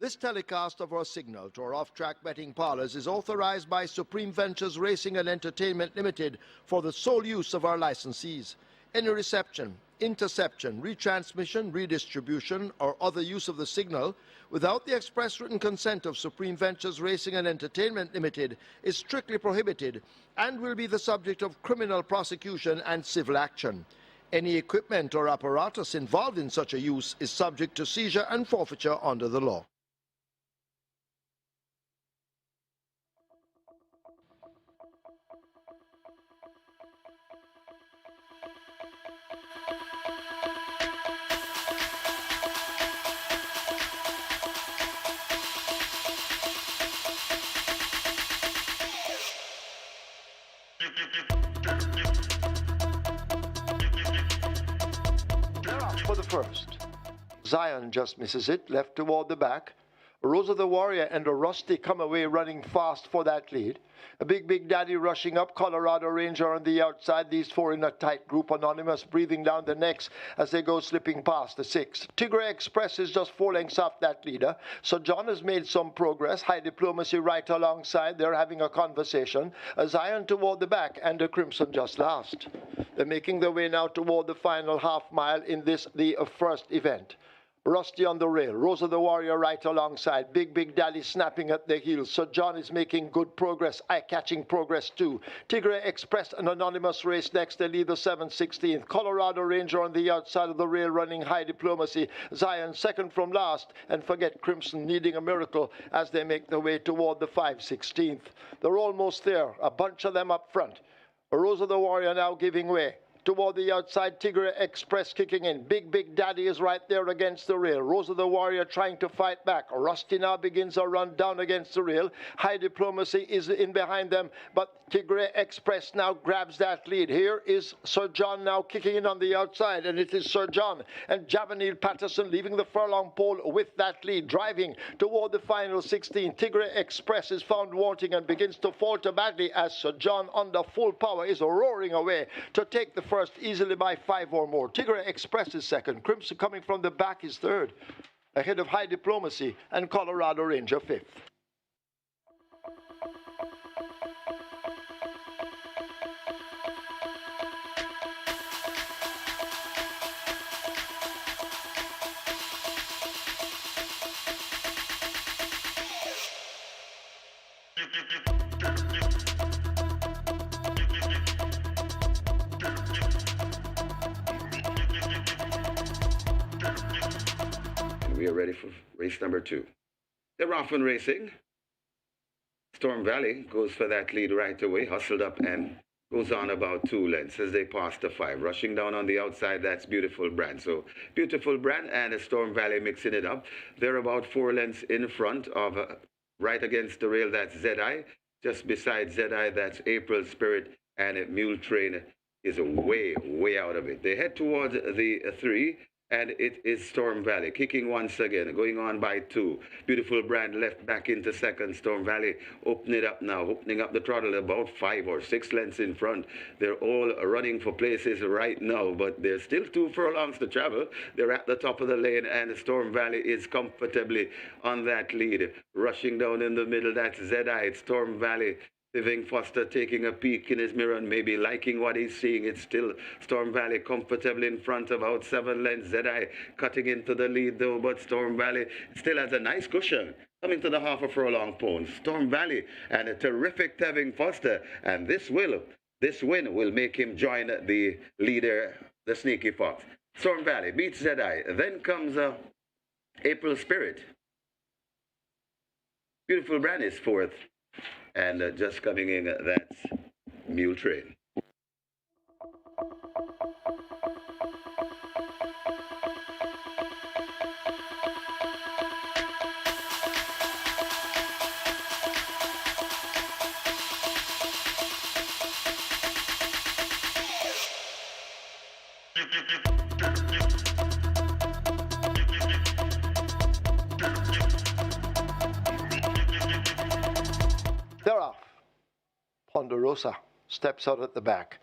This telecast of our signal to our off-track betting parlors is authorized by Supreme Ventures Racing and Entertainment Limited for the sole use of our licensees. Any reception, interception, retransmission, redistribution, or other use of the signal without the express written consent of Supreme Ventures Racing and Entertainment Limited is strictly prohibited and will be the subject of criminal prosecution and civil action. Any equipment or apparatus involved in such a use is subject to seizure and forfeiture under the law. For the first, Zion just misses it, left toward the back. Rosa the Warrior and a Rusty come away running fast for that lead. A Big Daddy rushing up, Colorado Ranger on the outside. These four in a tight group, Anonymous breathing down the necks as they go slipping past the sixth. Tigre Express is just 4 lengths off that leader. So John has made some progress. High Diplomacy right alongside. They're having a conversation. A Zion toward the back and a Crimson just last. They're making their way now toward the final half mile in this, the first event. Rusty on the rail, Rosa the Warrior right alongside, Big Daddy snapping at the heels. So John is making good progress, eye-catching progress too. Tigre Express, an Anonymous race next, they lead the 7/16th. Colorado Ranger on the outside of the rail running High Diplomacy. Zion second from last, and forget Crimson needing a miracle as they make their way toward the 5/16th. They're almost there, a bunch of them up front. Rosa the Warrior now giving way. Toward the outside, Tigre Express kicking in. Big Daddy is right there against the rail. Rosa the Warrior trying to fight back. Rusty now begins a run down against the rail. High Diplomacy is in behind them, but Tigre Express now grabs that lead. Here is Sir John now kicking in on the outside, and it is Sir John and Javanil Patterson leaving the furlong pole with that lead, driving toward the final 16. Tigre Express is found wanting and begins to falter badly as Sir John under full power is roaring away to take the first easily by 5 or more. Tigre Express is second. Crimson coming from the back is third, ahead of High Diplomacy and Colorado Ranger fifth. We are ready for race number 2. They're off and racing. Storm Valley goes for that lead right away, hustled up and goes on about 2 lengths as they pass the 5. Rushing down on the outside, that's Beautiful Brand. So Beautiful Brand and Storm Valley mixing it up. They're about 4 lengths in front of, right against the rail, that's ZI. Just beside ZI, that's April Spirit, and Mule Train is way out of it. They head towards the 3. And it is Storm Valley kicking once again, going on by 2. Beautiful Brand left back into second. Storm Valley opening it up now, opening up the throttle about 5 or 6 lengths in front. They're all running for places right now, but there's still 2 furlongs to travel. They're at the top of the lane, and Storm Valley is comfortably on that lead. Rushing down in the middle, that's ZI. It's Storm Valley. Living Foster taking a peek in his mirror and maybe liking what he's seeing. It's still Storm Valley comfortably in front, about 7 lengths. ZI cutting into the lead though, but Storm Valley still has a nice cushion coming to the half a furlong pole. Storm Valley and a terrific Tevin Foster, and this win will make him join the leader, the Sneaky Fox. Storm Valley beats ZI. Then comes April Spirit. Beautiful Brand is fourth. And just coming in, that's Mule Train. They're off. Ponderosa steps out at the back.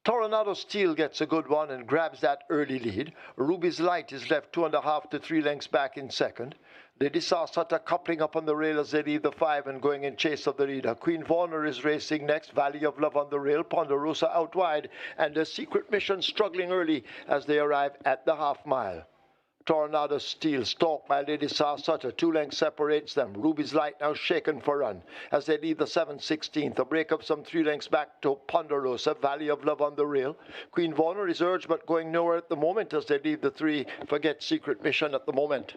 Toronado Steel gets a good one and grabs that early lead. Ruby's Light is left 2.5 to 3 lengths back in second. Lady Sarsata coupling up on the rail as they leave the 5 and going in chase of the leader. Queen Warner is racing next. Valley of Love on the rail. Ponderosa out wide. And the Secret Mission struggling early as they arrive at the half mile. Tornado Steel stalked by Lady Sarsata. 2 lengths separates them. Ruby's Light now shaken for run as they leave the 7/16th. A break up some 3 lengths back to Ponderosa. Valley of Love on the rail. Queen Warner is urged but going nowhere at the moment as they leave the 3. Forget Secret Mission at the moment.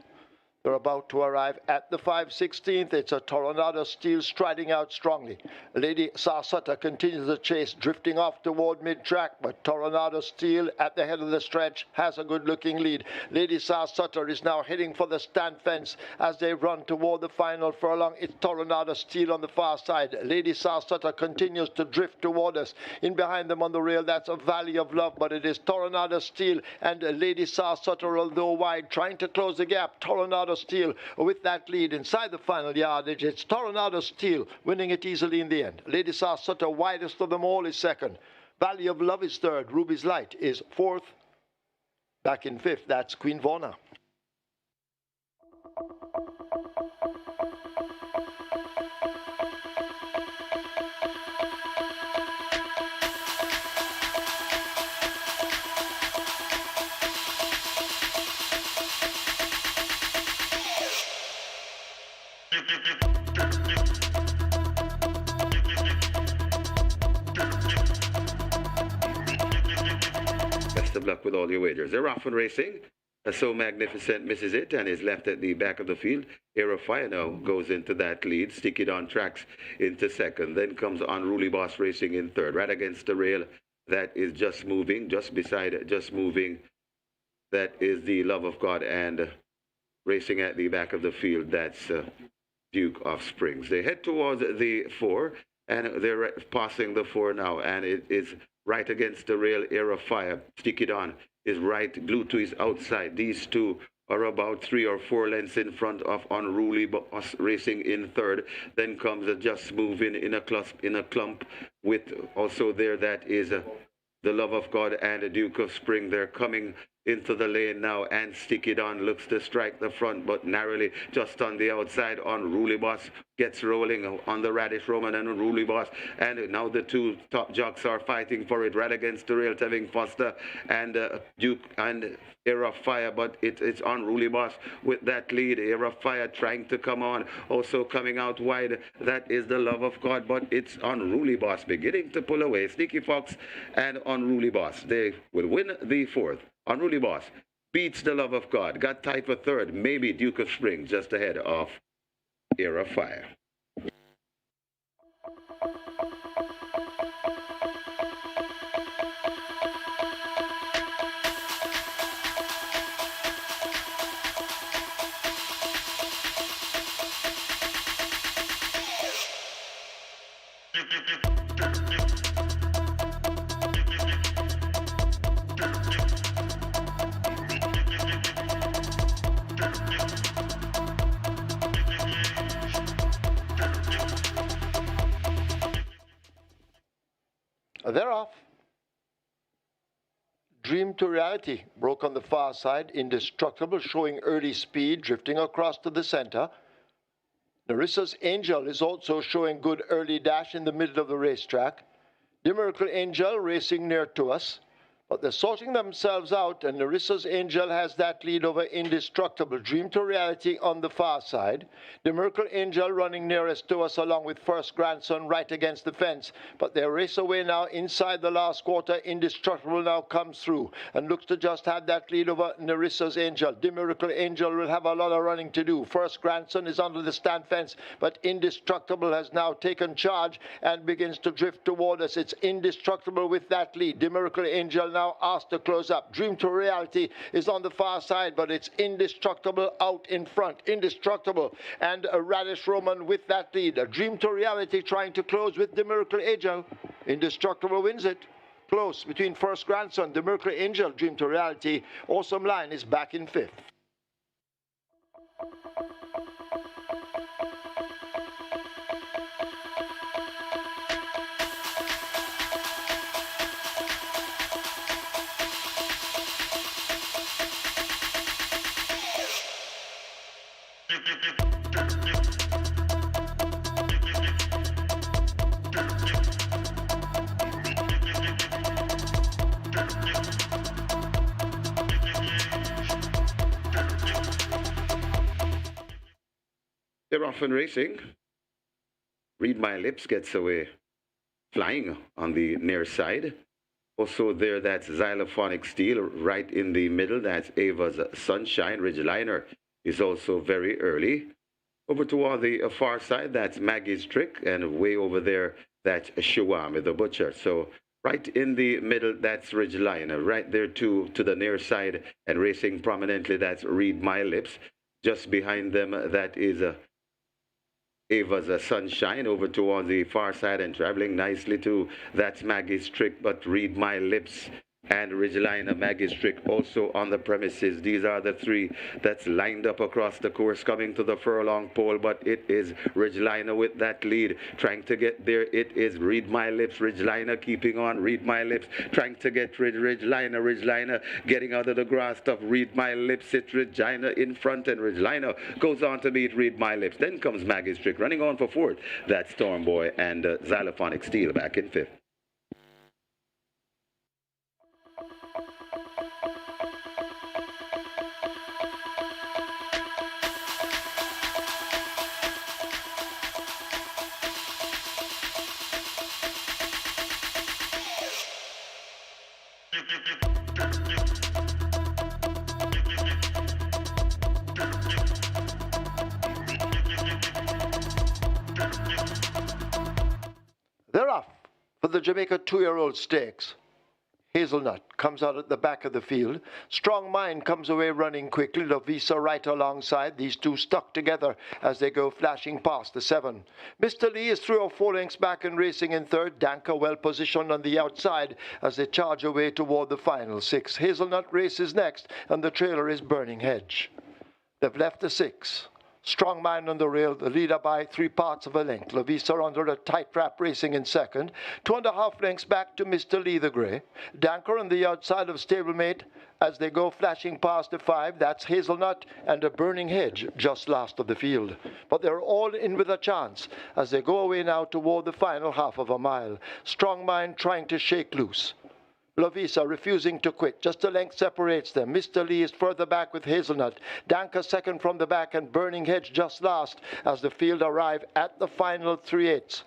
They're about to arrive at the 5/16th. It's a Tornado Steel striding out strongly. Lady Sarsata continues the chase, drifting off toward mid-track, but Tornado Steel at the head of the stretch has a good-looking lead. Lady Sarsata is now heading for the stand fence as they run toward the final furlong. It's Tornado Steel on the far side. Lady Sarsata continues to drift toward us. In behind them on the rail, that's a Valley of Love, but it is Tornado Steel and Lady Sarsata, although wide, trying to close the gap. Tornado Steel with that lead inside the final yardage. It's Tornado Steel winning it easily in the end. Lady Sarsata, widest of them all, is second. Valley of Love is third. Ruby's Light is fourth. Back in fifth, that's Queen Warner. Best of luck with all your wagers. They're off and racing. So Magnificent misses it and is left at the back of the field. Air of Fire now goes into that lead. Stick It On Tracks into second. Then comes Unruly Boss racing in third. Right against the rail. That is Just Moving. Just beside Just Moving. That is the Love of God. And racing at the back of the field, that's Duke of Springs. They head towards the 4. And they're passing the 4 now. And it is right against the rail. Air of Fire. Stick It On is right, glued to his outside. These two are about 3 or 4 lengths in front of Unruly Boss racing in third. Then comes a Just Moving in a clump with also there that is the Love of God and the Duke of Spring. They're coming into the lane now, and Stick It On looks to strike the front, but narrowly just on the outside. Unruly Boss gets rolling on the Radish Roman and Unruly Boss, and now the 2 top jocks are fighting for it right against the rail. Tevin Foster and Duke and Air of Fire, but it's Unruly Boss with that lead. Air of Fire trying to come on, also coming out wide. That is the Love of God, but it's Unruly Boss beginning to pull away. Sneaky Fox and Unruly Boss, they will win the 4th. Unruly Boss beats the Love of God. Got tied for third. Maybe Duke of Spring just ahead of Air of Fire. They're off. Dream to Reality broke on the far side. Indestructible showing early speed, drifting across to the center. Narissa's Angel is also showing good early dash in the middle of the racetrack. The Miracle Angel racing near to us. But they're sorting themselves out, and Narissa's Angel has that lead over Indestructible. Dream to Reality on the far side. The Miracle Angel running nearest to us along with First Grandson right against the fence. But they race away now inside the last quarter. Indestructible now comes through and looks to just have that lead over Narissa's Angel. The Miracle Angel will have a lot of running to do. First Grandson is under the stand fence, but Indestructible has now taken charge and begins to drift toward us. It's Indestructible with that lead. The Miracle Angel now asked to close up. Dream to Reality is on the far side, but it's Indestructible out in front. Indestructible and a Radish Roman with that lead. A Dream to Reality trying to close with the Miracle Angel. Indestructible wins it. Close between First Grandson, the Miracle Angel, Dream to Reality. Awesome Line is back in 5th. They're off and racing. Read My Lips gets away flying on the near side. Also there, that's Xylophonic Steel right in the middle. That's Ava's Sunshine. Ridgeliner is also very early. Over toward the far side, that's Maggie's Trick. And way over there, that's Shawami the Butcher. So right in the middle, that's Ridgeliner. Right there to the near side and racing prominently, that's Read My Lips. Just behind them, that is Ava's Sunshine. Over towards the far side and traveling nicely too, that's Maggie's Trick, but Read My Lips and Ridgeliner, Maggie's Trick also on the premises. These are the three that's lined up across the course coming to the furlong pole, but it is Ridgeliner with that lead trying to get there. It is Read My Lips, Ridgeliner keeping on, Read My Lips trying to get Ridgeliner getting out of the grass stuff. Read My Lips, it's Ridgeliner in front, and Ridgeliner goes on to meet Read My Lips. Then comes Maggie's Trick running on for fourth. That's Storm Boy and Xylophonic Steel back in fifth. They're off for the Jamaica 2-year-old stakes. Hazelnut comes out at the back of the field. Strong Mind comes away running quickly. Lovisa right alongside. These two stuck together as they go flashing past the 7. Mr. Lee is 3 or 4 lengths back and racing in third. Danka well positioned on the outside as they charge away toward the final 6. Hazelnut races next, and the trailer is Burning Hedge. They've left the 6. Strong Mind on the rail, the leader by 3 parts of a length. Lovisa under a tight wrap racing in second. 2.5 lengths back to Mr. Lee the Grey. Danker on the outside of stablemate as they go flashing past the 5. That's Hazelnut and a Burning Hedge just last of the field. But they're all in with a chance as they go away now toward the final half of a mile. Strong Mind trying to shake loose. Lovisa refusing to quit. Just a length separates them. Mr. Lee is further back with Hazelnut. Danka second from the back and Burning Hedge just last as the field arrive at the final 3/8.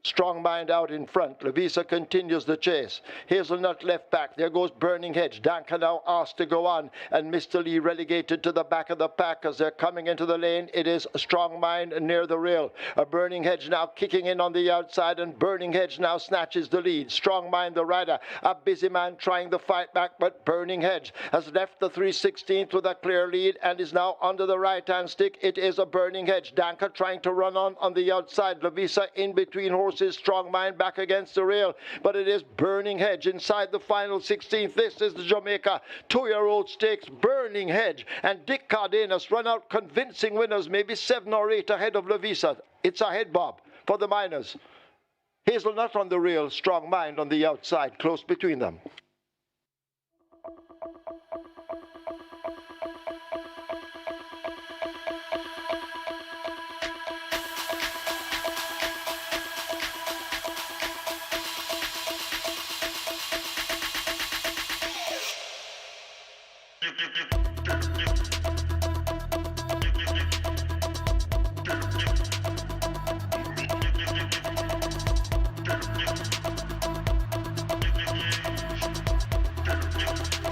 Strong Mind out in front. Lovisa continues the chase. Hazelnut left back. There goes Burning Hedge. Danka now asked to go on, and Mr. Lee relegated to the back of the pack as they're coming into the lane. It is Strong Mind near the rail. A Burning Hedge now kicking in on the outside, and Burning Hedge now snatches the lead. Strong Mind the rider. A Busy Man trying the fight back, but Burning Hedge has left the 3/16 with a clear lead and is now under the right-hand stick. It is a Burning Hedge. Danka trying to run on the outside. Lovisa in between horses. Strong Mind back against the rail, but it is Burning Hedge inside the final 16th. This is the Jamaica 2-year-old stakes. Burning Hedge and Dick Cardenas run out convincing winners, maybe 7 or 8 ahead of Lovisa. It's a head bob for the minors. Hazelnut on the rail, Strong Mind on the outside, close between them.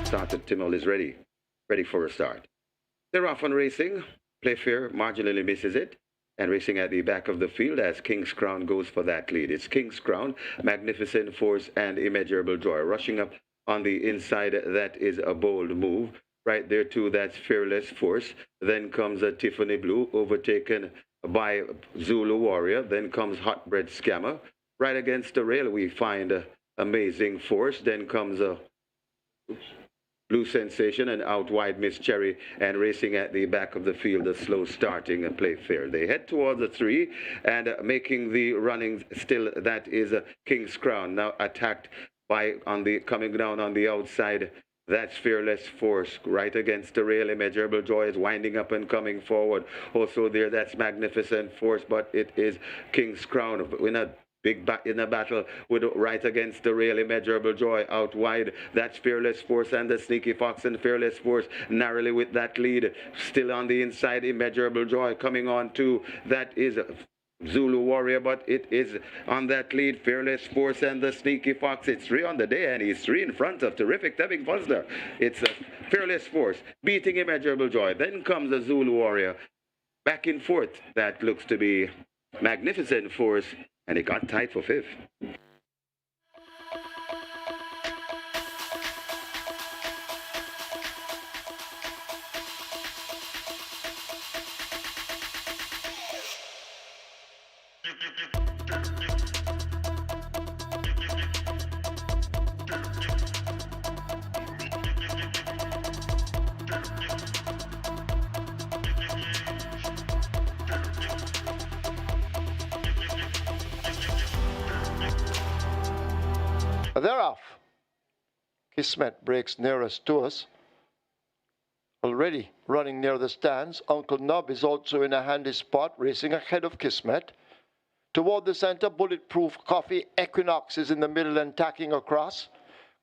Started Timol is ready for a start. They're off on racing. Playfair marginally misses it, and racing at the back of the field as King's Crown goes for that lead. It's King's Crown, Magnificent Force, and Immeasurable Joy. Rushing up on the inside, that is a bold move. Right there too, that's Fearless Force. Then comes a Tiffany Blue, overtaken by Zulu Warrior. Then comes Hot Bread Scammer. Right against the rail, we find Amazing Force. Then comes a Blue Sensation, and out wide Miss Cherry, and racing at the back of the field, a slow starting and Playfair. They head towards the 3 and making the running still, that is King's Crown. Now attacked by coming down on the outside. That's Fearless Force right against the rail. Immeasurable Joy is winding up and coming forward. Also there, that's Magnificent Force, but it is King's Crown in a Big back in a battle with right against the rail, Immeasurable Joy out wide. That's Fearless Force and the Sneaky Fox, and Fearless Force narrowly with that lead. Still on the inside, Immeasurable Joy coming on too. That is Zulu Warrior, but it is on that lead, Fearless Force and the Sneaky Fox. It's 3 on the day, and he's 3 in front of Terrific Tevin Fosler. It's Fearless Force beating Immeasurable Joy. Then comes the Zulu Warrior. Back and forth. That looks to be Magnificent Force, and it got tied for 5th. They're off. Kismet breaks nearest to us. Already running near the stands, Uncle Nub is also in a handy spot, racing ahead of Kismet. Toward the center, Bulletproof Coffee Equinox is in the middle and tacking across.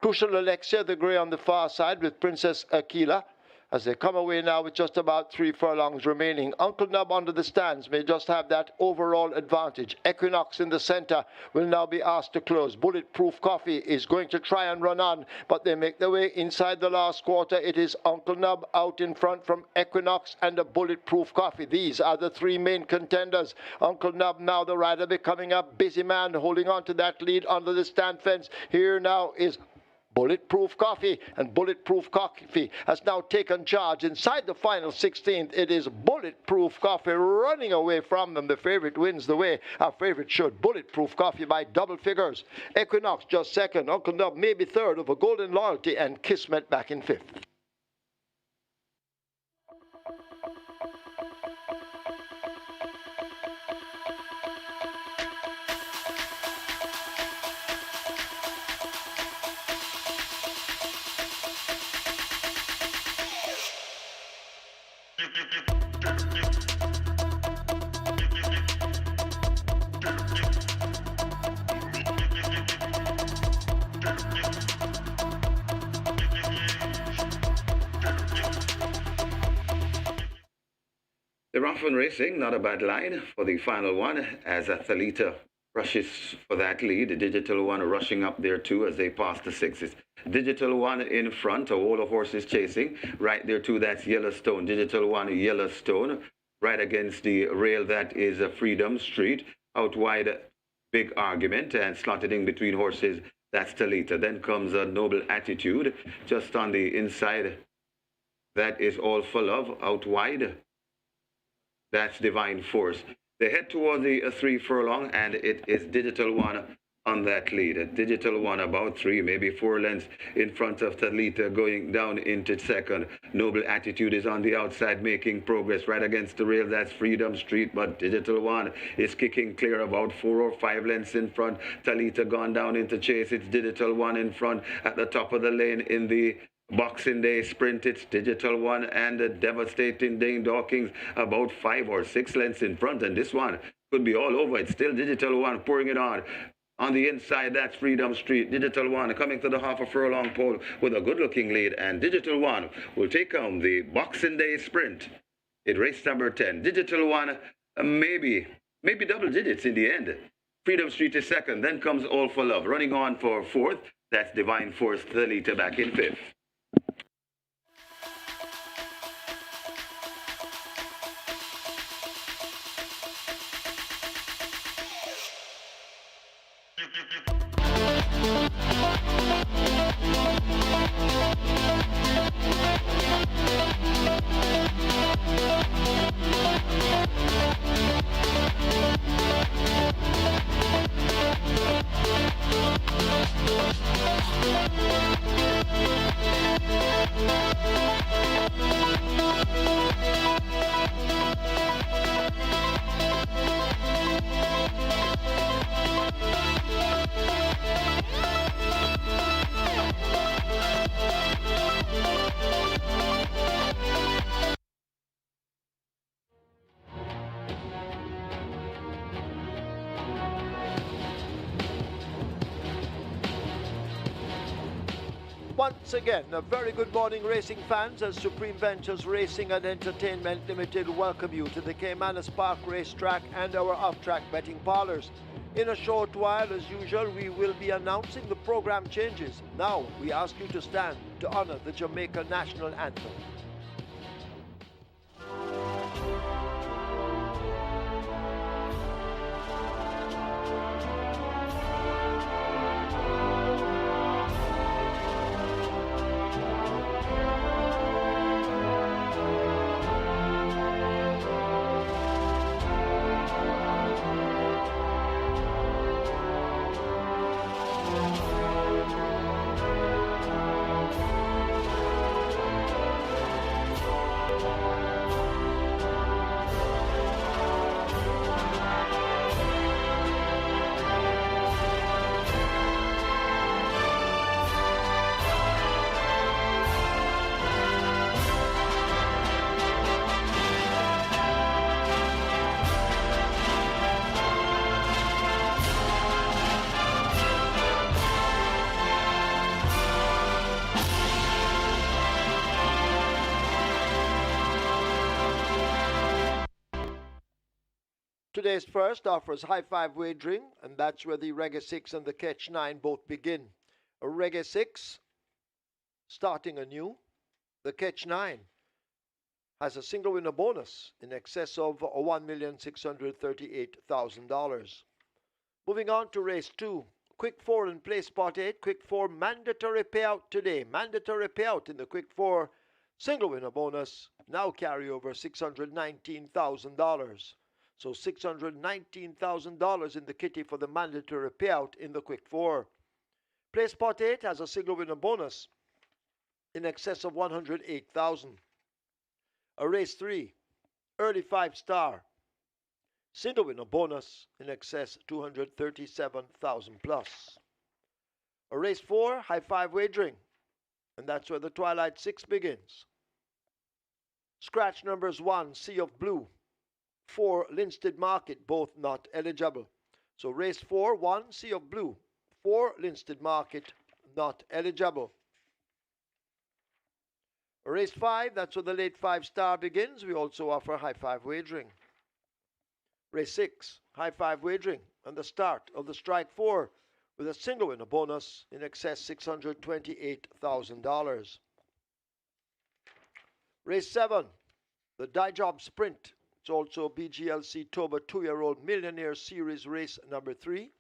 Crucial Alexia, the grey on the far side, with Princess Aquila. As they come away now with just about 3 furlongs remaining. Uncle Nub under the stands may just have that overall advantage. Equinox in the center will now be asked to close. Bulletproof Coffee is going to try and run on, but they make their way inside the last quarter. It is Uncle Nub out in front from Equinox and a Bulletproof Coffee. These are the 3 main contenders. Uncle Nub now the rider becoming a busy man, holding on to that lead under the stand fence. Here now is Bulletproof Coffee, and Bulletproof Coffee has now taken charge. Inside the final 16th, it is Bulletproof Coffee running away from them. The favorite wins the way our favorite should. Bulletproof Coffee by double figures. Equinox just second. Uncle Nub maybe third over Golden Loyalty, and Kismet back in 5th. They're off and racing, not a bad line for the final one as Athalita rushes for that lead. Digital One rushing up there too as they pass the 6s. Digital One in front, a wall of horses chasing. Right there too, that's Yellowstone. Digital One, Yellowstone. Right against the rail, that is Freedom Street. Out wide, Big Argument, and slotted in between horses, that's Talita. Then comes a Noble Attitude, just on the inside. That is All for Love, out wide. That's Divine Force. They head toward the 3 furlong, and it is Digital One on that lead. Digital One about 3, maybe 4 lengths in front of Talita, going down into second. Noble Attitude is on the outside, making progress right against the rail. That's Freedom Street, but Digital One is kicking clear, about 4 or 5 lengths in front. Talita gone down into chase. It's Digital One in front at the top of the lane in the Boxing Day Sprint. It's Digital One and the devastating Dane Dawkins about 5 or 6 lengths in front, and this one could be all over. It's still Digital One pouring it on. On the inside, that's Freedom Street. Digital One coming to the half a furlong pole with a good-looking lead, and Digital One will take home the Boxing Day Sprint in race number 10. Digital One, maybe double digits in the end. Freedom Street is second, then comes All for Love. Running on for 4th, that's Divine Force, Talita back in 5th. Once again, a very good morning, racing fans, as Supreme Ventures Racing and Entertainment Limited welcome you to the Caymanas Park Racetrack and our off-track betting parlors. In a short while, as usual, we will be announcing the program changes. Now, we ask you to stand to honor the Jamaica National Anthem. Today's first offers high five wagering, and that's where the Reggae 6 and the Catch 9 both begin. A Reggae 6 starting anew. The Catch 9 has a single winner bonus in excess of $1,638,000. Moving on to race 2. Quick 4 in play spot 8. Quick 4 mandatory payout today. Mandatory payout in the Quick 4 single winner bonus. Now carry over $619,000. So $619,000 in the kitty for the mandatory payout in the Quick 4. Play spot 8 has a single winner bonus in excess of $108,000. A race 3, early 5-star, single winner bonus in excess $237,000 plus. A race 4, high 5 wagering, and that's where the Twilight 6 begins. Scratch numbers 1, Sea of Blue. 4, Linstead Market, both not eligible. So race 4, 1, Sea of Blue. 4, Linstead Market, not eligible. Race 5, that's where the late 5-star begins. We also offer high 5 wagering. Race 6, high 5 wagering, and the start of the Strike 4 with a single winner bonus in excess $628,000. Race 7, the Die Job Sprint. It's also BGLC Toba 2-year-old Millionaire Series race number 3.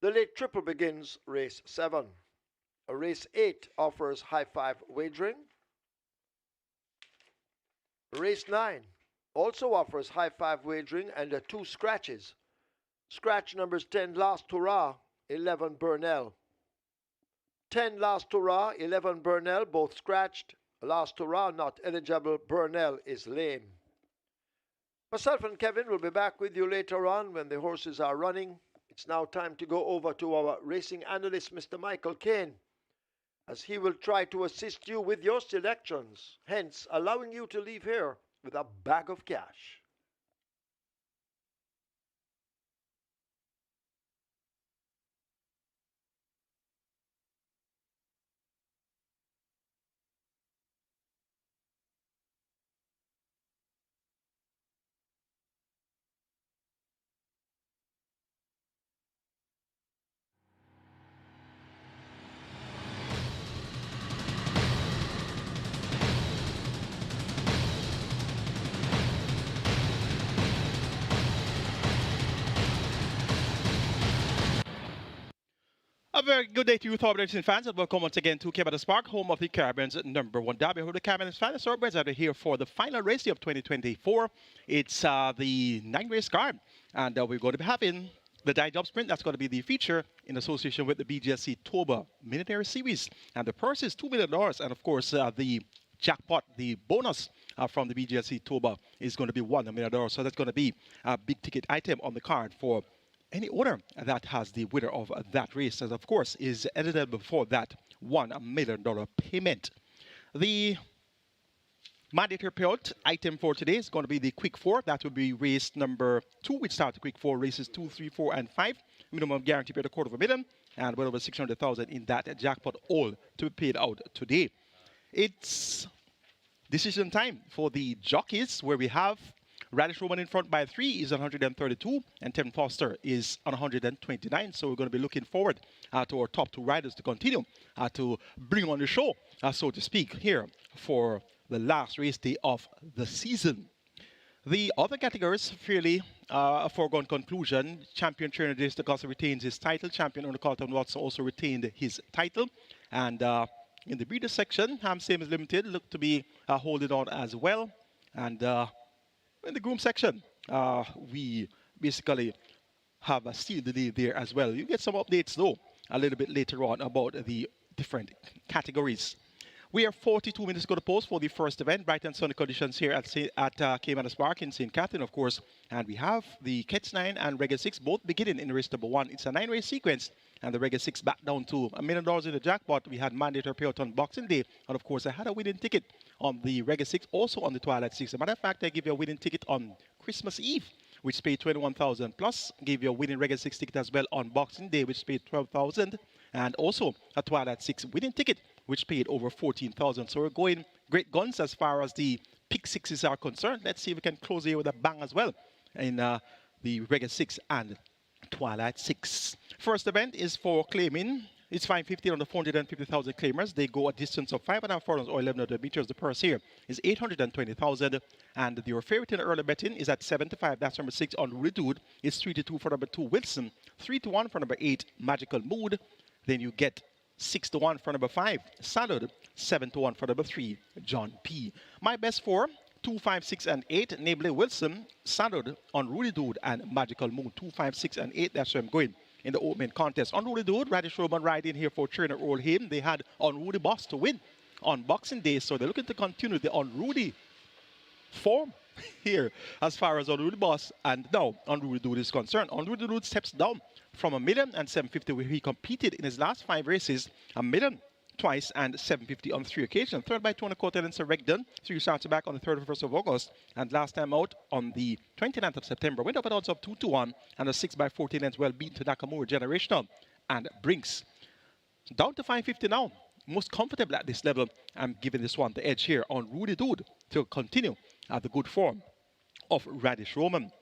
The late triple begins race 7. A race 8 offers high 5 wagering. Race 9 also offers high 5 wagering and 2 scratches. Scratch numbers 10 Last Hurrah, 11 Burnell. 10 Last Hurrah, 11 Burnell, both scratched. Last Hurrah not eligible. Burnell is lame. Myself and Kevin will be back with you later on when the horses are running. It's now time to go over to our racing analyst, Mr. Michael Kane, as he will try to assist you with your selections, hence allowing you to leave here with a bag of cash. A very good day to you, Thomas and fans, and welcome once again to Caymanas Park, home of the Caribbean's #1 derby. Who the Caymanas fans are here for the final race of 2024. It's the 9-race card, and we're going to be having the Die Job Sprint. That's going to be the feature in association with the BGSC Toba Millionaire Series, and the purse is $2 million, and of course the jackpot, the bonus from the BGSC Toba is going to be $1 million. So that's going to be a big ticket item on the card for any owner that has the winner of that race, as of course is eligible for that $1 million payment. The mandatory payout item for today is going to be the Quick 4. That will be race number 2, which starts the Quick 4 races 2, 3, 4, and 5. Minimum guarantee paid $250,000. and well over 600,000 in that jackpot, all to be paid out today. It's decision time for the jockeys, where we have Radish Roman in front by 3 is 132, and Tevin Foster is on 129. So we're going to be looking forward to our top 2 riders to continue to bring on the show, so to speak, here for the last race day of the season. The other categories, fairly a foregone conclusion. Champion Trainer Jace DeCosta retains his title. Champion Owner Carlton Watson also retained his title. And in the breeder section, Ham Sames Limited look to be holding on as well. And in the groom section, we basically have a seal the day there as well. You get some updates, though, a little bit later on about the different categories. We are 42 minutes to go to post for the first event. Bright and sunny conditions here at Caymanas Park in St. Catherine, of course. And we have the Catch 9 and Reggae 6 both beginning in race number 1. It's a 9-race sequence, and the Reggae 6 back down to $1 million in the jackpot. We had mandatory payout on Boxing Day. And of course, I had a winning ticket on the Reggae 6, also on the Twilight 6. As a matter of fact, I give you a winning ticket on Christmas Eve, which paid 21,000 plus. Gave you a winning Reggae 6 ticket as well on Boxing Day, which paid 12,000. And also a Twilight 6 winning ticket, which paid over 14,000. So we're going great guns as far as the pick 6s are concerned. Let's see if we can close here with a bang as well in the Reggae 6 and Twilight 6. First event is for claiming. It's 550 on the 450,000 claimers. They go a distance of 5.5 furlongs or 1,100 meters. The purse here is 820,000. And your favorite in early betting is at 75. That's number 6 on Rudy Dude. It's 3-2 for number 2 Wilson. 3-1 for number 8 Magical Mood. Then you get 6-1 for number 5, Salad. 7-1 for number 3, John P. My best 4, 2, 5, 6, and 8, namely Wilson, Salad on Rudy Dude, and Magical Moon. 2, 5, 6, and 8. That's where I'm going in the opening contest. On Rudy Dude, Radish Roman riding here for trainer Earl Hayden. They had on Rudy Boss to win on Boxing Day, so they're looking to continue the on Rudy form here as far as on Rudy Boss and now on Rudy Dude is concerned. On Rudy Dude steps down from $1 million and $750, where he competed in his last 5 races, $1 million twice and $750 on 3 occasions. Third by Tony Cotel and Sir Regdon. 3 starts back on the 31st of August, and last time out on the 29th of September. Went up at odds of 2-1 and a 6 by 14 ends well beaten to Nakamura Generational and Brinks. Down to 550 now. Most comfortable at this level. I'm giving this one the edge here on Rudy Dude to continue at the good form of Radish Roman.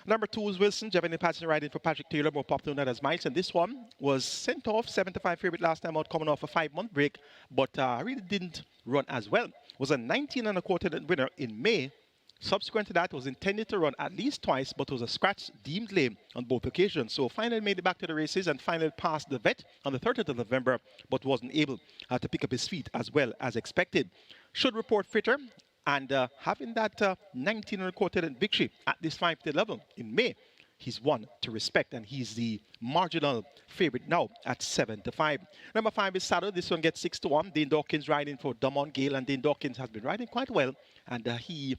Number 2 is Wilson. Javani Patterson riding for Patrick Taylor, more popular known as Miles. And this one was sent off 75 favorite last time out, coming off a 5-month break, but really didn't run as well. Was a 19 and a quarter winner in May. Subsequent to that, was intended to run at least twice, but was a scratch deemed lame on both occasions. So finally made it back to the races and finally passed the vet on the 30th of November, but wasn't able to pick up his feet as well as expected. Should report fitter. And having that 19 and a quarter victory at this 5-day level in May, he's one to respect, and he's the marginal favorite now at 7-5. Number 5 is Saddle. This one gets 6-1. Dane Dawkins riding for Damon Gale, and Dane Dawkins has been riding quite well, and he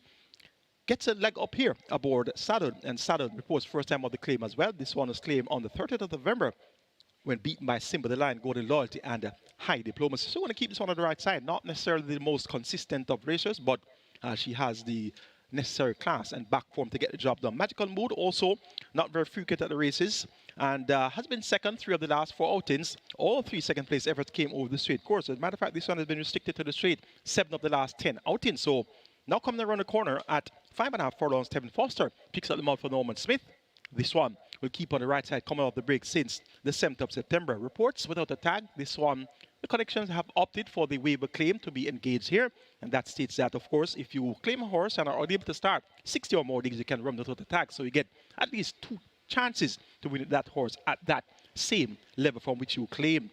gets a leg up here aboard Saddle, and Saddle reports first time of the claim as well. This one was claimed on the 30th of November when beaten by Simba the Lion, Golden Loyalty, and High Diplomacy. So we want to keep this one on the right side. Not necessarily the most consistent of racers, but she has the necessary class and back form to get the job done. Magical Mood also not very frequent at the races, and has been second 3 of the last 4 outings. All 3 second place efforts came over the straight course. As a matter of fact, this one has been restricted to the straight 7 of the last 10 outings. So now coming around the corner at 5.5 furlongs, Tevin Foster picks up the mouth for Norman Smith. This one will keep on the right side coming off the break since the 7th of September. Reports without a tag. This one, the connections have opted for the waiver claim to be engaged here. And that states that, of course, if you claim a horse and are unable to start 60 or more leagues, you can run without a tag. So you get at least 2 chances to win that horse at that same level from which you claim.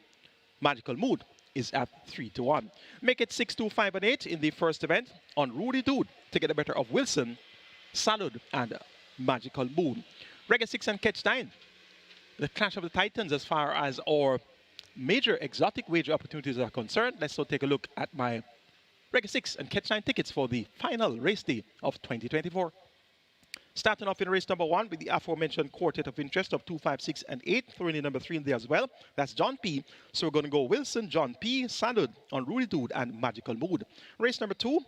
Magical Mood is at 3-1. Make it 6-2, 5 and 8 in the first event on Rudy Dude to get the better of Wilson, Salud, and Magical Mood. Reggae 6 and Catch 9. The clash of the titans as far as our major exotic wager opportunities are concerned. Let's so take a look at my Reggae 6 and Catch 9 tickets for the final race day of 2024. Starting off in race number 1 with the aforementioned quartet of interest of 2, 5, 6, and 8. Throwing in number 3 in there as well. That's John P. So we're going to go Wilson, John P, Salud on Rudy Dude, and Magical Mood. Race number 2,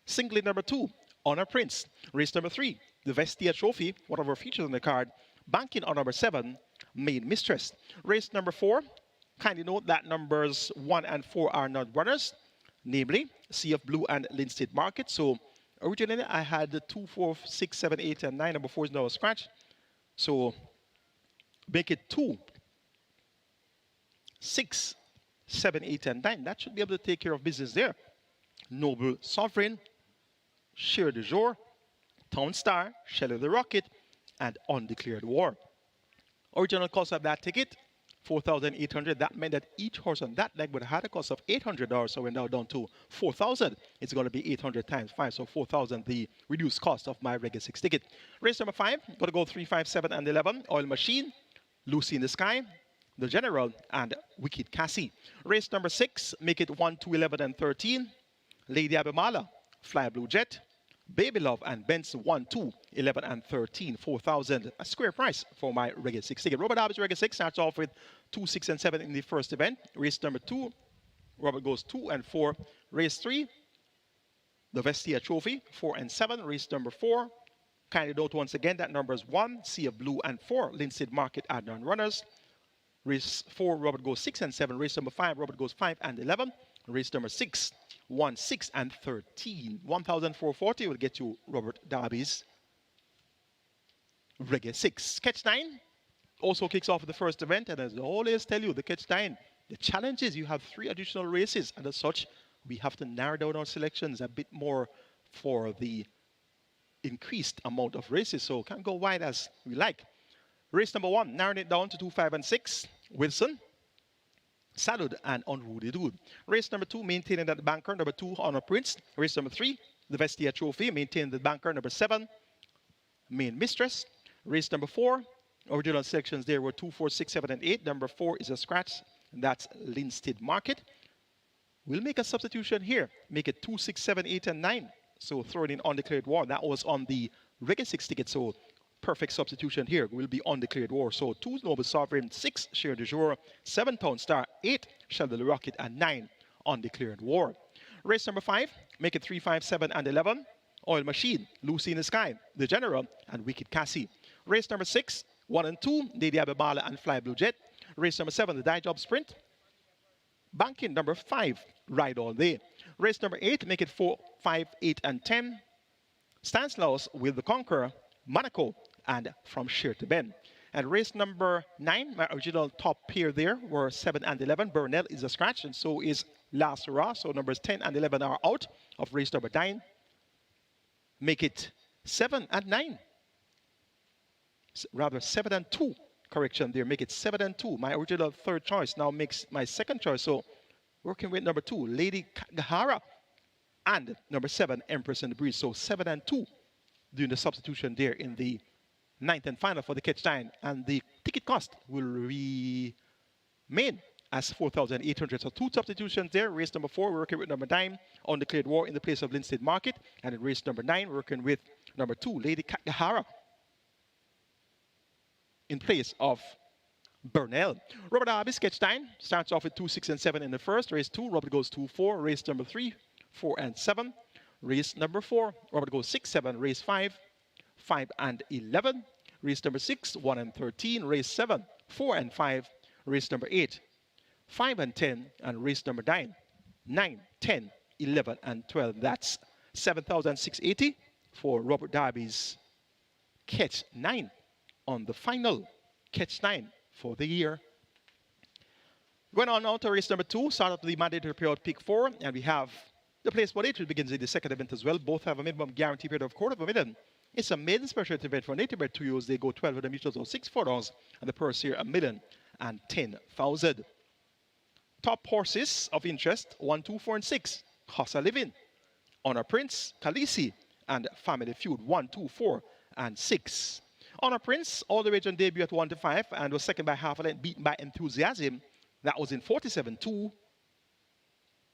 singlet number 2, Honor Prince. Race number 3, the Vestia Trophy, one of our features on the card, banking on number 7, Main Mistress. Race number 4, Kindly note that numbers 1 and 4 are not runners, namely Sea of Blue and Linstead Market. So originally I had the 2, 4, 6, 7, 8, and 9. Number 4 is now a scratch. So make it 2, 6, 7, 8, and 9. That should be able to take care of business there. Noble Sovereign, Share du Jour, Town Star, Shell of the Rocket, and Undeclared War. Original cost of that ticket, $4,800. That meant that each horse on that leg would have had a cost of $800. So we're now down to $4,000. It's going to be 800 times 5. So $4,000, the reduced cost of my regular 6 ticket. Race number 5, going to go 3, 5, 7, and 11. Oil Machine, Lucy in the Sky, The General, and Wicked Cassie. Race number 6, make it 1, 2, 11, and 13. Lady Abimala, Fly Blue Jet, Baby Love, and Benson 1, 2, 11, and 13. 4,000. A square price for my regular 6 ticket. Robert Darby's regular 6 starts off with 2, 6, and 7 in the first event. Race number 2, Robert goes 2 and 4. Race 3, the Vestia Trophy, 4 and 7. Race number 4, kindly note once again that numbers 1, Sea of Blue, and 4, Linstead Market are non-runners. Race 4, Robert goes 6 and 7. Race number 5, Robert goes 5 and 11. Race number 6, 1, 6, and 13. 1,440 will get you Robert Darby's regular 6. Catch 9 also kicks off the first event, and as I always tell you, the Catch 9, the challenge is you have 3 additional races, and as such, we have to narrow down our selections a bit more for the increased amount of races, so can't go wide as we like. Race number 1, narrowing it down to 2, 5, and 6. Wilson, Salud, and Unruly Dude. Race number 2, maintaining that banker. Number 2, Honor Prince. Race number 3, the Vestia Trophy, maintaining the banker. Number 7, Main Mistress. Race number 4, original selections there were 2, 4, 6, 7, and 8. Number 4 is a scratch, and that's Linstead Market. We'll make a substitution here. Make it 2, 6, 7, 8, and 9. So throwing in Undeclared War. That was on the regular 6 ticket, so perfect substitution here will be Undeclared War. So 2, Noble Sovereign, 6, Share du Jour, 7, Town Star, 8, Shell of the Rocket, and 9, Undeclared War. Race number 5, make it 3, 5, 7, and 11. Oil Machine, Lucy in the Sky, The General, and Wicked Cassie. Race number 6, 1 and 2, Lady Abimala and Fly Blue Jet. Race number 7, the Die Job Sprint. Banking number 5, Ride All Day. Race number 8, make it 4, 5, 8, and 10. Stanislaus with the Conqueror, Monaco, and From Sheer to Bend. And race number 9, my original top pair there were 7 and 11. Burnell is a scratch, and so is Last Hurrah. So numbers 10 and 11 are out of race number 9. Make it 7 and 9. Rather, 7 and 2. Correction there. Make it 7 and 2. My original third choice now makes my second choice. So working with number 2, Lady Gahara. And number 7, Empress in the Breeze. So 7 and 2 doing the substitution there in the 9th and final for the Catch 9. And the ticket cost will remain as 4,800. So 2 substitutions there. Race number 4, we're working with number 9, Undeclared War in the place of Linstead Market. And in race number 9, we're working with number 2, Lady Gahara in place of Burnell. Robert Darby's Catch 9 starts off with 2, 6, and 7 in the first. Race 2, Robert goes 2, 4. Race number 3, 4, and 7. Race number 4, Robert goes 6, 7. Race 5, 5, and 11. Race number 6, 1, and 13. Race 7, 4, and 5. Race number 8, 5, and 10. And race number 9, 9, 10, 11, and 12. That's 7,680 for Robert Darby's Catch 9 on the final Catch 9 for the year. Going on now to race number 2, start of the mandatory period pick 4, and we have the place 180 begins in the second event as well. Both have a minimum guarantee period of $250,000. It's a maiden special event for native bred 2 years. They go 1,200 meters or 6 furlongs, and the purse here $1,010,000. Top horses of interest 1, 2, 4, and 6. Hossa Living, Honor Prince, Khaleesi, and Family Feud 1, 2, 4, and 6. Honor Prince all the way on debut at 1 to 5 and was second by half a length, beaten by Enthusiasm. That was in 47-2.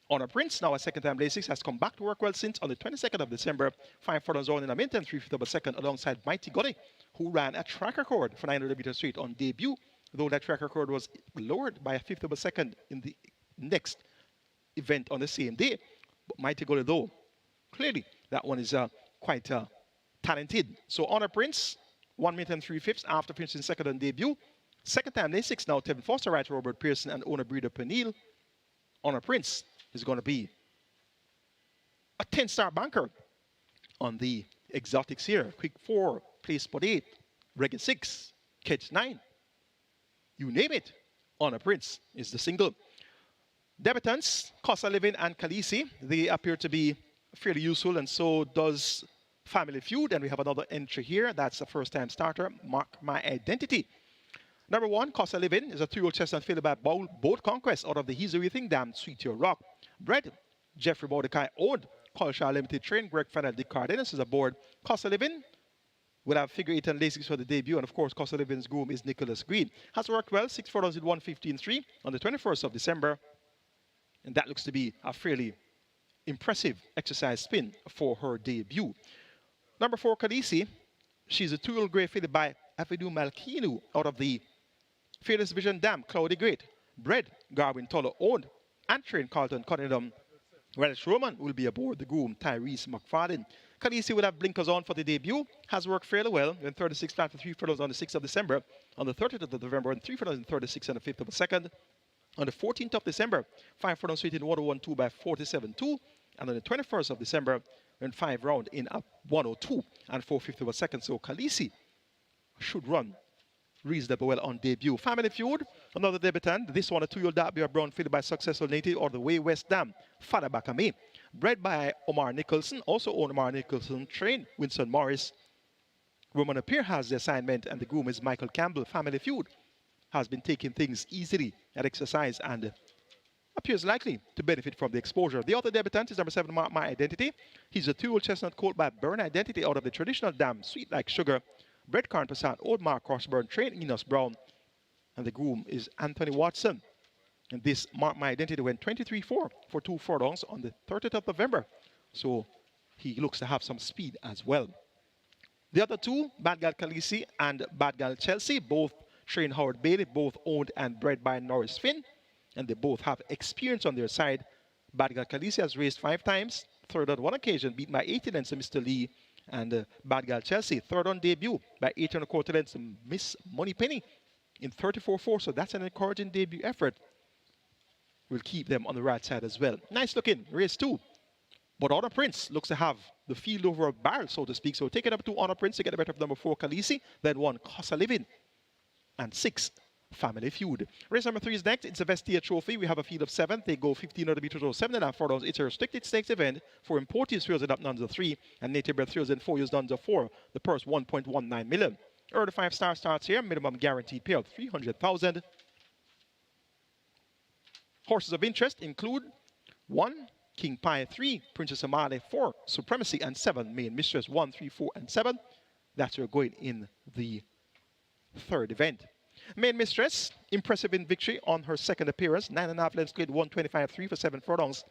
Honor Prince, now a second-time lay 6, has come back to work well since on the 22nd of December. 5 furlongs on in a minute and 3/5 of a second alongside Mighty Gully, who ran a track record for 900 meters straight on debut, though that track record was lowered by a 1/5 of a second in the next event on the same day. But Mighty Gully, though, clearly that one is quite talented. So Honor Prince, 1 minute and 3/5 after finishing second on debut, Second time, lane 6 now, Tevin Foster rides Robert Pearson and owner breeder Peniel. Honor Prince is going to be a 10-star banker on the exotics here. Quick 4, place spot 8, Reggae 6, catch 9. You name it, Honor Prince is the single. Debutants, Costa Living and Khaleesi, they appear to be fairly useful, and so does Family Feud. And we have another entry here. That's a first-time starter, Mark My Identity. Number 1, Costa Living, is a 3-year-old chestnut filled by Boat Conquest out of the He's Everything Dam, Sweet Your Rock. Bred, Jeffrey Mordecai owned, Colshire Limited Train, Greg Fennell, Dick Cardenas is aboard. Costa Living will have figure 8 and lasix for the debut, and of course, Costa Living's groom is Nicholas Green. Has worked well, 6 photos with 115.3 on the 21st of December, and that looks to be a fairly impressive exercise spin for her debut. Number 4, Khaleesi, she's a 2-year-old grey fitted by Afidu Malkinu out of the Fearless Vision Dam, Cloudy Great. Bred, Garwin Toller owned, and trained Carlton Cunningham. Relish Roman will be aboard the groom, Tyrese McFarlane. Khaleesi will have blinkers on for the debut. Has worked fairly well in 36 flat for 3 furlongs on the 6th of December, on the 30th of November, and 3 furlongs in 36 on the 5th of a second. On the 14th of December, 5 furlongs straight in 101.2 by 47.2. And on the 21st of December, went 5 round in a 102 and 4/5 of a second. So Khaleesi should run reasonably well on debut. Family Feud, another debutant. This one, a 2-year-old Derby Brown fitted by successful native or the Way West Dam, Father Bakame. Bred by Omar Nicholson, also owned Omar Nicholson, trained Winston Morris. Roman Appear has the assignment, and the groom is Michael Campbell. Family Feud has been taking things easily at exercise and appears likely to benefit from the exposure. The other debutant is number 7, Mark My Identity. He's a 2-year-old chestnut colt by Burn Identity out of the traditional Dam, Sweet Like Sugar. Bred Karen Passat, Old Mark Crossburn, trained Enos Brown, and the groom is Anthony Watson. And this Mark My Identity went 23-4 for 2 furlongs on the 30th of November. So he looks to have some speed as well. The other 2, Bad Gal Khaleesi and Bad Gal Chelsea, both trained Howard Bailey, both owned and bred by Norris Finn, and they both have experience on their side. Bad Gal Khaleesi has raced 5 times, third on 1 occasion, beat by 80 lengths to Mr. Lee, and Bad Gal Chelsea, third on debut by 8 1/4 lengths to Miss Moneypenny in 34-4. So that's an encouraging debut effort. We'll keep them on the right side as well. Nice looking race 2. But Honor Prince looks to have the field over a barrel, so to speak. So take it up to Honor Prince to get the better of number 4, Khaleesi, then 1, Costa Living, and 6, Family Feud. Race number 3 is next. It's a VESTIA trophy. We have a field of 7. They go 1500 meters or 7.5 furlongs. It's a restricted stakes event for imported thrills and up nuns of 3 and native bred thrills and 4 years nuns of 4. The purse 1.19 million. Early 5-star starts here. Minimum guaranteed payout 300,000. Horses of interest include 1, King Pie, 3, Princess Amale, 4, Supremacy, and 7, Main Mistress, 1, 3, 4, and 7. That's where we're going in the 3rd event. Main Mistress, impressive in victory on her 2nd appearance. 9.5 lengths cleared, 125.3 for 7 furlongs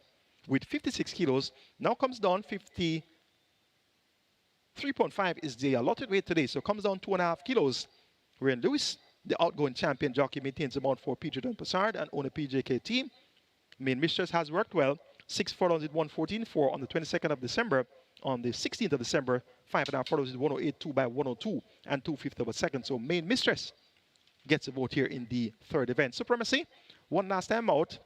with 56 kilos. Now comes down 53.5 is the allotted weight today. So comes down 2.5 kilos. Ryan Lewis, the outgoing champion jockey, maintains the mount for PJ Don Passard and owner PJK team. Main Mistress has worked well. 6 furlongs with 114.4 on the 22nd of December. On the 16th of December, 5.5 furlongs with 108.2 by 102 and 2/5 of a second. So Main Mistress gets a vote here in the 3rd event. Supremacy, one last time out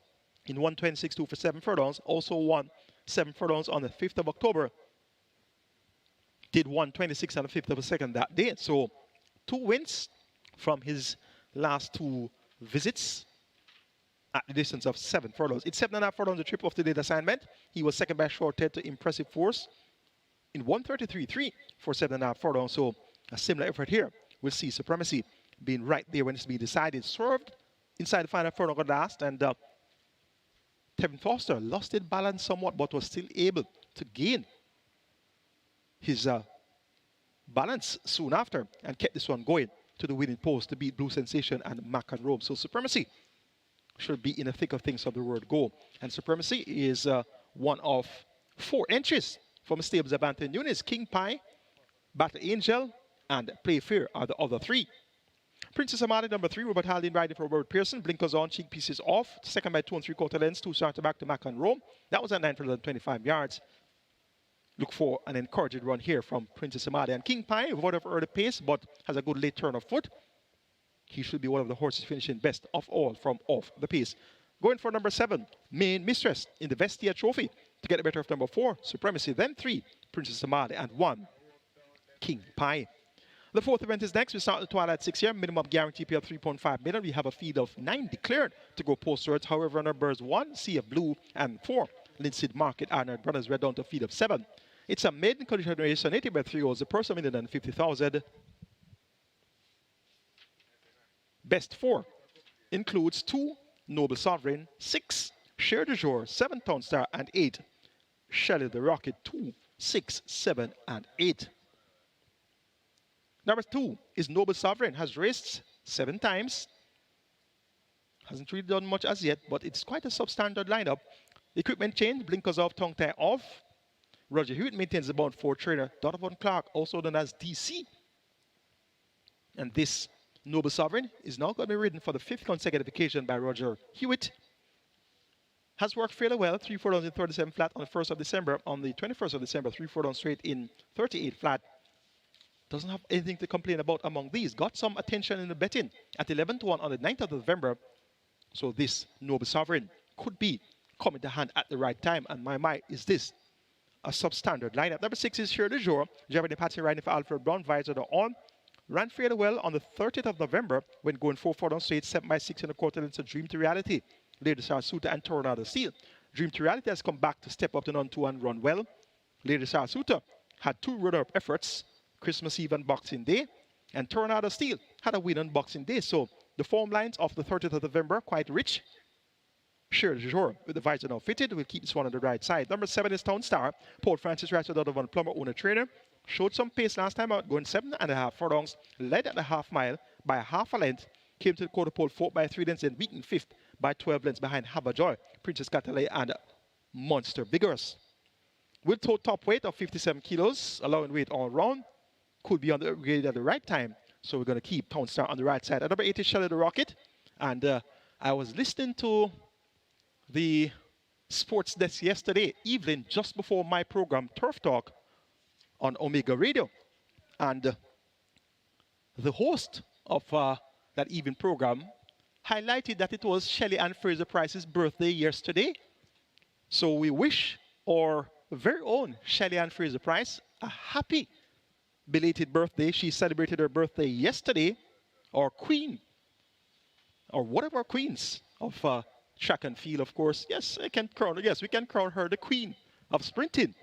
in 126.2 for 7 furlongs. Also won 7 furlongs on the 5th of October. Did 126 and a 5th of a second that day. So 2 wins from his last 2 visits at the distance of 7 furlongs. It's 7.5 furlongs, the trip of today's assignment. He was second by short head to Impressive Force in 133.3 for 7.5 furlongs. So a similar effort here. We'll see Supremacy being right there when it's being decided. Served inside the final furlong at last, and Tevin Foster lost his balance somewhat, but was still able to gain his balance soon after and kept this one going to the winning post to beat Blue Sensation and Mac and Rome. So Supremacy should be in the thick of things from the word go. And Supremacy is one of 4 entries from stables of Anthony Nunes. King Pie, Battle Angel, and Play Fair are the other 3. Princess Amali, number 3, Robert Haldane riding for Robert Pearson. Blinkers on, cheek pieces off. Second by 2 3/4 lengths, 2 starter back to Mac and Rome. That was at 925 yards. Look for an encouraging run here from Princess Amali. And King Pie, without of early pace, but has a good late turn of foot. he should be one of the horses finishing best of all from off the pace. Going for number 7, Main Mistress in the Vestia Trophy. To get the better of number 4, Supremacy. Then 3, Princess Amade. And 1, King Pie. The 4th event is next. We start the Twilight 6 here. Minimum guarantee pay of 3.5 million. We have a field of 9 declared to go postwards. However, numbers 1, Sea of Blue, and 4, Linseed Market, Arnold Brothers, read down to a field of 7. It's a maiden condition race, 80 by 3 goals. The purse of 150,000. Best 4 includes 2, Noble Sovereign, 6, Cher de Jour, 7, Town Star, and 8, Shelley the Rocket, 2, 6, 7, and 8. Number 2 is Noble Sovereign, has raced 7 times. Hasn't really done much as yet, but it's quite a substandard lineup. Equipment change, blinkers off, tongue tie off. Roger Hewitt maintains the bound 4 trainer. Donovan Clark, also known as DC. And this Noble Sovereign is now going to be ridden for the 5th consecutive occasion by Roger Hewitt. Has worked fairly well, 3 4 downs in 37 flat on the 1st of December. On the 21st of December, 3 4 downs straight in 38 flat. Doesn't have anything to complain about among these. Got some attention in the betting at 11 to 1 on the 9th of November. So this Noble Sovereign could be coming to hand at the right time. And my mind is this, a substandard lineup. Number 6 is Cher de Jour. Jeremy Patsy riding for Alfred Brown, visor on. Ran fairly well on the 30th of November when going 4 4 down straight, 7 by 6 and a quarter lengths. Dream to Reality. Lady Sarasuta and Tornado Steel. Dream to Reality has come back to step up to non 2 and run well. Lady Sarasuta had 2 runner-up efforts, Christmas Eve and Boxing Day, and Tornado Steel had a win on Boxing Day. So the form lines of the 30th of November quite rich. Cher de Jour with the visor now fitted will keep this one on the right side. Number 7 is Town Star. Paul Francis rides with Donovan Plummer, owner trainer. Showed some pace last time out, going 7.5 furlongs, led at the half mile by a half a length. Came to the quarter pole 4 by 3 lengths and weakened 5th by 12 lengths behind Have a Joy, Princess Catalay, and Monster Vigorous. With total top weight of 57 kilos, allowing weight all round, could be on the grade at the right time. So we're going to keep Town Star on the right side. At number 8 is Shelley the Rocket. And I was listening to the sports desk yesterday evening, just before my program, Turf Talk, on Omega Radio. And the host of that evening program highlighted that it was Shelley Ann Fraser Price's birthday yesterday. So we wish our very own Shelley Ann Fraser Price a happy belated birthday. She celebrated her birthday yesterday. Our queen, or one of our queens of track and field, of course. Yes, we can crown her the queen of sprinting.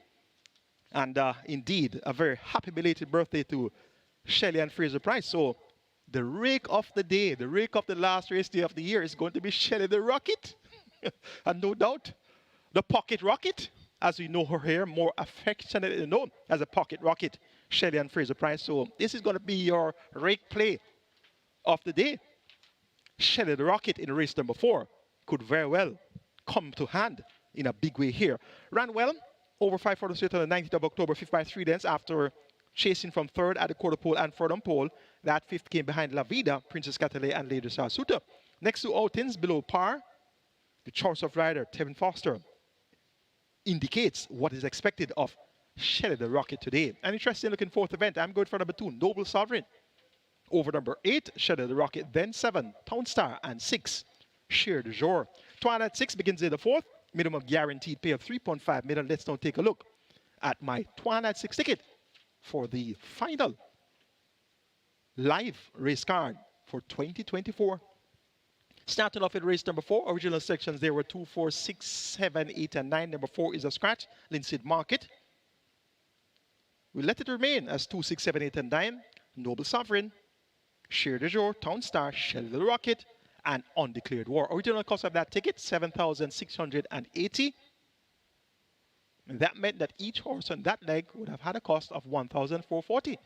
And indeed, a very happy belated birthday to Shelley Ann Fraser Price. So the rake of the day, the rake of the last race day of the year is going to be Shelley the Rocket. And no doubt, the Pocket Rocket, as we know her here, more affectionately known as a Pocket Rocket, Shelley Ann Fraser Price. So this is going to be your rake play of the day. Shelley the Rocket in race number 4 could very well come to hand in a big way here. Ran well, over 5 for the straight on the 19th of October, 5th by 3 lengths after chasing from 3rd at the quarter pole and 3rd on pole. That 5th came behind La Vida, Princess Catalay, and Lady Sarasuta. Next to outings below par, the choice of rider, Tevin Foster, indicates what is expected of Shelley the Rocket today. An interesting looking 4th event. I'm going for number 2, Noble Sovereign. Over number 8, Shelley the Rocket. Then 7, Town Star. And 6, Cher de Jour. Twilight 6 begins in the 4th. Minimum guaranteed pay of 3.5 million. Let's now take a look at my Twilight 6 ticket for the final live race card for 2024. Starting off at race number 4, original sections there were 2, 4, 6, 7, 8, and 9. Number 4 is a scratch, Linseed Market. We let it remain as 2, 6, 7, 8, and 9. Noble Sovereign, Cher de Jour, Town Star, Shelley the Rocket, and Undeclared War. Original cost of that ticket, 7,680. And that meant that each horse on that leg would have had a cost of 1,440.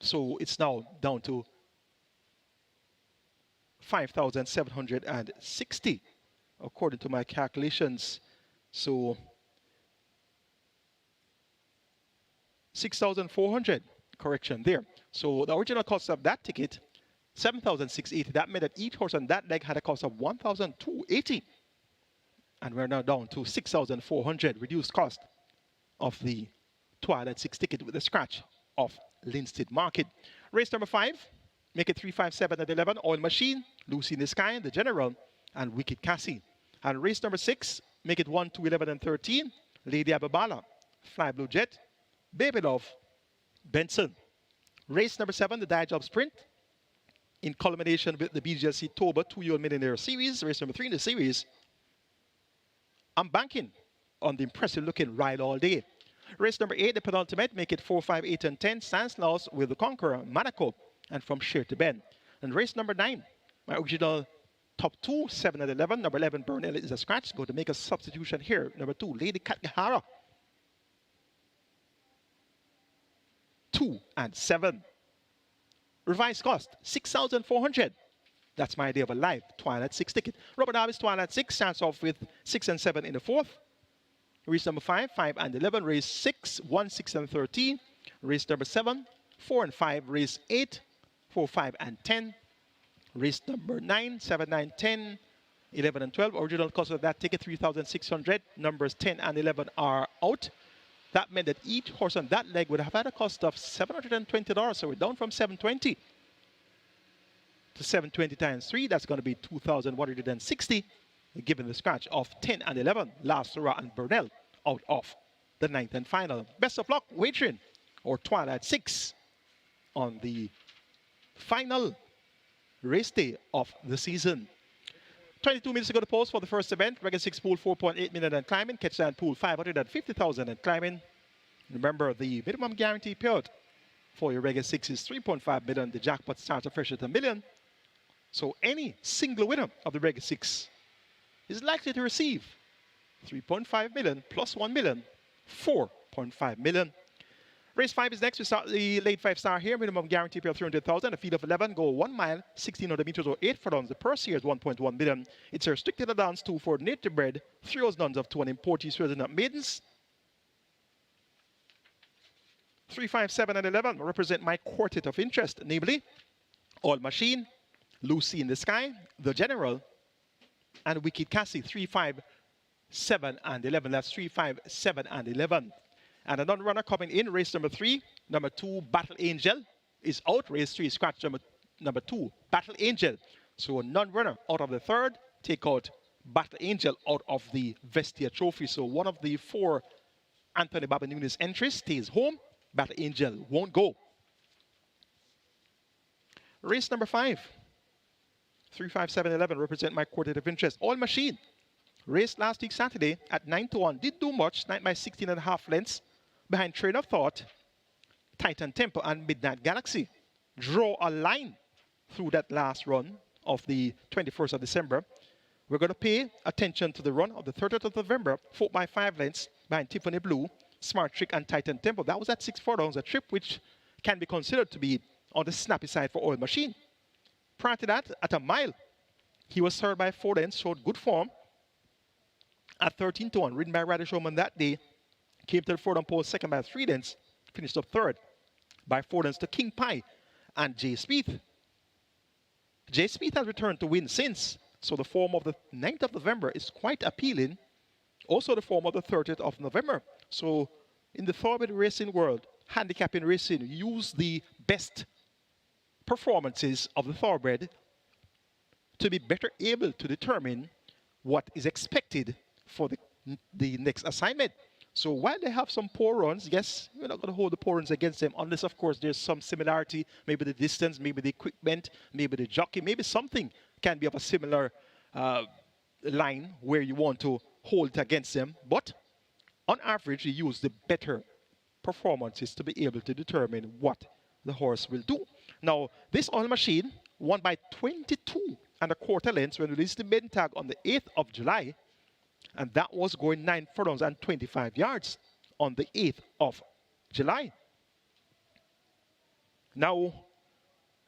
So it's now down to 5,760 according to my calculations. So 6,400 correction there. So the original cost of that ticket, 7,680. That meant that each horse on that leg had a cost of 1,280. And we're now down to 6,400 reduced cost of the Twilight 6 ticket with the scratch of Linstead Market. Race number 5, make it 357 at 11. Oil Machine, Lucy in the Sky, The General, and Wicked Cassie. And race number 6, make it 1, 2, 11, and 13. Lady Ababala, Fly Blue Jet, Baby Love, Benson. Race number 7, the Die Job Sprint, in culmination with the BGLC Toba 2-year Millionaire Series. Race number 3 in the series. I'm banking on the impressive looking Ride All Day. Race number 8, the penultimate, make it 4, 5, 8, and 10. Stanislaus with the Conqueror, Monaco, and From Share to Bend. And race number 9, my original top 2, 7 and 11. Number 11, Burnell is a scratch. Go to make a substitution here. Number 2, Lady Katgahara. 2 and 7. Revised cost, 6,400. That's my idea of a live Twilight 6 ticket. Robert Davis, Twilight 6, starts off with 6 and 7 in the 4th. Race number 5, 5 and 11. Race 6, 1, 6 and 13. Race number 7, 4 and 5. Race 8, 4, 5 and 10. Race number 9, 7, 9, 10, 11 and 12. Original cost of that ticket, 3,600. Numbers 10 and 11 are out. That meant that each horse on that leg would have had a cost of $720. So we're down from $720 to $720 times 3. That's going to be $2,160, given the scratch of 10 and 11. Lasera and Burnell out of the 9th and final. Best of luck wagering or Twilight 6 on the final race day of the season. 22 minutes ago to post for the first event. Regular 6 pool 4.8 million and climbing. Catch that pool 550,000 and climbing. Remember, the minimum guarantee payout for your regular 6 is 3.5 million. The jackpot starts afresh at $1 million. So any single winner of the regular 6 is likely to receive 3.5 million plus 1 million, 4.5 million. Race 5 is next. We start the late 5-star here. Minimum guarantee payout 300,000. A field of 11 go 1 mile, 1,600 meters or 8 furlongs. The purse here is 1.1 million. It's a restricted allowance 2 for native bred, 3 O's nuns of 2 and imported swears and not maidens. 3, 5, 7, and 11 represent my quartet of interest, namely All Machine, Lucy in the Sky, The General, and Wicked Cassie. 3, 5, 7, and 11. That's 3, 5, 7, and 11. And a non-runner coming in, race number 3. Number 2, Battle Angel, is out. Race 3, scratch number 2, Battle Angel. So a non-runner out of the 3rd, take out Battle Angel out of the Vestia trophy. So one of the 4 Anthony Babanuni's entries stays home. Battle Angel won't go. Race number 5. 3, 5, 7, 11 represent my quartet of interest. All Machine. Race last week Saturday at 9-1. Did do much, 9 by 16.5 lengths. Behind Train of Thought, Titan Temple, and Midnight Galaxy. Draw a line through that last run of the 21st of December. We're going to pay attention to the run of the 30th of November, 4 by 5 lengths behind Tiffany Blue, Smart Trick, and Titan Temple. That was at 6 furlongs, a trip which can be considered to be on the snappy side for Oil Machine. Prior to that, at a mile, he was third by 4 lengths, showed good form. At 13-1, ridden by Radish Roman that day, came to the furlong pole second by 3 lengths, finished up third by 4 lengths to King Pie and Jay Speed. Jay Speed has returned to win since, so the form of the 9th of November is quite appealing. Also the form of the 30th of November. So in the thoroughbred racing world, handicapping racing, use the best performances of the thoroughbred to be better able to determine what is expected for the next assignment. So while they have some poor runs, yes, we're not going to hold the poor runs against them unless, of course, there's some similarity, maybe the distance, maybe the equipment, maybe the jockey, maybe something can be of a similar line where you want to hold it against them. But on average, you use the better performances to be able to determine what the horse will do. Now, this All Machine won by 22.25 lengths when released the maiden tag on the 8th of July. And that was going 9 furlongs and 25 yards on the 8th of July. Now,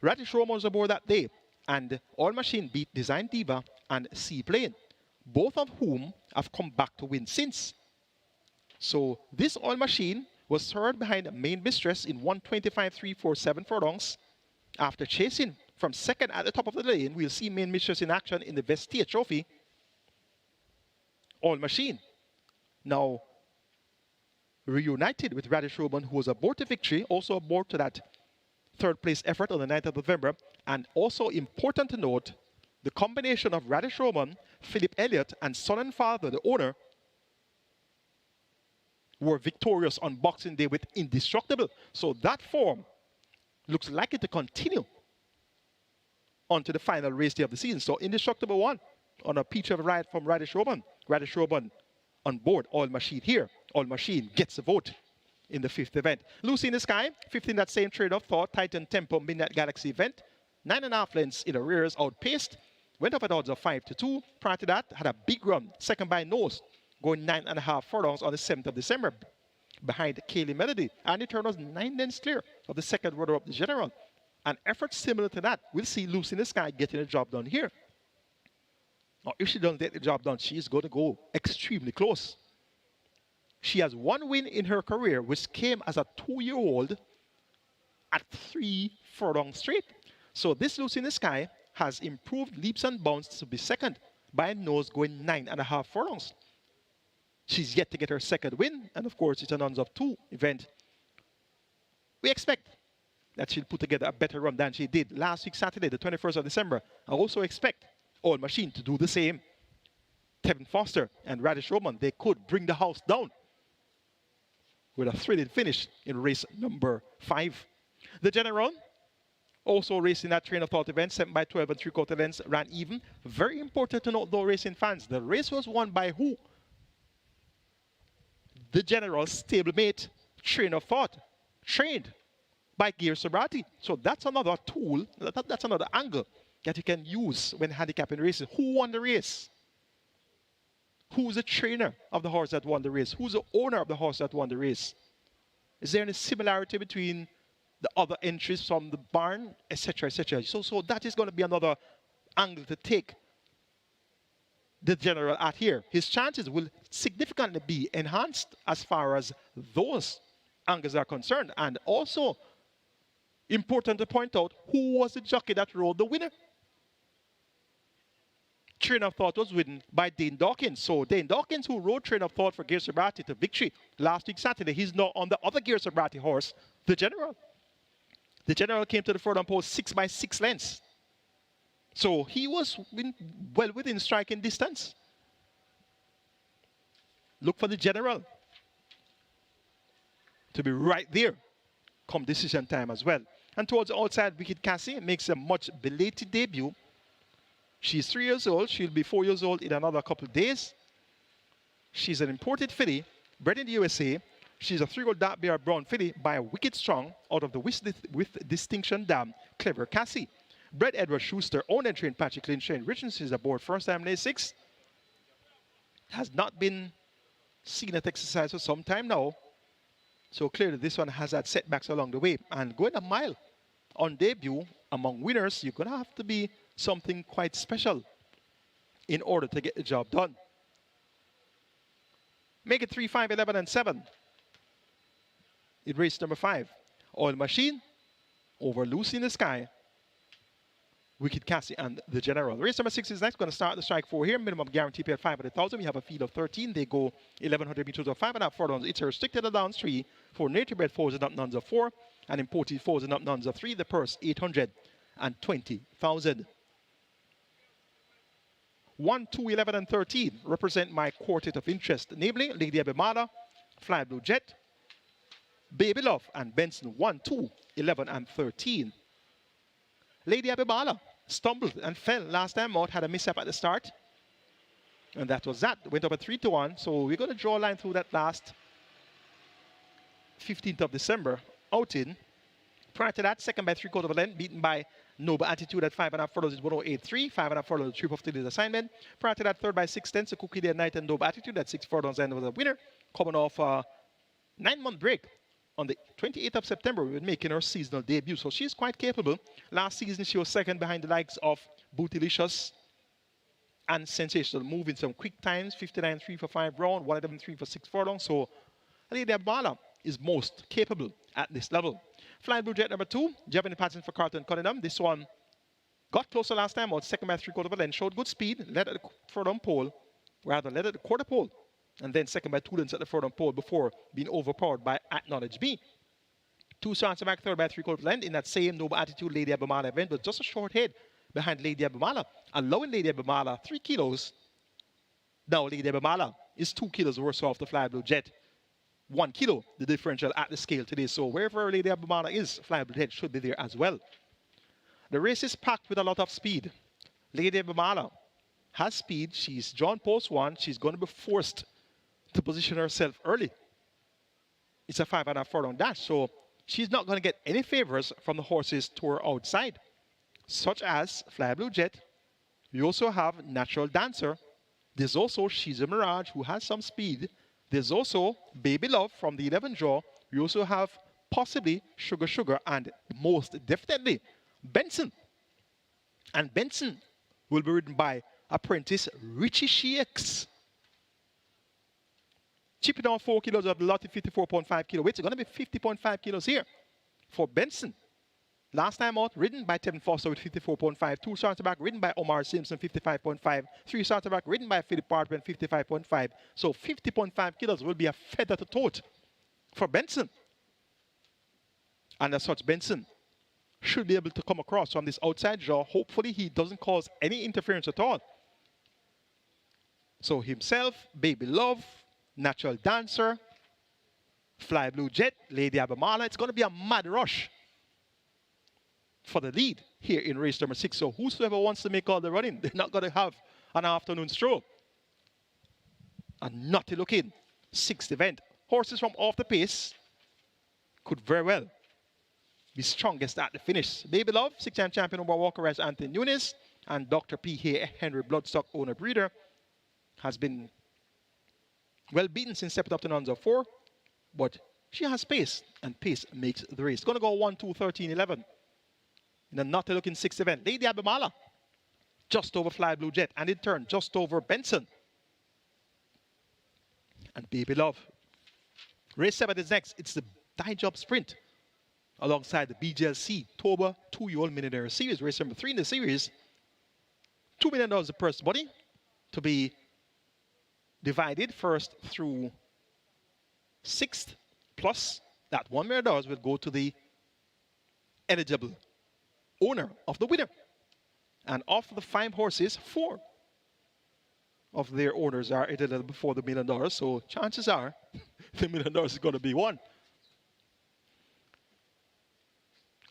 Radish Roma was aboard that day, and All Machine beat Design Diva and Seaplane, both of whom have come back to win since. So this All Machine was third behind Main Mistress in 125.347 furlongs. After chasing from second at the top of the lane, we'll see Main Mistress in action in the Vestia Trophy. All Machine now reunited with Radish Roman, who was aboard to victory, also aboard to that third place effort on the 9th of November. And also important to note, the combination of Radish Roman, Philip Elliott, and son and father, the owner, were victorious on Boxing Day with Indestructible. So that form looks likely to continue onto the final race day of the season. So Indestructible won on a peach of a ride from Radish Roman. Radish Roman on board. All Machine here. All Machine gets a vote in the 5th event. Lucy in the Sky, 15 that same train of thought. Titan Tempo Midnight Galaxy event. 9.5 lengths in arrears, outpaced. Went up at odds of 5-2. Prior to that, had a big run, second by nose, going 9.5 furlongs on the 7th of December behind Kaylee Melody. And the turn was 9 lengths clear of the second runner-up, the General. An effort similar to that. We'll see Lucy in the Sky getting the job done here. Now, if she doesn't get the job done, she is going to go extremely close. She has one win in her career, which came as a 2-year-old at 3 furlongs straight. So this Lucy in the Sky has improved leaps and bounds to be second by a nose going 9.5 furlongs. She's yet to get her second win, and of course it's a nuns of 2 event. We expect that she'll put together a better run than she did last week Saturday, the 21st of December. I also expect All Machine to do the same. Tevin Foster and Radish Roman, they could bring the house down with a thrilling finish in race number 5. The General, also racing that train of thought event, 7 by 12 and 3/4 lengths, ran even. Very important to note though, racing fans, the race was won by who? The General stablemate, train of thought, trained by Gear Sobrati. So that's another tool, that's another angle that you can use when handicapping races. Who won the race? Who's the trainer of the horse that won the race? Who's the owner of the horse that won the race? Is there any similarity between the other entries from the barn, etc., etc.? So that is going to be another angle to take the General at here. His chances will significantly be enhanced as far as those angles are concerned. And also, important to point out, who was the jockey that rode the winner? Train of Thought was ridden by Dane Dawkins. So Dane Dawkins, who rode Train of Thought for Gear Sobrati to victory last week Saturday, he's now on the other Gear Sobrati horse, the General. The General came to the furlong post 6 by 6 lengths. So he was well within striking distance. Look for the General to be right there come decision time as well. And towards the outside, Wicked Cassie makes a much belated debut. She's 3 years old. She'll be 4 years old in another couple of days. She's an imported filly, bred in the USA. She's a 3-year-old dark bear brown filly by a Wicked Strong out of the with distinction dam, Clever Cassie. Bred Edward Schuster, owned and trained Patrick Lynch and Richards is aboard first time in A6. Has not been seen at exercise for some time now. So clearly this one has had setbacks along the way. And going a mile on debut among winners, you're going to have to be something quite special in order to get the job done. Make it 3, 5, 11, and 7. In race number 5. Oil Machine over Lucy in the Sky, Wicked Cassie, and the General. Race number 6 is next. Going to start the strike 4 here. Minimum guarantee pay at 500,000. We have a field of 13. They go 1,100 meters of 5.5 furlongs. It's restricted to downs 3 for native bred foals and up nuns of 4 and imported foals and up nuns of 3. The purse 820,000. 1, 2, 11, and 13 represent my quartet of interest, namely Lady Abimana, Fly Blue Jet, Baby Love, and Benson 1, 2, 11, and 13. Lady Abimana stumbled and fell last time out, had a mishap at the start. And that was that. Went up at 3-1. So we're going to draw a line through that last 15th of December outing. Prior to that, second by 3/4 of a length, beaten by Noble Attitude at 5.5 furlongs is 108.3. 5.5 furlongs, 350 days assignment. Prior to that, third by 6/10, a Cookie Day Night and Noble Attitude at 6 furlongs and was a winner. Coming off a 9-month break. On the 28th of September, we were making her seasonal debut. So she's quite capable. Last season, she was second behind the likes of Bootylicious and Sensational, moving some quick times, 59.3 for 5 round, 111.3 for 6 furlongs. So Lady Abimana is most capable at this level. Flying Blue Jet number 2, Jevon Patton for Carlton Cunningham. This one got closer last time out, second by 3/4 of a length, showed good speed, led at the furlong pole, rather led at the quarter pole, and then second by 2 lengths at the furlong pole before being overpowered by Acknowledge Me. 2 starts back, third by 3/4 length in that same Noble Attitude Lady Abamala event, but just a short head behind Lady Abamala, allowing Lady Abamala 3 kilos. Now Lady Abamala is 2 kilos worse off the Fly Blue Jet. 1 kilo, the differential at the scale today. So wherever Lady Abamala is, Fly Blue Jet should be there as well. The race is packed with a lot of speed. Lady Abamala has speed. She's drawn post 1. She's going to be forced to position herself early. It's a 5.5 furlong dash, so she's not going to get any favors from the horses to her outside, such as Fly Blue Jet. You also have Natural Dancer. There's also She's a Mirage, who has some speed. There's also Baby Love from the 11th draw. You also have possibly Sugar Sugar, and most definitely Benson. And Benson will be ridden by apprentice Richie Shakes. Chipping down 4 kilos of the lot at 54.5 kilo weight. It's going to be 50.5 kilos here for Benson. Last time out, ridden by Tevin Foster with 54.5. 2 starts back, ridden by Omar Simpson, 55.5. 3 starts back, ridden by Philip Parkman, 55.5. So 50.5 kilos will be a feather to tote for Benson. And as such, Benson should be able to come across from this outside draw. Hopefully, he doesn't cause any interference at all. So himself, Baby Love, Natural Dancer, Fly Blue Jet, Lady Abamala. It's going to be a mad rush for the lead here in race number 6. So whosoever wants to make all the running, they're not going to have an afternoon stroll. A nutty looking 6th event. Horses from off the pace could very well be strongest at the finish. Baby Love, 6-time champion over Walker as Anthony Nunes, and Dr. P. Henry Bloodstock, owner breeder, has been well beaten since stepping up to Nonza 4, but she has pace, and pace makes the race. Going to go 1, 2, 13, 11. In a nutty looking 6th event. Lady Abamala just over Fly Blue Jet, and in turn just over Benson. And Baby Love. Race 7 is next. It's the Die Job Sprint alongside the BJLC Toba 2-year-old Millionaire Series. Race number 3 in the series. $2 million the purse money to be divided first through 6th, plus that $1 million will go to the eligible owner of the winner. And of the 5 horses, 4 of their owners are eligible before the $1 million. So chances are the $1 million is going to be won.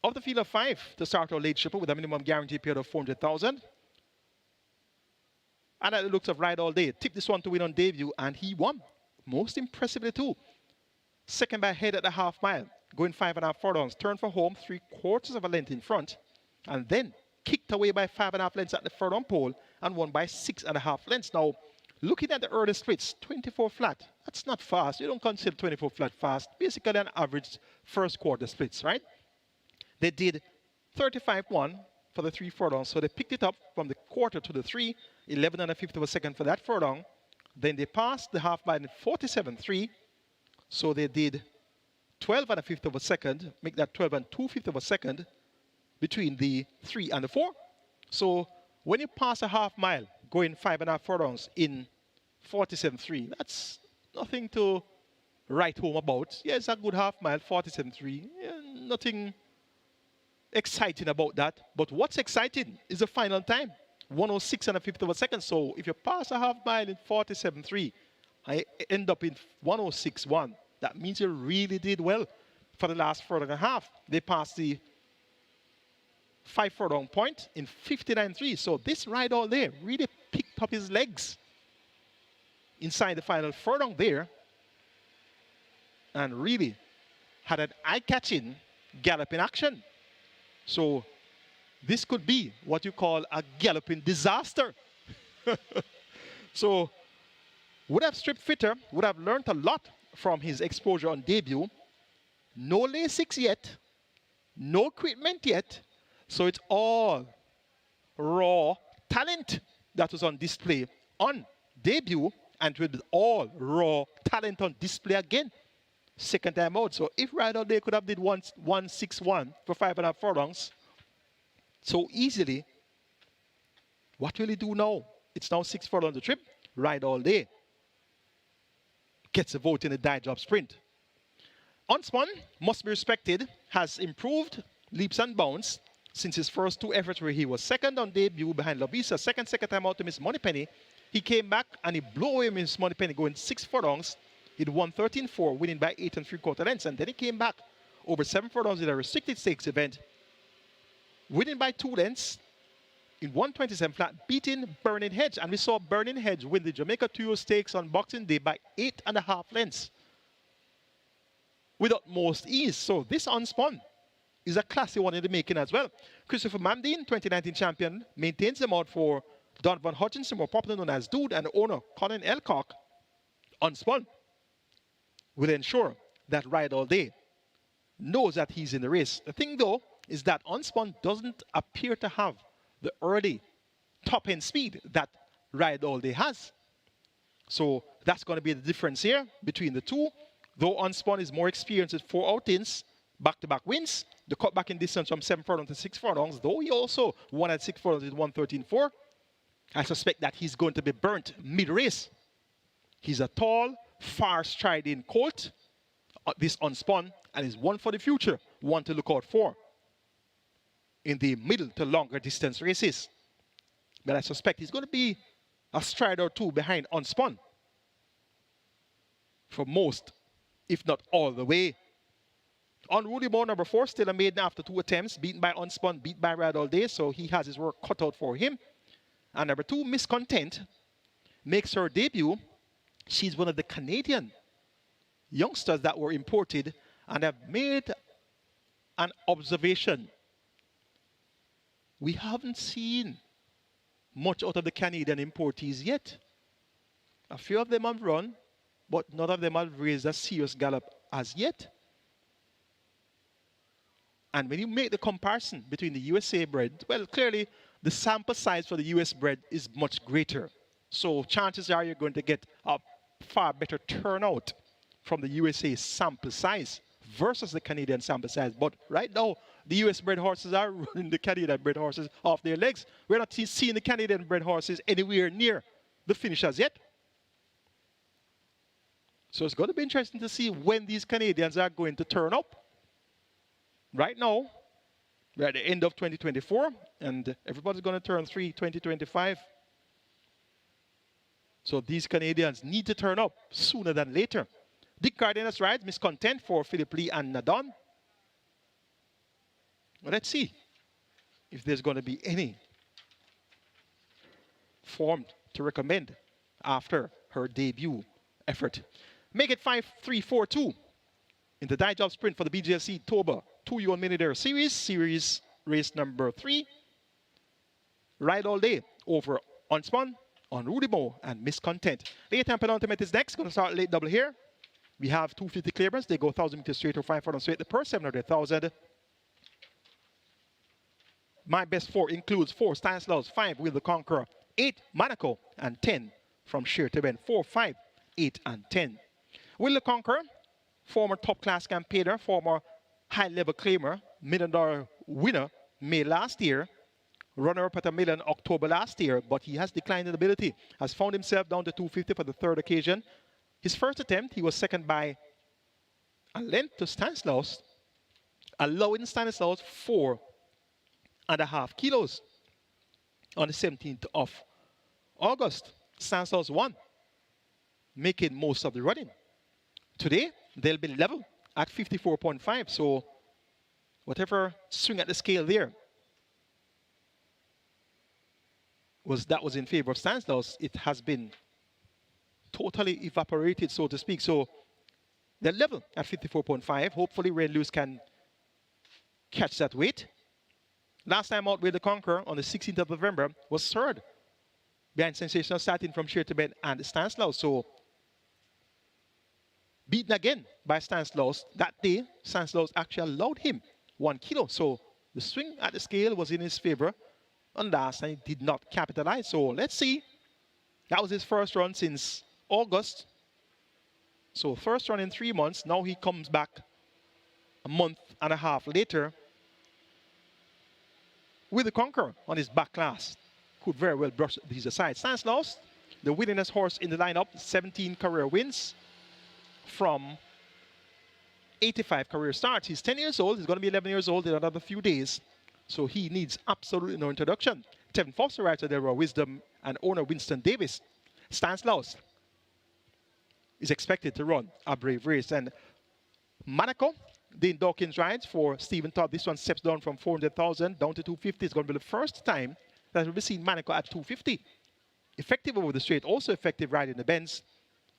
Of the field of 5 to start our late shipper with a minimum guarantee period of 400,000. And at the looks of Ride All Day, tipped this one to win on debut, and he won. Most impressively too. Second by head at the half mile, going 5.5 furlongs, turned for home 3/4 of a length in front, and then kicked away by 5.5 lengths at the furlong pole and won by 6.5 lengths. Now, looking at the early splits, 24 flat, that's not fast. You don't consider 24 flat fast. Basically an average first quarter splits, right? They did 35-1 for the 3 furlongs, so they picked it up from the quarter to the 3, 11.5 of a second for that furlong. Then they passed the half mile in 47.3, so they did 12.5 of a second, make that 12.25 of a second between the 3 and the 4. So when you pass a half mile, going 5.5 furlongs in 47.3, that's nothing to write home about. Yeah, it's a good half mile, 47.3. Yeah, nothing exciting about that. But what's exciting is the final time, 106.5 of a second. So if you pass a half mile in 47.3, I end up in 106.1. That means you really did well for the last furlong and a half. They passed the 5 furlong point in 59.3. So this Ride All Day really picked up his legs inside the final furlong there and really had an eye-catching galloping action. So this could be what you call a galloping disaster. So would have stripped fitter, would have learned a lot from his exposure on debut. No Lasix yet, no equipment yet. So it's all raw talent that was on display on debut, and with all raw talent on display again, second time out. So if Ride All Day could have did 161 for 5.5 furlongs so easily, what will he do now? It's now 6 furlongs the trip. Ride All Day gets a vote in the Die Job Sprint. Unspun, must be respected, has improved leaps and bounds since his first two efforts where he was second on debut behind Lobisa, second time out to Miss Moneypenny. He came back and he blew away Miss Moneypenny going 6 furlongs. He'd won 13-4, winning by 8 3/4 lengths. And then he came back over 7 furlongs in a restricted stakes event, winning by 2 lengths in 127 flat, beating Burning Hedge. And we saw Burning Hedge win the Jamaica 2 Stakes on Boxing Day by 8.5 lengths with utmost ease. So this Unspun is a classy one in the making as well. Christopher Mamdine, 2019 champion, maintains the mount for Donovan Hutchinson, more popular known as Dude, and the owner, Colin Elcock. Unspun will ensure that Ride All Day knows that he's in the race. The thing, though, is that Unspun doesn't appear to have the early top-end speed that Ride All Day has. So that's going to be the difference here between the two. Though Unspun is more experienced with 4 outings, back-to-back wins, the cutback in distance from 7 furlongs to 6 furlongs, though he also won at 6 furlongs with 113.4, I suspect that he's going to be burnt mid-race. He's a tall, far-striding colt, this Unspun, and is one for the future, one to look out for in the middle to longer distance races. But I suspect he's going to be a stride or two behind Unspun for most, if not all the way. Unruly Moore, number 4, still a maiden after 2 attempts, beaten by Unspun, beat by Ride All Day, so he has his work cut out for him. And number 2, Miss Content, makes her debut. She's one of the Canadian youngsters that were imported and have made an observation. We haven't seen much out of the Canadian importees yet. A few of them have run, but none of them have raised a serious gallop as yet. And when you make the comparison between the USA bred, well, clearly the sample size for the US bred is much greater. So chances are you're going to get a far better turnout from the USA sample size versus the Canadian sample size. But right now, the US bred horses are running the Canadian bred horses off their legs. We're not seeing the Canadian bred horses anywhere near the finishers yet. So it's going to be interesting to see when these Canadians are going to turn up. Right now, we're at the end of 2024, and everybody's going to turn 3 2025. So these Canadians need to turn up sooner than later. Dick Cardenas rides Miss Content for Philip Lee and Nadon. Well, let's see if there's going to be any form to recommend after her debut effort. Make it 5-3-4-2 in the Die Job Sprint for the BGSC Toba 2-year-old Millionaire Series race number 3. Ride All Day over Unspun, Unruly Mo, and Miss Content. Late and penultimate is next. Going to start late double here. We have 250 clearance. They go 1,000 meters straight or 5 furlongs straight. The purse 700,000. My best 4 includes 4 Stanislaus, 5 Will the Conqueror, 8 Monaco, and 10 from Sheer to Bend. 4, 5, 8, and 10. Will the Conqueror, former top-class campaigner, former high-level claimer, $1 million winner May last year, runner-up at $1 million October last year, but he has declined in ability, has found himself down to 250 for the 3rd occasion. His first attempt, he was second by a length to Stanislaus, allowing Stanislaus 4.5 kilos. On the 17th of August, Stanislaus won, making most of the running. Today, they'll be level at 54.5, so whatever swing at the scale there was in favor of Stanislaus, it has been totally evaporated, so to speak. So they're level at 54.5. Hopefully, Ray Lewis can catch that weight. Last time out with the Conqueror on the 16th of November was 3rd behind Sensational starting from Sheer to Bend and Stanislaus. So beaten again by Stanislaus. That day, Stanislaus actually allowed him 1 kilo. So the swing at the scale was in his favor. And last time he did not capitalize. So let's see. That was his first run since August. So first run in 3 months. Now he comes back a month and a half later with the Conqueror on his back class. Could very well brush these aside. Stanislaus, the winningest horse in the lineup, 17 career wins from 85 career starts. He's 10 years old. He's going to be 11 years old in another few days. So he needs absolutely no introduction. Tevin Foster writer Deborah Wisdom and owner Winston Davis. Stanislaus is expected to run a brave race. And Monaco, Dean Dawkins rides for Stephen Todd. This one steps down from 400,000 down to 250. It's going to be the first time that we'll be seeing Monaco at 250. Effective over the straight, also effective riding the bends.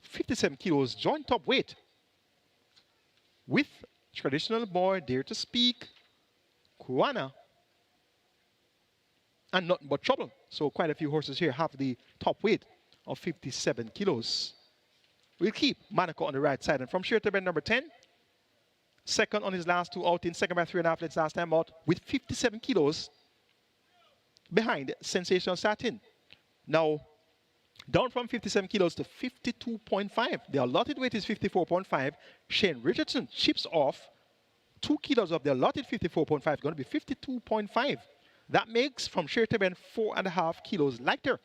57 kilos, joint top weight. With traditional boy, dare to speak, Kuana, and nothing but trouble. So quite a few horses here have the top weight of 57 kilos. We'll keep Monaco on the right side. And from sheer to bend number 10, second on his last two outings, second by 3.5 lengths last time out, with 57 kilos behind Sensational Satin. Now, down from 57 kilos to 52.5. The allotted weight is 54.5. Shane Richardson chips off 2 kilos of the allotted 54.5, going to be 52.5. That makes from sheer to bend 4.5 kilos lighter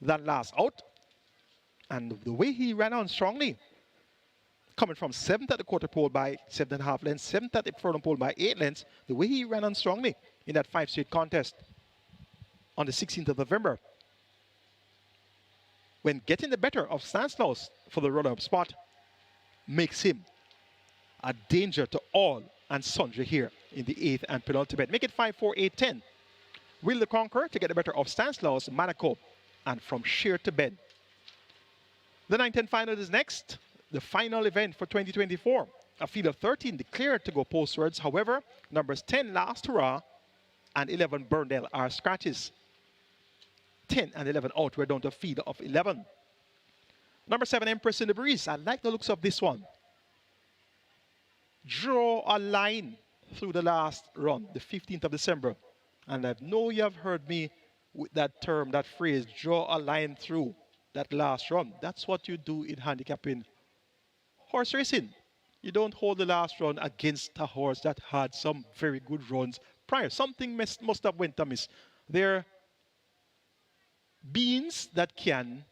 than last out. And the way he ran on strongly, coming from 7th at the quarter pole by 7.5 lengths, 7th at the furlong pole by 8 lengths, the way he ran on strongly in that 5-straight contest on the 16th of November, when getting the better of Stanislaus for the runner-up spot, makes him a danger to all and sundry here in the 8th and penultimate. Make it 5-4-8-10. Will the Conqueror to get the better of Stanislaus, Monaco, and from sheer to bend. The 9-10 final is next. The final event for 2024. A field of 13 declared to go postwards. However, numbers 10 Last Hurrah and 11 Burndale are scratches. 10 and 11 out. We're down to a field of 11. Number 7, Empress in the Breeze. I like the looks of this one. Draw a line through the last run, the 15th of December. And I know you have heard me with that term, that phrase, draw a line through that last run. That's what you do in handicapping horse racing. You don't hold the last run against a horse that had some very good runs prior. Something must have went amiss. They're beings that can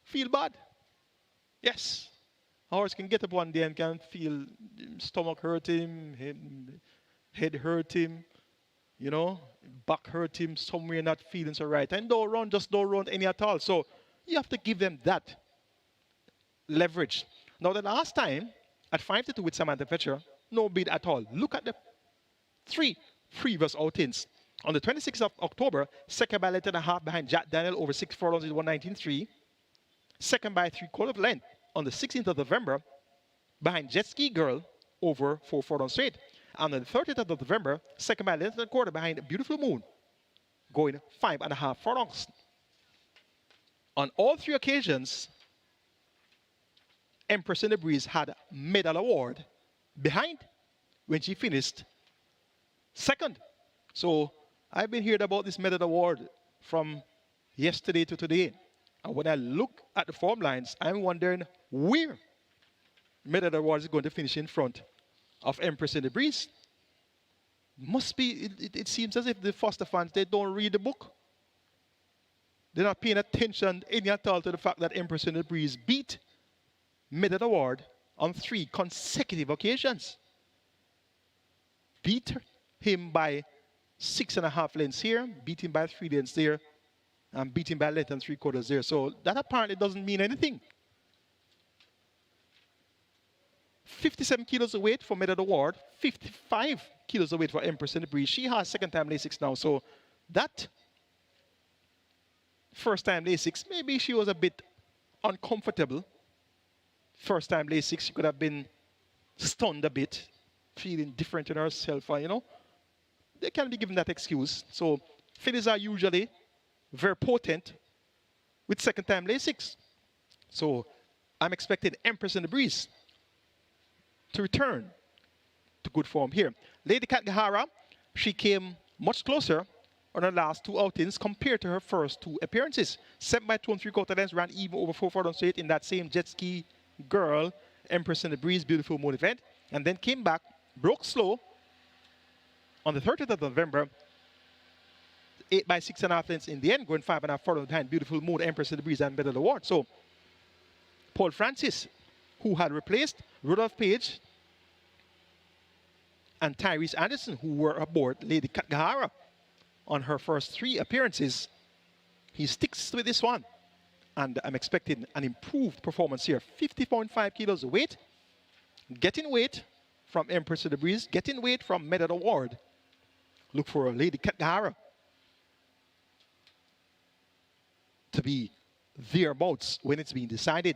feel bad. Yes. A horse can get up one day and can feel stomach hurt him, head hurt him, you know, back hurt him, somewhere not feeling so right. And just don't run any at all. So you have to give them that leverage. Now, the last time at 5-2 with Samantha Fetcher, no bid at all. Look at the 3 previous outings. On the 26th of October, second by 1.5 behind Jack Daniel over 6 furlongs in 119.3. Second by 3/4 length on the 16th of November behind Jet Ski Girl over 4 furlongs straight. And on the 30th of November, second by 1.25 behind Beautiful Moon, going 5.5 furlongs. On all 3 occasions, Empress in the Breeze had medal award behind when she finished second. So I've been hearing about this medal award from yesterday to today. And when I look at the form lines, I'm wondering where medal award is going to finish in front of Empress in the Breeze. Must be, it seems as if the Foster fans, they don't read the book. They're not paying attention any at all to the fact that Empress in the Breeze beat medal award on 3 consecutive occasions. Beat him by 6.5 lengths here, beat him by 3 lengths there, and beat him by 11 3/4 there. So that apparently doesn't mean anything. 57 kilos of weight for medal award, 55 kilos of weight for Empress in the Breeze. She has second-time Lasix now, so that first-time Lasix, maybe she was a bit uncomfortable. First-time Lasix, she could have been stunned a bit, feeling different in herself, you know. They can be given that excuse. So fillies are usually very potent with second-time Lasix. So I'm expecting Empress in the Breeze to return to good form here. Lady Katgahara, she came much closer on her last 2 outings compared to her first 2 appearances. 7 by 2 3/4 lengths, ran even over 4 furlongs straight in that same Jet Ski Girl, Empress in the Breeze, Beautiful Moon event, and then came back, broke slow on the 30th of November, 8 by 6.5 lengths in the end, going 5.5 furlongs behind Beautiful Moon, Empress in the Breeze, and Medal Award. So Paul Francis, who had replaced Rudolph Page and Tyrese Anderson, who were aboard Lady Katgahara on her first 3 appearances. He sticks with this one, and I'm expecting an improved performance here. 50.5 kilos weight, getting weight from Empress of the Breeze, getting weight from Medal Award. Look for Lady Katgahara to be thereabouts when it's being decided.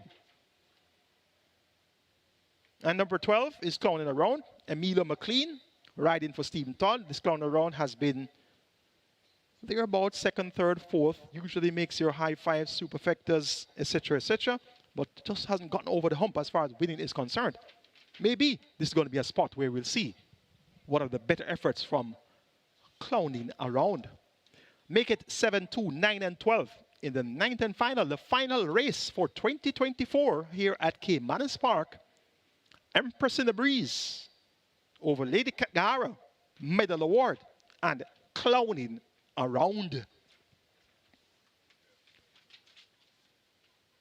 And number 12 is clowning around. Emilio McLean riding for Stephen Todd. This clown around has been thereabouts second, third, fourth. Usually makes your high fives, superfectas, etc., but just hasn't gotten over the hump as far as winning is concerned. Maybe this is going to be a spot where we'll see one of the better efforts from clowning around. Make it 7, 2, 9, and 12 in the 9th and final, the final race for 2024 here at Caymanas Park. Empress in the Breeze over Lady Katgahara, Medal Award, and clowning around.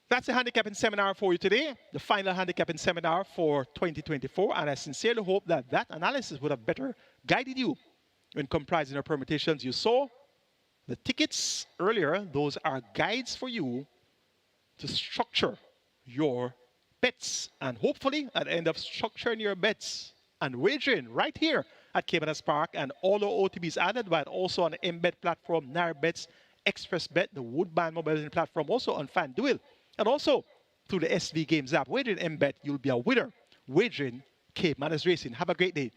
That's the handicapping seminar for you today, the final handicapping seminar for 2024, and I sincerely hope that that analysis would have better guided you when comprising your permutations. You saw the tickets earlier. Those are guides for you to structure your bets, and hopefully at the end of structuring your bets and wagering right here at Caymanas Park, and all the OTBs added, but also on the Embed platform, NarBets, Express Bet, the Woodbine mobile betting platform, also on FanDuel, and also through the SV Games app. Wagering Embed, you'll be a winner. Wagering Caymanas Racing. Have a great day.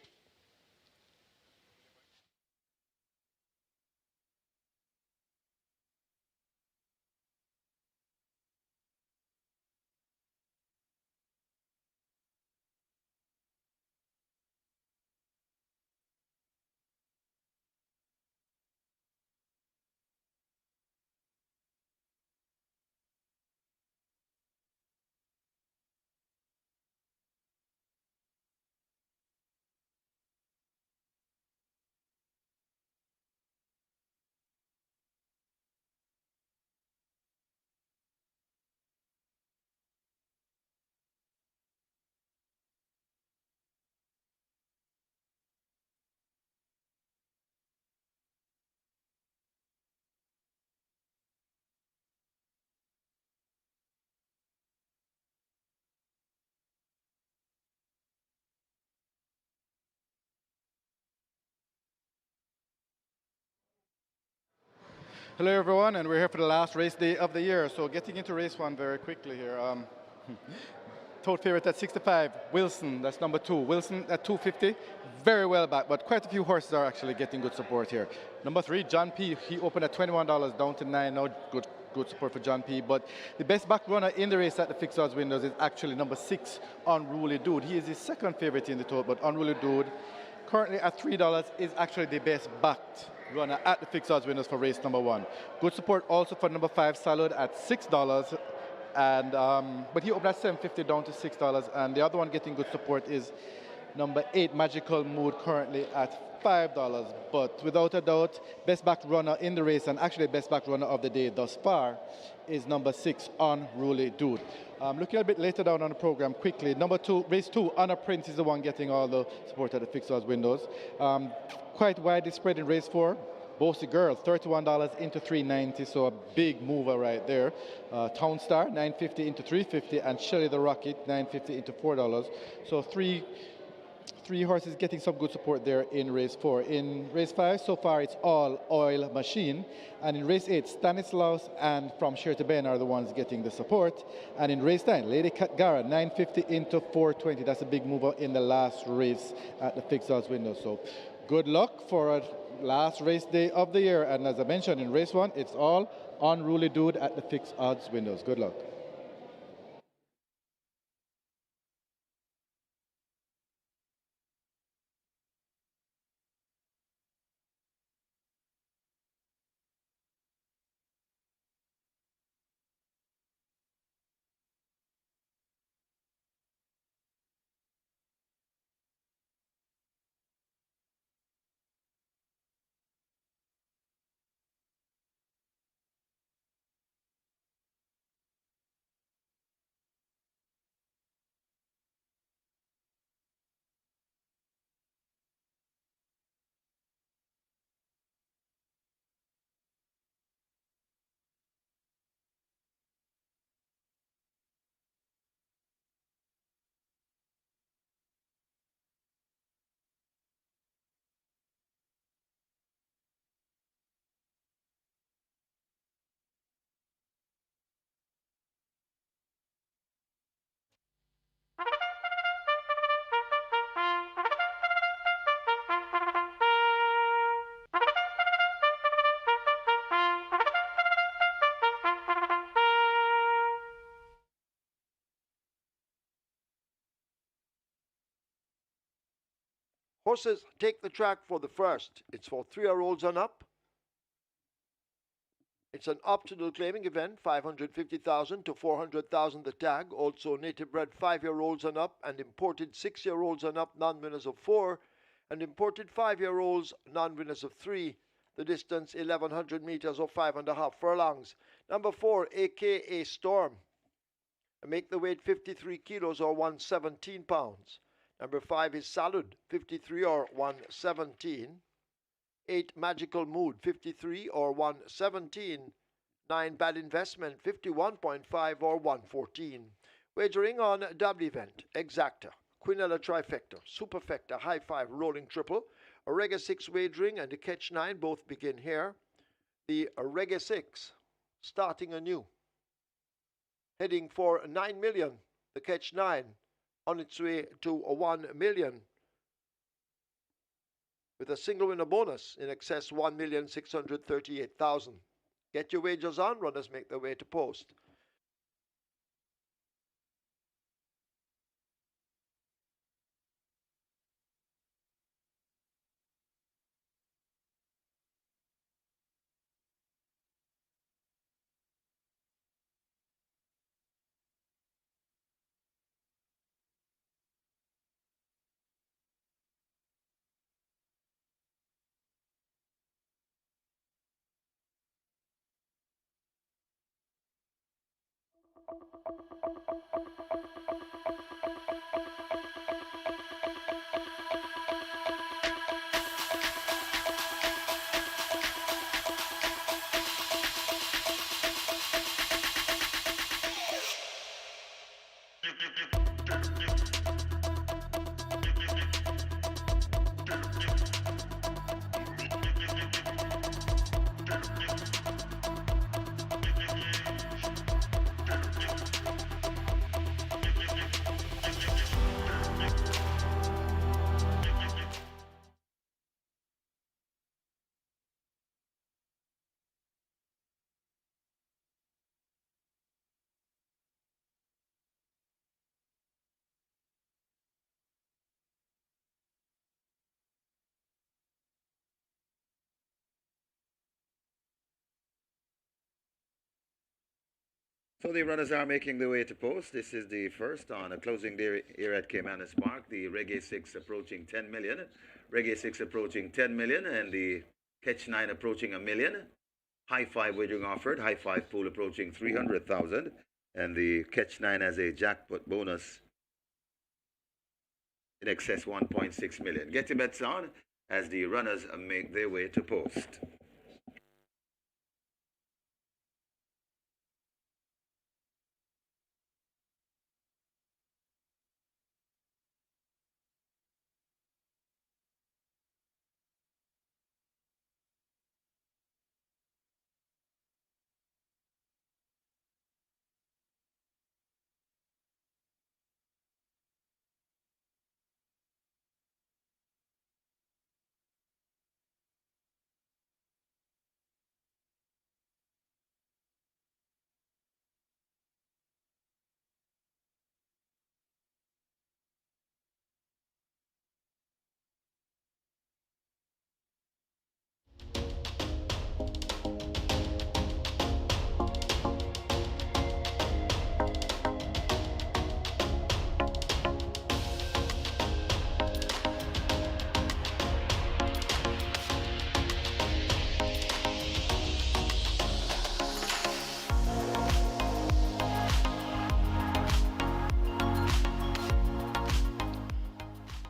Hello everyone, and we're here for the last race day of the year. So getting into race 1 very quickly here. Total favorite at 65, Wilson, that's number 2. Wilson at 250, very well back, but quite a few horses are actually getting good support here. Number 3, John P, he opened at $21, down to 9 now, good support for John P. But the best back runner in the race at the fixed odds windows is actually number 6, Unruly Dude. He is the second favorite in the total, but Unruly Dude, currently at $3, is actually the best backed runner at the fixed odds winners for race number 1. Good support also for number 5, Salud, at $6, and but he opened at $7.50 down to $6, and the other one getting good support is number 8, Magical Mood, currently at $5. But without a doubt, best back runner in the race, and actually best back runner of the day thus far, is number 6, Unruly Dude. Looking a bit later down on the program quickly, number 2, race 2, Honor Prince is the one getting all the support at the fixed odds windows. Quite widely spread in race 4. Bossy Girl, $31 into $3.90, so a big mover right there. Town Star, $9.50 into $3.50, and Shelly the Rocket, $9.50 into $4. So three horses getting some good support there in race 4. In race 5, so far it's all Oil Machine, and in race 8, Stanislaus and From Share to Ben are the ones getting the support. And in race 9, Lady Katgahara, $9.50 into $4.20. That's a big mover in the last race at the fixed odds window. So good luck for a last race day of the year, and as I mentioned, in race 1, it's all Unruly Dude at the fixed odds windows. Good luck. Horses take the track for the first. It's for 3-year-olds and up. It's an optional claiming event, 550,000 to 400,000 the tag. Also native bred 5-year-olds and up, and imported 6-year-olds and up, non-winners of 4, and imported 5-year-olds, non-winners of 3. The distance 1,100 meters or 5.5 furlongs. Number 4, AKA Storm. Make the weight 53 kilos or 117 pounds. Number 5 is Salud, 53 or 117. 8, Magical Mood, 53 or 117. 9, Bad Investment, 51.5 or 114. Wagering on double event, Exacta, Quinella Trifecta, Superfecta, High 5, Rolling Triple, Reggae 6 wagering and the Catch 9 both begin here. The Reggae 6 starting anew, heading for 9 million. The Catch 9 on its way to 1 million, with a single winner bonus in excess 1,638,000. Get your wagers on. Runners make their way to post. So the runners are making their way to post. This is the first on a closing day here at Caymanas Park. The Reggae 6 approaching 10 million. Reggae 6 approaching 10 million, and the Catch 9 approaching 1 million. High 5 wagering offered. High 5 pool approaching 300,000. And the Catch 9 has a jackpot bonus in excess 1.6 million. Get your bets on as the runners make their way to post.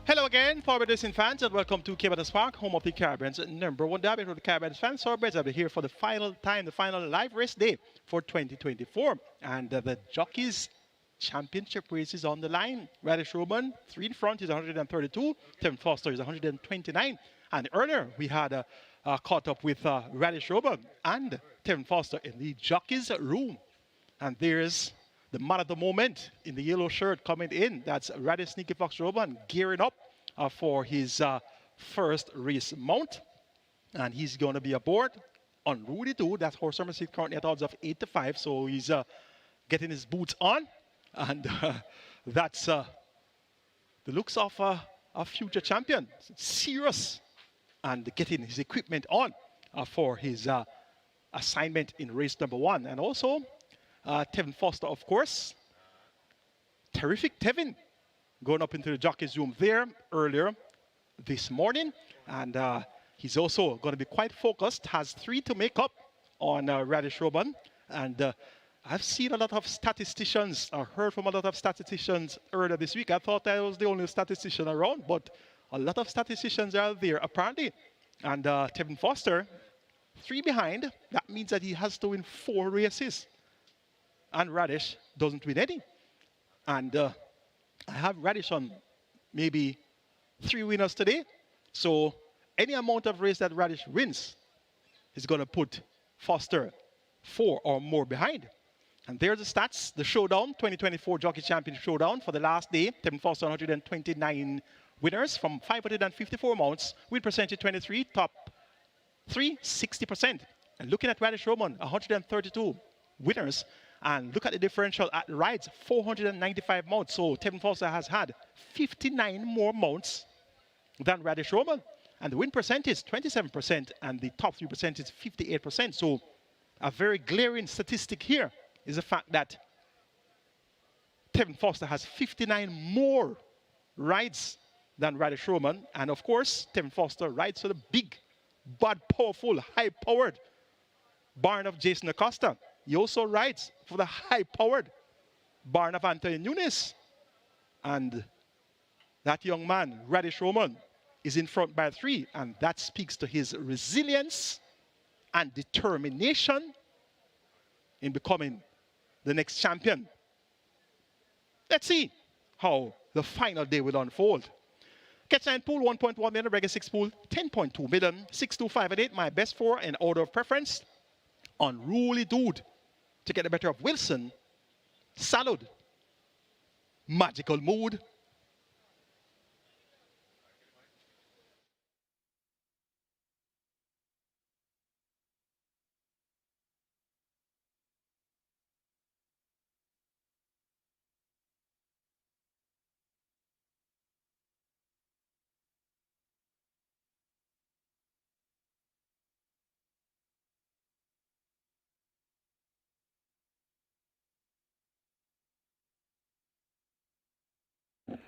Hello again, forward racing fans, and welcome to Caymanas Park, home of the Caribbean's #1 derby for the Caribbean fans. Thoroughbreds are here for the final time, the final live race day for 2024. And the Jockeys Championship race is on the line. Radish Roman, 3 in front, is 132. Tim Foster is 129. And earlier, we had caught up with Radish Roman and Tim Foster in the Jockeys room. And there's the man of the moment in the yellow shirt coming in. That's Radish Sneaky Fox Roman gearing up for his first race mount. And he's going to be aboard on Rudy 2. That horse number 6 currently at odds of 8-5. So he's getting his boots on. And that's the looks of a future champion, serious, and getting his equipment on for his assignment in race number 1. And also, Tevin Foster, of course. Terrific Tevin going up into the jockey's room there earlier this morning. And he's also going to be quite focused, has 3 to make up on Radish Roman. And I've seen a lot of statisticians, I heard from a lot of statisticians earlier this week. I thought I was the only statistician around, but a lot of statisticians are there apparently. And Tevin Foster, 3 behind. That means that he has to win 4 races. And Radish doesn't win any. And I have Radish on maybe 3 winners today. So any amount of race that Radish wins is going to put Foster 4 or more behind. And there's the stats, the showdown, 2024 Jockey Championship Showdown for the last day. Tevin Foster, 129 winners from 554 mounts, win percentage 23, top 3, 60%. And looking at Radish Roman, 132 winners. And look at the differential at rides, 495 mounts. So Tevin Foster has had 59 more mounts than Radish Roman. And the win percentage, 27%, and the top 3% is 58%. So a very glaring statistic here is the fact that Tevin Foster has 59 more rides than Radish Roman. And of course, Tevin Foster rides for the big, bad, powerful, high-powered barn of Jason Acosta. He also rides for the high-powered barn of Antonio Nunes. And that young man, Radish Roman, is in front by 3. And that speaks to his resilience and determination in becoming the next champion. Let's see how the final day will unfold. Catch 9 pool, 1.1 million. Regular 6 pool, 10.2 million. 6, 2, 5, and 8. My best 4 in order of preference. Unruly Dude to get the better of Wilson. Salud. Magical Mood.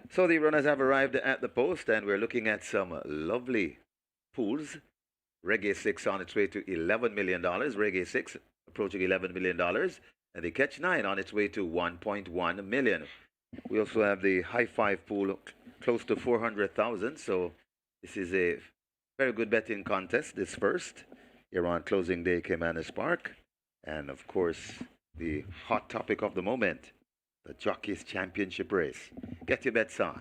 So the runners have arrived at the post, and we're looking at some lovely pools. Reggae 6 on its way to $11 million. Reggae 6 approaching $11 million. And the Catch 9 on its way to $1.1 million. We also have the High Five pool close to 400,000. So this is a very good betting contest, this first, here on closing day, Caymanas Park. And of course, the hot topic of the moment, the Jockeys Championship race. Get your bets on.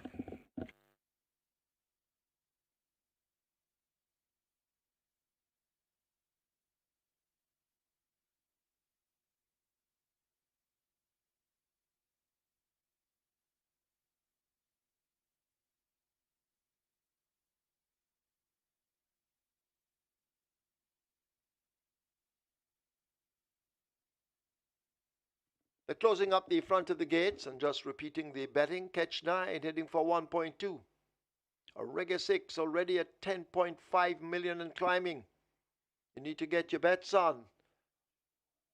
They're closing up the front of the gates and just repeating the betting. Catch 9 heading for 1.2. A Reggae 6 already at 10.5 million and climbing. You need to get your bets on.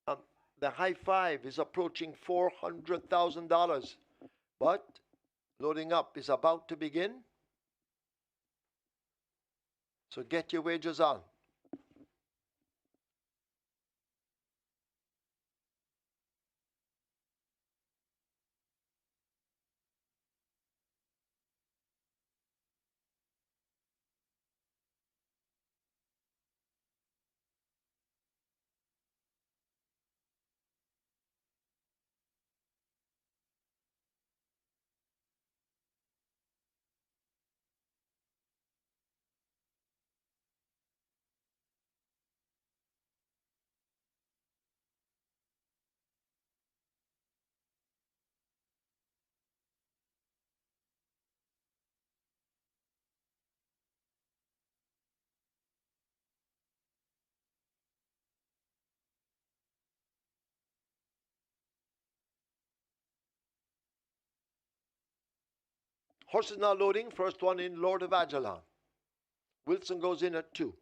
The High Five is approaching $400,000. But loading up is about to begin. So get your wagers on. Horses now loading. First one in, Lord of Ajalon. Wilson goes in at 2.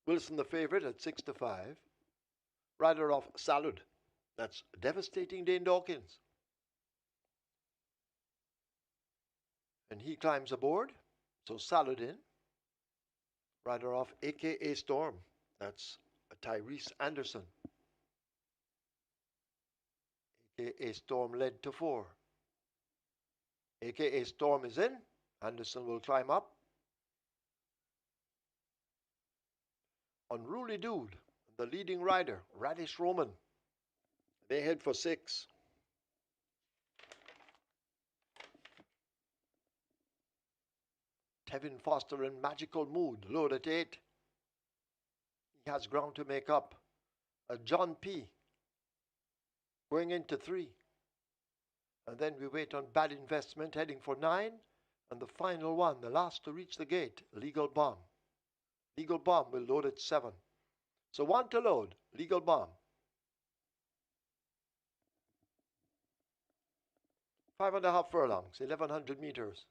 Wilson the favorite at 6-5. Rider off Salud. That's Devastating Dane Dawkins. And he climbs aboard. So Salud in. Rider off AKA Storm. That's Tyrese Anderson. AKA Storm led to 4. AKA Storm is in. Anderson will climb up. Unruly Dude, the leading rider, Radish Roman. They head for 6. Tevin Foster in Magical Mood, load at 8. He has ground to make up. John P. going into 3. And then we wait on Bad Investment heading for 9. And the final one, the last to reach the gate, Legal Bomb. Legal Bomb will load at 7. So 1 to load, Legal Bomb. 5.5 furlongs, 1,100 meters.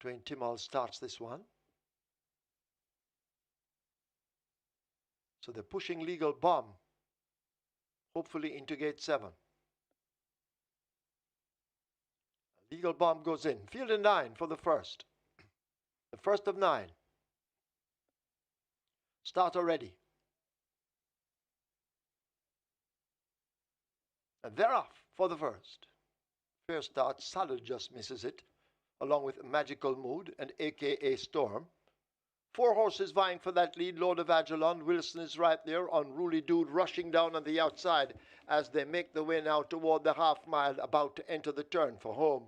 Dwayne Timmel starts this one. So they're pushing Legal Bomb, hopefully into gate 7. Legal Bomb goes in. Field in 9 for the first. The first of 9. Starter ready. And they're off for the first. Fair start. Salad just misses it, along with Magical Mood and AKA Storm. 4 horses vying for that lead. Lord of Ajalon. Wilson is right there. Unruly Dude rushing down on the outside as they make the way now toward the half mile, about to enter the turn for home.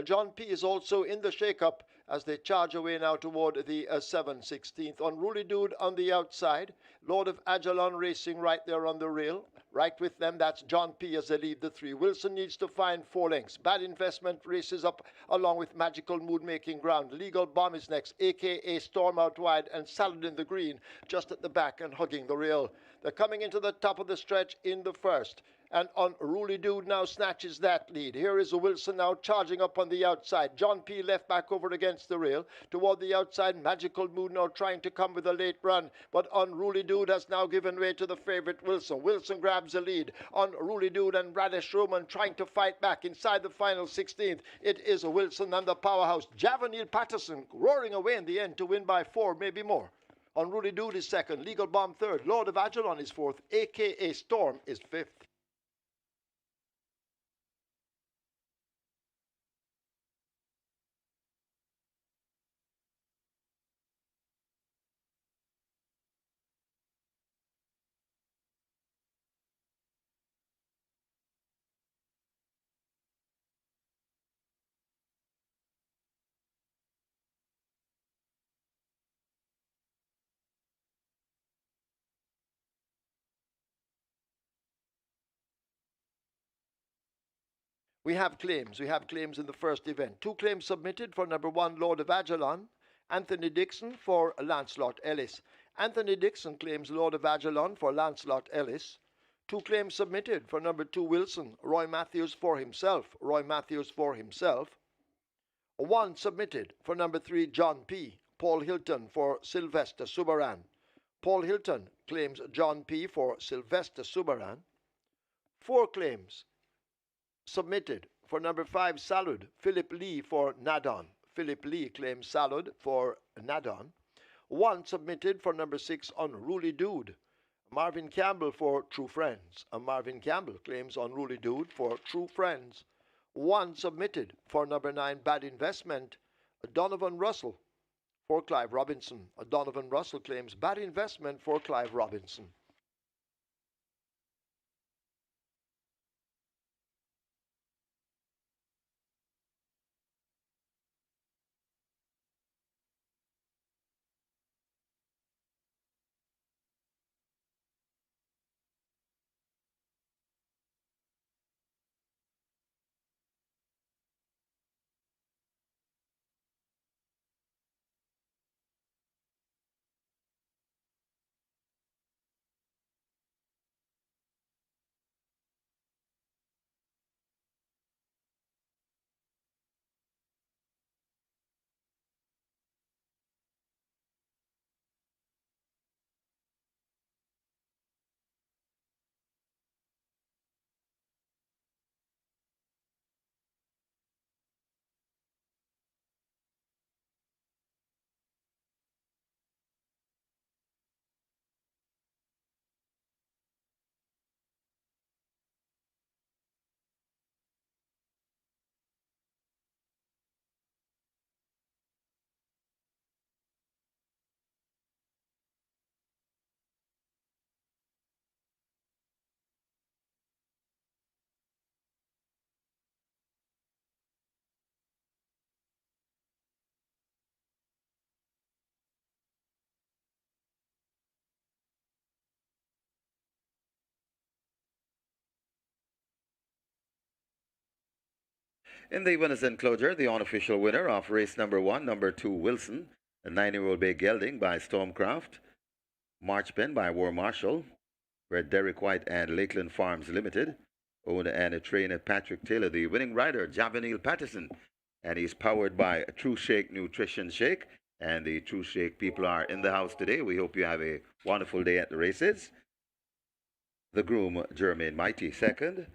John P. is also in the shake-up as they charge away now toward the 7/16th. Unruly Dude on the outside. Lord of Ajalon racing right there on the rail. Right with them, that's John P. as they lead the 3. Wilson needs to find 4 lengths. Bad Investment races up along with Magical Mood making ground. Legal Bomb is next, a.k.a. Storm out wide, and Salad in the green just at the back and hugging the rail. They're coming into the top of the stretch in the first. And Unruly Dude now snatches that lead. Here is Wilson now charging up on the outside. John P. left back over against the rail. Toward the outside, Magical Mood now trying to come with a late run. But Unruly Dude has now given way to the favorite Wilson. Wilson grabs the lead. Unruly Dude and Radish Roman trying to fight back inside the final 16th. It is Wilson and the powerhouse. Javanil Patterson roaring away in the end to win by 4, maybe more. Unruly Dude is second. Legal Bomb third. Lord of Ajalon is fourth. A.K.A. Storm is fifth. We have claims. We have claims in the first event. 2 claims submitted for number 1, Lord of Ajalon. Anthony Dixon for Lancelot Ellis. Anthony Dixon claims Lord of Ajalon for Lancelot Ellis. 2 claims submitted for number 2, Wilson. Roy Matthews for himself. Roy Matthews for himself. 1 submitted for number 3, John P. Paul Hilton for Sylvester Subaran. Paul Hilton claims John P. for Sylvester Subaran. 4 claims submitted for number 5, Salud. Philip Lee for Nadon. Philip Lee claims Salud for Nadon. 1 submitted for number 6, Unruly Dude. Marvin Campbell for True Friends. Marvin Campbell claims Unruly Dude for True Friends. 1 submitted for number 9, Bad Investment. Donovan Russell for Clive Robinson. Donovan Russell claims Bad Investment for Clive Robinson. In the winners enclosure, the unofficial winner of race number 1, number 2, Wilson, a 9-year-old bay gelding by Stormcraft, Marchpen by War Marshal, where Derek White and Lakeland Farms Limited, owner and trainer Patrick Taylor, the winning rider, Javanil Patterson, and he's powered by True Shake Nutrition Shake. And the True Shake people are in the house today. We hope you have a wonderful day at the races. The groom, Jermaine Mighty, second.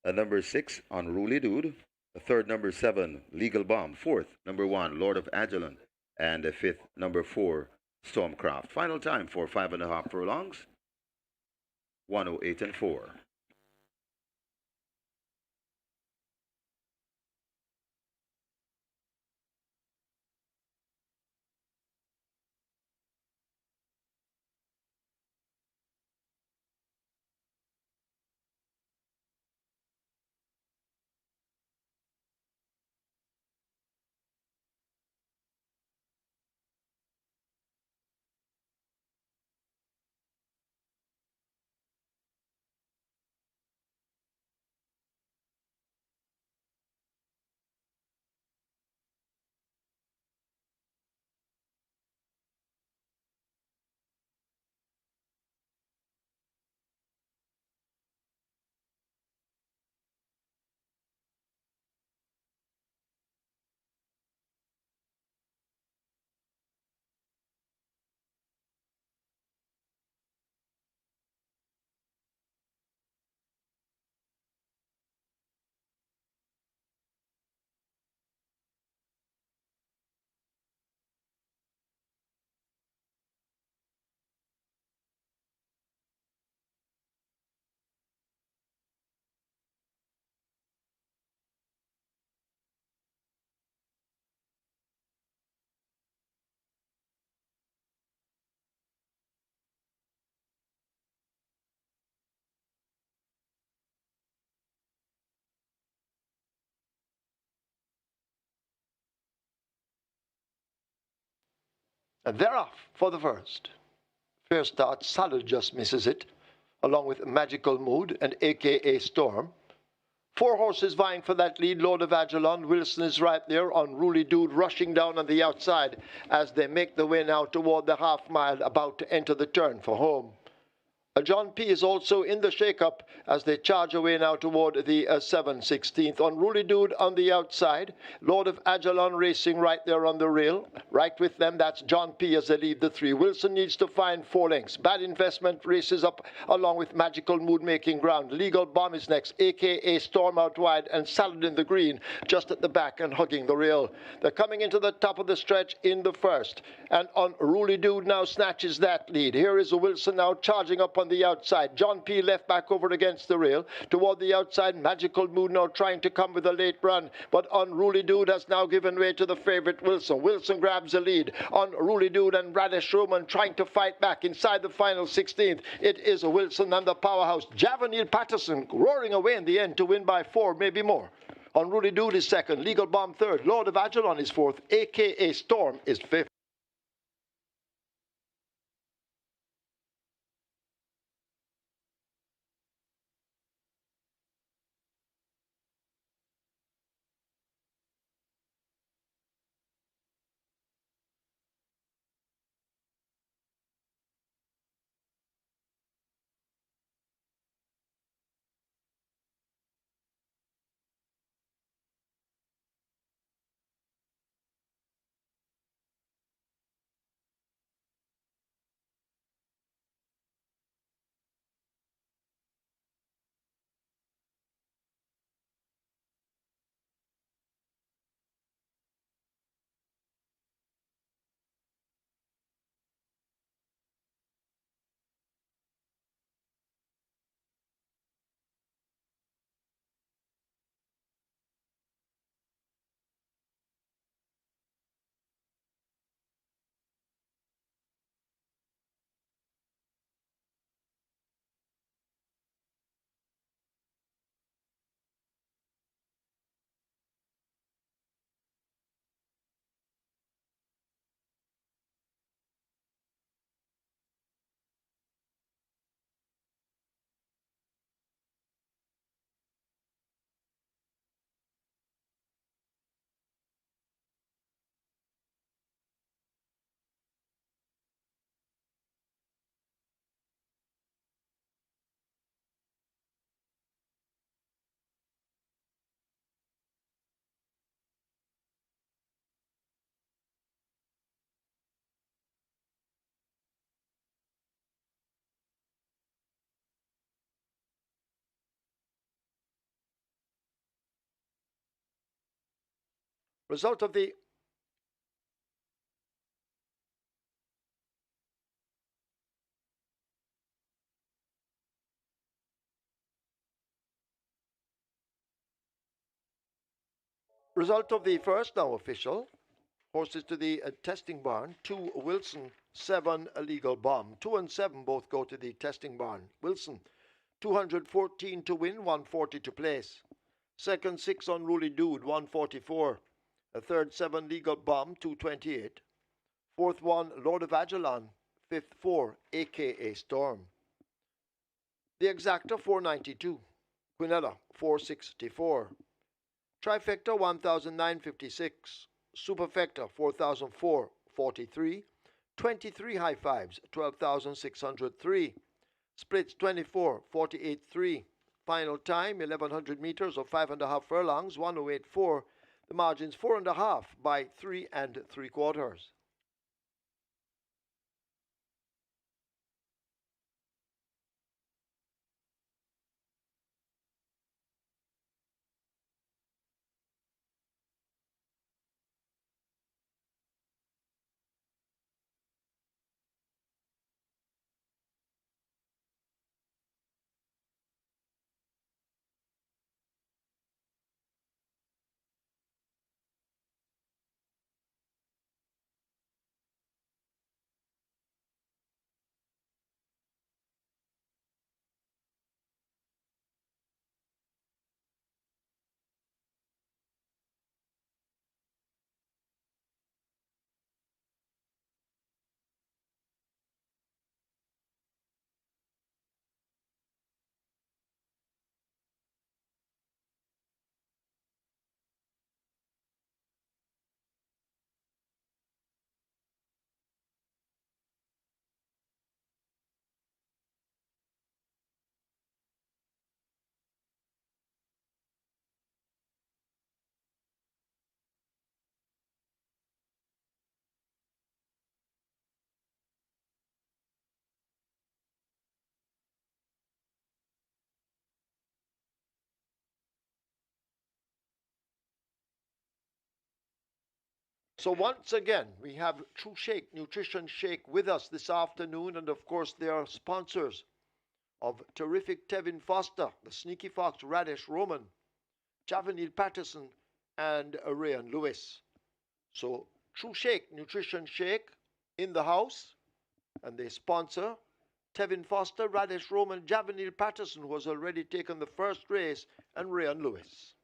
Number 6, Unruly Dude. The third, number 7, Legal Bomb. Fourth, number 1, Lord of Agilon. And the fifth, number 4, Stormcraft. Final time for 5.5 furlongs, 1:08 and 4. And they're off for the first. Fair start, Salad just misses it, along with Magical Mood and AKA Storm. 4 horses vying for that lead. Lord of Agilon, Wilson is right there. Unruly Dude rushing down on the outside as they make the way now toward the half mile, about to enter the turn for home. John P. is also in the shake-up as they charge away now toward the 7/16th. Unruly Dude on the outside. Lord of Agilon racing right there on the rail. Right with them, that's John P. as they lead the 3. Wilson needs to find 4 lengths. Bad Investment races up along with Magical Mood making ground. Legal Bomb is next, a.k.a. Storm out wide, and Salad in the green just at the back and hugging the rail. They're coming into the top of the stretch in the first. And Unruly Dude now snatches that lead. Here is Wilson now charging up on the outside. John P. left back over against the rail. Toward the outside, Magical Mood now trying to come with a late run. But Unruly Dude has now given way to the favorite Wilson. Wilson grabs the lead. Unruly Dude and Radish Roman trying to fight back inside the final 16th. It is Wilson and the powerhouse Javanil Patterson roaring away in the end to win by 4, maybe more. Unruly Dude is second. Legal Bomb third. Lord of Agilon is fourth. A.K.A. Storm is fifth. Result of the first now official. Horses to the testing barn. 2 Wilson, 7 Illegal Bomb. 2 and 7 both go to the testing barn. Wilson, 214 to win, 140 to place. Second, 6 Unruly Dude, 144. A third, 7 Legal Bomb, 228. Fourth one, Lord of Ajalon. Fifth, 4 AKA Storm. The Exacta, 492. Quinella, 464. Trifecta, 1,956. Superfecta, 4,443. 23 high fives, 12,603. Splits, 24, 48.3. Final time, 1,100 meters or 5.5 furlongs, 1:08.4. The margins 4.5 by 3 3/4. So once again, we have True Shake, Nutrition Shake with us this afternoon, and of course they are sponsors of terrific Tevin Foster, the Sneaky Fox, Radish Roman, Javanil Patterson, and Rayan Lewis. So True Shake, Nutrition Shake in the house, and they sponsor Tevin Foster, Radish Roman, Javanil Patterson, who has already taken the first race, and Rayan Lewis.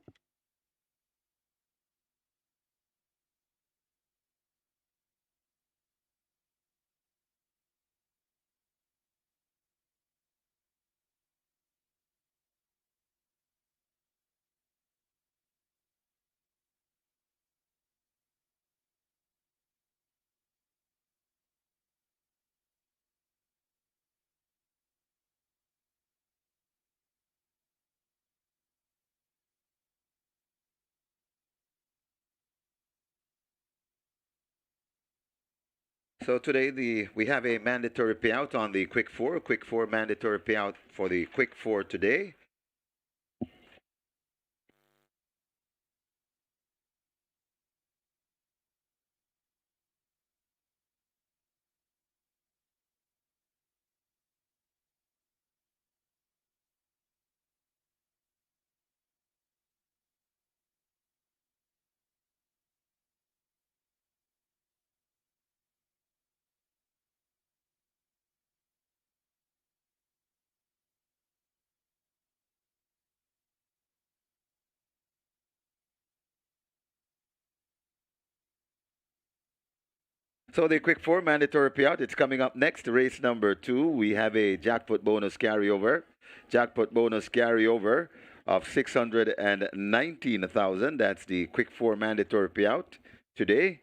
So today we have a mandatory payout on the quick four mandatory payout for the quick four today. So the quick four mandatory payout, it's coming up next, race number 2. We have a jackpot bonus carryover. Jackpot bonus carryover of 619,000. That's the quick four mandatory payout today.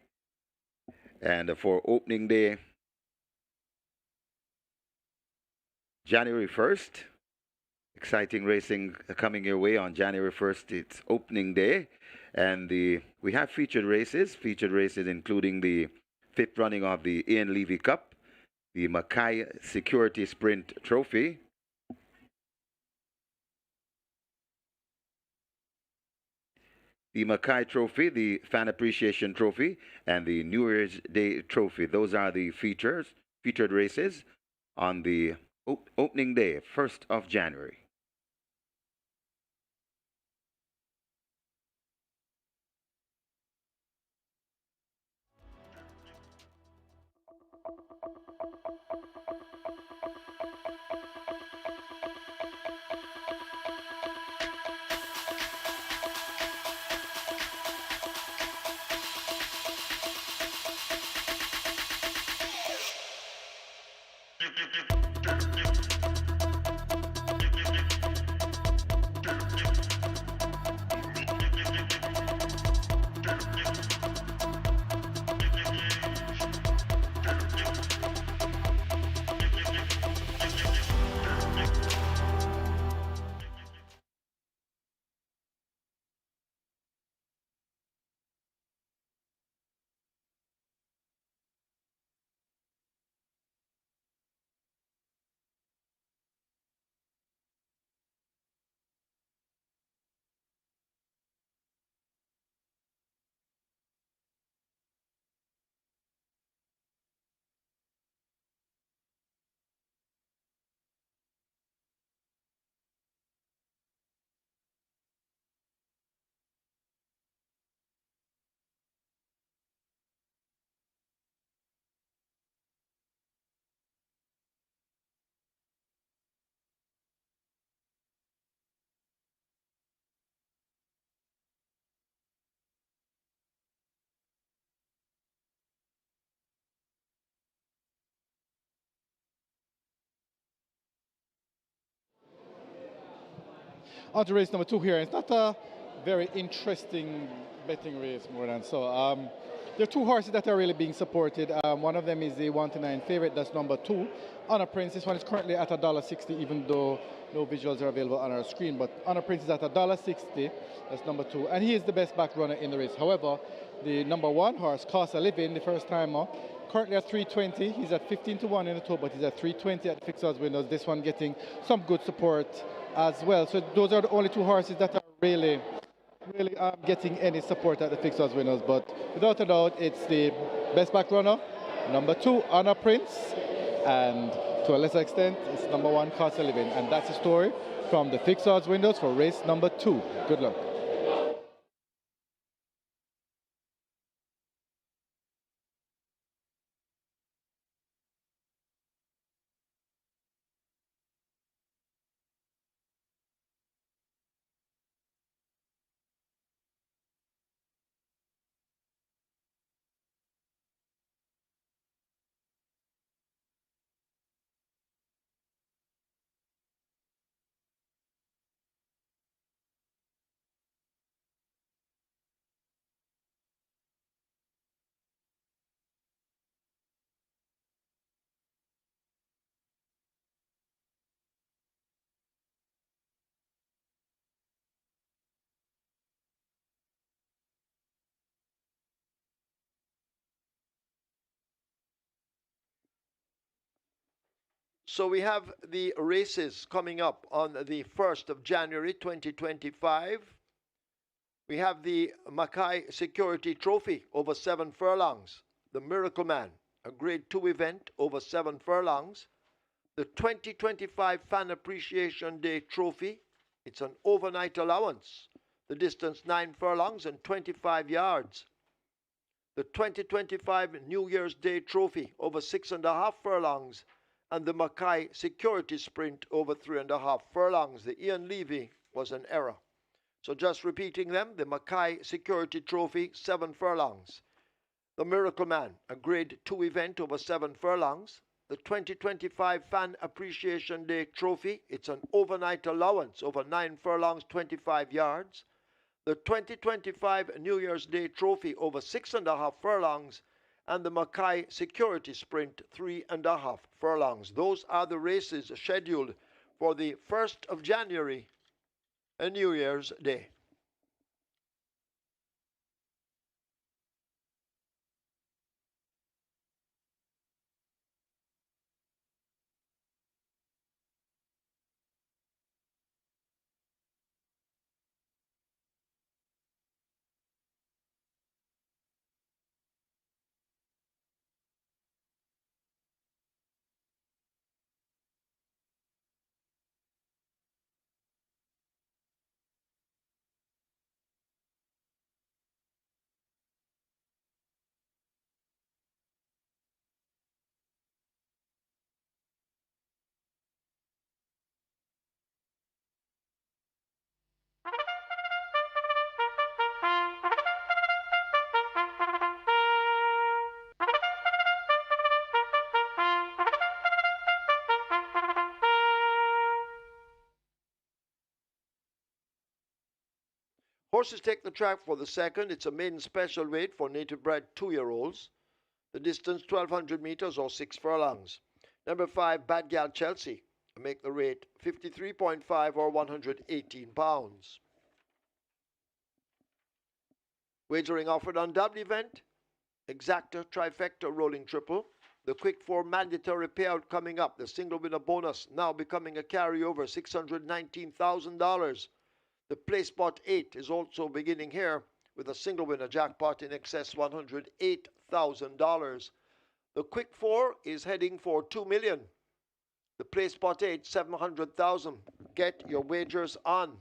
And for opening day, January 1st. Exciting racing coming your way on January 1st. It's opening day. And we have featured races including the 5th running of the Ian Levy Cup, the Mackay Security Sprint Trophy, the Mackay Trophy, the Fan Appreciation Trophy, and the New Year's Day Trophy. Those are the featured races on the opening day, 1st of January. On to race number 2 here. It's not a very interesting betting race more than so. There are two horses that are really being supported. One of them is the 1-9 favorite, that's number 2. Honor Prince, this one is currently at $1.60, even though no visuals are available on our screen. But Honor Prince is at $1.60, that's number 2. And he is the best back runner in the race. However, the number 1 horse, Cost a Living, the first timer, currently at 320. He's at 15-1 in the total, but he's at 320 at the fixed odds windows. This one getting some good support as well. So those are the only two horses that are really getting any support at the fixed odds winners. But without a doubt, it's the best back runner, number 2, Honor Prince, and to a lesser extent, it's number 1, Cost a Living. And that's the story from the fixed odds windows for race number 2. Good luck. So we have the races coming up on the 1st of January 2025. We have the Mackay Security Trophy over 7 furlongs. The Miracle Man, a Grade 2 event over 7 furlongs. The 2025 Fan Appreciation Day Trophy, it's an overnight allowance. The distance 9 furlongs and 25 yards. The 2025 New Year's Day Trophy over 6.5 furlongs. And the Mackay Security Sprint over 3.5 furlongs. The Ian Levy was an error. So just repeating them, the Mackay Security Trophy, 7 furlongs. The Miracle Man, a Grade 2 event over 7 furlongs. The 2025 Fan Appreciation Day Trophy, it's an overnight allowance over 9 furlongs, 25 yards. The 2025 New Year's Day Trophy over 6.5 furlongs. And the Mackay Security Sprint, 3.5 furlongs. Those are the races scheduled for the 1st of January and New Year's Day. Horses take the track for the second. It's a maiden special weight for native bred 2-year-olds. The distance 1,200 meters or 6 furlongs. Number 5, Bad Gal Chelsea. Make the rate 53.5 or 118 pounds. Wagering offered on double event. Exacta, trifecta, rolling triple. The quick 4 mandatory payout coming up. The single winner bonus now becoming a carryover, $619,000. The play spot 8 is also beginning here with a single winner jackpot in excess $108,000. The quick 4 is heading for $2 million. The play spot 8, $700,000. Get your wagers on.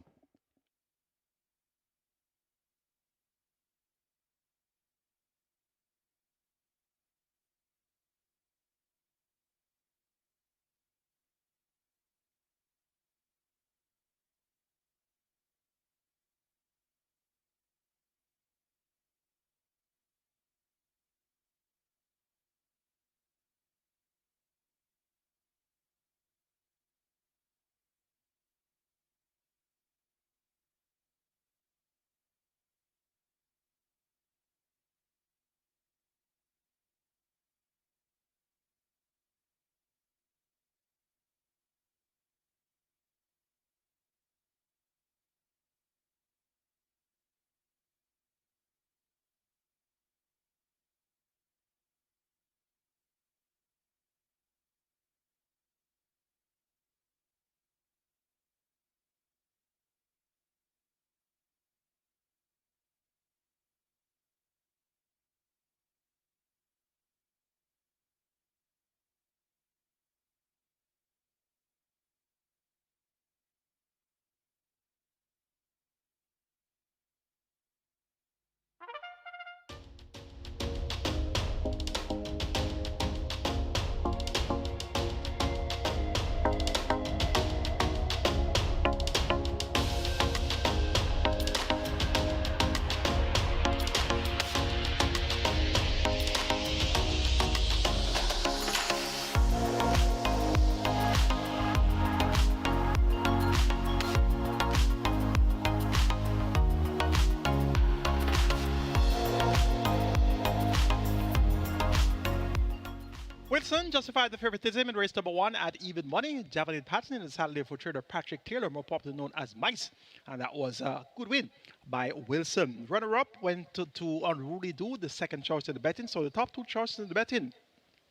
Wilson justified the favoritism in race number 1 at even money. Javelin Patton in the saddle for trader Patrick Taylor, more popularly known as Mice. And that was a good win by Wilson. Runner-up went to Unruly Do, the second choice in the betting. So the top 2 choices in the betting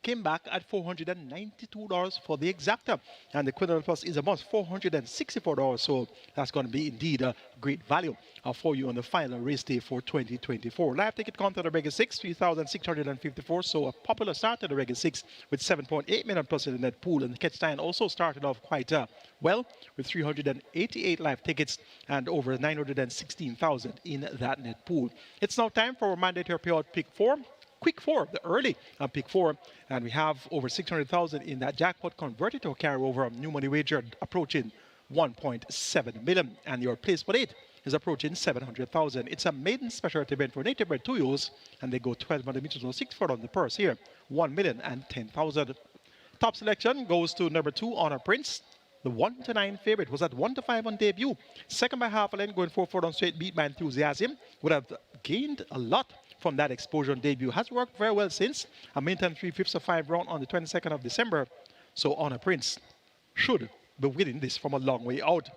came back at $492 for the exacta. And the Quintal Plus is a must, $464. So that's going to be indeed a great value for you on the final race day for 2024. Live ticket count at the regular 6, 3,654. So a popular start at the regular 6 with 7.8 million plus in the net pool. And the catch time also started off quite well with 388 live tickets and over 916,000 in that net pool. It's now time for a mandatory payout pick 4. Quick 4, the early pick 4, and we have over 600,000 in that jackpot converted to a carryover. New money wager approaching 1.7 million, and your place for 8 is approaching 700,000. It's a maiden specialty event for native bred 2-year-olds, and they go 1,200 meters or 6 foot on the purse here, 1,010,000. Top selection goes to number 2, Honor Prince. The 1-9 favorite was at 1-5 on debut. Second by half a length, going 4 on straight, beat by Enthusiasm. Would have gained a lot from that exposure on debut. Has worked very well since. A maintain 3/5 of 5 round on the 22nd of December. So Honor Prince should be winning this from a long way out.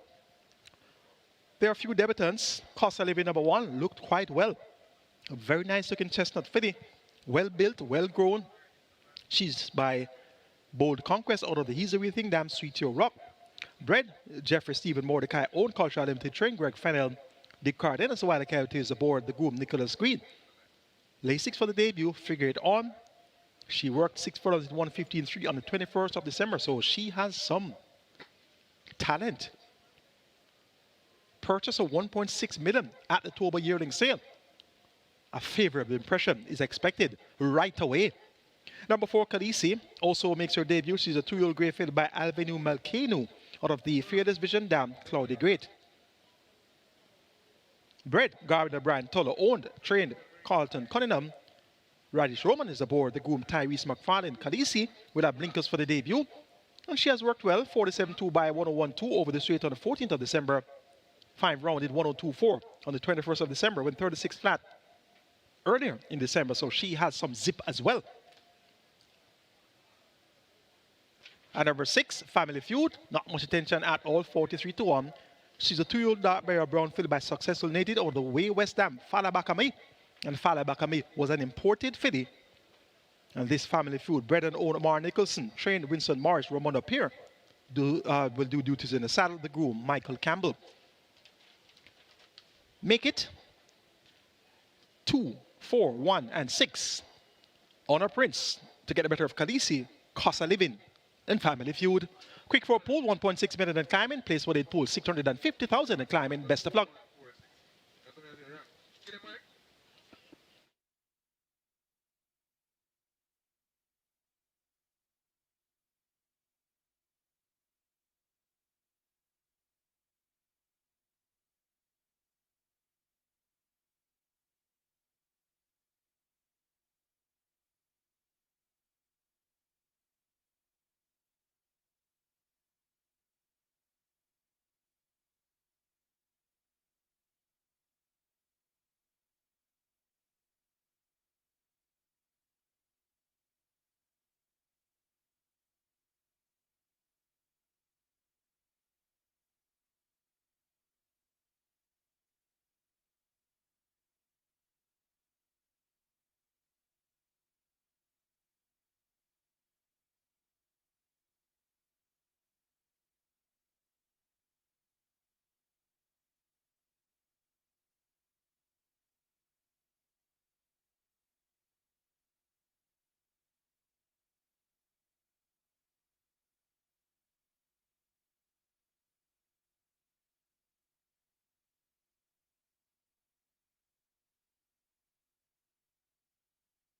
There are a few debutants. Costa Living number 1 looked quite well. A very nice looking chestnut filly. Well built, well grown. She's by Bold Conquest out of the He's Everything, Damn Sweet Your Rock. Bred Jeffrey Stephen Mordecai, own Cultural Limited Train, Greg Fennell, Dick Cardenas, while the coyotes aboard the groom Nicholas Green. Lay 6 for the debut, figure it on. She worked 6 furlongs at 115.3 on the 21st of December, so she has some talent. Purchase of 1.6 million at the October yearling sale. A favorable impression is expected right away. Number 4, Khaleesi, also makes her debut. She's a 2-year-old grey filled by Alvinu Malkenu out of the Fearless Vision Dam, Cloudy Great. Bred Gardner Brian Tuller, owned, trained Carlton Cunningham. Radish Roman is aboard the groom Tyrese McFarlane. Khaleesi will have blinkers for the debut. And she has worked well, 47.2 by 101.2 over the straight on the 14th of December. 5 round did 102.4 on the 21st of December, went 36 flat earlier in December, so she has some zip as well. And number 6, Family Feud, not much attention at all, 43-1. She's a 2-year-old dark bearer brown filly by successful native out of the way West Ham, Fala Bakame. And Fala Bakame was an imported filly. And this Family Feud, bred and owned Mar Nicholson, trained Winston Morris, Ramona Peer, will do duties in the saddle. The groom, Michael Campbell. Make it 2, 4, 1, and 6. Honor Prince to get the better of Khaleesi, Cost a Living, and Family Feud. Quick for pool, 1.6 million and climbing. Place for the pool, 650,000 and climbing. Best of luck.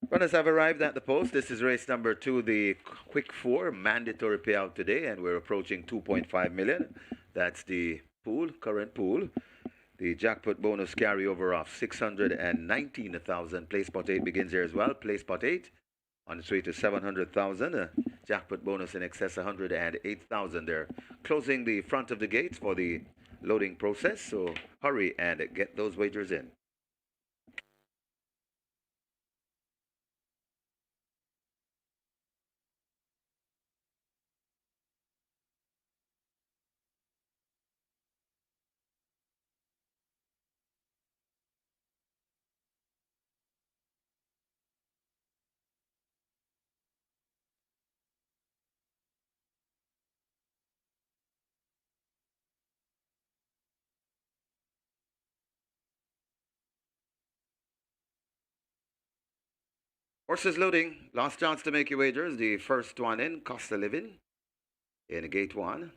Runners have arrived at the post. This is race number 2, the quick 4, mandatory payout today, and we're approaching 2.5 million. That's the pool, current pool. The jackpot bonus carryover of 619,000. Place pot 8 begins here as well. Place pot 8 on its way to 700,000. Jackpot bonus in excess of 108,000. They're closing the front of the gates for the loading process, so hurry and get those wagers in. Horses loading. Last chance to make your wagers. The first one in, Cost a Living, in gate 1.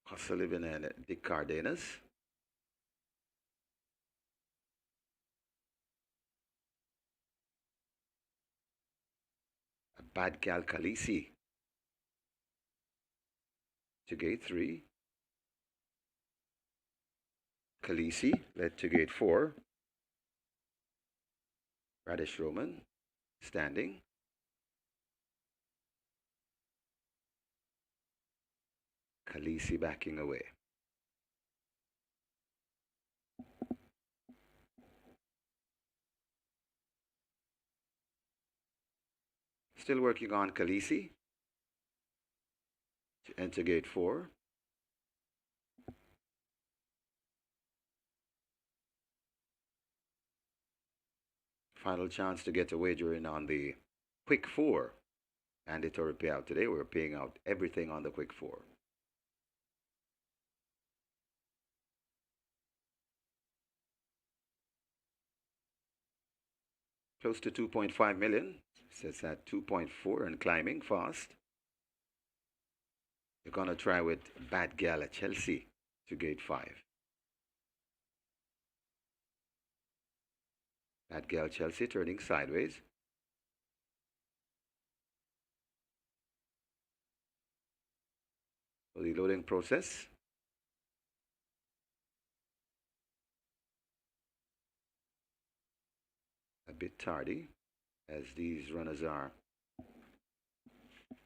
Cost a Living and Dick Cardenas. Bad Gal Khaleesi to gate 3. Khaleesi led to gate 4. Radish Roman standing. Khaleesi backing away. Still working on Khaleesi to enter gate 4. Final chance to get a wager in on the quick 4. Mandatory payout today. We're paying out everything on the quick 4. Close to 2.5 million. Sits at 2.4 and climbing fast. You're going to try with Bad Gal at Chelsea to gate 5. Bad Gal Chelsea turning sideways. For the loading process. A bit tardy, as these runners are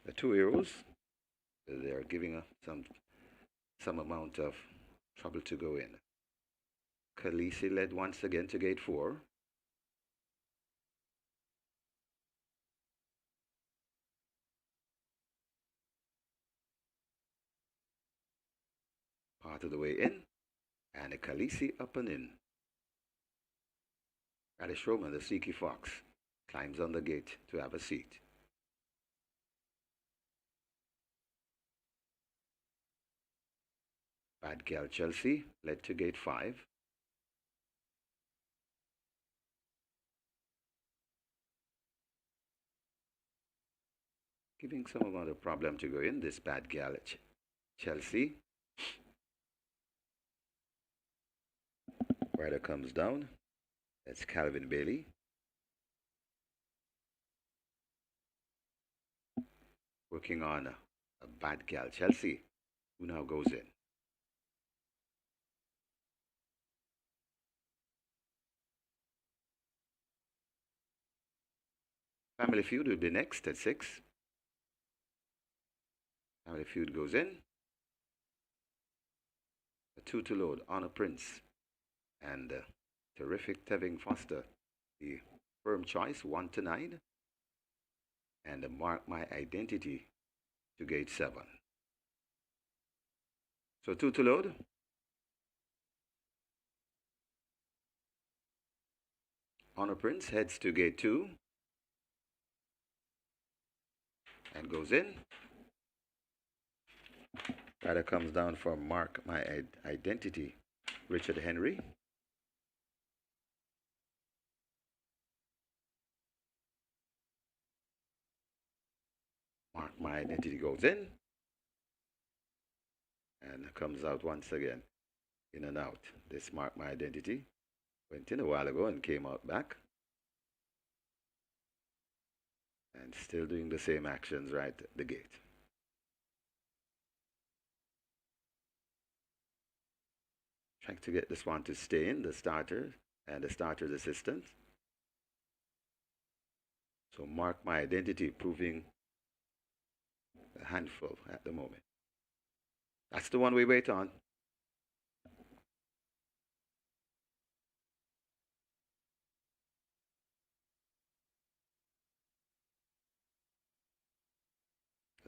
the 2-year-olds. They're giving some amount of trouble to go in. Khaleesi led once again to gate 4. Part of the way in, and a Khaleesi up and in. Radish Roman, the Sneaky Fox, climbs on the gate to have a seat. Bad Gal Chelsea led to gate 5. Giving some amount of problem to go in, this Bad Gal Chelsea. Rider comes down. That's Calvin Bailey. Working on a Bad Gal Chelsea, who now goes in. Family Feud will be next at 6. Family Feud goes in. A 2 to load, Honor Prince. And terrific Tevin Foster, the firm choice, 1 to 9. And Mark My Identity to gate 7. So 2 to load. Honor Prince heads to gate 2 and goes in. Rider comes down for Mark My Identity, Richard Henry. Mark My Identity goes in and comes out once again. In and out. This Mark My Identity went in a while ago and came out back. And still doing the same actions right at the gate. Trying to get this one to stay in, the starter and the starter's assistant. So Mark My Identity proving a handful at the moment. That's the one we wait on.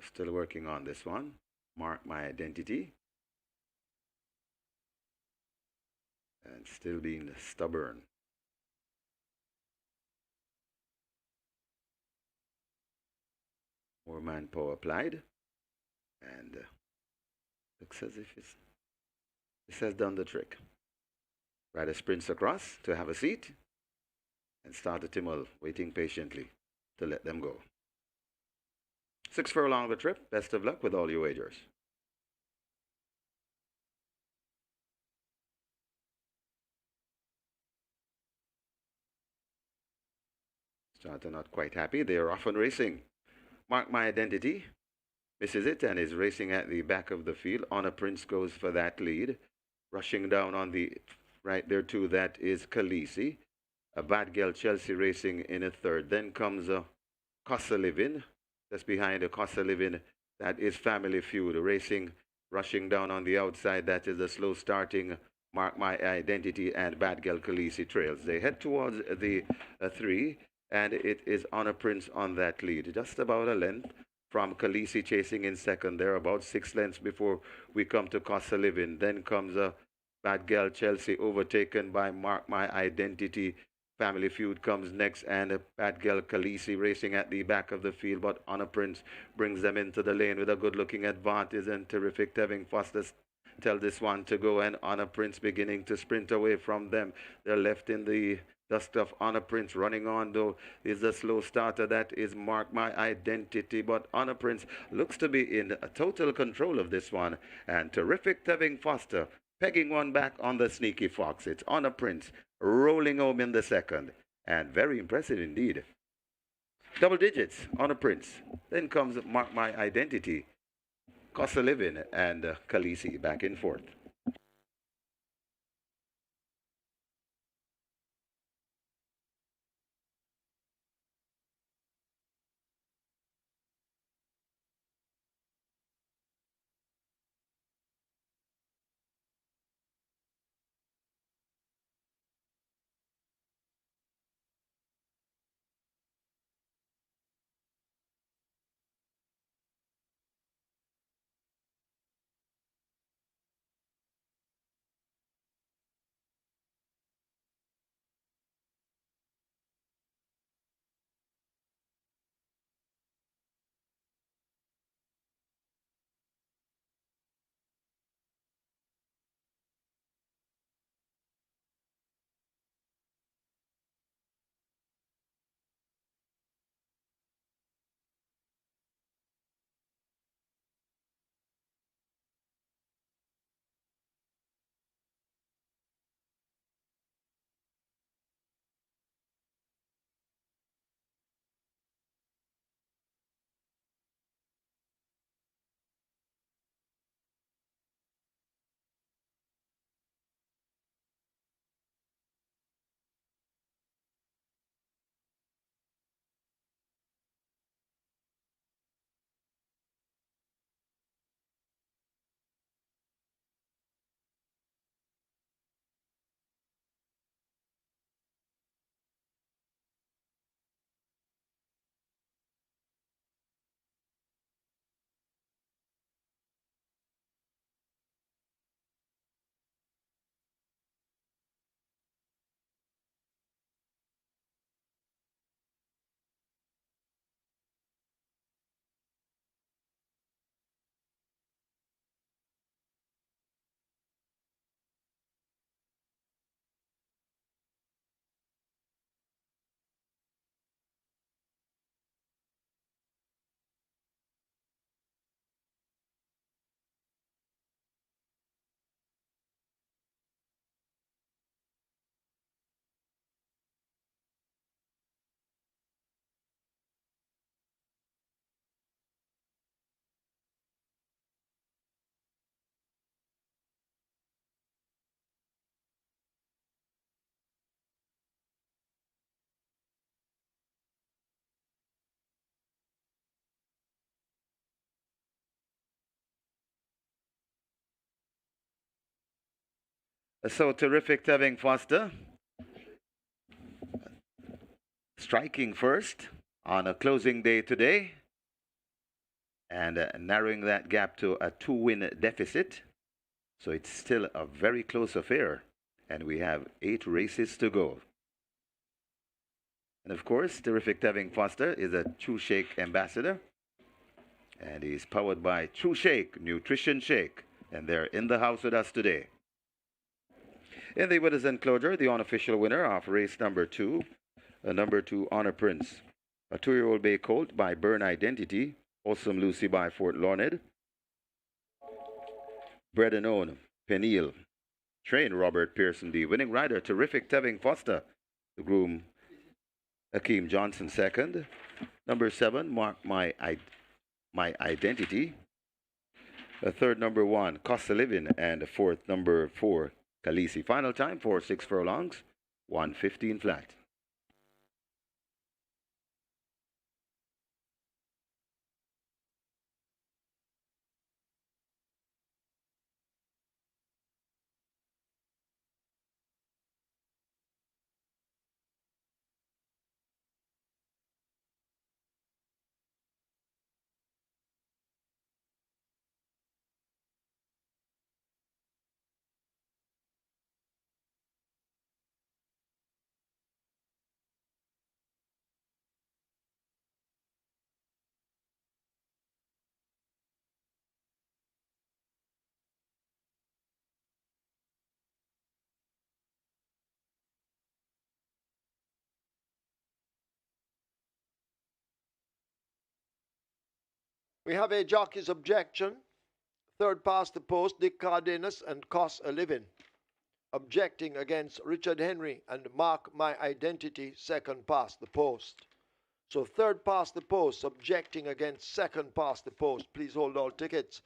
Still working on this one. Mark My Identity. And still being stubborn. More manpower applied. And looks as if this has done the trick. Rider sprints across to have a seat. And start the Timmel waiting patiently to let them go. 6 furlong the trip. Best of luck with all your wagers. Starter not quite happy. They are off and racing. Mark My Identity misses it and is racing at the back of the field. Honor Prince goes for that lead. Rushing down on the right there too, that is Khaleesi. A Bad Girl Chelsea racing in a third. Then comes a Costa Living. Just behind a Costa Living, that is Family Feud racing, rushing down on the outside. That is the slow starting Mark My Identity and Bad Girl Khaleesi trails. They head towards the 3, and it is Honor Prince on that lead. Just about a length from Khaleesi chasing in second. They're about 6 lengths before we come to Costa Living. Then comes a Bad Girl Chelsea overtaken by Mark My Identity. Family Feud comes next, and a Bad Girl Khaleesi racing at the back of the field, but Honor Prince brings them into the lane with a good-looking advantage, and terrific Tevin Foster tell this one to go, and Honor Prince beginning to sprint away from them. They're left in the dust of Honor Prince. Running on, though, is the slow starter. That is Mark My Identity, but Honor Prince looks to be in total control of this one, and terrific Tevin Foster pegging one back on the Sneaky Fox. It's Honor Prince rolling home in the second, and very impressive indeed. Double digits, Honor Prince. Then comes Mark My Identity, Costa Living, and Khaleesi back in fourth. So terrific having Foster striking first on a closing day today and narrowing that gap to a 2-win deficit. So it's still a very close affair, and we have 8 races to go. And of course, terrific having Foster is a True Shake ambassador, and he's powered by True Shake Nutrition Shake, and they're in the house with us today. In the winners enclosure, the unofficial winner of race number 2, number 2 Honor Prince, a 2-year-old bay colt by Burn Identity, Awesome Lucy by Fort Larned, bred and owned Peniel, trained Robert Pearson, the winning rider, terrific Tevin Foster, the groom Akeem Johnson second, number 7 Mark My Identity, a third number 1 Costa Living, and a fourth number 4 Khaleesi. Final time for 6 furlongs, 1:15 flat. We have a jockey's objection. Third past the post, Dick Cardenas and Cos a Living. Objecting against Richard Henry and Mark My Identity, second past the post. So third past the post, objecting against second past the post. Please hold all tickets.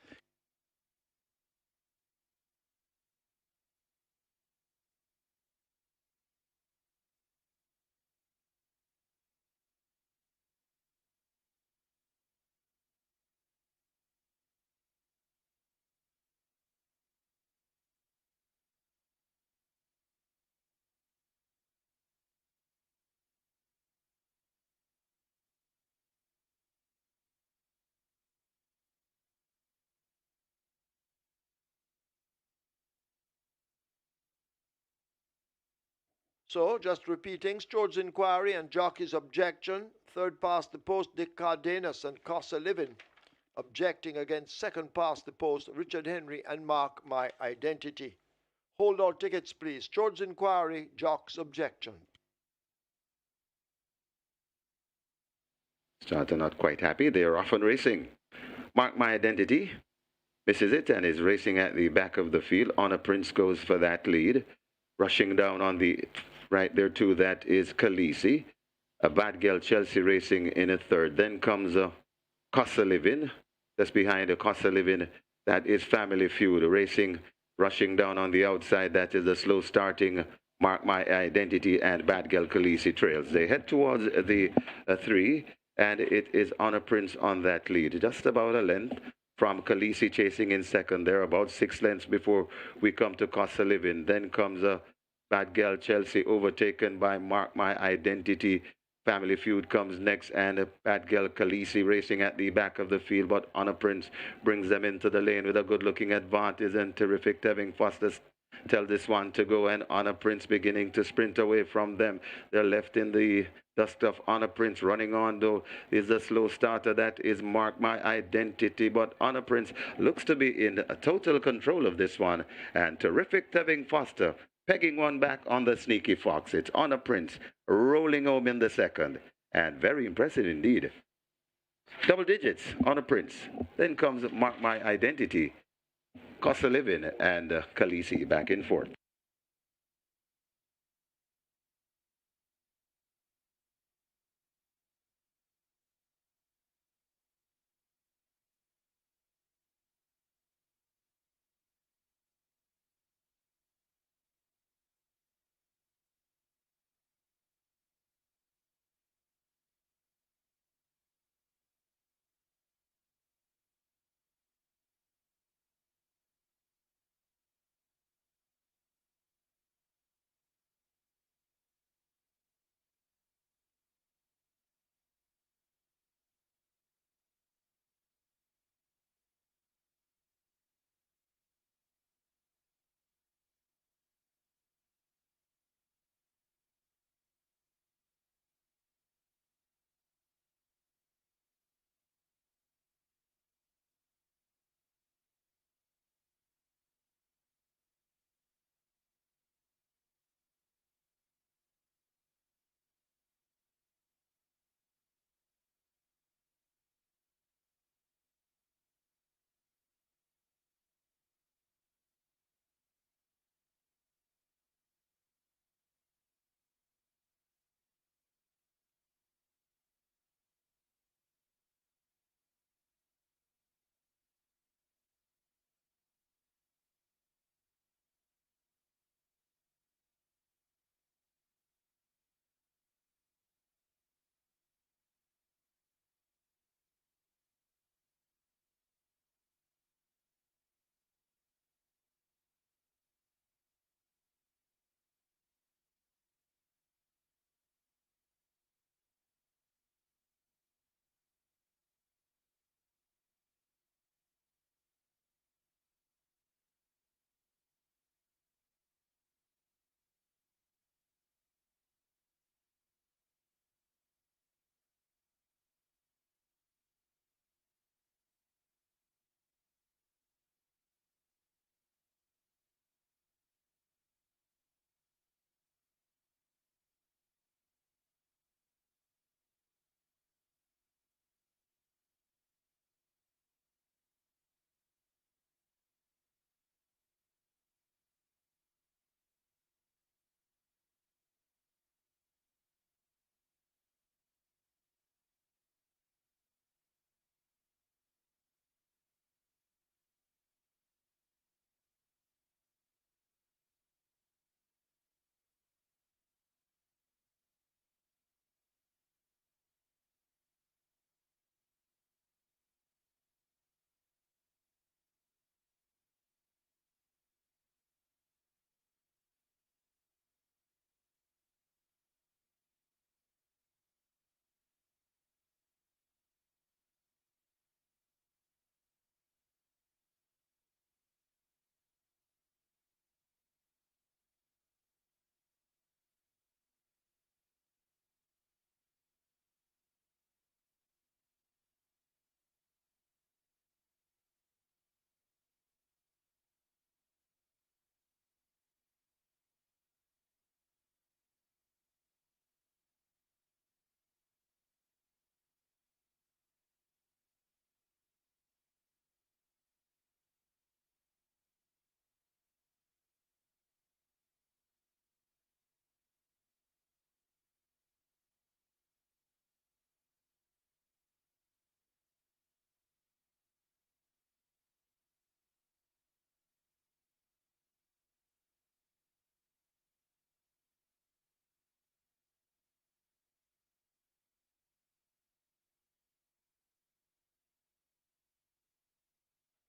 So, just repeating, Stewart's inquiry and jockey's objection. Third past the post, Dick Cardenas and Costa Living. Objecting against second past the post, Richard Henry and Mark My Identity. Hold all tickets, please. Stewart's inquiry, jock's objection. Starter not quite happy. They are off and racing. Mark My Identity misses it and is racing at the back of the field. Honor Prince goes for that lead. Rushing down on the right there too, that is Khaleesi. A Bad Girl Chelsea racing in a third. Then comes Costa Living. That's behind a Costa Living. That is Family Feud racing, rushing down on the outside. That is the slow starting Mark My Identity and Bad Girl Khaleesi trails. They head towards the 3, and it is Honor Prince on that lead. Just about a length from Khaleesi chasing in second. They're about 6 lengths before we come to Costa Living. Then comes Bad Girl Chelsea, overtaken by Mark My Identity. Family Feud comes next, and Bad Girl Khaleesi racing at the back of the field, but Honor Prince brings them into the lane with a good-looking advantage, and terrific Tevin Foster tell this one to go, and Honor Prince beginning to sprint away from them. They're left in the dust of Honor Prince. Running on, though, is the slow starter. That is Mark My Identity, but Honor Prince looks to be in total control of this one, and terrific Tevin Foster pegging one back on the sneaky fox. It's Honor Prince rolling home in the second, and very impressive indeed. Double digits, Honor Prince. Then comes Mark My Identity, Costa Living, and Khaleesi back in fourth.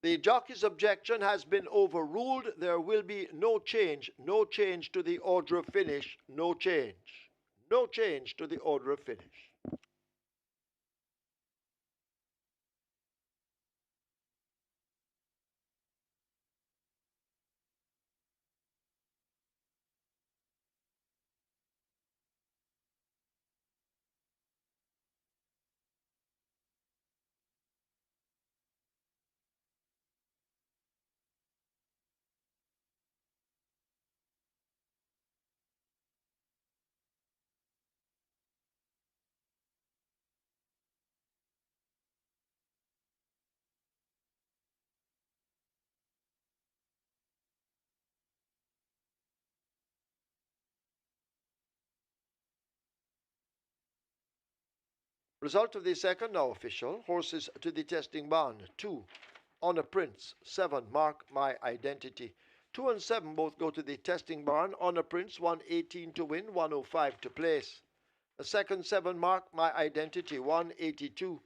The jockey's objection has been overruled. There will be no change to the order of finish, no change. No change to the order of finish. Result of the second now official. Horses to the testing barn. 2. Honor Prince. 7. Mark My Identity. 2 and 7 both go to the testing barn. Honor Prince 118 to win, 105 to place. The second 7 Mark My Identity 182.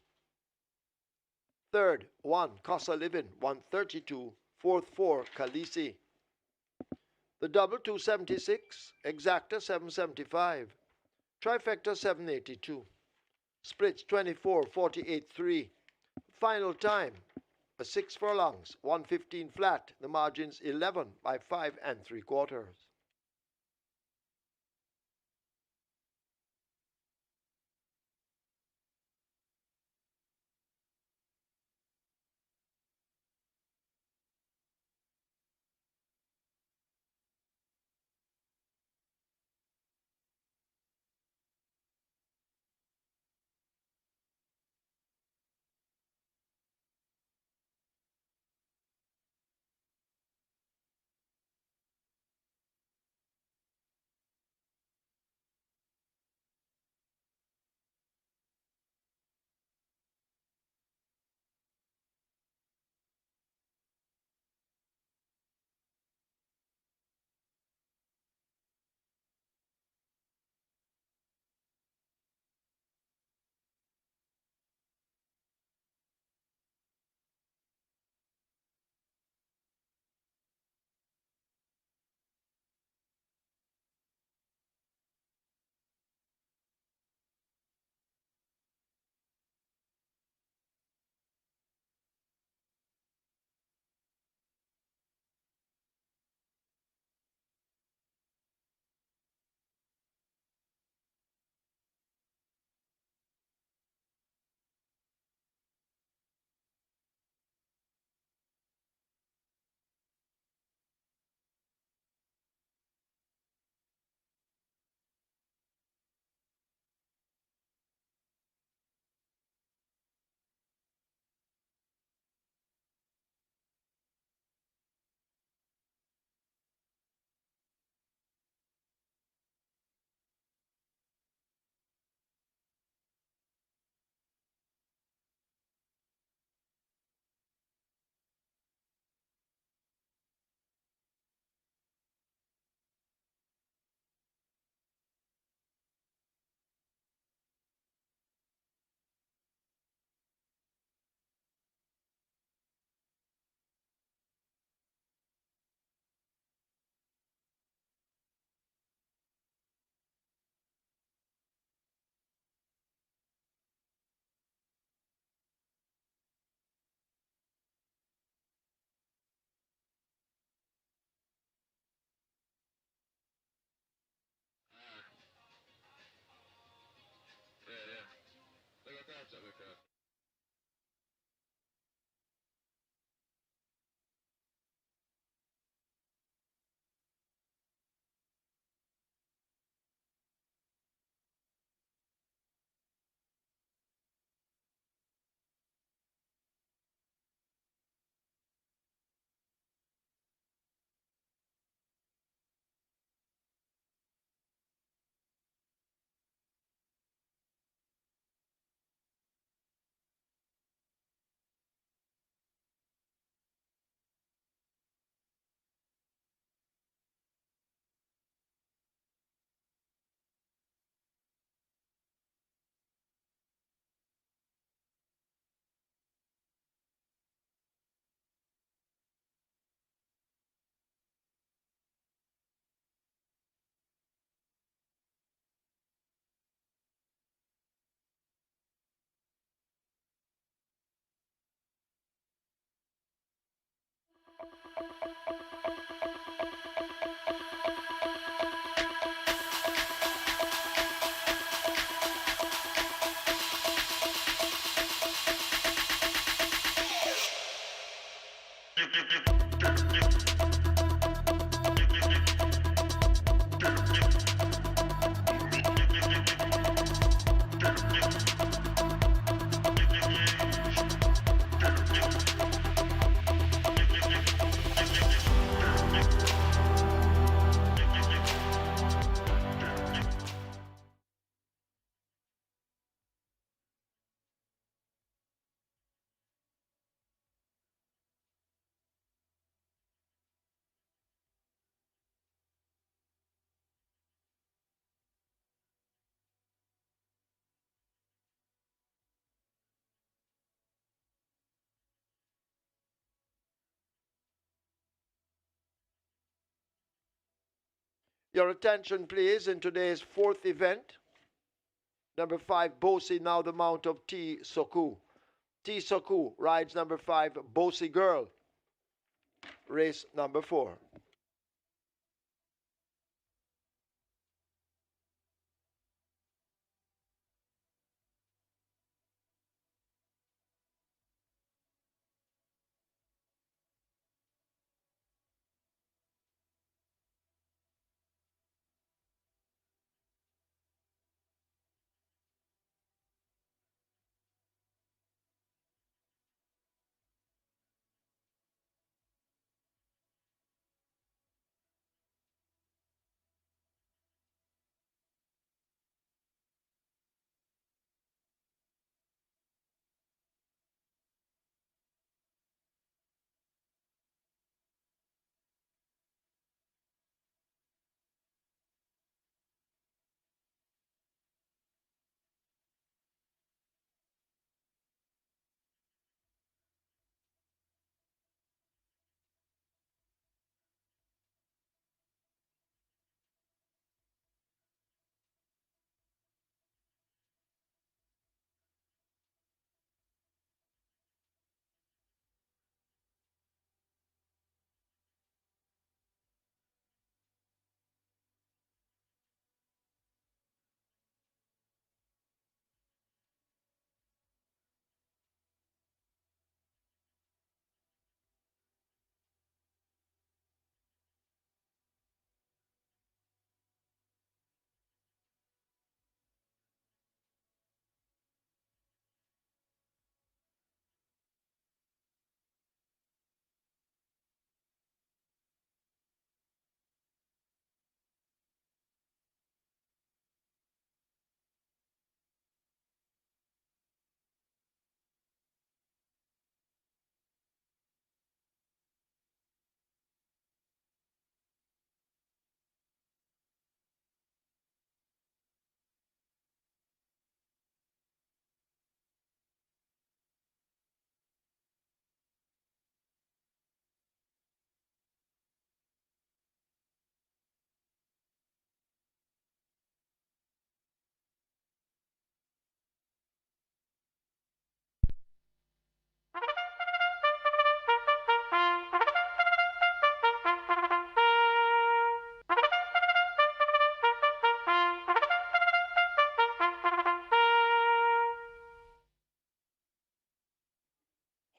Third 1 Casa Livin 132. Fourth 4 Khaleesi. The double 276. Exacta 775. Trifecta 782. Splits 24, 48, 3. Final time, 6 furlongs, 115 flat. The margins 11 by 5 3/4. Your attention, please, in today's fourth event. Number 5, Bosi, now the mount of T. Soku. T. Soku rides number 5, Bosi Girl. Race number 4.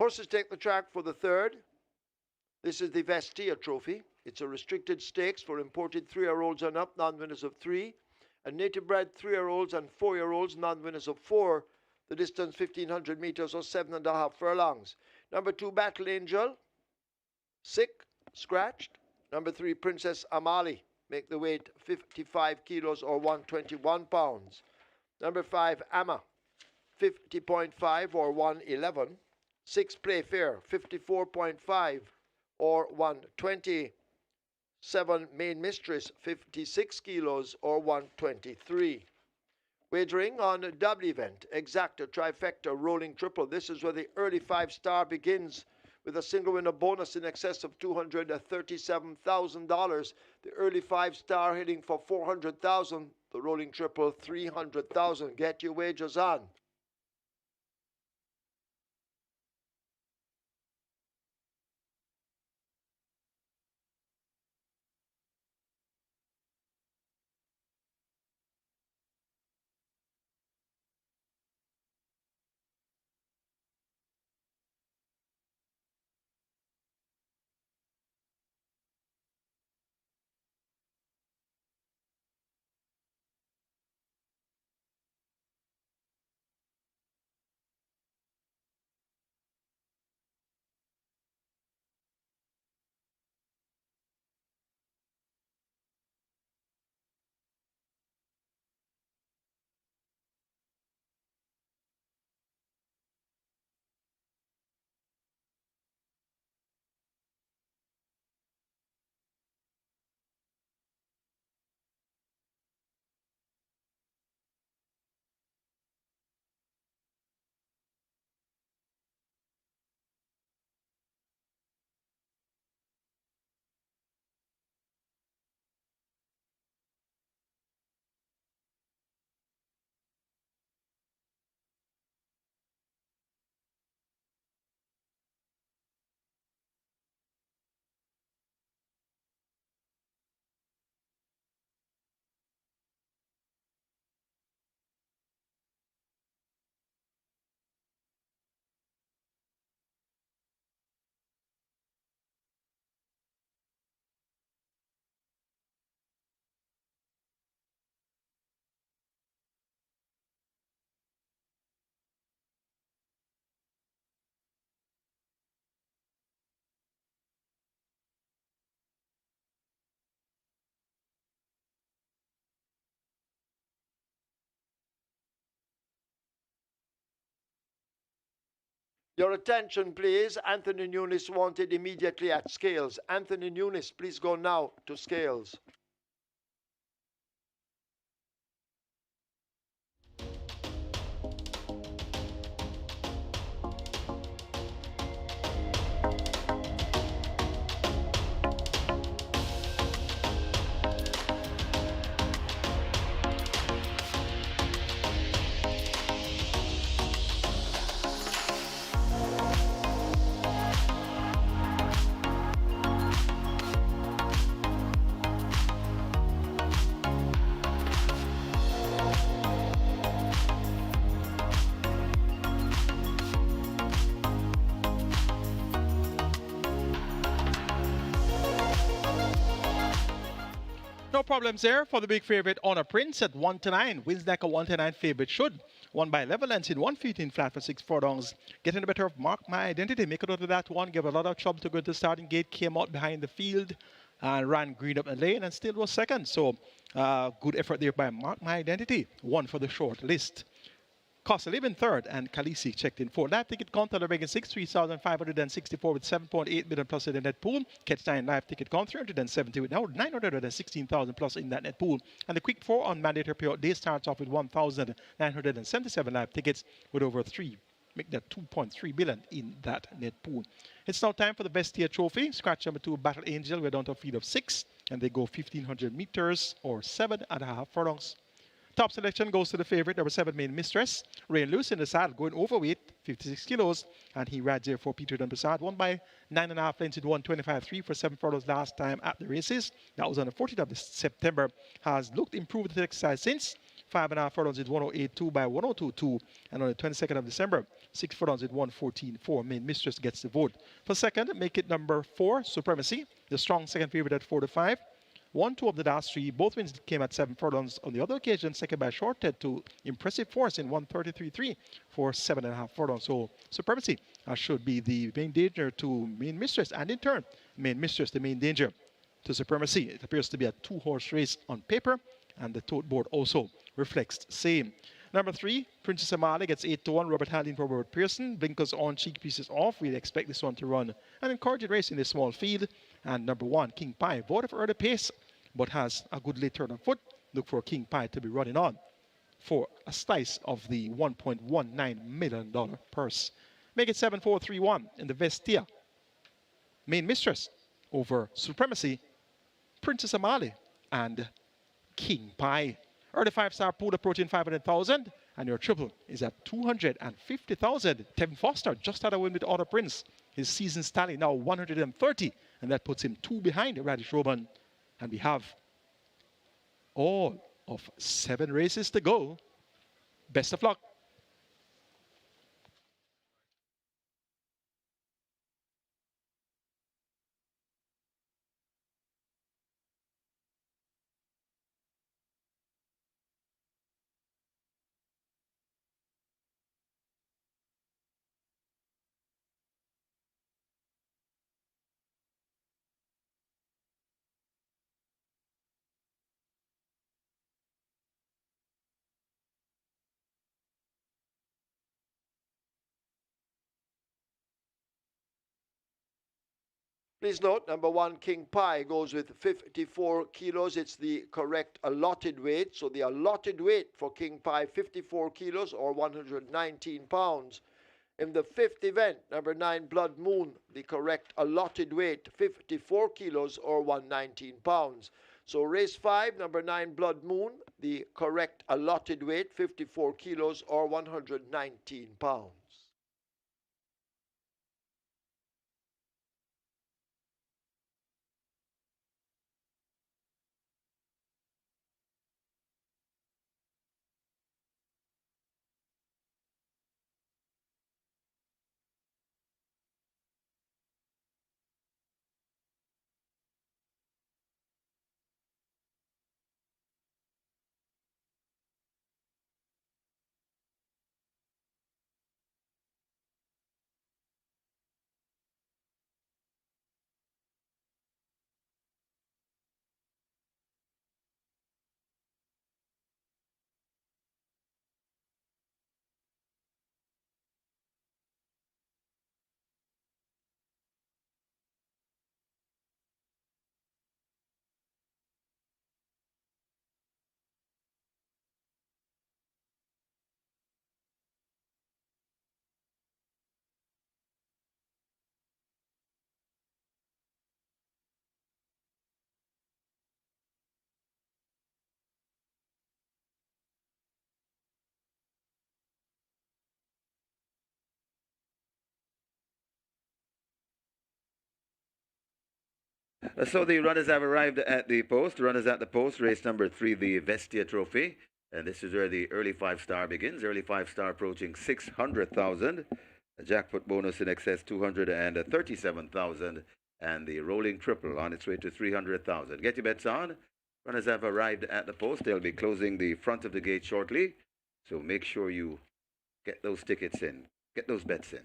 Horses take the track for the third. This is the VESTIA trophy. It's a restricted stakes for imported 3-year-olds and up, non-winners of 3, and native-bred 3-year-olds and 4-year-olds, non-winners of 4. The distance 1,500 meters or 7.5 furlongs. Number 2, Battle Angel, sick, scratched. Number 3, Princess Amali, make the weight 55 kilos or 121 pounds. Number 5, Amma, 50.5 or 111. 6, Playfair, 54.5 or 120. 7, Main Mistress, 56 kilos or 123. Wagering on a double event, exacta, trifecta, rolling triple. This is where the early 5-star begins with a single winner bonus in excess of $237,000. The early 5-star hitting for $400,000. The rolling triple, $300,000. Get your wagers on. Your attention, please. Anthony Nunes wanted immediately at scales. Anthony Nunes, please go now to scales. No problems there for the big favorite Honor Prince at 1-9. Wins like a 1-9 favorite should. Won by level lengths in 115 flat for 6 furlongs. Getting the better of Mark My Identity. Make it out of that one. Gave a lot of trouble to go to the starting gate. Came out behind the field and ran green up the lane and still was second. So good effort there by Mark My Identity. One for the short list. Cost of living third, and Khaleesi checked in fourth. Live ticket count on the Vegas 6, 3,564 with 7.8 million plus in the net pool. Catch 9 live ticket count 370 with now 916,000 plus in that net pool. And the quick 4 on mandatory payout day starts off with 1,977 live tickets with over 3. Make that 2.3 billion in that net pool. It's now time for the VESTIA trophy. Scratch number 2, Battle Angel. We're down to a field of 6, and they go 1,500 meters or 7.5 furlongs. Top selection goes to the favorite, number 7, Main Mistress. Rain Loose in the saddle, going overweight, 56 kilos. And he rides there for Peter Dunprasad. Won by 9.5 lengths in 125.3 for 7 furlongs last time at the races. That was on the 14th of September. Has looked improved the exercise since. 5.5 furlongs in 108.2 by 102.2. And on the 22nd of December, 6 furlongs in 114.4. Main Mistress gets the vote. For second, make it number 4, Supremacy. The strong second favorite at 4-5. 1-2 of the last 3. Both wins came at 7 furlongs. On the other occasion, second by short head to impressive force in 133.3 for 7.5 furlongs. So Supremacy should be the main danger to Main Mistress, and in turn, Main Mistress the main danger to Supremacy. It appears to be a 2-horse race on paper, and the tote board also reflects the same. Number 3, Princess Amali gets 8-1. Robert Haldane for Robert Pearson. Blinkers on, cheek pieces off. We'd expect this one to run an encouraging race in this small field. And number 1, King Pie, voted for early pace, but has a good late turn on foot. Look for King Pie to be running on for a slice of the $1.19 million purse. Make it 7-4-3-1 in the Vestia. Main Mistress over Supremacy, Princess Amali, and King Pie. Early 5-star pool approaching 500,000, and your triple is at 250,000. Tevin Foster just had a win with Honor Prince. His season tally now 130, and that puts him 2 behind Radish Roman. And we have all of 7 races to go. Best of luck. Please note, number 1, King Pie, goes with 54 kilos. It's the correct allotted weight. So the allotted weight for King Pie, 54 kilos or 119 pounds. In the 5th event, number 9, Blood Moon, the correct allotted weight, 54 kilos or 119 pounds. So race 5, number 9, Blood Moon, the correct allotted weight, 54 kilos or 119 pounds. So the runners have arrived at the post. Runners at the post, race number 3, the Vestia Trophy. And this is where the early 5-star begins. Early 5-star approaching 600,000. A jackpot bonus in excess 237,000. And the rolling triple on its way to 300,000. Get your bets on. Runners have arrived at the post. They'll be closing the front of the gate shortly. So make sure you get those tickets in. Get those bets in.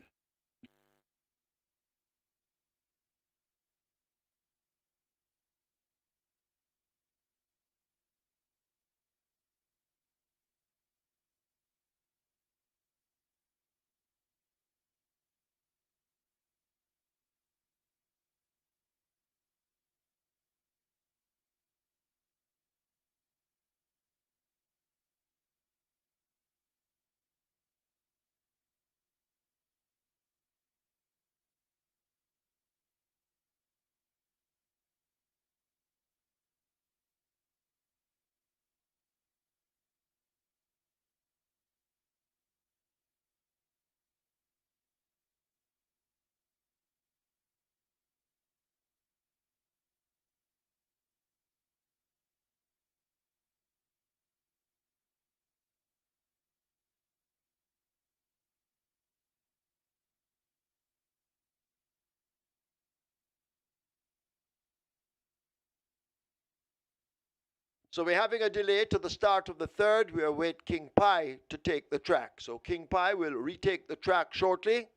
So we're having a delay to the start of the third. We await King Pi to take the track. So King Pi will retake the track shortly.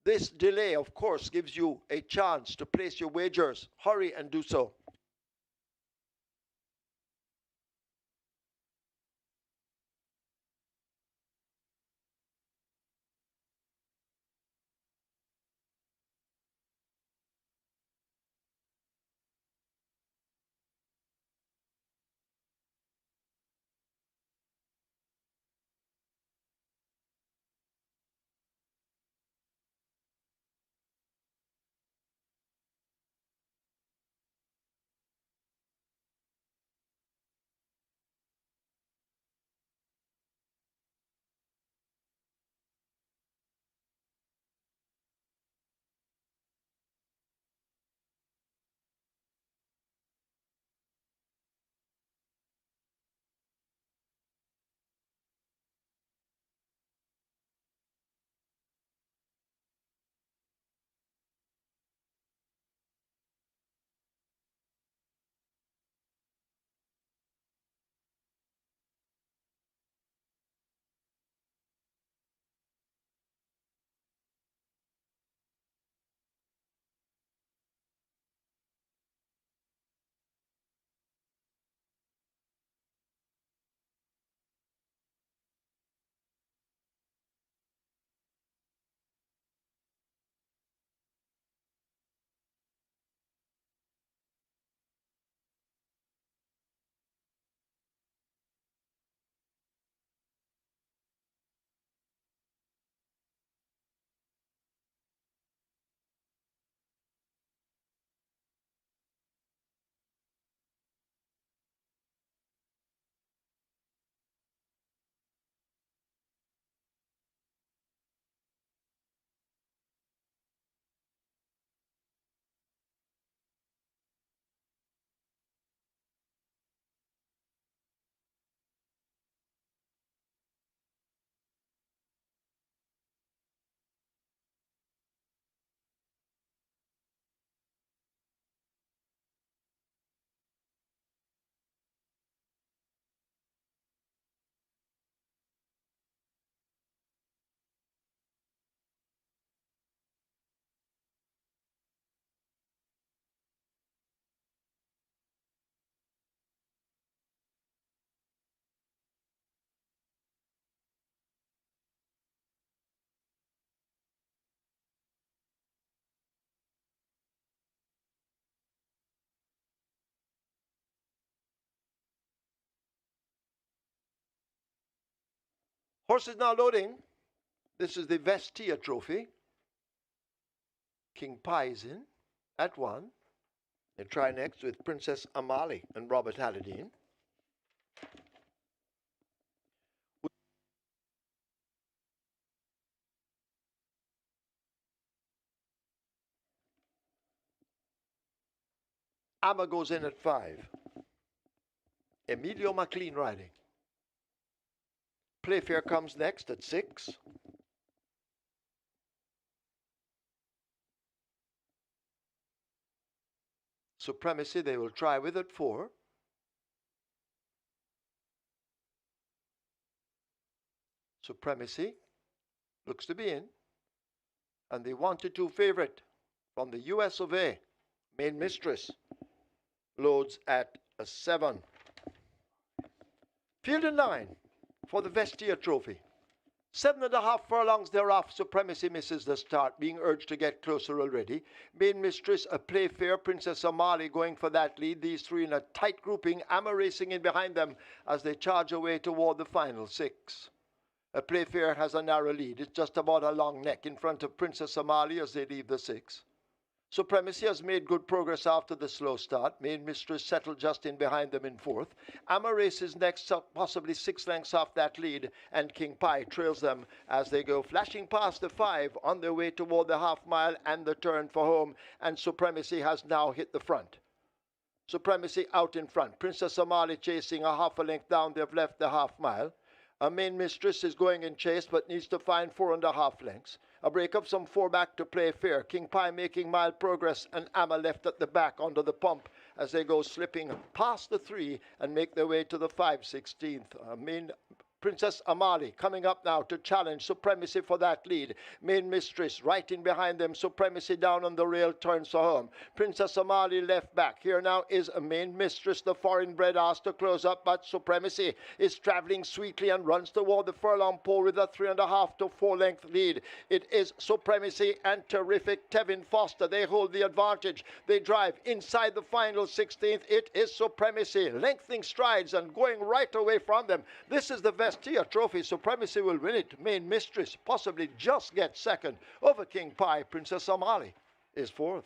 This delay, of course, gives you a chance to place your wagers. Hurry and do so. Horse is now loading. This is the Vestia Trophy. King Pi is in at 1. They try next with Princess Amali and Robert Halladine. Amma goes in at 5. Emilio McLean riding. Playfair comes next at 6. Supremacy they will try with at 4. Supremacy looks to be in. And the 1-2 favorite from the US of A, Main Mistress, loads at a 7. Field in 9 for the VESTIA trophy. 7.5 furlongs thereof, Supremacy misses the start, being urged to get closer already. Main Mistress, a Playfair, Princess Somali going for that lead. These three in a tight grouping, Amma racing in behind them as they charge away toward the final 6. A Playfair has a narrow lead. It's just about a long neck in front of Princess Somali as they leave the 6. Supremacy has made good progress after the slow start. Main Mistress settled just in behind them in 4th. Amma races next, possibly 6 lengths off that lead, and King Pie trails them as they go flashing past the 5 on their way toward the half mile and the turn for home, and Supremacy has now hit the front. Supremacy out in front. Princess Somali chasing a half a length down. They've left the half mile. A Main Mistress is going in chase but needs to find 4.5 lengths. A break of some 4 back to Playfair. King Pie making mild progress, and Amma left at the back under the pump as they go slipping past the 3 and make their way to the 5/16th. Princess Amali coming up now to challenge Supremacy for that lead. Main Mistress right in behind them. Supremacy down on the rail, turns for home. Princess Amali left back. Here now is a Main Mistress, the foreign bred, asked to close up, but Supremacy is traveling sweetly and runs toward the furlong pole with a 3.5 to 4 length lead. It is Supremacy and Terrific Tevin Foster. They hold the advantage. They drive inside the final 16th. It is Supremacy lengthening strides and going right away from them. This is the VESTIA trophy. Supremacy will win it. Main Mistress possibly just gets second over King Pie. Princess Somali is 4th.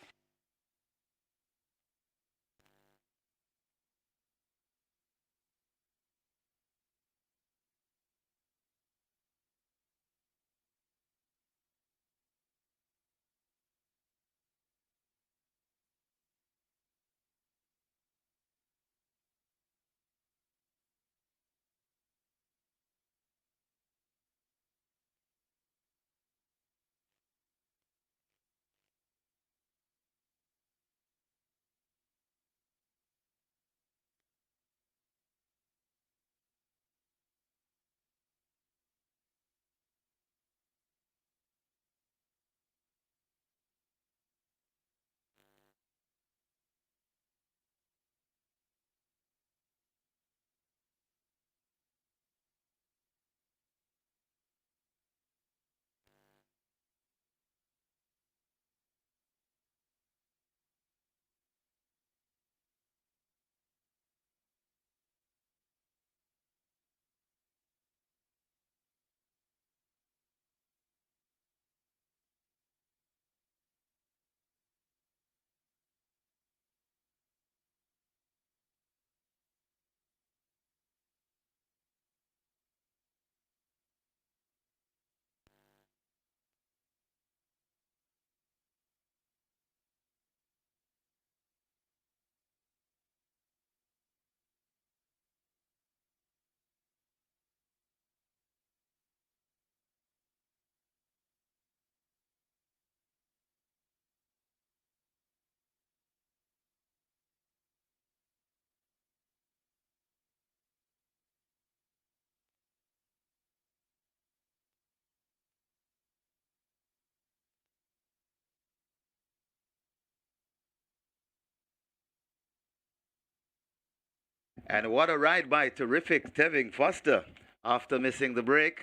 And what a ride by Terrific Tevin Foster after missing the break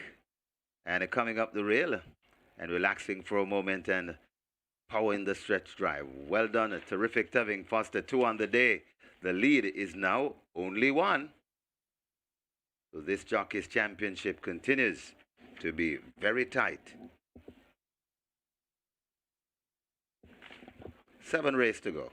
and coming up the rail and relaxing for a moment and powering the stretch drive. Well done, Terrific Tevin Foster. 2 on the day. The lead is now only 1. So this Jockey's Championship continues to be very tight. 7 races to go.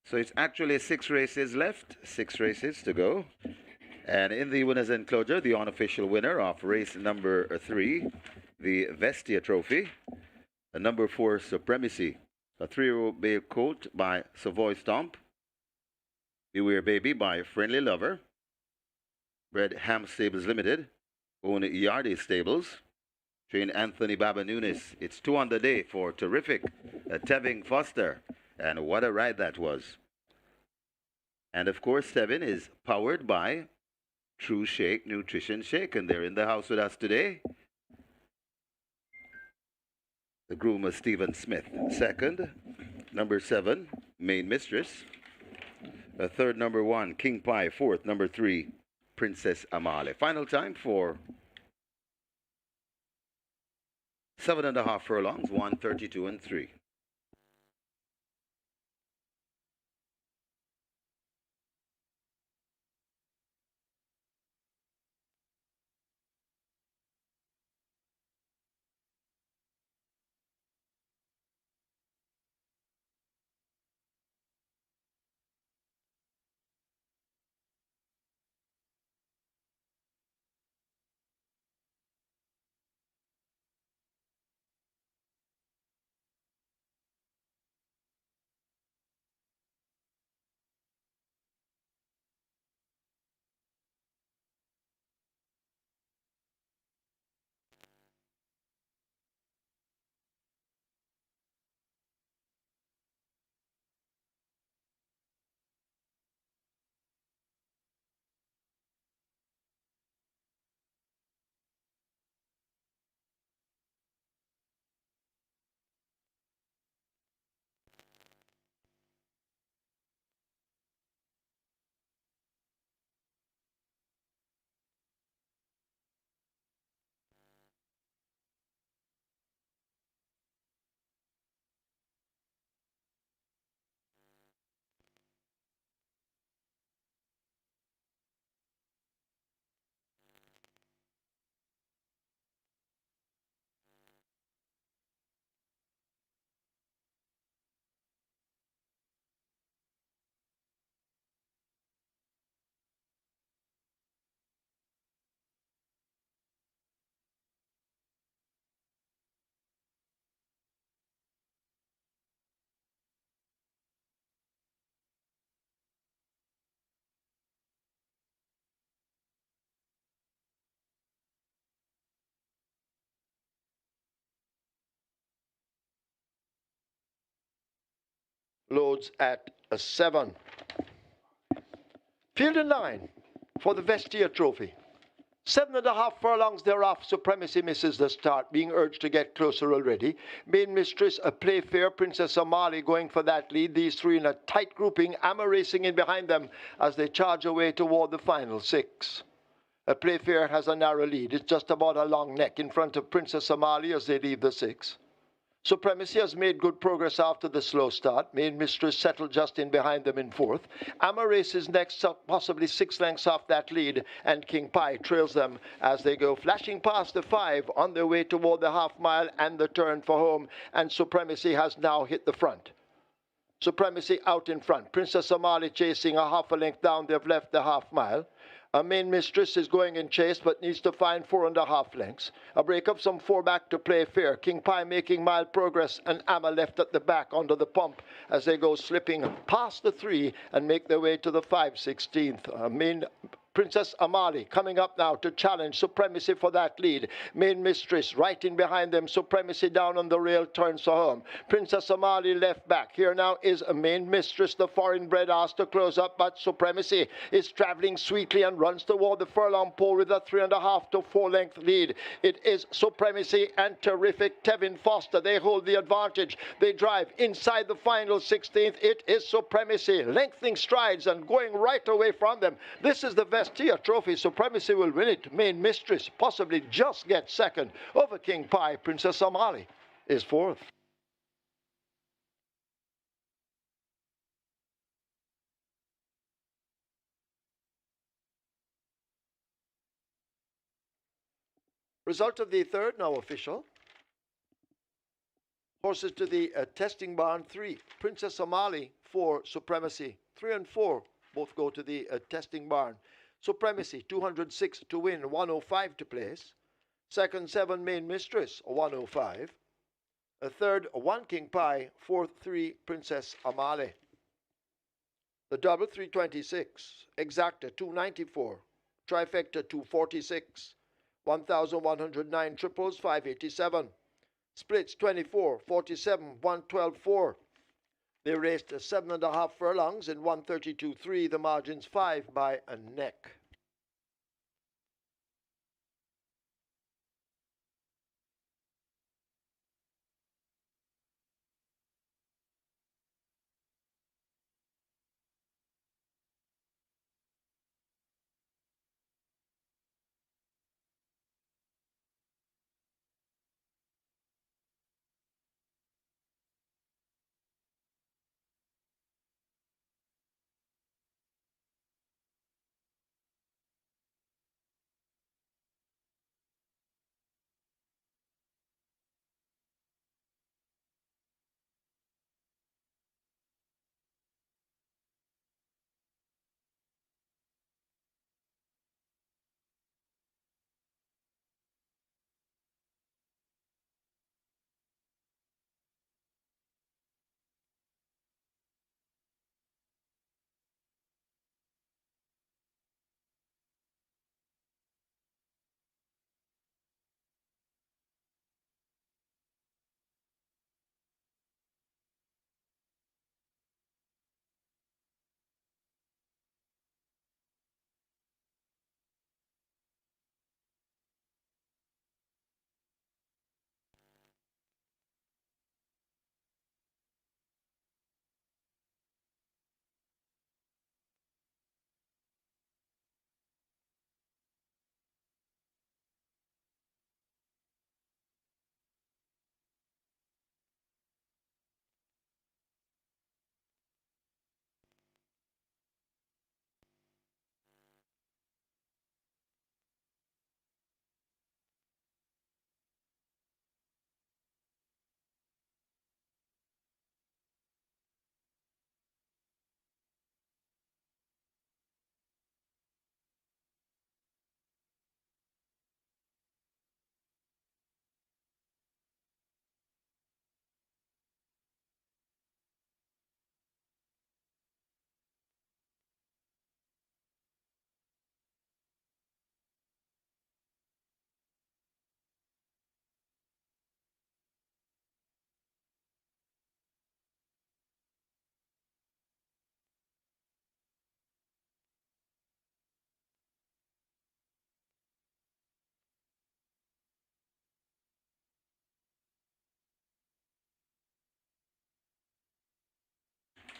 So it's actually 6 races left, 6 races to go. And in the winner's enclosure, the unofficial winner of race number 3, the VESTIA trophy, a number 4 Supremacy, a 3-year-old bay colt by Savoy Stomp, Beware Baby by Friendly Lover, bred Ham Stables Limited, owned Yardy Stables, trained Anthony Baba Nunes. It's 2 on the day for terrific Tevin Foster. And what a ride that was. And of course, Tevin is powered by True Shake Nutrition Shake, and they're in the house with us today. The groom was Stephen Smith. Second, number 7, Main Mistress. Third, number 1, King Pie. Fourth, number 3, Princess Amale. Final time for 7.5 furlongs, 132 and 3. Loads at a 7. Field in 9 for the VESTIA trophy. 7.5 furlongs thereof, Supremacy misses the start, being urged to get closer already. Main Mistress, a Playfair, Princess Amali going for that lead. These 3 in a tight grouping, Amma racing in behind them as they charge away toward the final 6. A Playfair has a narrow lead. It's just about a long neck in front of Princess Amali as they leave the 6. Supremacy has made good progress after the slow start. Main Mistress settled just in behind them in 4th. Amma races next, possibly 6 lengths off that lead, and King Pie trails them as they go flashing past the 5 on their way toward the half mile and the turn for home, and Supremacy has now hit the front. Supremacy out in front. Princess Amali chasing a half a length down. They've left the half mile. A Main Mistress is going in chase but needs to find 4.5 lengths. A break up some 4 back to Playfair. King Pie making mild progress, and Amma left at the back under the pump as they go slipping past the 3 and make their way to the 5/16th. Princess Amali coming up now to challenge Supremacy for that lead. Main Mistress right in behind them. Supremacy down on the rail, turns for home. Princess Amali left back. Here now is a Main Mistress, the foreign bred, asked to close up, but Supremacy is traveling sweetly and runs toward the furlong pole with a 3.5 to 4 length lead. It is Supremacy and terrific Tevin Foster. They hold the advantage. They drive inside the final 16th. It is Supremacy lengthening strides and going right away from them. This is the VESTIA trophy. Supremacy will win it. Main Mistress possibly just gets second over King Pie. Princess Amali is 4th. Result of the 3rd now official. Horses to the testing barn, 3. Princess Somali, 4. Supremacy. 3 and 4 both go to the testing barn. Supremacy, 206 to win, 105 to place. Second, 7 Main Mistress, 105. Third, 1 King Pie. Fourth, 3 Princess Amale. The double, 326. Exacta, 294. Trifecta, 246. 1,109 triples, 587. Splits, 24, 47, 112, 4. They raced 7.5 furlongs in 132.3. The margins 5 by a neck.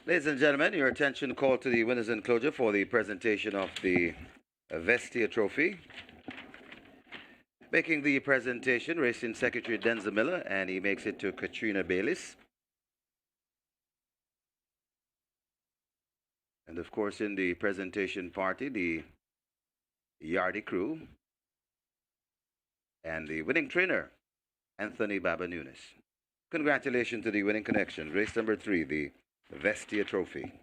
Ladies and gentlemen, your attention called to the winners enclosure for the presentation of the VESTIA trophy. Making the presentation, Racing Secretary Denzel Miller, and he makes it to Katrina Bayliss. And of course, in the presentation party, the Yardy crew and the winning trainer, Anthony Baba Nunes. Congratulations to the winning connection, race number 3, the VESTIA trophy.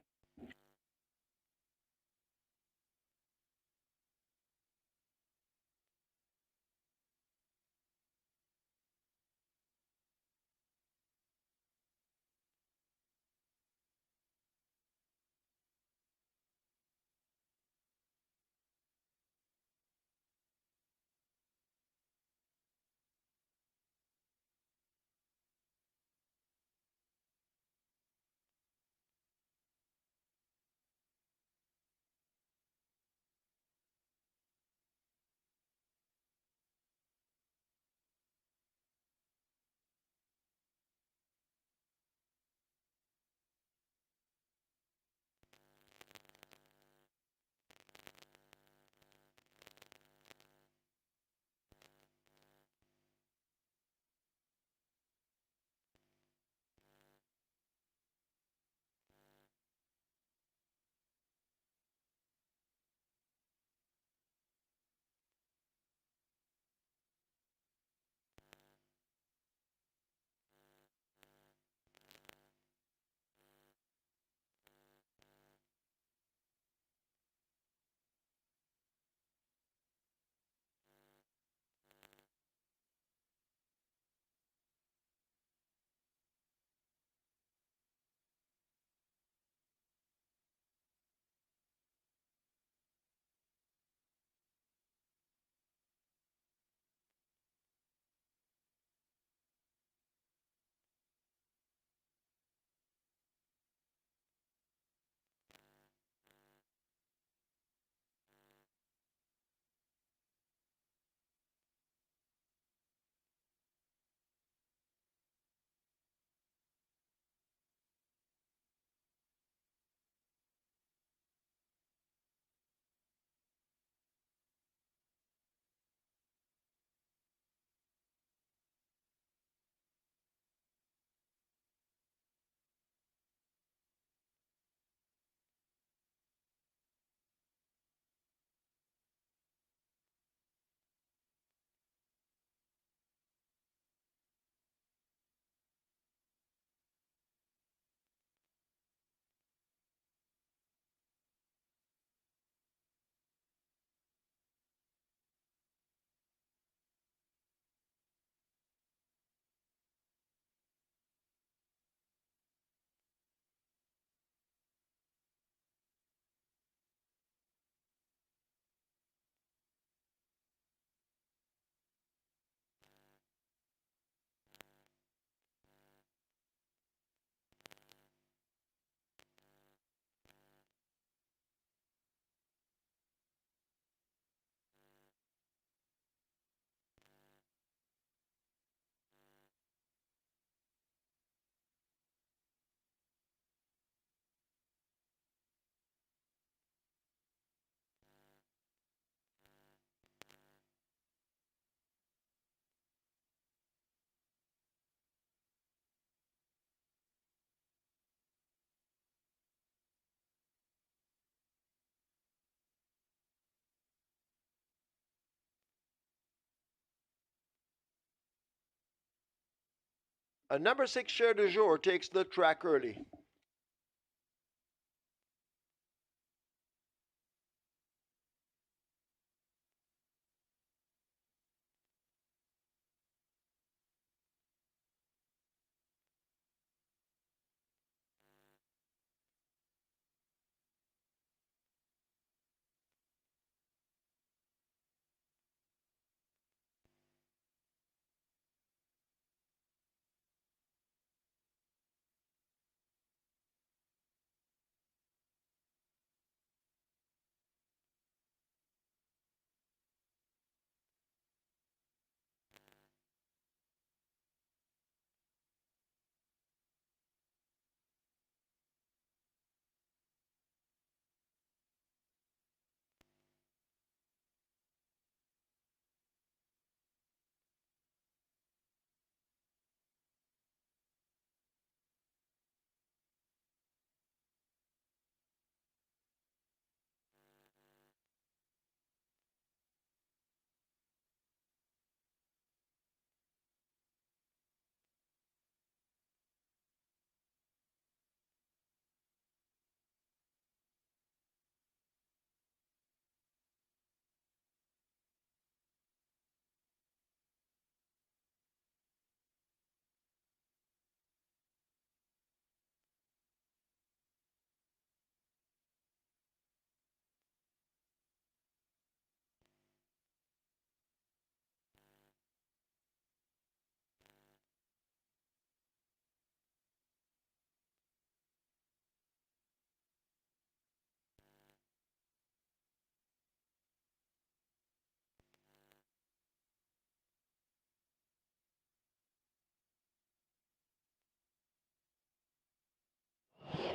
A number 6 Cher du Jour takes the track early.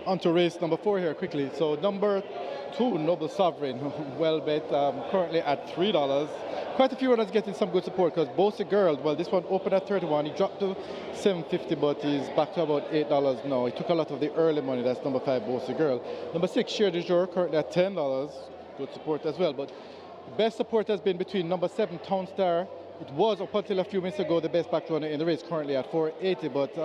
On to race number 4 here quickly. So number 2, Noble Sovereign, well bet, currently at $3. Quite a few runners getting some good support because Bossy Girl, well, this one opened at 31. He dropped to $7.50, but he's back to about $8 now. He took a lot of the early money. That's number 5, Bossy Girl. Number 6, Cher du Jour, currently at $10. Good support as well. But the best support has been between number 7, Town Star. It was up until a few minutes ago the best back runner in the race, currently at $4.80. But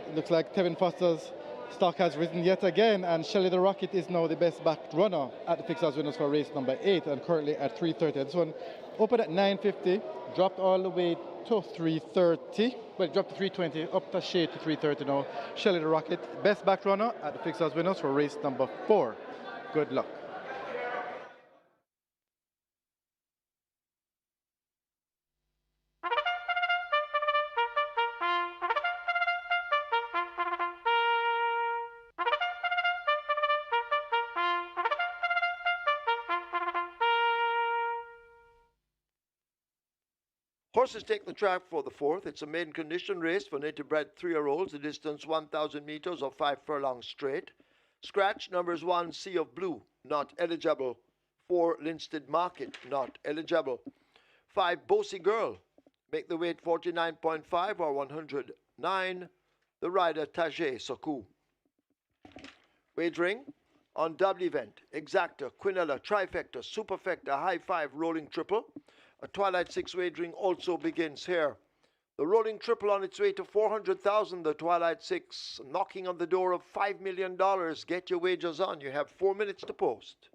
it looks like Tevin Foster's stock has risen yet again, and Shelley the Rocket is now the best backed runner at the Fixers Winners for race number 8, and currently at $3.30. This one opened at $9.50, dropped all the way to $3.30. Well, it dropped to $3.20, up the shade to $3.30 now. Shelley the Rocket, best backed runner at the Fixers Winners for race number 4. Good luck. Horses take the track for the 4th. It's a maiden condition race for native bred 3-year-olds. The distance 1,000 meters or 5 furlongs straight. Scratch numbers 1, Sea of Blue, not eligible. 4, Linstead Market, not eligible. 5, Bossy Girl, make the weight 49.5 or 109. The rider Tajay Sokou. Wagering on double event, Exacta, Quinella, Trifecta, Superfecta, High 5, Rolling Triple. A Twilight 6 wagering also begins here. The Rolling Triple on its way to 400,000. The Twilight 6 knocking on the door of $5 million. Get your wagers on. You have 4 minutes to post.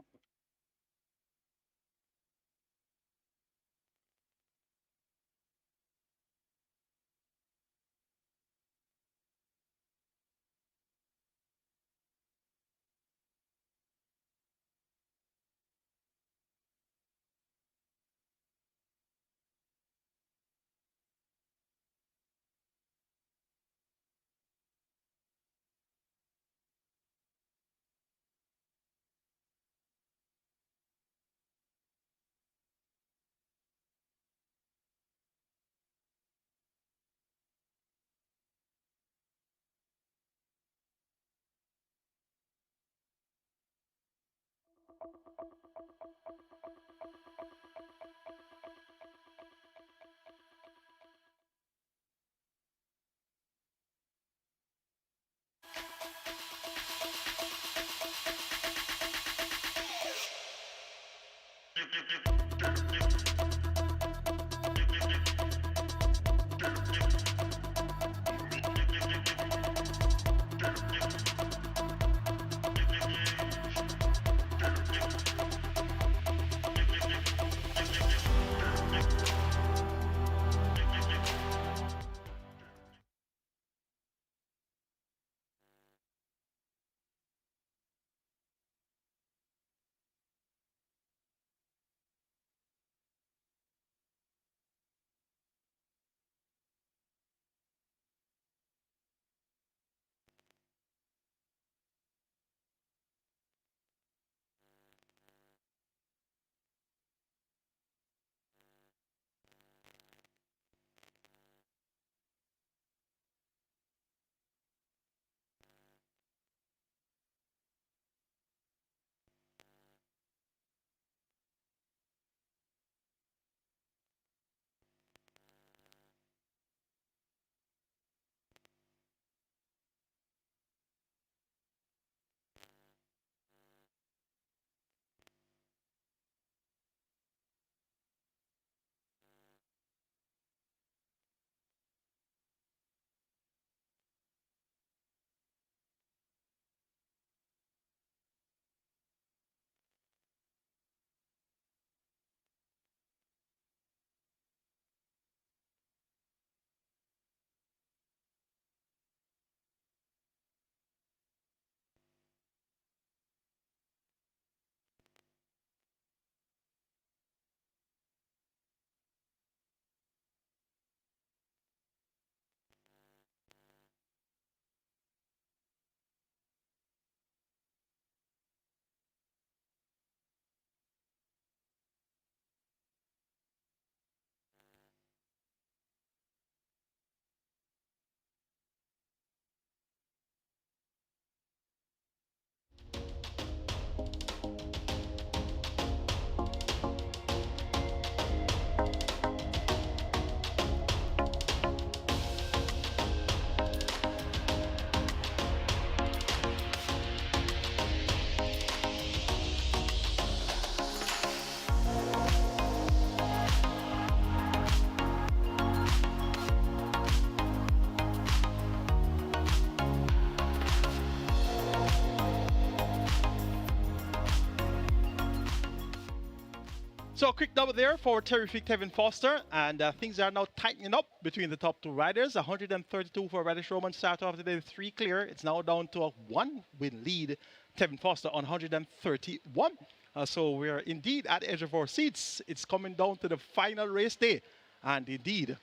So a quick double there for terrific Kevin Foster, and things are now tightening up between the top two riders. 132 for Radish Roman, start off today, 3 clear. It's now down to a 1-win lead. Kevin Foster on 131. So we're indeed at the edge of our seats. It's coming down to the final race day, and indeed,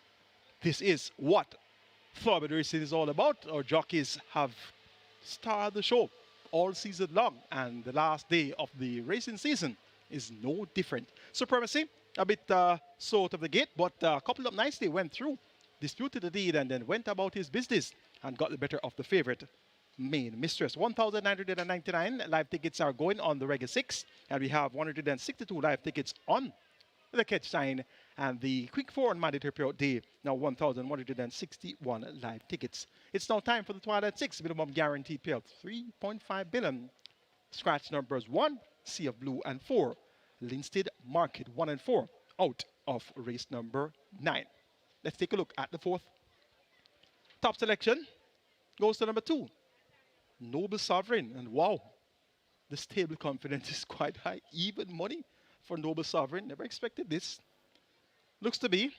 this is what Thoroughbred Racing is all about. Our jockeys have starred the show all season long, and the last day of the racing season is no different. Supremacy, a bit slow out of the gate, but coupled up nicely, went through, disputed the lead, and then went about his business and got the better of the favorite main mistress. 1,999 live tickets are going on the Reggae 6, and we have 162 live tickets on the catch sign, and the quick 4 on mandatory period day, now 1,161 live tickets. It's now time for the Twilight 6 minimum guaranteed payout, 3.5 billion. Scratch numbers 1, Sea of Blue, and 4, Linstead Market 1 and 4, out of race number 9. Let's take a look at the fourth. Top selection goes to number 2, Noble Sovereign, and wow, the stable confidence is quite high. Even money for Noble Sovereign. Never expected this. Looks to be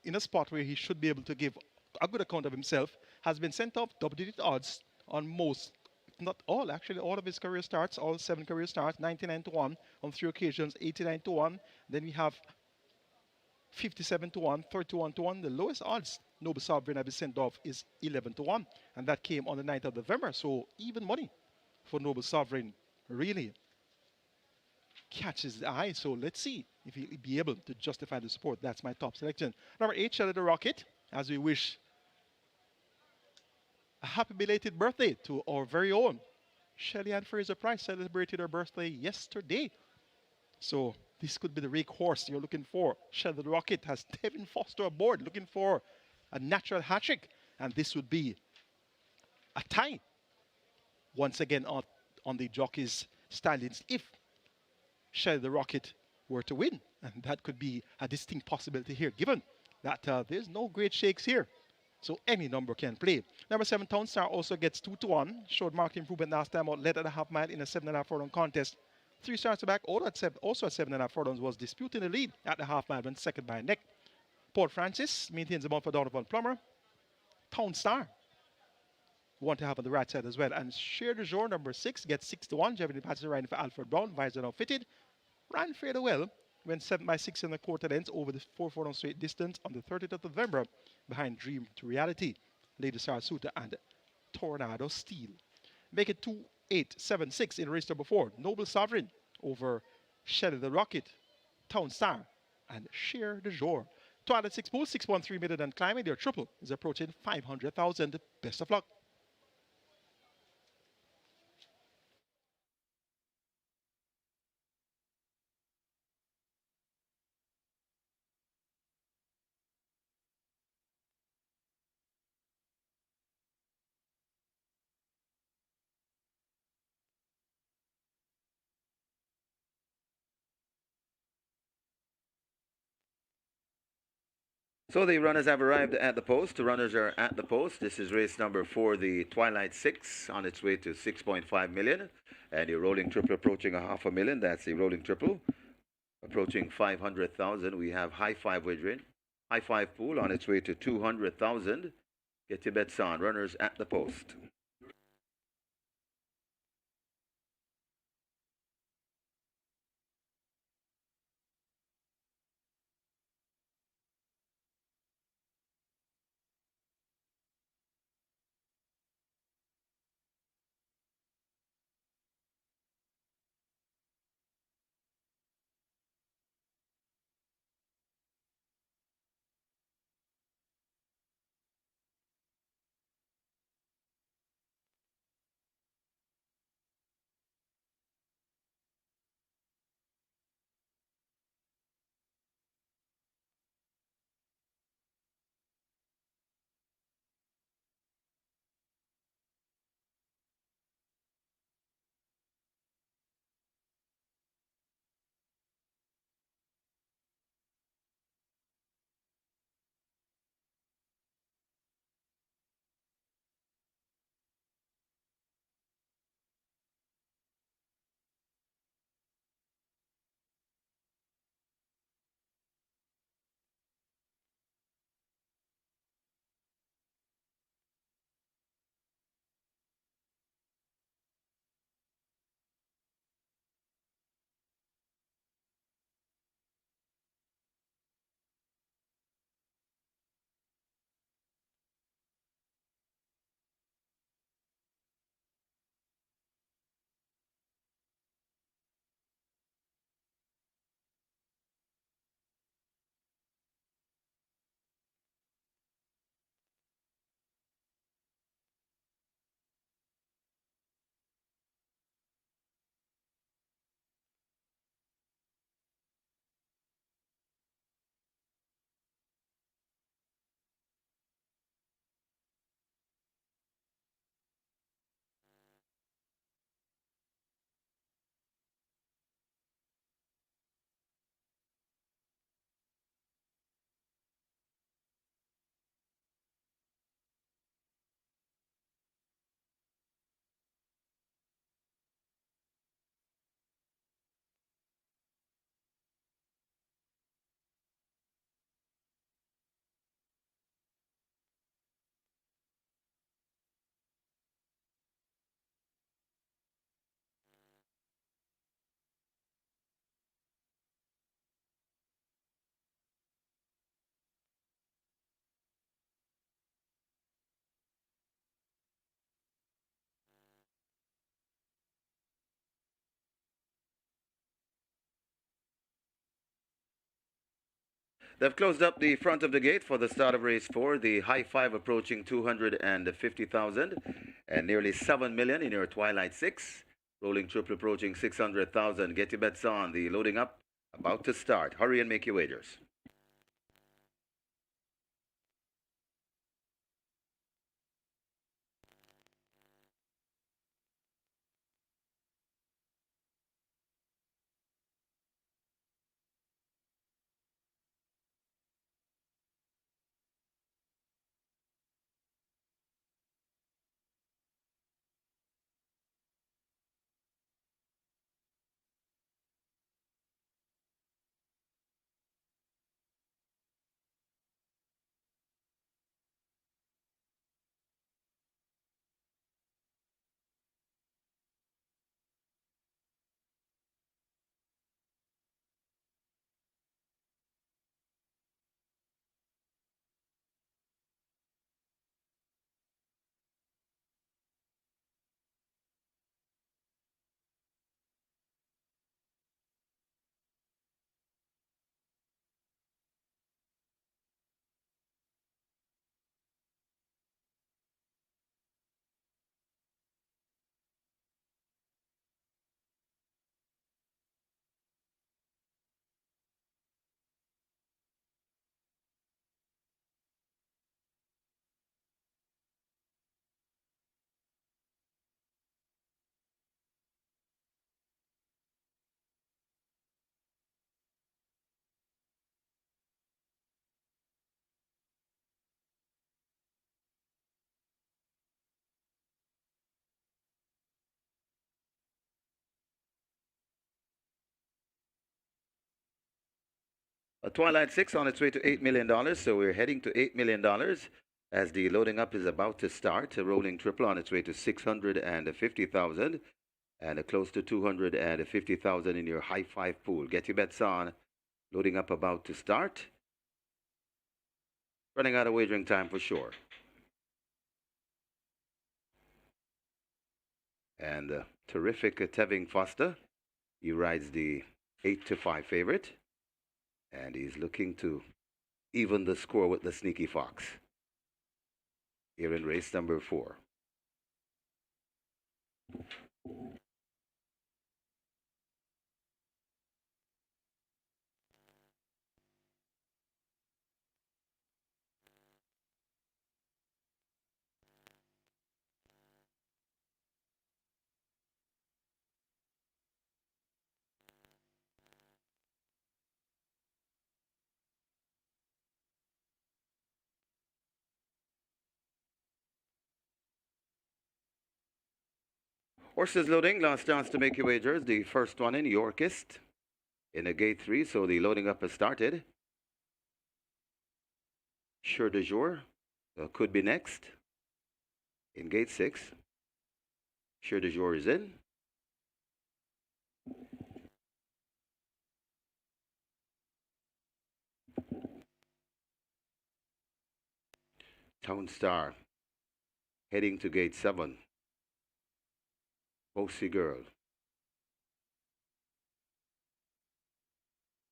in a spot where he should be able to give a good account of himself. Has been sent off double-digit odds on most, not all, actually all of his career starts, all 7 career starts, 99-1, on 3 occasions, 89-1. Then we have 57-1, 31-1. The lowest odds Noble Sovereign have been sent off is 11-1, and that came on the 9th of November. So even money for Noble Sovereign really catches the eye. So let's see if he'll be able to justify the support. That's my top selection. Number 8, Shelly the Rocket, as we wish a happy belated birthday to our very own Shelly Ann Fraser Price. Celebrated her birthday yesterday. So this could be the rake horse you're looking for. Shelly the Rocket has Kevin Foster aboard, looking for a natural hat trick. And this would be a tie once again on the jockeys' standings if Shelly the Rocket were to win. And that could be a distinct possibility here, given that there's no great shakes here. So any number can play. Number 7, Town Star also gets 2-1. Showed marked improvement last time out. Led at a half mile in a 7.5 furlong contest. 3 starts back, also at 7.5 furlongs, was disputing the lead at the half mile when second by a neck. Port Francis maintains the ball for Donovan Plummer. Town Star, one to have on the right side as well. And Share de Jour, number 6, gets 6-1. Jeopardy passes riding for Alfred Brown. Visor now fitted. Ran fairly well when 7 by 6 and a quarter lengths over the 4 furlong straight distance on the 30th of November behind Dream to Reality, Lady Sarasuta and Tornado Steel. Make it 2-8-7-6 in race number 4. Noble Sovereign over Shelly the Rocket, Town Star, and Share de Jour. Twilight 6 pool, 6.3 million and climbing. Their triple is approaching 500,000. Best of luck. So the runners have arrived at the post. The runners are at the post. This is race number 4, the Twilight 6, on its way to 6.5 million. And the rolling triple approaching a half a million. That's the rolling triple. Approaching 500,000. We have High Five wagering. High Five pool on its way to 200,000. Get your bets on. Runners at the post. They've closed up the front of the gate for the start of race 4. The High Five approaching 250,000 and nearly 7 million in your Twilight 6. Rolling triple approaching 600,000. Get your bets on. The loading up about to start. Hurry and make your wagers. Twilight 6 on its way to $8 million. So we're heading to $8 million as the loading up is about to start. A rolling triple on its way to 650,000 and close to 250,000 in your high five pool. Get your bets on. Loading up about to start. Running out of wagering time for sure. And terrific Tevin Foster. He rides the 8-5 favorite. And he's looking to even the score with the Sneaky Fox. Here in race number 4. Horses loading, last chance to make your wagers. The first one in Yorkist in a gate 3, so the loading up has started. Sure de jour could be next in gate 6. Sure de jour is in. Town Star heading to gate 7. Bossy Girl.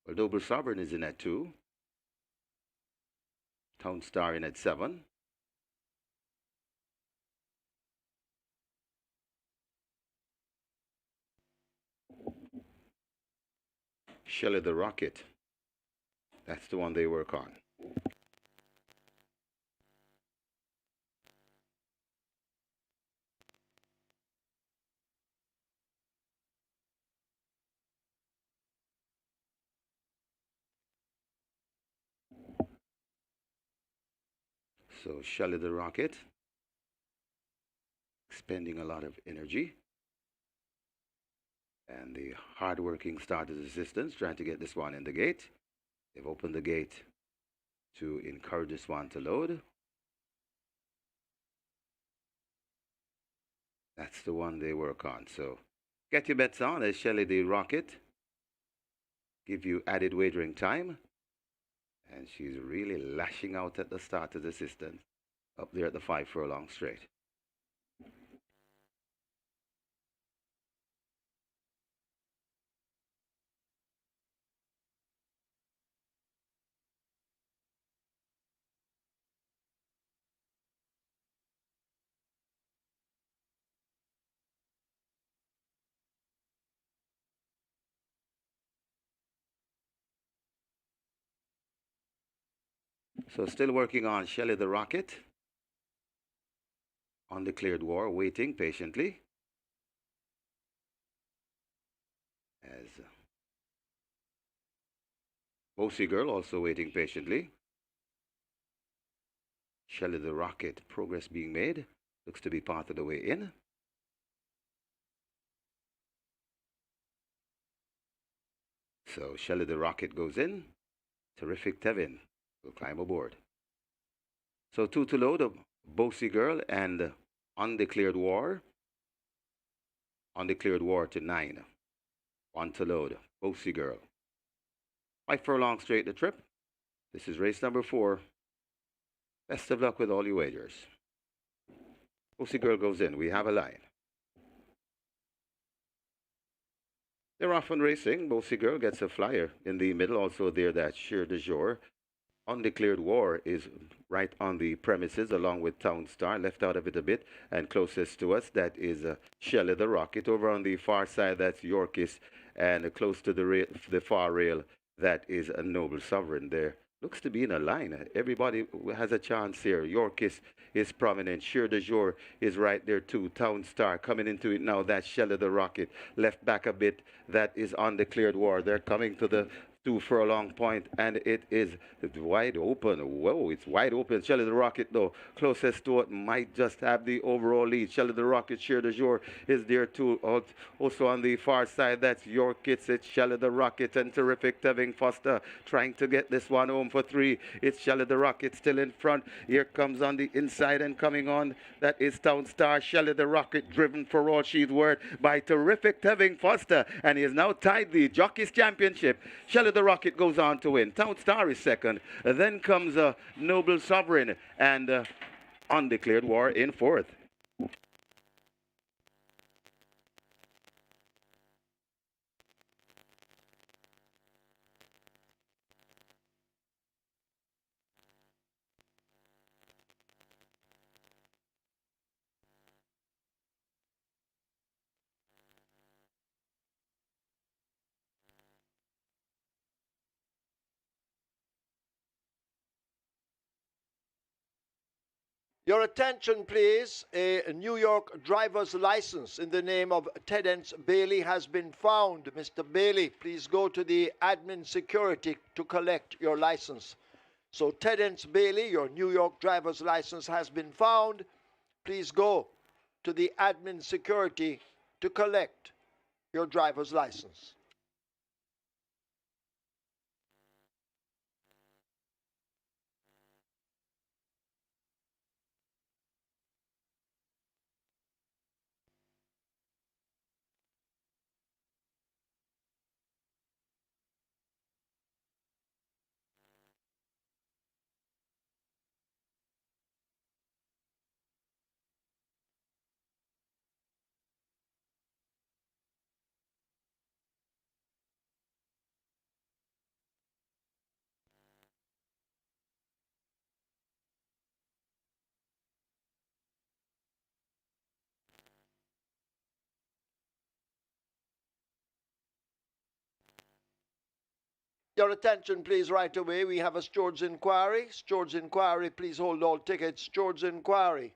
Well, Noble Sovereign is in at 2. Town Star in at 7. Shelley the Rocket. That's the one they work on. So Shelley the Rocket, expending a lot of energy. And the hard-working starters assistants trying to get this one in the gate. They've opened the gate to encourage this one to load. That's the one they work on. So get your bets on as Shelley the Rocket. Give you added wagering time. And she's really lashing out at the starters assistant up there at the 5 furlong straight. So still working on Shelley the Rocket. Undeclared war, waiting patiently. As Bossy Girl also waiting patiently. Shelley the Rocket, progress being made. Looks to be part of the way in. So Shelley the Rocket goes in. Terrific Tevin will climb aboard. So 2 to load of Bossy Girl and Undeclared War. Undeclared War to 9. 1 to load. Bossy Girl. 5 furlong straight the trip. This is race number 4. Best of luck with all your wagers. Bossy Girl goes in. We have a line. They're off and racing. Bossy Girl gets a flyer in the middle. Also there, that Sure de jour. Undeclared War is right on the premises along with Town Star. Left out of it a bit. And closest to us, that is Shelley the Rocket. Over on the far side, that's Yorkist. And close to the far rail, that is a Noble Sovereign there. Looks to be in a line. Everybody has a chance here. Yorkist is prominent. Sure de jour is right there too. Town Star coming into it now. That's Shelley the Rocket. Left back a bit. That is Undeclared War. They're coming to the 2 furlong point, and it is wide open. Whoa, it's wide open. Shelly the Rocket, though, closest to it, might just have the overall lead. Shelly the Rocket, Share de Jour is there too. Also on the far side, that's your kids. It's Shelly the Rocket and Terrific Tevin Foster trying to get this one home for 3. It's Shelly the Rocket still in front. Here comes on the inside and coming on. That is Town Star. Shelly the Rocket, driven for all she's worth by Terrific Tevin Foster, and he has now tied the Jockeys Championship. Shelly the Rocket goes on to win. Town Star is second. Then comes Noble Sovereign and Undeclared War in fourth. Your attention, please. A New York driver's license in the name of Tedence Bailey has been found. Mr. Bailey, please go to the admin security to collect your license. So Tedence Bailey, your New York driver's license has been found. Please go to the admin security to collect your driver's license. Your attention, please, right away. We have a stewards inquiry. Stewards inquiry, please hold all tickets. Stewards inquiry.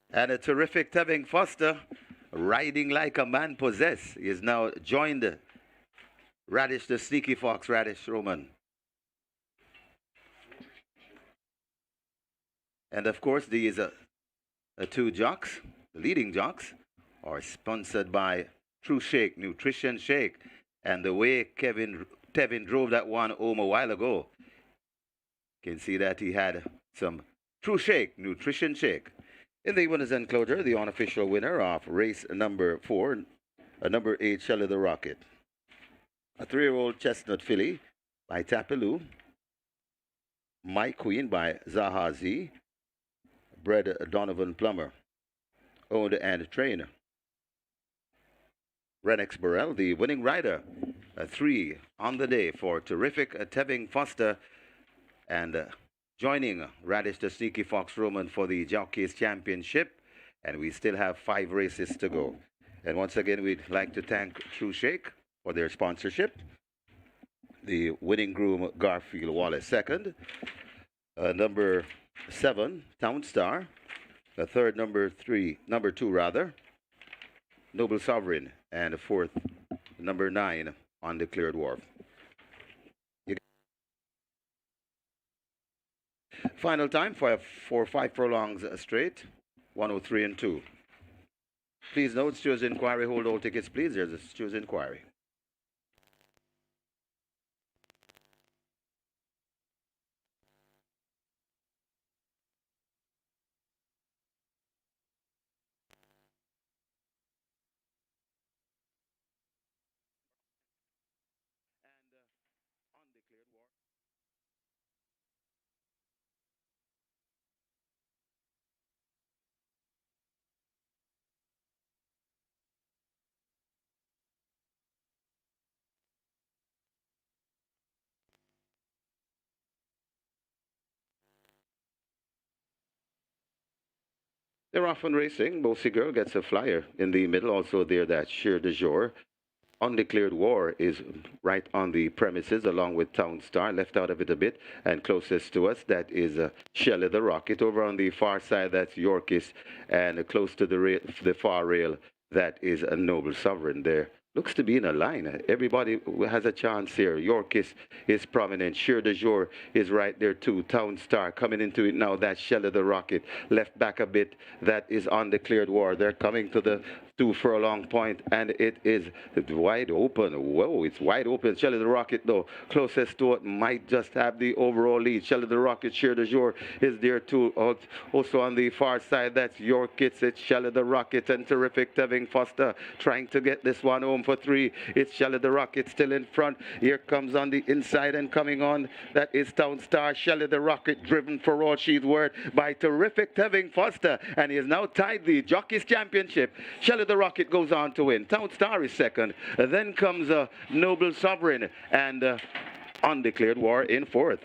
And a Terrific Tevin Foster, riding like a man possessed, he is now joined Radish the Sneaky Fox, Radish Roman. And of course, these two jocks, the leading jocks, are sponsored by True Shake, Nutrition Shake. And the way Tevin drove that one home a while ago, you can see that he had some True Shake, Nutrition Shake. In the winners' enclosure, the unofficial winner of race number 4, number 8, Shelly the Rocket. A 3-year-old chestnut filly by Tapaloo. My Queen by Zaha Z. Bred Donovan Plummer. Owned and trained. Renex Burrell, the winning rider. A 3 on the day for Terrific Tevin Foster. And joining Radish the Sneaky Fox Roman for the Jockeys Championship. And we still have 5 races to go. And once again, we'd like to thank True Shake for their sponsorship. The winning groom, Garfield Wallace, second. Number 7, Town Star. The third, number 2 rather, Noble Sovereign. And the fourth, number 9, Undeclared War. Final time for 5 furlongs straight, 103 and 2. Please note, stewards inquiry, hold all tickets, please. There's a stewards inquiry. They're off and racing. Bossy Girl gets a flyer in the middle. Also there, that Sheer de Jour. Undeclared War is right on the premises, along with Town Star, left out of it a bit. And closest to us, that is Shelley the Rocket. Over on the far side, that's Yorkist. And close to the far rail, that is a Noble Sovereign there. Looks to be in a line. Everybody has a chance here. Yorkist is prominent. Sheer de Jour is right there too. Town Star coming into it now. That's Shelley the Rocket. Left back a bit. That is Undeclared War. They're coming to the 2 furlong point, and it is wide open. Whoa, it's wide open. Shelley the Rocket, though, closest to it, might just have the overall lead. Shelley the Rocket, Sheer de Jour is there too. Also on the far side, that's Yorkist. It's Shelley the Rocket and Terrific Tevin Foster trying to get this one home for 3. It's Shelley the Rocket still in front. Here comes on the inside and coming on. That is Town Star. Shelley the Rocket, driven for all she's worth by Terrific Tevin Foster, and he has now tied the Jockeys Championship. Shelley the Rocket goes on to win. Town Star is second. Then comes Noble Sovereign and Undeclared War in fourth.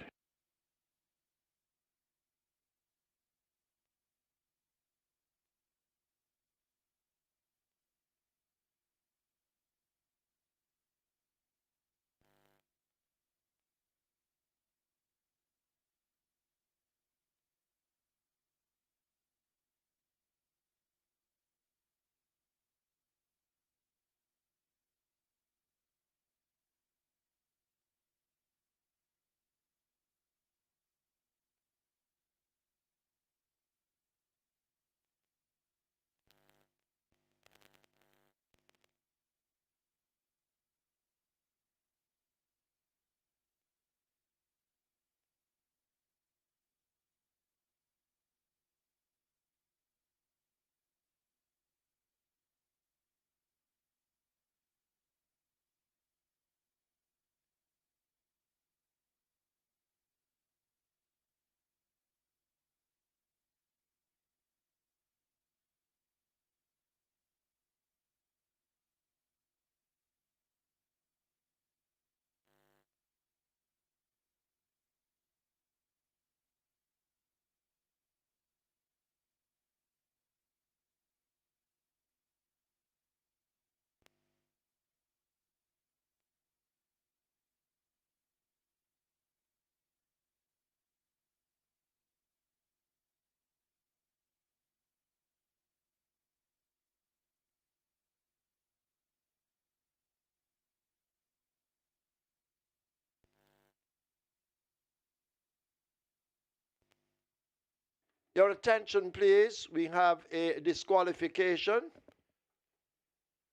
Your attention, please. We have a disqualification.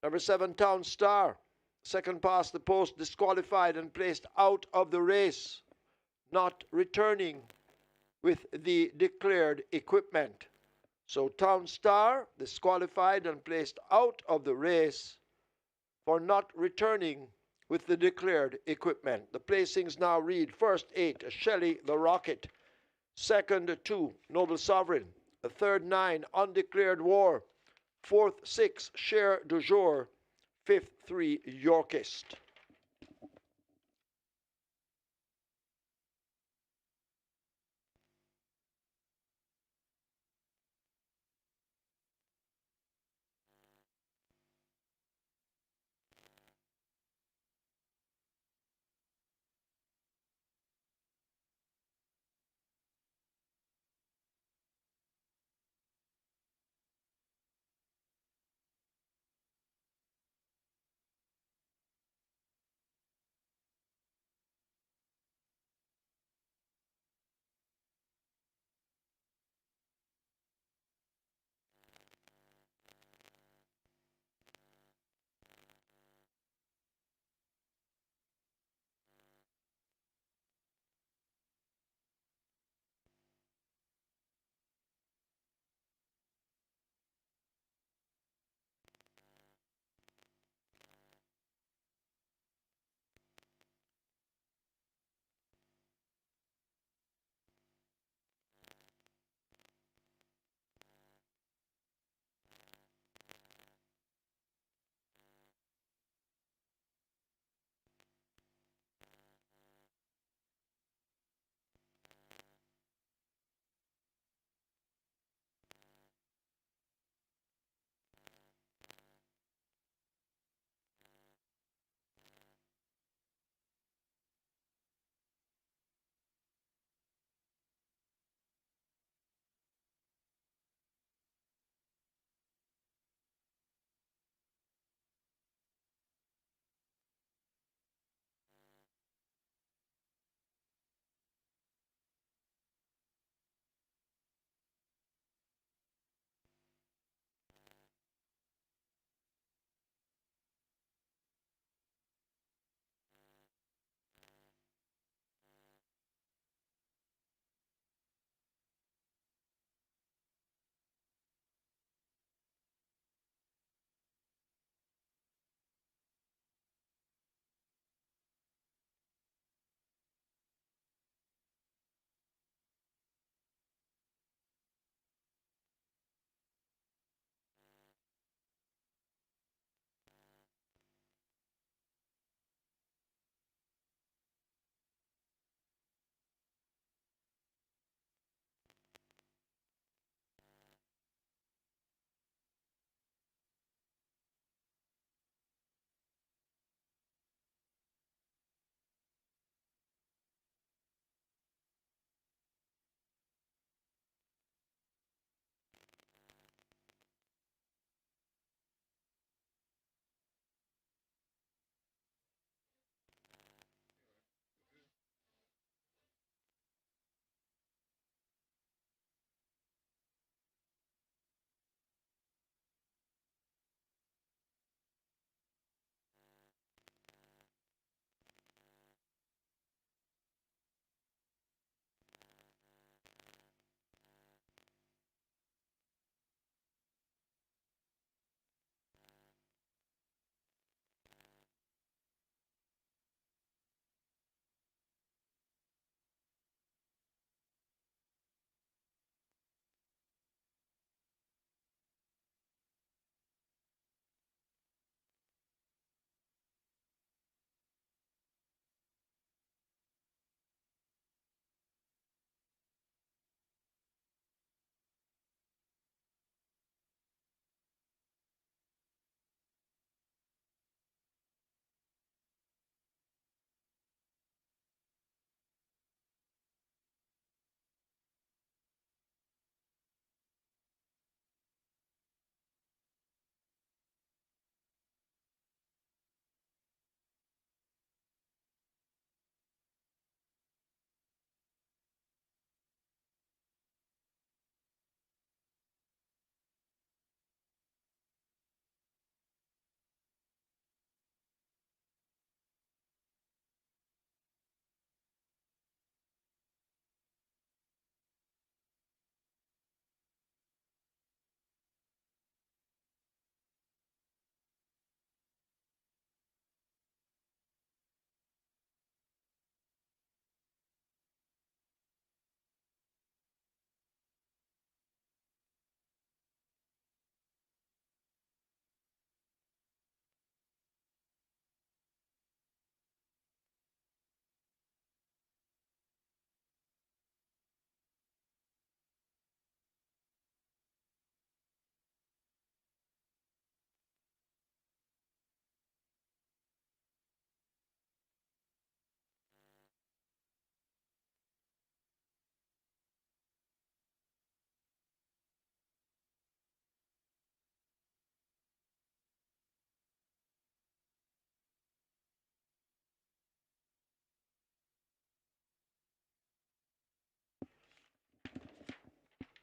Number 7, Town Star. Second past the post, disqualified and placed out of the race. Not returning with the declared equipment. So Town Star, disqualified and placed out of the race for not returning with the declared equipment. The placings now read: first 8, Shelley the Rocket. Second 2, Noble Sovereign. The third 9, Undeclared War. Fourth 6, Sheer de Jour. Fifth 3, Yorkist.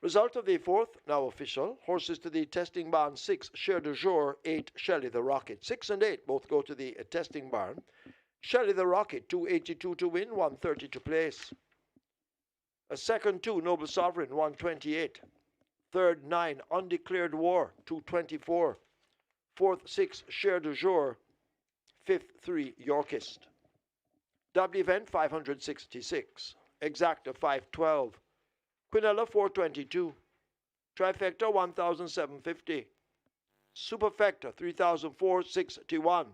Result of the fourth, now official. Horses to the testing barn 6, Cher de Jour, 8, Shelley the Rocket. 6 and 8 both go to the testing barn. Shelley the Rocket, 282 to win, 130 to place. A second 2, Noble Sovereign, 128. Third 9, Undeclared War, 224. Fourth 6, Cher de Jour. Fifth 3, Yorkist. Double event 566. Exacta 512. Quinella 422. Trifecta 1750. Superfecta 3461.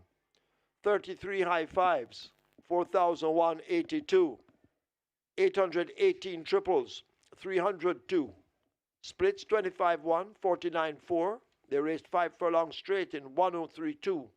33 high fives 4182. 818 triples 302. Splits 25-1, 49-4. They raced 5 furlongs straight in 1032.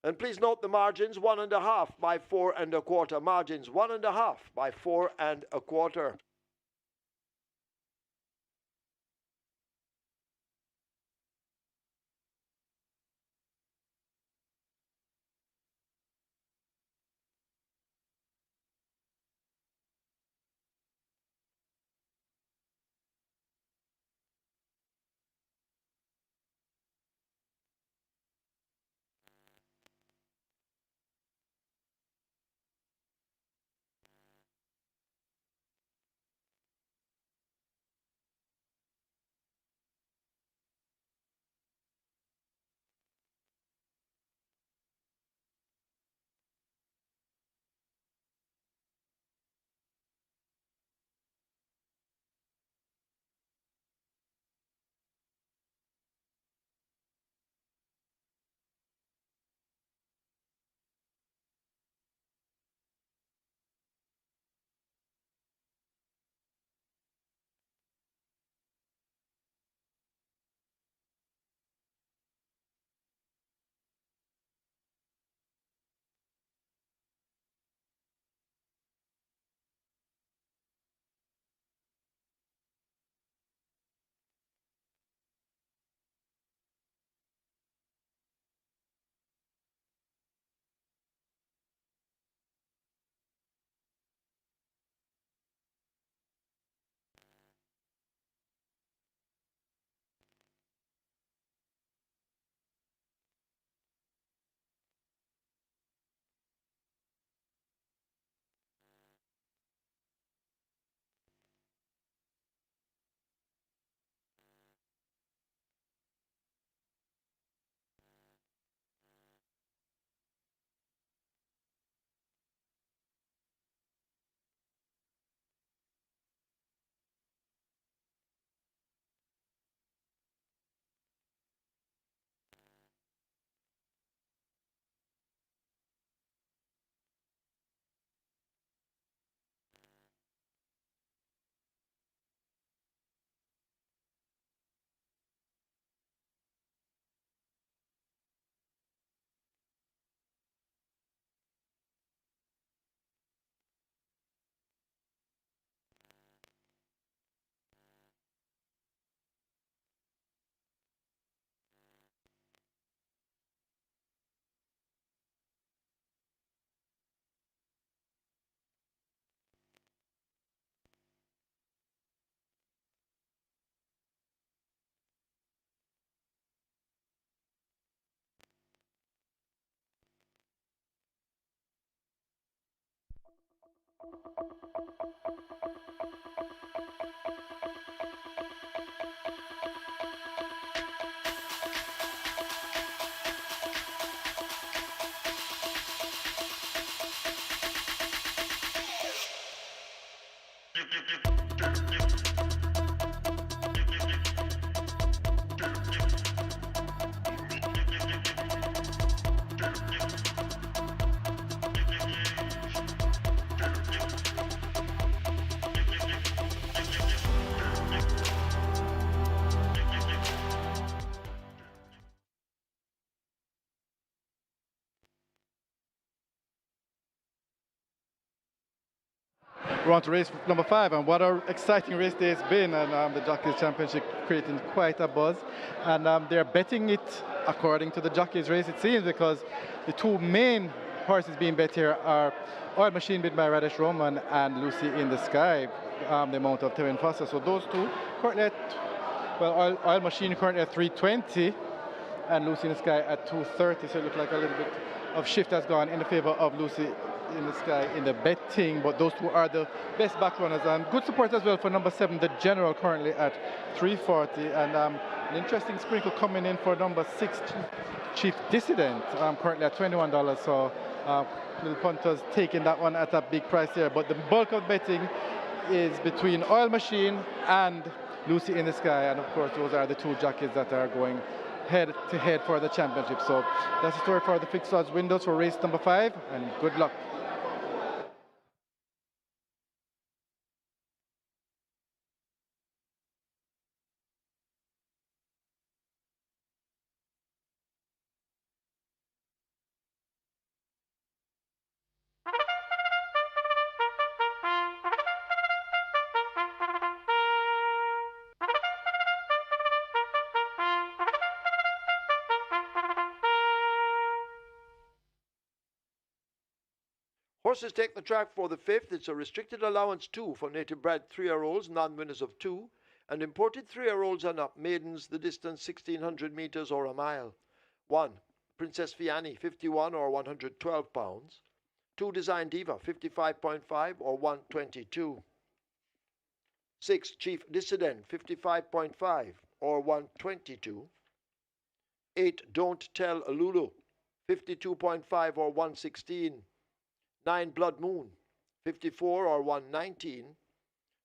And please note the margins 1.5 by 4 1/4. Margins 1.5 by 4 1/4. We're on to race number 5, and what an exciting race day it's been, and the Jockeys Championship creating quite a buzz, and they're betting it according to the Jockeys race, it seems, because the two main horses being bet here are Oil Machine bid by Radish Roman and Lucy in the Sky, the amount of Tevin Foster. So those two currently at, well, Oil Machine currently at 320 and Lucy in the Sky at 230, so it looks like a little bit of shift has gone in the favor of Lucy in the Sky in the betting, but those two are the best back runners, and good support as well for number 7, the General, currently at 340, and an interesting sprinkle coming in for number 6, Chief Dissident, currently at $21, so little punters taking that one at a big price there, but the bulk of betting is between Oil Machine and Lucy in the Sky, and of course those are the two jockeys that are going head to head for the championship. So that's the story for the fixed odds windows for race number 5, and good luck. Horses take the track for the 5th. It's a restricted allowance 2 for native bred 3-year-olds, non-winners of 2, and imported 3-year-olds and up, maidens the distance 1600 meters or a mile. 1. Princess Fiani, 51 or 112 pounds. 2. Design Diva, 55.5 or 122. 6. Chief Dissident, 55.5 or 122. 8. Don't Tell Lulu, 52.5 or 116. 9. Blood Moon, 54 or 119.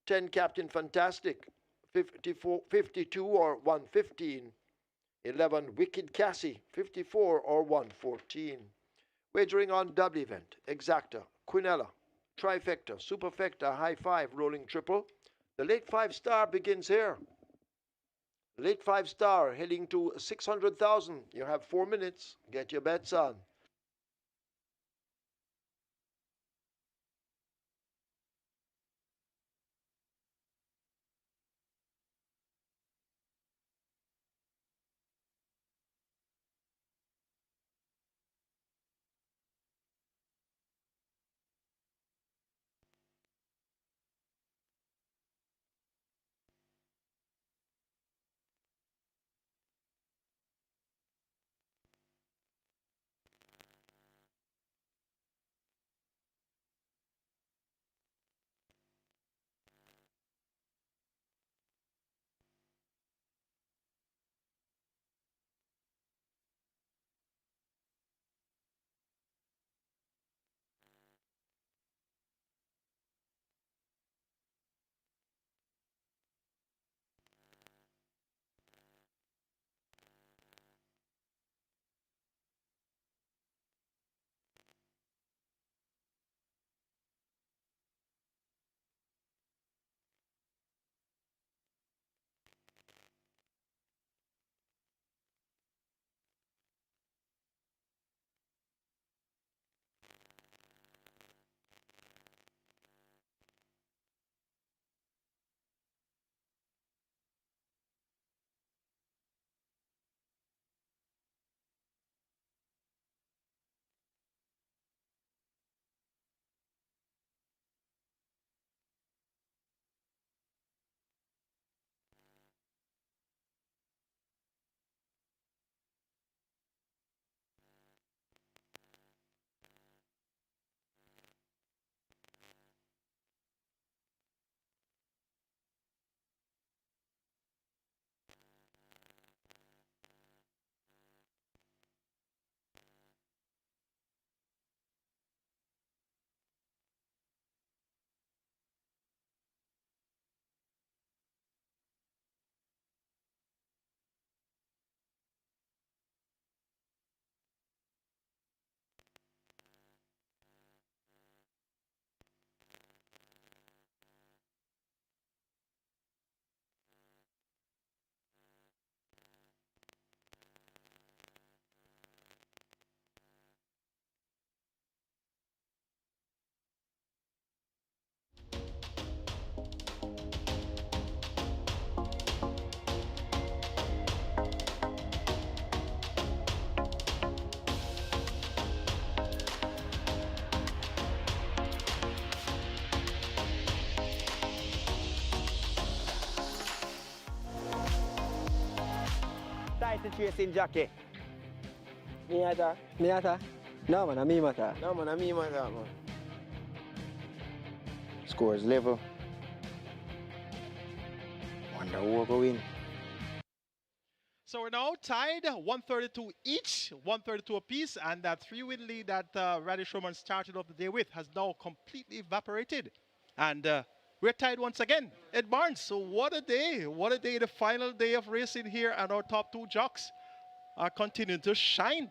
10. Captain Fantastic, 52 or 115. 11. Wicked Cassie, 54 or 114. Wagering on double event, Exacta, Quinella, Trifecta, Superfecta, High 5, Rolling Triple. The late 5 star begins here. The late 5 star heading to 600,000. You have 4 minutes. Get your bets on. the chasing jockey? Me matter? Me matter? No man, me matter. No man, me matter, man. Scores level. Wonder who will go win. So we're now tied 132 each, 132 apiece, and that 3-win lead that Radish Roman started off the day with has now completely evaporated. And we're tied once again. Ed Barnes, so what a day, the final day of racing here, and our top two jocks are continuing to shine.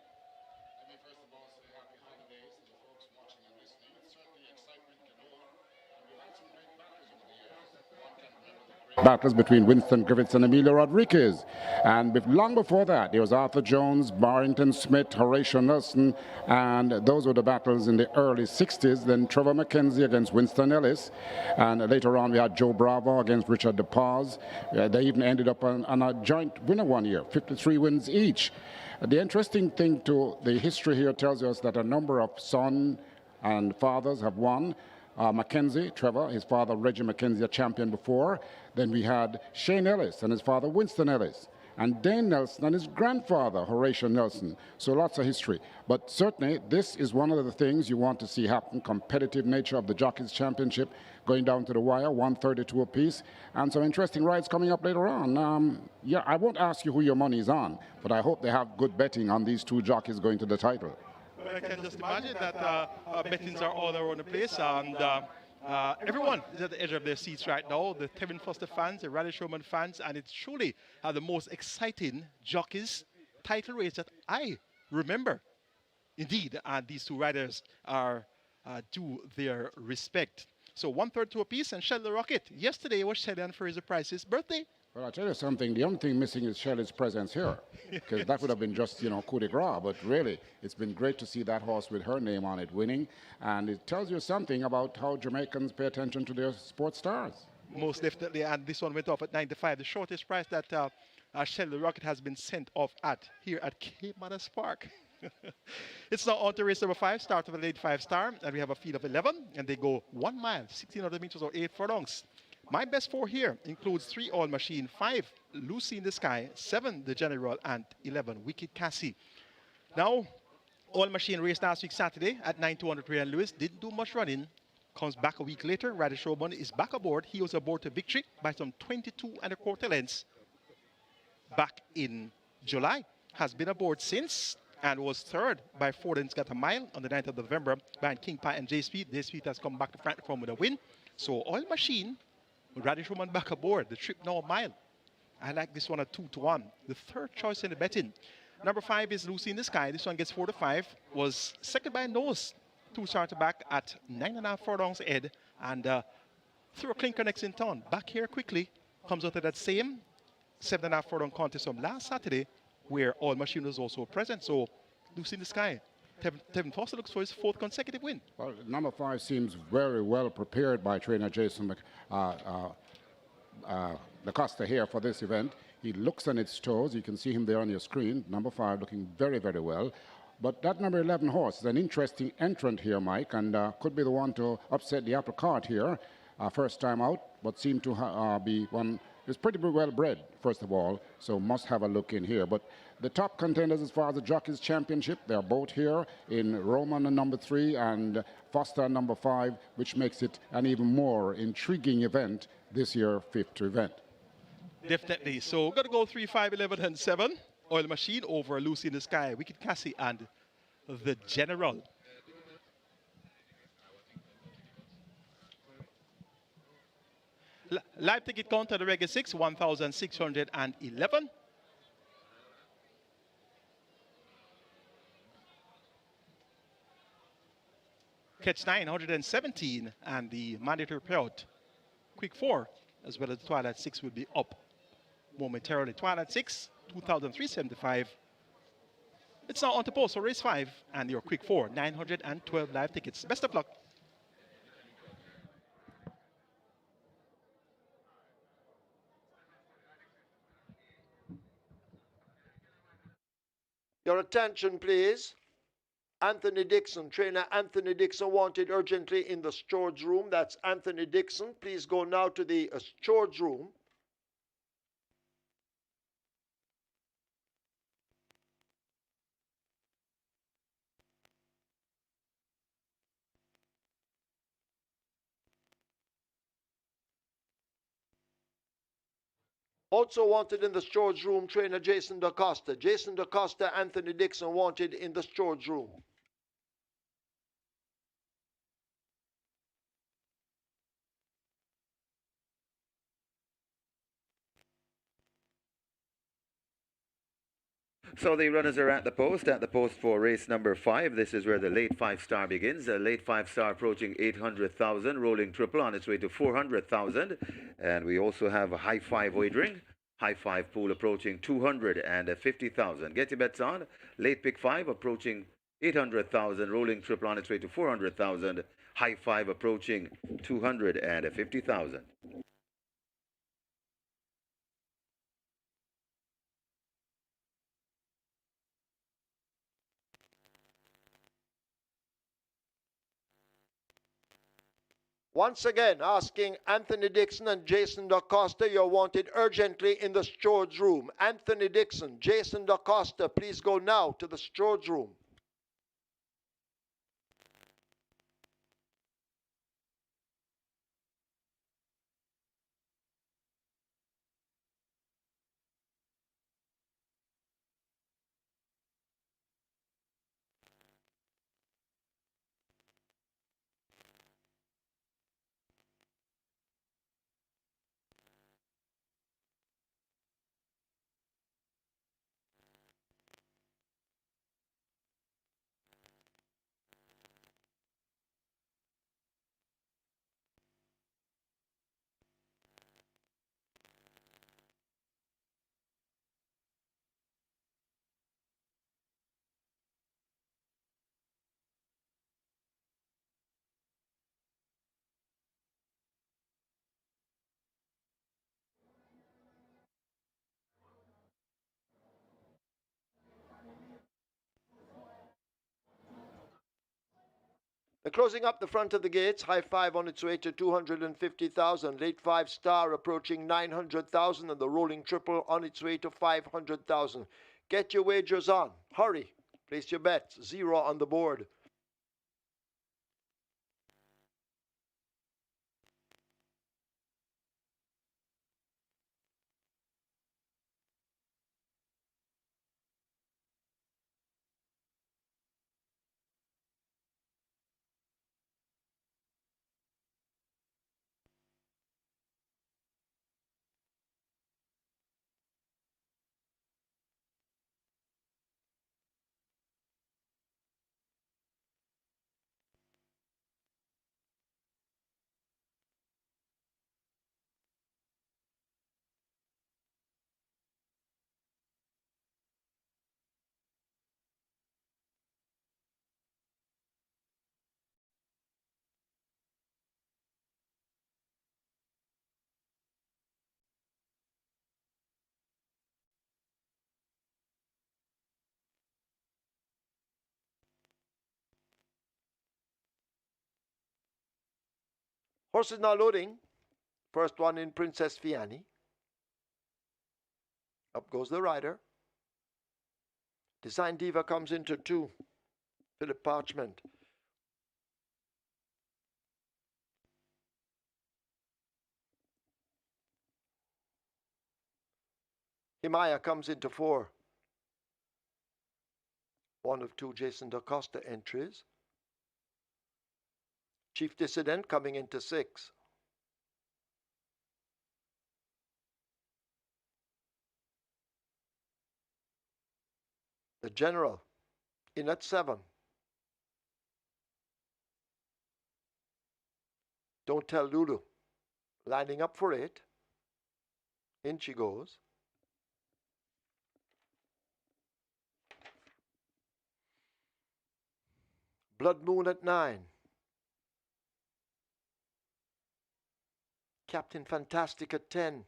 Battles between Winston Griffiths and Emilio Rodriguez. And long before that, there was Arthur Jones, Barrington Smith, Horatio Nelson, and those were the battles in the early 60s. Then Trevor McKenzie against Winston Ellis. And later on, we had Joe Bravo against Richard DePaz. They even ended up on a joint winner one year, 53 wins each. The interesting thing to the history here tells us that a number of sons and fathers have won. Mackenzie, Trevor, his father Reggie Mackenzie, a champion before. Then we had Shane Ellis and his father Winston Ellis. And Dane Nelson and his grandfather Horatio Nelson. So lots of history. But certainly this is one of the things you want to see happen. Competitive nature of the Jockeys Championship going down to the wire, 132 apiece. And some interesting rides coming up later on. Yeah, I won't ask you who your money is on, but I hope they have good betting on these two jockeys going to the title. Well, I can just imagine that bettings are all over the place, and everyone is at the edge of their seats right now. The Tevin Foster fans, the Radish Roman fans, and it's truly the most exciting jockeys title race that I remember. Indeed, and these two riders are due their respect. So 132 apiece, and Shelley Rocket. Yesterday was Shelley and Fraser Price's birthday. Well, I'll tell you something, the only thing missing is Shelley's presence here, because that would have been just, coup de grace, but really, it's been great to see that horse with her name on it winning, and it tells you something about how Jamaicans pay attention to their sports stars. Most definitely, and this one went off at 95, the shortest price that Shelley Rocket has been sent off at here at Caymanas Park. It's now on to race number 5, start of a late 5-star, and we have a field of 11, and they go 1 mile, 1,600 meters or 8 furlongs. My best 4 here includes 3 All Machine, 5 Lucy in the Sky, 7 The General, and 11 Wicked Cassie. Now, All Machine raced last week Saturday at 9,200 Ryan Lewis, didn't do much running. Comes back a week later. Radish Roman is back aboard. He was aboard to victory by some 22 1/4 lengths back in July. Has been aboard since and was third by 4 lengths, got a mile on the 9th of November behind King Pie and J Speed. J Speed has come back to Frankfurt with a win. So All Machine, Radish Roman back aboard. The trip now a mile. I like this one at 2-1. The third choice in the betting. Number 5 is Lucy in the Sky. This one gets 4 to 5. Was second by nose. 2 starter back at 9.5 furlongs ahead. And threw a clinker next in town. Back here quickly. Comes out of that same 7.5 furlong contest from last Saturday, where All Machine was also present. So Lucy in the Sky. Tevin Foster looks for his 4th consecutive win. Well, number 5 seems very well prepared by trainer Jason DaCosta here for this event. He looks on its toes. You can see him there on your screen. Number 5 looking very, very well. But that number 11 horse is an interesting entrant here, Mike, and could be the one to upset the apple cart here. First time out, but seemed to be one. Is pretty well bred, first of all, so must have a look in here. But the top contenders as far as the Jockeys Championship, they're both here in Roman and number 3 and Foster and number 5, which makes it an even more intriguing event this year, 5th event. Definitely. So we're going to go 3, 5, 11, and 7. Oil Machine over Lucy in the Sky, Wicked Cassie, and The General. Live ticket count at the regular 6, 1,611. Catch 917, and the mandatory payout, quick 4, as well as the Twilight 6 will be up momentarily. Twilight 6, 2,375. It's now on to post for race 5, and your quick 4, 912 live tickets. Best of luck. Your attention, please. Anthony Dixon, trainer Anthony Dixon wanted urgently in the storage room. That's Anthony Dixon. Please go now to the storage room. Also wanted in the storage room, trainer Jason DaCosta. Jason DaCosta, Anthony Dixon wanted in the storage room. So the runners are at the post for race number 5. This is where the late 5-star begins. A late 5-star approaching 800,000, rolling triple on its way to 400,000. And we also have a high 5 wagering. High 5 pool approaching 250,000. Get your bets on. Late pick 5 approaching 800,000, rolling triple on its way to 400,000. High 5 approaching 250,000. Once again, asking Anthony Dixon and Jason DaCosta, you're wanted urgently in the storage room. Anthony Dixon, Jason DaCosta, please go now to the storage room. They're closing up the front of the gates. High 5 on its way to 250,000. Late 5-star approaching 900,000. And the rolling triple on its way to 500,000. Get your wagers on. Hurry. Place your bets. 0 on the board. Horse is now loading. First one in, Princess Fiani. Up goes the rider. Design Diva comes into 2. Philip Parchment. Himaya comes into 4. 1 of 2 Jason DaCosta entries. Chief Dissident coming into 6. The General in at 7. Don't Tell Lulu lining up for 8. In she goes. Blood Moon at 9. Captain Fantastic at 10.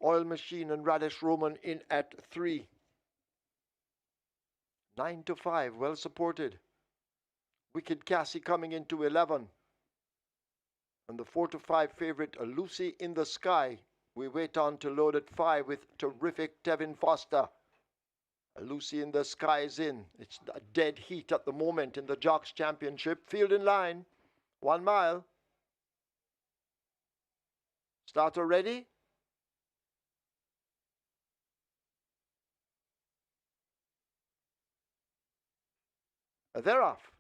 Oil Machine and Radish Roman in at 3. 9 to 5, well supported. Wicked Cassie coming into 11. And the 4 to 5 favorite, Lucy in the Sky. We wait on to load at 5 with terrific Tevin Foster. Lucy in the Sky is in. It's a dead heat at the moment in the Jocks Championship. Field in line. 1 mile. Starter ready. They're off.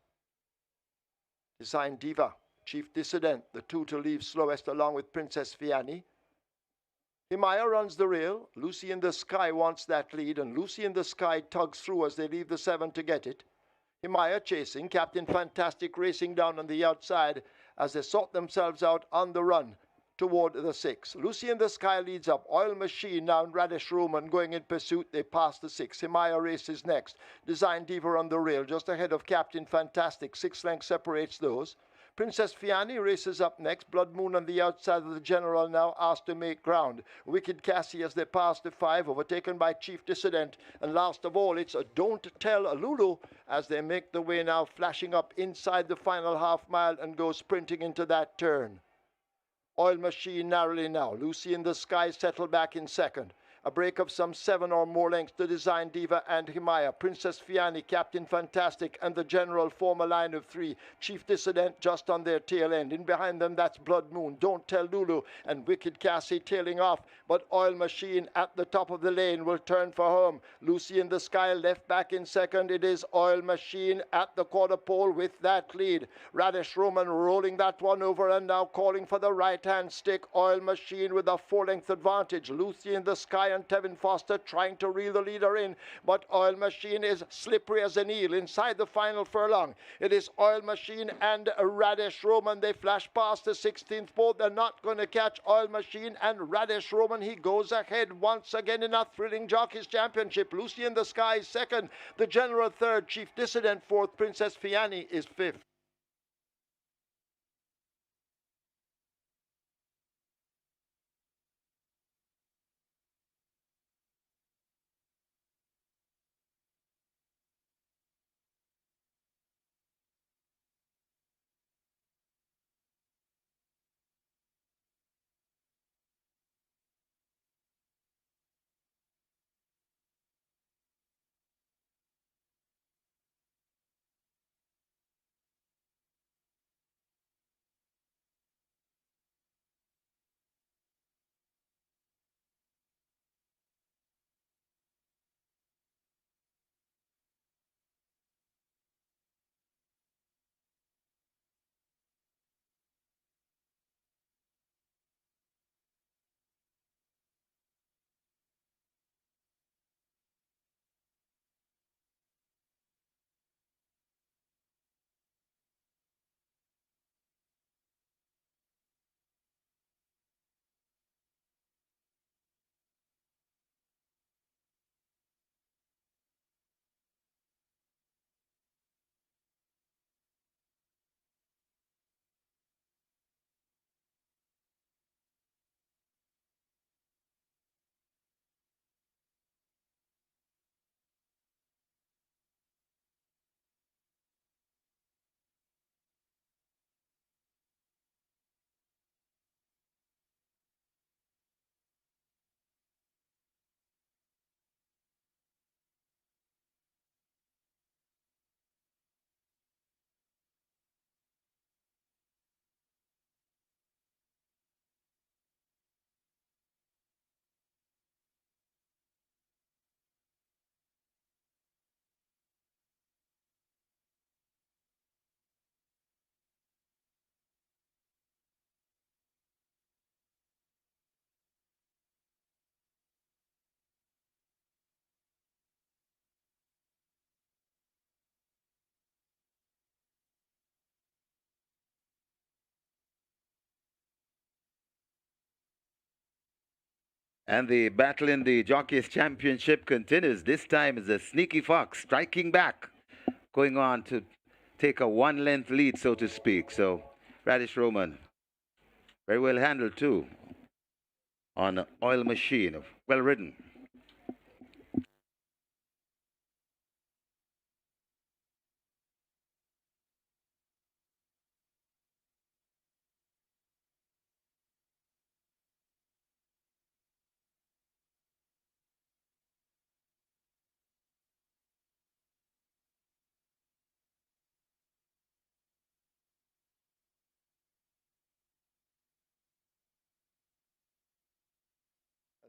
Design Diva, Chief Dissident, the two to leave slowest along with Princess Fiani. Himaya runs the rail. Lucy in the Sky wants that lead, and Lucy in the Sky tugs through as they leave the 7 to get it. Himaya chasing, Captain Fantastic racing down on the outside as they sort themselves out on the run toward the 6. Lucy in the Sky leads up. Oil Machine now in Radish Roman going in pursuit. They pass the 6. Himaya races next. Design Diva on the rail just ahead of Captain Fantastic. 6 lengths separates those. Princess Fiani races up next. Blood Moon on the outside of the General now asked to make ground. Wicked Cassie as they pass the 5, overtaken by Chief Dissident. And last of all, it's a Don't Tell Lulu as they make the way now, flashing up inside the final half mile and go sprinting into that turn. Oil Machine narrowly now. Lucy in the Sky settled back in second. A break of some 7 or more lengths to Design Diva and Himaya. Princess Fiani, Captain Fantastic, and the General form a line of 3. Chief Dissident just on their tail end. In behind them, that's Blood Moon, Don't Tell Lulu, and Wicked Cassie tailing off. But Oil Machine at the top of the lane will turn for home. Lucy in the Sky left back in second. It is Oil Machine at the quarter pole with that lead. Radish Roman rolling that one over and now calling for the right-hand stick. Oil Machine with a 4-length advantage. Lucy in the Sky and Tevin Foster trying to reel the leader in, but Oil Machine is slippery as an eel inside the final furlong. It is Oil Machine and Radish Roman. They flash past the 16th pole. They're not going to catch Oil Machine and Radish Roman. He goes ahead once again in a thrilling Jockeys Championship. Lucy in the Sky is second, the General third, Chief Dissident fourth, Princess Fiani is fifth. And the battle in the Jockeys Championship continues. This time is a Sneaky Fox striking back, going on to take a 1-length lead, so to speak. So Radish Roman, very well handled too, on Oil Machine. Well ridden.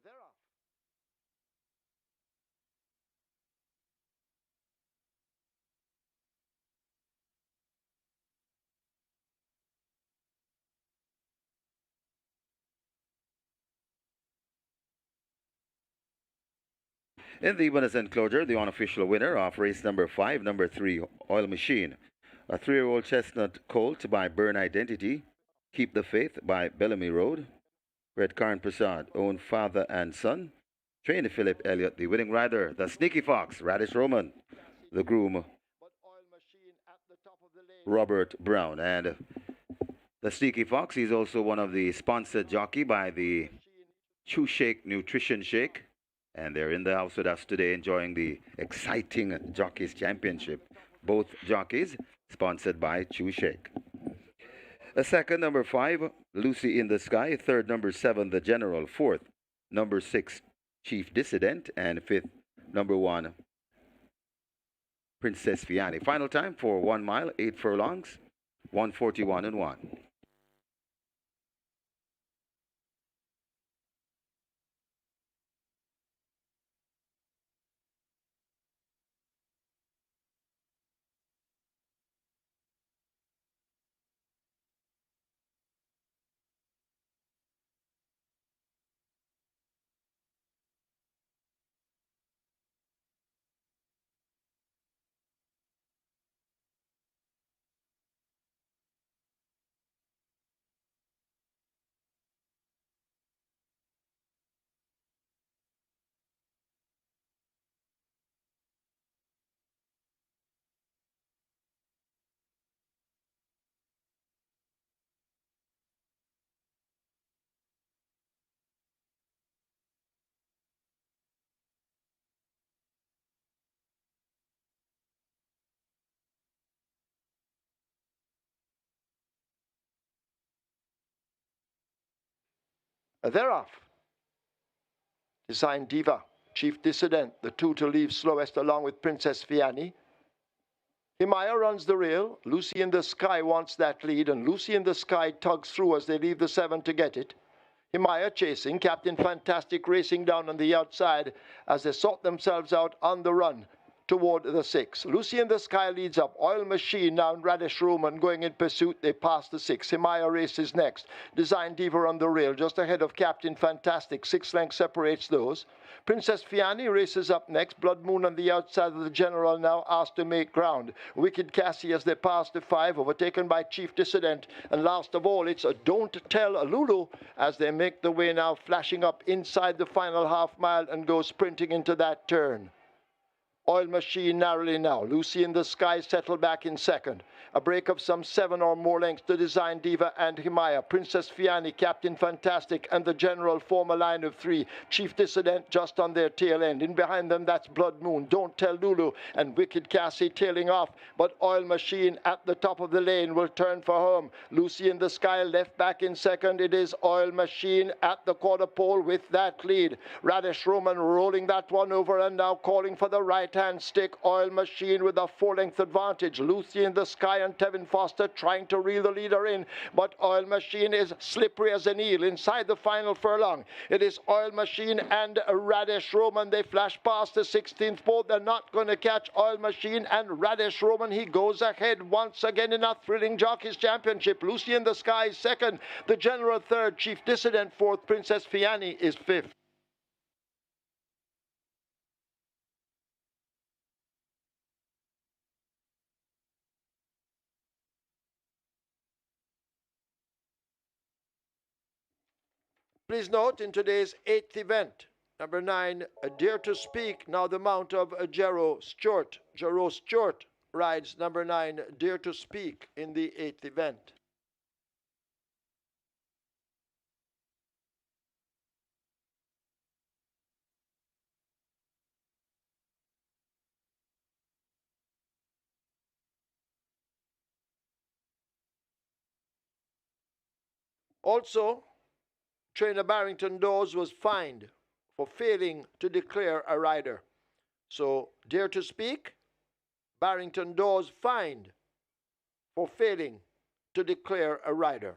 They're off. In the winners enclosure, the unofficial winner of race number 5, number 3, Oil Machine. A 3-year-old chestnut colt by Burn Identity. Keep the Faith by Bellamy Road. Red Karn Prasad, own father and son. Trainer Philip Elliott, the winning rider. The Sneaky Fox, Radish Roman. The groom, Robert Brown. And the Sneaky Fox, he's also one of the sponsored jockey by the Chew Shake Nutrition Shake. And they're in the house with us today enjoying the exciting Jockeys Championship. Both jockeys sponsored by Chew Shake. A second, number 5, Lucy in the Sky. Third, number 7, The General. Fourth, number 6, Chief Dissident. And fifth, number 1, Princess Fiani. Final time for 1 mile, 8 furlongs, 1:41 and 1. They're off. Design Diva, Chief Dissident, the 2 to leave slowest along with Princess Fiani. Himaya runs the rail. Lucy in the Sky wants that lead, and Lucy in the Sky tugs through as they leave the 7 to get it. Himaya chasing, Captain Fantastic racing down on the outside as they sort themselves out on the run toward the 6. Lucy in the Sky leads up. Oil Machine now in Radish Roman going in pursuit. They pass the 6. Himaya races next. Design Diva on the rail just ahead of Captain Fantastic. 6 lengths separates those. Princess Fiani races up next. Blood Moon on the outside of the General now asked to make ground. Wicked Cassie as they pass the 5, overtaken by Chief Dissident. And last of all, it's a Don't Tell Lulu as they make the way now, flashing up inside the final half mile and go sprinting into that turn. Oil Machine narrowly now. Lucy in the Sky settled back in second. A break of some 7 or more lengths to Design Diva and Himaya. Princess Fiani, Captain Fantastic, and the General form a line of 3. Chief Dissident just on their tail end. In behind them, that's Blood Moon, Don't Tell Lulu, and Wicked Cassie tailing off. But Oil Machine at the top of the lane will turn for home. Lucy in the Sky left back in second. It is Oil Machine at the quarter pole with that lead. Radish Roman rolling that one over and now calling for the right-hand stick. Oil Machine with a 4-length advantage. Lucy in the Sky and Tevin Foster trying to reel the leader in, but Oil Machine is slippery as an eel inside the final furlong. It is Oil Machine and Radish Roman. They flash past the 16th pole. They're not going to catch Oil Machine and Radish Roman. He goes ahead once again in a thrilling Jockeys Championship. Lucy in the Sky second, the General third, Chief Dissident fourth, Princess Fiani is fifth. Please note, in today's 8th event, number 9, Dare to Speak, now the mount of Jero Stewart. Jero Stewart rides number 9, Dare to Speak, in the 8th event. Also, trainer Barrington Dawes was fined for failing to declare a rider. So, Dare to Speak, Barrington Dawes fined for failing to declare a rider.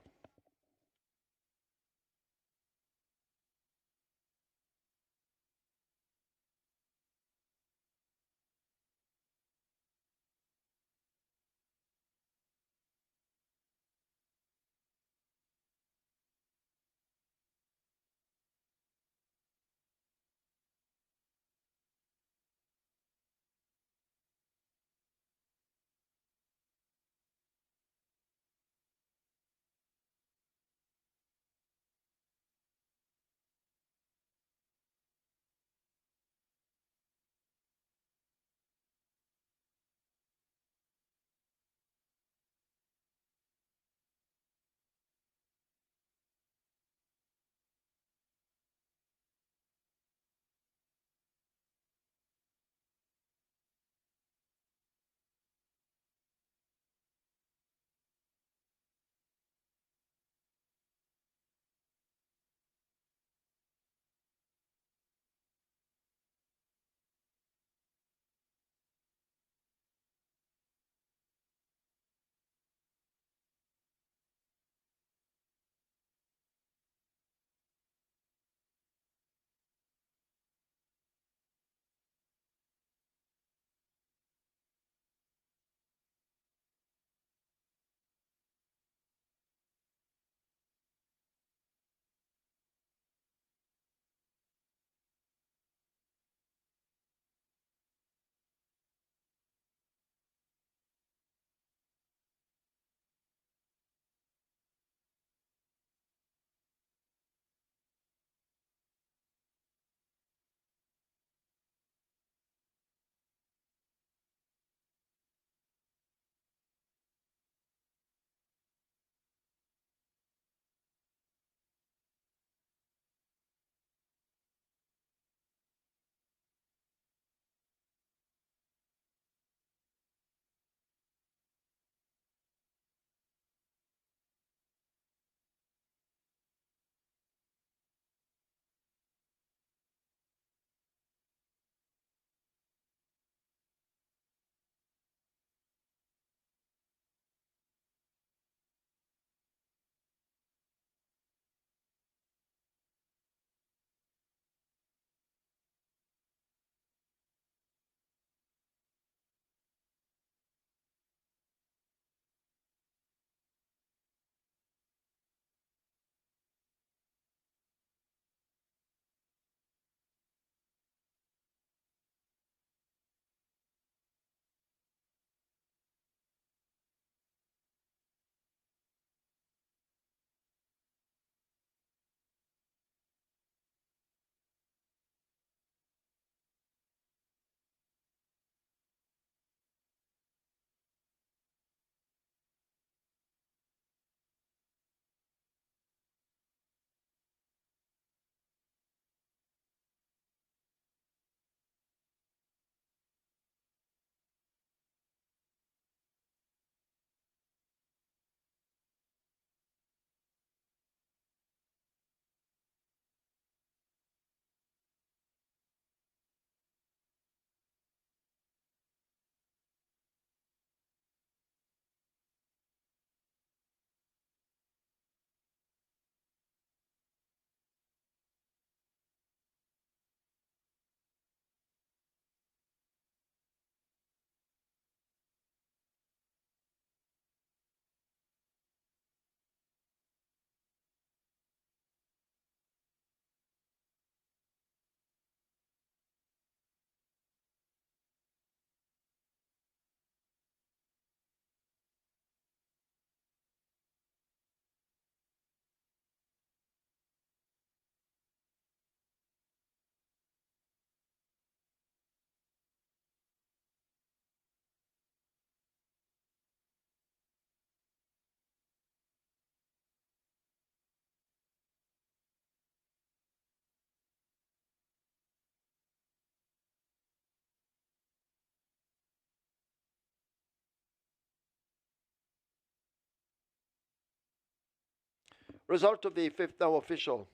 Result of the fifth now official.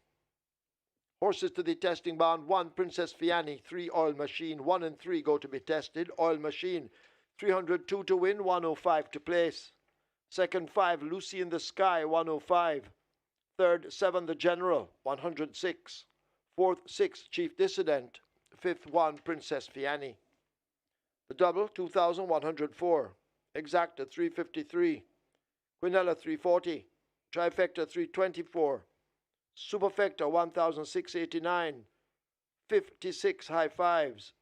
Horses to the testing bound. 1, Princess Fiani. 3, Oil Machine. 1 and 3 go to be tested. Oil Machine. 302 to win, 105 to place. Second, 5, Lucy in the Sky, 105. Third, 7, The General, 106. Fourth, 6, Chief Dissident. Fifth, 1, Princess Fiani. The double, 2,104. Exacta, 353. Quinella, 340. Trifecta, 324. Superfecta, 1,689. 56 high fives.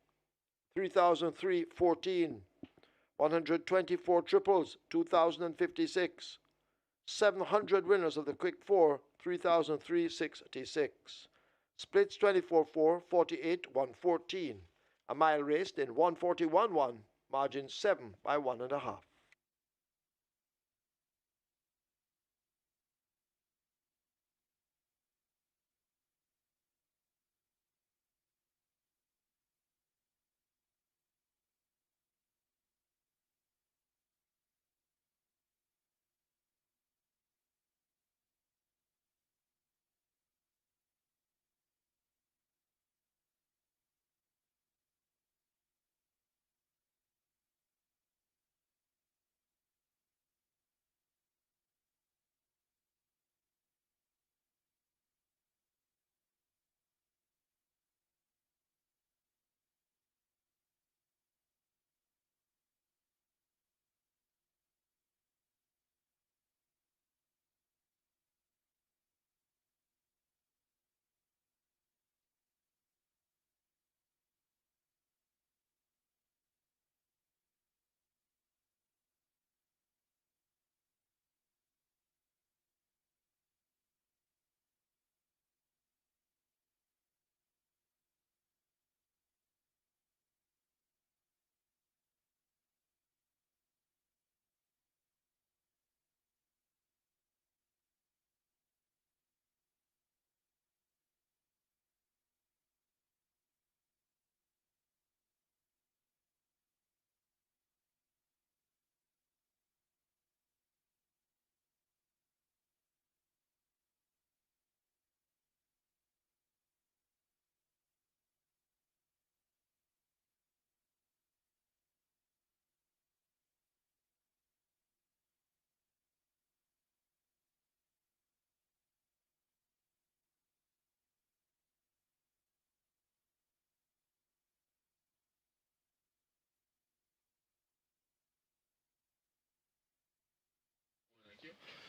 3,314. 124 triples, 2,056. 700 winners of the quick four, 3,366. Splits 24-4, 48-114. A mile raced in 141-1, margin 7 by 1.5.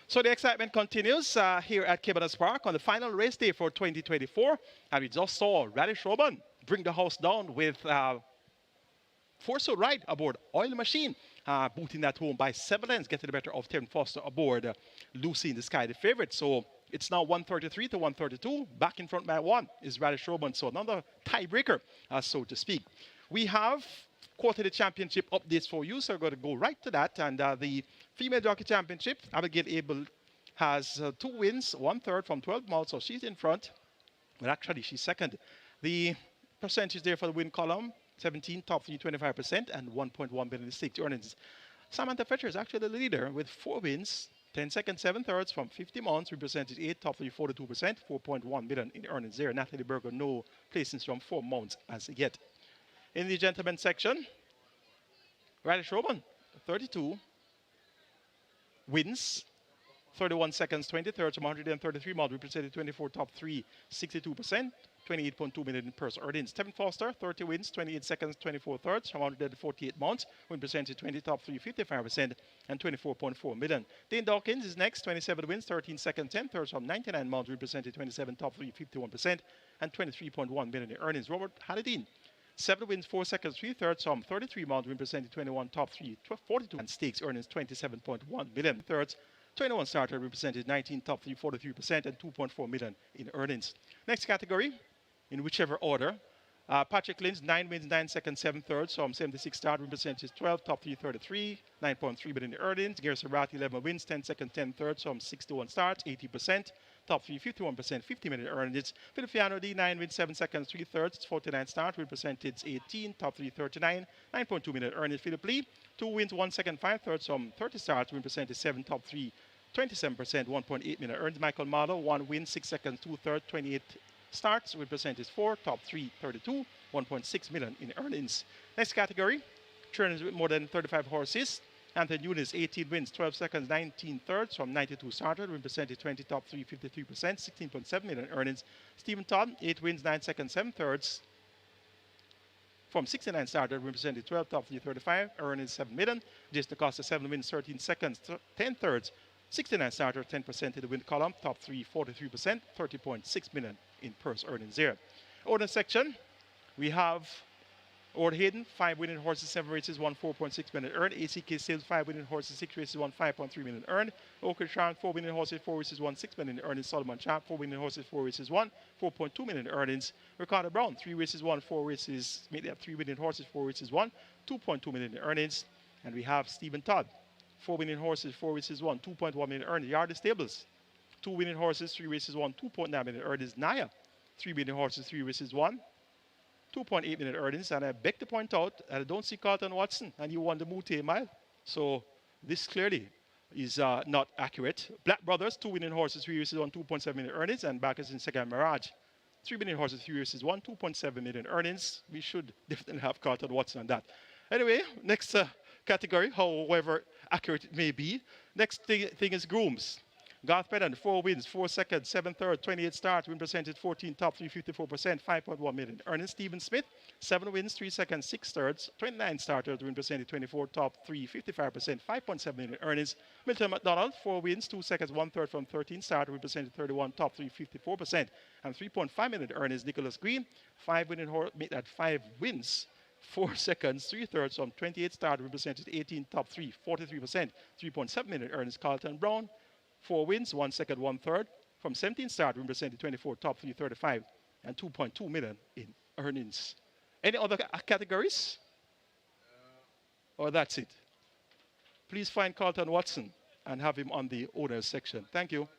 So the excitement continues here at Caymanas Park on the final race day for 2024. And we just saw Radish Robin bring the house down with four-so ride aboard Oil Machine, booting that home by 7 lengths, getting the better of Terry Foster aboard Lucy in the Sky, the favorite. So it's now 133 to 132. Back in front by 1 is Radish Robin. So another tiebreaker, so to speak. We have quarterly championship updates for you, so we're going to go right to that. And the female jockey championship, Abigail Abel has 2 wins, 1/3 from 12 miles, so she's in front. But actually, she's second. The percentage there for the win column, 17, top 3, 25%, and 1.1 billion in stakes earnings. Samantha Fletcher is actually the leader with 4 wins, 10 seconds, 7/3 from 50 months, represented 8, top 3, 42%, 4.1 million in earnings there. Natalie Berger, no placings from 4 months as yet. In the gentlemen's section, Radish Robin, 32 wins, 31 seconds, 20/3 from 133 miles, represented 24, top 3, 62%, 28.2 million in purse earnings. Tevin Foster, 30 wins, 28 seconds, 24/3 from 148 months, win percentage 20, top 3, 55%, and 24.4 million. Dane Dawkins is next, 27 wins, 13 seconds, 10/3 from 99 months, represented 27, top 3, 51%, and 23.1 million in earnings. Robert Hallidine, 7 wins, 4 seconds, 3/3 from 33 months, win percentage 21, top 3, 42, and stakes earnings 27.1 million. Thirds, 21 starter, represented 19, top 3, 43%, and 2.4 million in earnings. Next category, in whichever order. Patrick Lynch, 9 wins, 9 seconds, 7/3 from 76 start, win percentage 12, top 3, 33, 9.3 million in earnings. Gary Serrati, 11 wins, 10 seconds, 10/3 from 61 starts, 80%, top 3, 51%, 50 million in earnings. Filipiano D, 9 wins, 7 seconds, 3/3, 49 start, win percentage 18, top 3, 39, 9.2 million in earnings. Philip Lee, 2 wins, 1 second, 5/3 from 30 starts, win percentage 7, top 3, 27%, 1.8 million earned. Michael Marlowe, 1 win, 6 seconds, 2/3, 28 starts. Win percentage 4. Top 3, 32, 1.6 million in earnings. Next category, trainers with more than 35 horses. Anthony Nunes, 18 wins, 12 seconds, 19/3 from 92 started. Win percentage 20, top 3, 53%, 16.7 million earnings. Stephen Todd, 8 wins, 9 seconds, 7/3 from 69 started. Win percentage 12, top 3, 35, earnings 7 million. Jason Acosta, 7 wins, 13 seconds, 10/3. 69 starter, 10% in the win column, top 3, 43%, 30.6 million in purse earnings there. Order section, we have Ord Hayden, 5 winning horses, 7 races, 1 4.6 million earned. ACK Sales, 5 winning horses, 6 races, 1 5.3 million earned. Oakland Charm, 4 winning horses, 4 races, 1 6 million earnings. Solomon Champ, 4 winning horses, 4 races, 1 4.2 million earnings. Ricardo Brown, 3 races, 1 4 races, made up 3 winning horses, 4 races, 1 2.2 million earnings. And we have Stephen Todd, 4 winning horses, 4 races, 1 2.1 million earnings. Yardley Stables, 2 winning horses, 3 races, 1 2.9 million earnings. Naya, 3 winning horses, 3 races, 1 2.8 million earnings, and I beg to point out that I don't see Carlton Watson, and you won the Mute Mile. So this clearly is not accurate. Black Brothers, 2 winning horses, 3 races, 1 2.7 million earnings, and Backers in second Mirage, 3 winning horses, 3 races, 1 2.7 million earnings. We should definitely have Carlton Watson on that. Anyway, next category, however accurate it may be. Next thing is grooms. Garth Pennant, 4 wins, 4 seconds, 7/3, 28 starts, win percentage 14, top 3, 54%, 5.1 million. Ernest Stephen Smith, 7 wins, 3 seconds, 6/3, 29 starters, win percentage 24, top 3, 55%, 5.7 million earnings. Milton McDonald, 4 wins, 2 seconds, 1/3 from 13 starters, win percentage 31, top 3, 54%, and 3.5 million earnings. Nicholas Green, 5 winning made that 5 wins. 4 seconds, 3/3 from 28 starters, win percentage 18, top 3, 43%, 3.7 million earnings. Carlton Brown, 4 wins, 1 second, 1/3 from 17 start, win percentage 24, top 3, 35, and 2.2 million in earnings. Any other categories? Or that's it? Please find Carlton Watson and have him on the owners section. Thank you.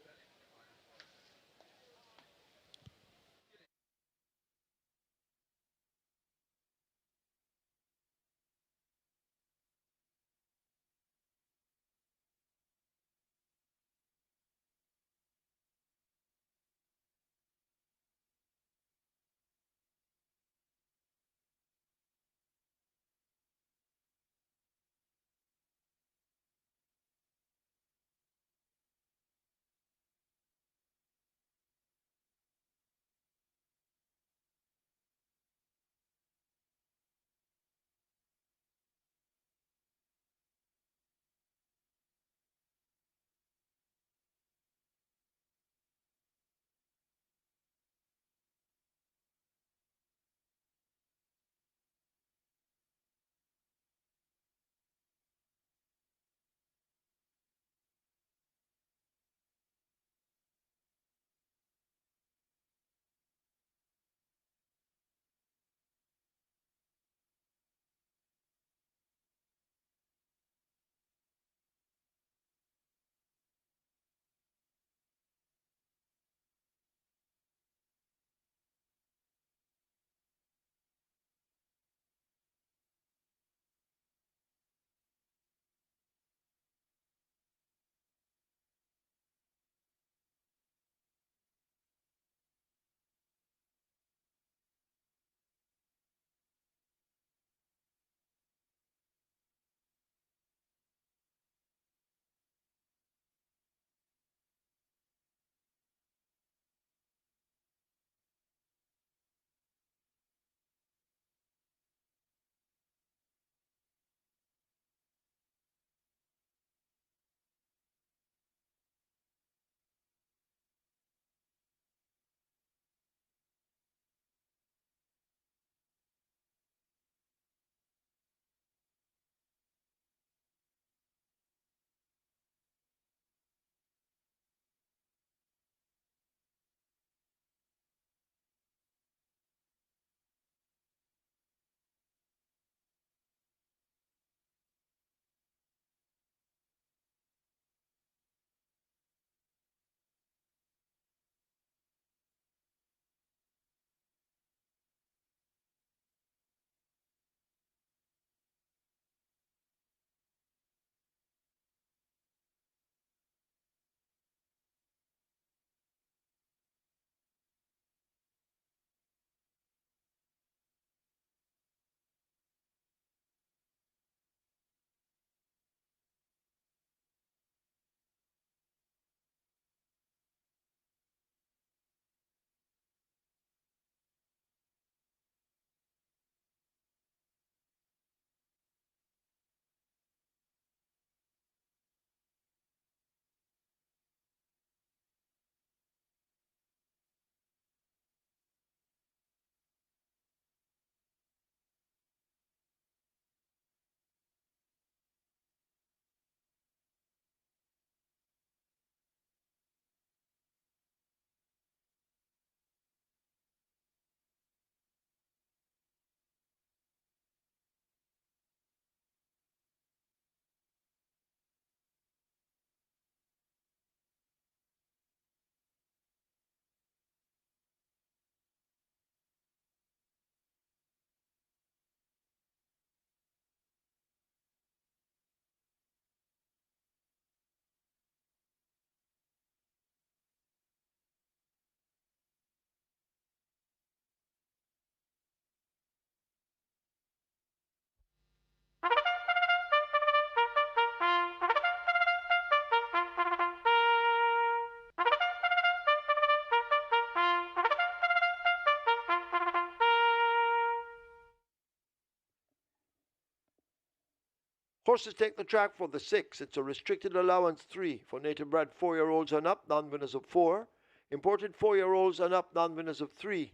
Horses take the track for the 6. It's a restricted allowance 3 for native bred 4-year-olds and up, non-winners of 4. Imported 4-year-olds and up, non-winners of 3.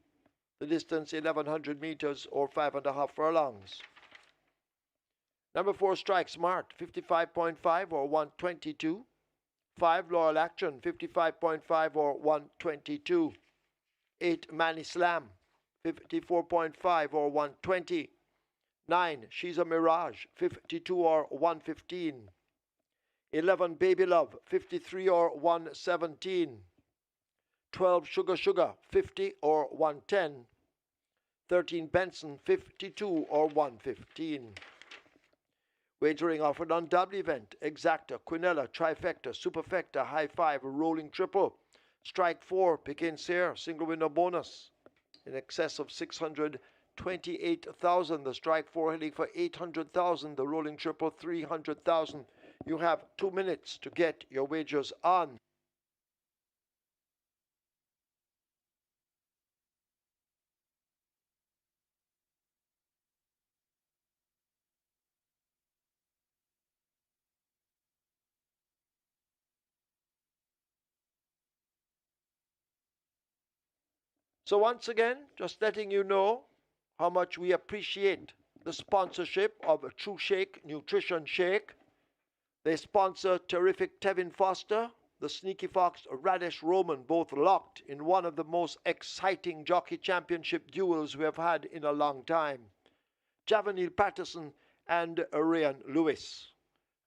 The distance 1100 meters or 5.5 furlongs. Number 4, Strike Smart, 55.5 or 122. 5, Loyal Action, 55.5 or 122. 8, Manny Slam, 54.5 or 120. 9, She's a Mirage, 52 or 115. 11, Baby Love, 53 or 117. 12, Sugar Sugar, 50 or 110. 13, Benson, 52 or 115. Wagering offered on double event, Exacta, Quinella, Trifecta, Superfecta, High Five, Rolling Triple, Strike 4, Pick in Sear, Single Winner Bonus, in excess of 628,000. The Strike 4 heading for 800,000. The Rolling Triple 300,000. You have 2 minutes to get your wagers on. So once again, just letting you know how much we appreciate the sponsorship of True Shake Nutrition Shake. They sponsor terrific Tevin Foster, the Sneaky Fox Radish Roman, both locked in one of the most exciting jockey championship duels we have had in a long time. Javanil Patterson and Ryan Lewis.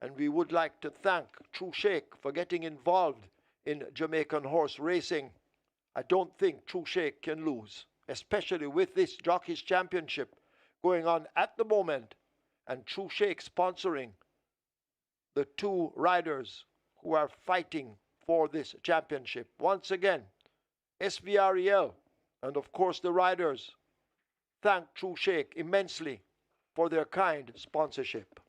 And we would like to thank True Shake for getting involved in Jamaican horse racing. I don't think True Shake can lose, especially with this Jockeys Championship going on at the moment and True Shake sponsoring the 2 riders who are fighting for this championship. Once again, SVREL and of course the riders thank True Shake immensely for their kind sponsorship.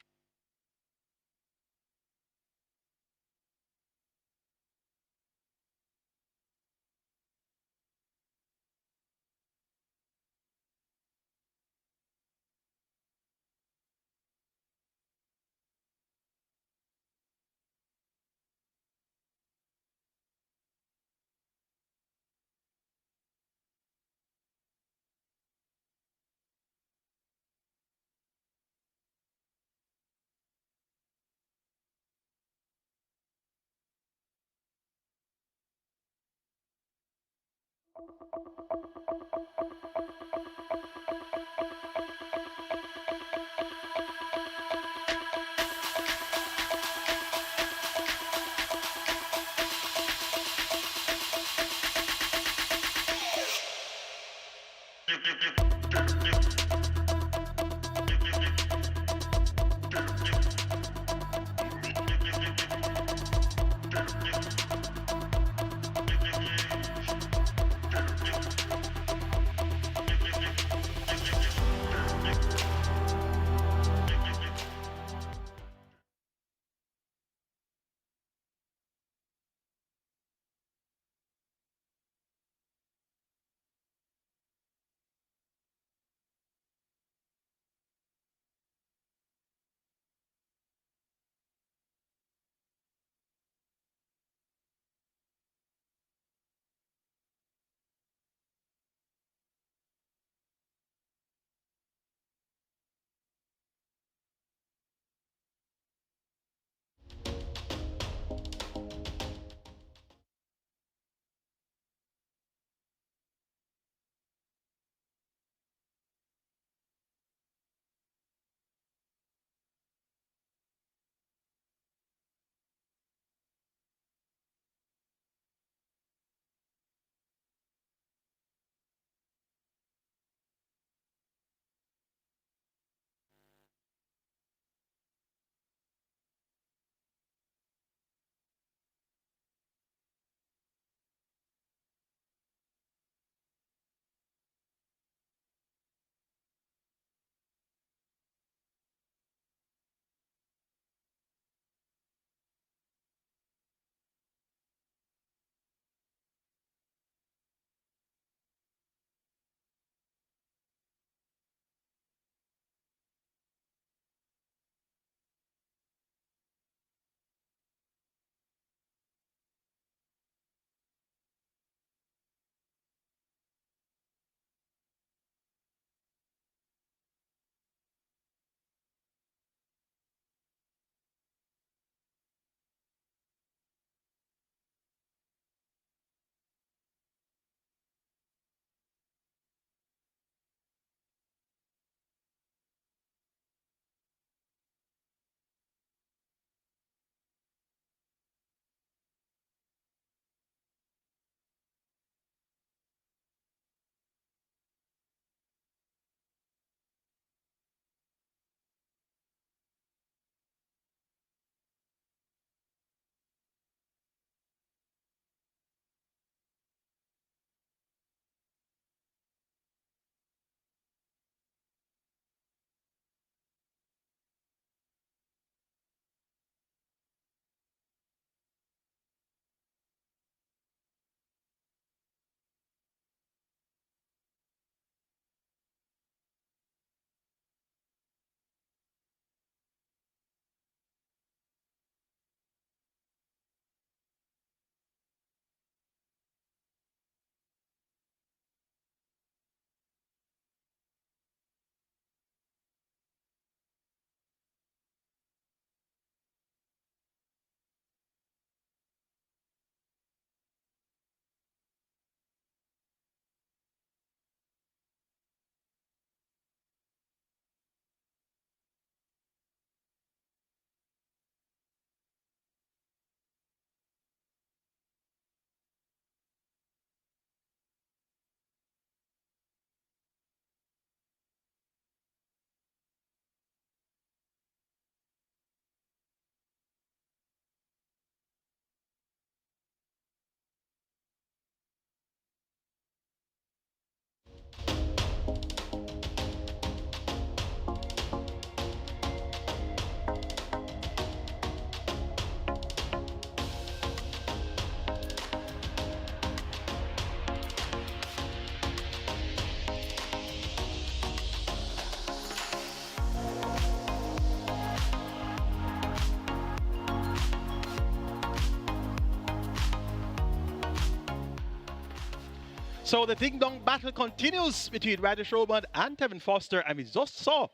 So the ding dong battle continues between Radish Roman and Tevin Foster, and we just saw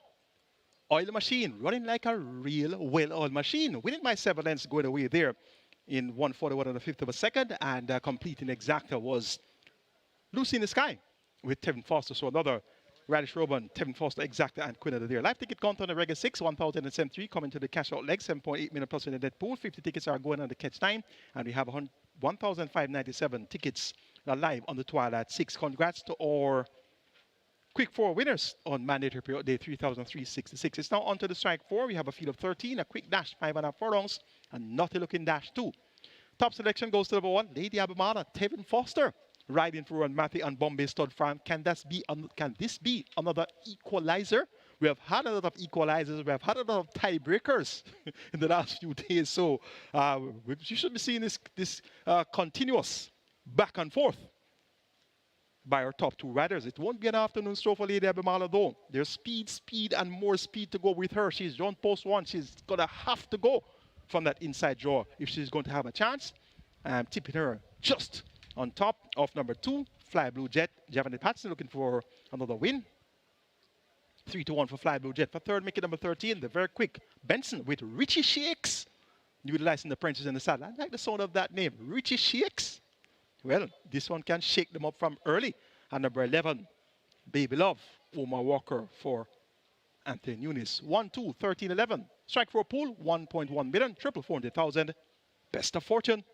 Oil Machine running like a real well-oiled machine, winning by 7 lengths, going away there in 141 and a fifth of a second, and completing exacta was Lucy in the Sky with Tevin Foster. So another Radish Roman, Tevin Foster, exacta, and Quinn of the Deer. Live ticket count on the regular 6, 1,073 coming to the cash out leg, 7.8 million plus in the dead pool. 50 tickets are going on the catch 9, and we have 1,597 tickets live on the Twilight 6. Congrats to our quick 4 winners on mandatory period day 3,366. It's now on to the strike 4. We have a field of 13, a quick dash 5.5 furlongs, and naughty looking dash 2. Top selection goes to number 1, Lady Abimana, Tevin Foster, riding for Ron Matthew and Bombay Stud Farm. Can this be another equalizer? We have had a lot of equalizers. We have had a lot of tiebreakers in the last few days. So you should be seeing this continuous back and forth by our top 2 riders. It won't be an afternoon stroll for Lady Abimala though. There's speed, and more speed to go with her. She's drawn post 1. She's going to have to go from that inside draw if she's going to have a chance. I'm tipping her just on top of number 2, Fly Blue Jet. Javante Patson looking for another win. 3-1 for Fly Blue Jet. For third, make it number 13, the very quick Benson with Richie Shakes, utilizing the Princess in the saddle. I like the sound of that name, Richie Shakes. Well, this one can shake them up from early. And number 11, Baby Love, Omar Walker for Anthony Nunes. 1-2, 13-11. Strike for a pool, 1.1 million, triple 400,000. Best of fortune.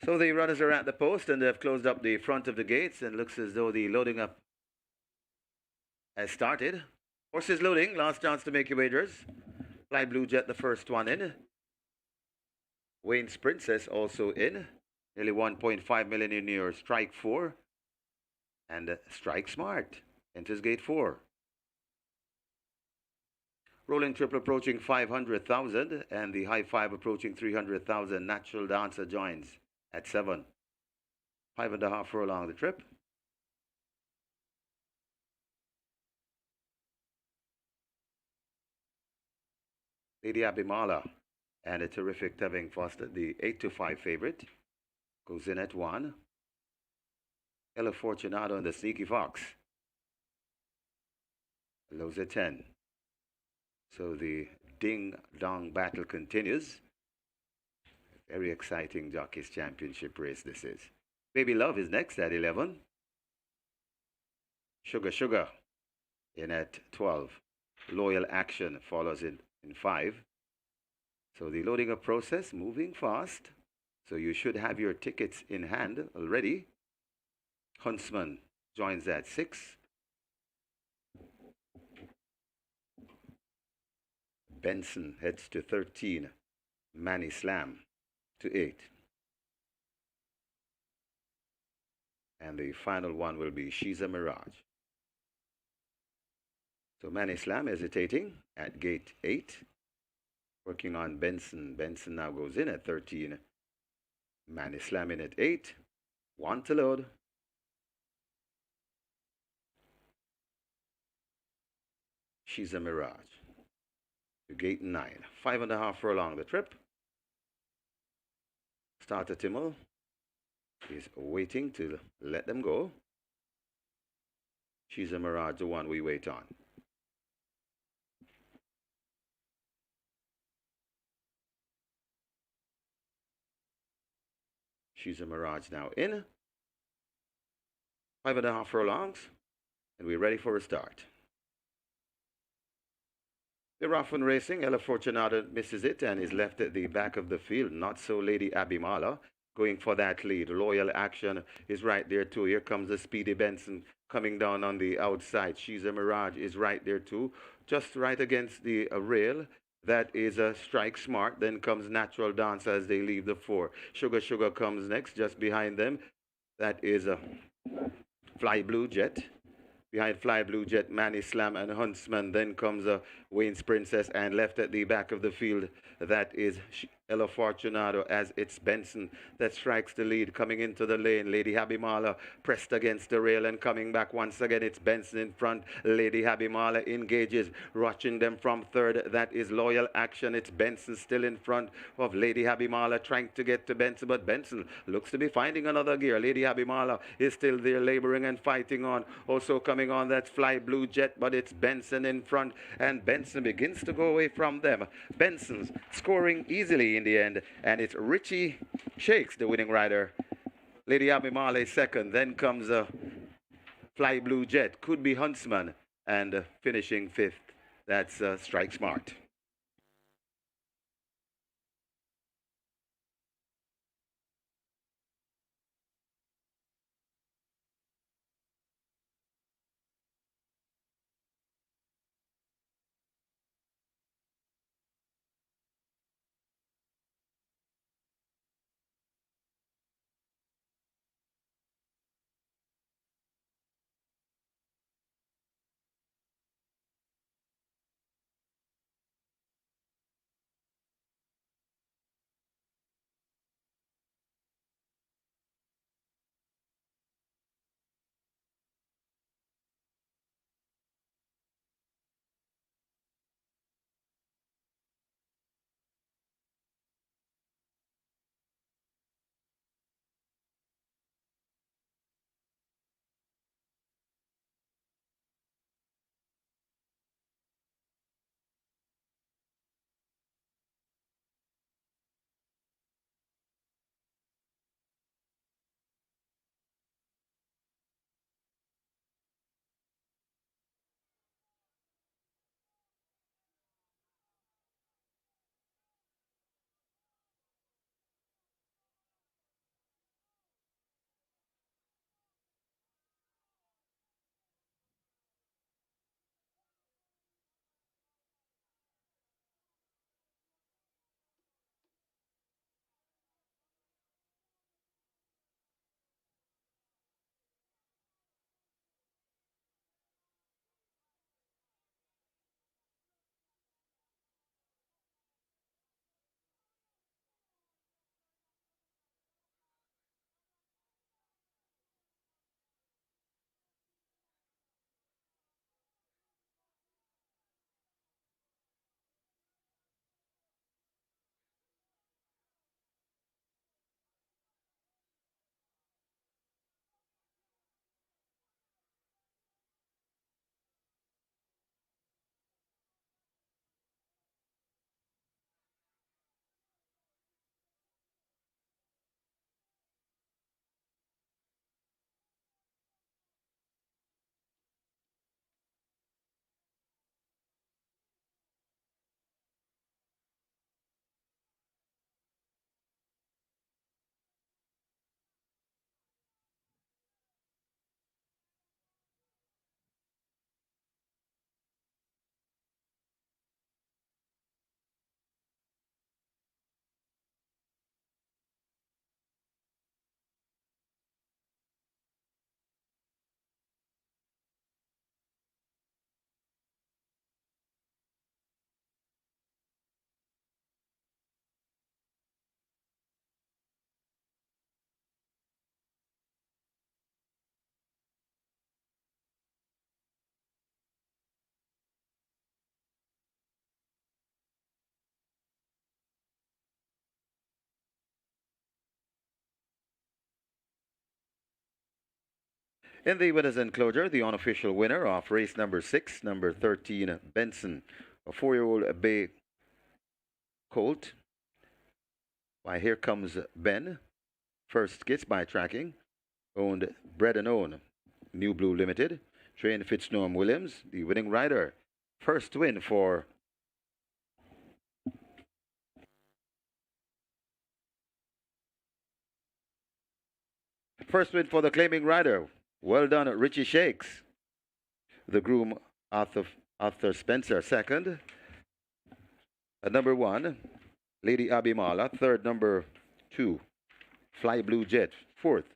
So the runners are at the post and they've closed up the front of the gates, and looks as though the loading up has started. Horses loading, last chance to make your wagers. Fly Blue Jet, the first one in. Wayne's Princess also in. Nearly 1.5 million in your strike 4. And Strike Smart enters gate 4. Rolling triple approaching 500,000, and the high 5 approaching 300,000. Natural Dancer joins at 7. 5.5 furlong the trip. Lady Abimala and a terrific Tevin Foster, the 8-5 favorite, goes in at 1. Ella Fortunato and the Sneaky Fox, lows at 10. So the ding-dong battle continues. Very exciting Jockeys Championship race this is. Baby Love is next at 11. Sugar in at 12. Loyal Action follows in 5. So the loading up process moving fast. So you should have your tickets in hand already. Huntsman joins at 6. Benson heads to 13. Manny Slam to 8. And the final one will be She's a Mirage. So Manny Slam hesitating at gate 8. Working on Benson. Benson now goes in at 13. Manny Slam in at 8. 1 to load. She's a Mirage. To gate 9. 5.5 furlong the trip. Starter Timmel is waiting to let them go. She's a Mirage, the one we wait on. She's a Mirage now in. 5.5 furlongs. And we're ready for a start. They're off and racing. Ella Fortunato misses it and is left at the back of the field. Not so Lady Abimala going for that lead. Loyal Action is right there too. Here comes the Speedy Benson coming down on the outside. She's a Mirage is right there too. Just right against the rail. That is a Strike Smart. Then comes Natural Dance as they leave the four. Sugar Sugar comes next just behind them. That is a Fly Blue Jet. Behind Fly Blue Jet, Manny Slam and Huntsman. Then comes Wayne's Princess, and left at the back of the field, that is Ella Fortunato, as it's Benson that strikes the lead. Coming into the lane, Lady Habimala pressed against the rail and coming back once again. It's Benson in front. Lady Habimala engages, watching them from third. That is Loyal Action. It's Benson still in front of Lady Habimala, trying to get to Benson, but Benson looks to be finding another gear. Lady Habimala is still there, laboring and fighting on. Also coming on, that's Fly Blue Jet, but it's Benson in front, and Benson begins to go away from them. Benson's scoring easily in the end, and it's Richie Shakes, the winning rider. Lady Abimale second, then comes Fly Blue Jet, could be Huntsman, and finishing fifth, that's Strike Smart. In the winners' enclosure, the unofficial winner of race number 6, number 13, Benson, a 4-year-old bay colt. Why, here comes Ben. First skits by tracking, owned, bred and owned, New Blue Limited. Train Fitznoam Williams, the winning rider. First win for the claiming rider. Well done, Richie Shakes. The groom, Arthur Spencer, second. At number 1, Lady Abimala. Third, number 2, Fly Blue Jet. Fourth,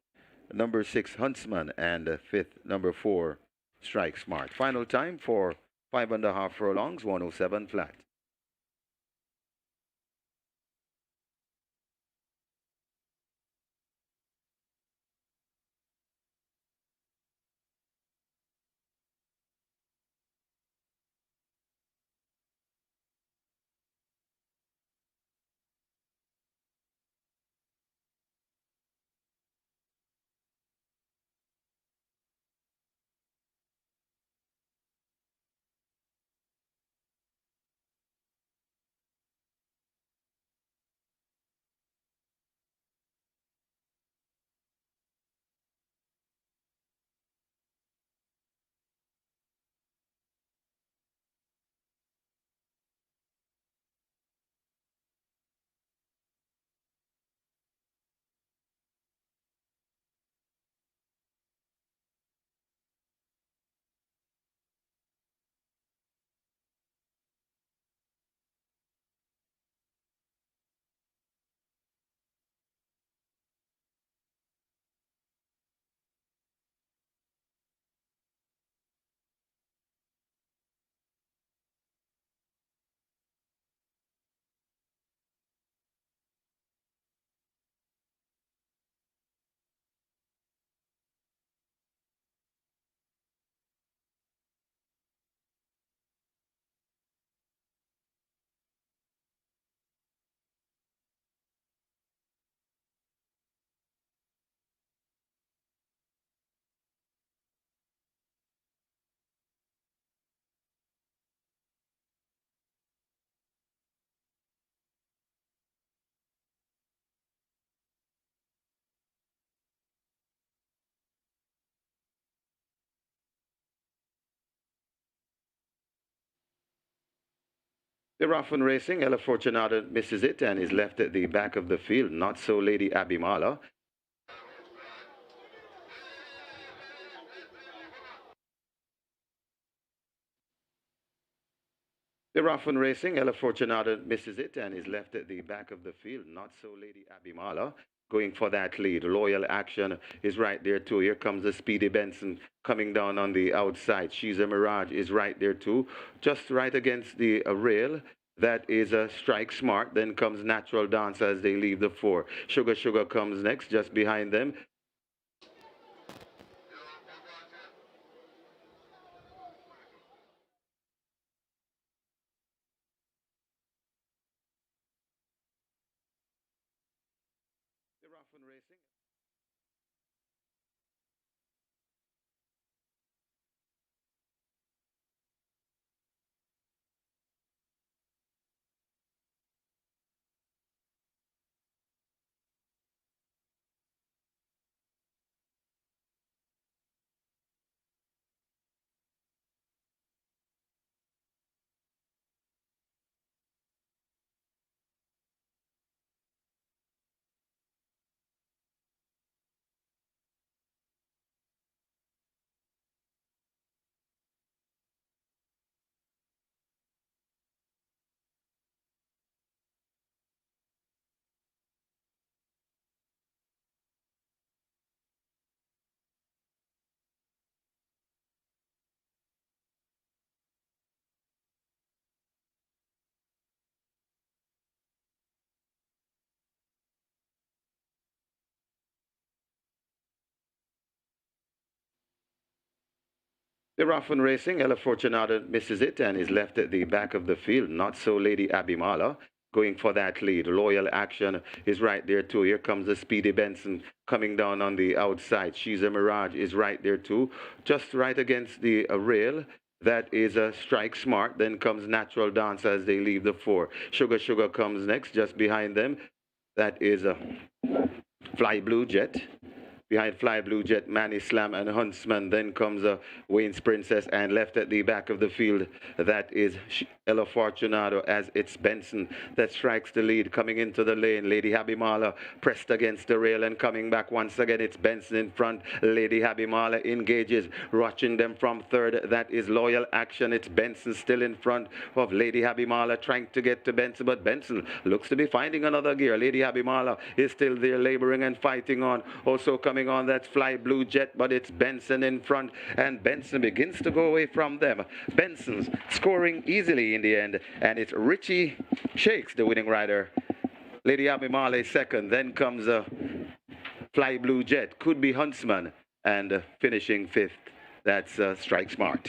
number 6, Huntsman. And fifth, number 4, Strike Smart. Final time for 5.5 furlongs, 107 flat. They're off and racing. Ella Fortunata misses it and is left at the back of the field. Not so Lady Abimala. They're off and racing. Ella Fortunata misses it and is left at the back of the field. Not so Lady Abimala going for that lead. Loyal Action is right there too. Here comes the Speedy Benson coming down on the outside. She's a Mirage is right there too. Just right against the rail. That is a Strike Smart. Then comes Natural Dance as they leave the 4. Sugar Sugar comes next just behind them. They're off and racing. They're off and racing. Ella Fortunata misses it and is left at the back of the field. Not so Lady Abimala going for that lead. Loyal Action is right there too. Here comes the Speedy Benson coming down on the outside. She's a Mirage is right there too. Just right against the rail. That is a Strike Smart. Then comes Natural Dance as they leave the 4. Sugar Sugar comes next just behind them. That is a Fly Blue Jet. behind Fly Blue Jet, Manny Slam, and Huntsman. Then comes Wayne's Princess, and left at the back of the field, that is Ella Fortunato, as it's Benson that strikes the lead. Coming into the lane, Lady Habimala pressed against the rail and coming back once again. It's Benson in front. Lady Habimala engages, watching them from third. That is Loyal Action. It's Benson still in front of Lady Habimala, trying to get to Benson, but Benson looks to be finding another gear. Lady Habimala is still there, laboring and fighting on. Also coming on, that's Fly Blue Jet, but it's Benson in front, and Benson begins to go away from them. Benson's scoring easily in the end, and it's Richie Shakes, the winning rider. Lady Habimala second, then comes Fly Blue Jet, could be Huntsman, and finishing fifth, that's Strike Smart.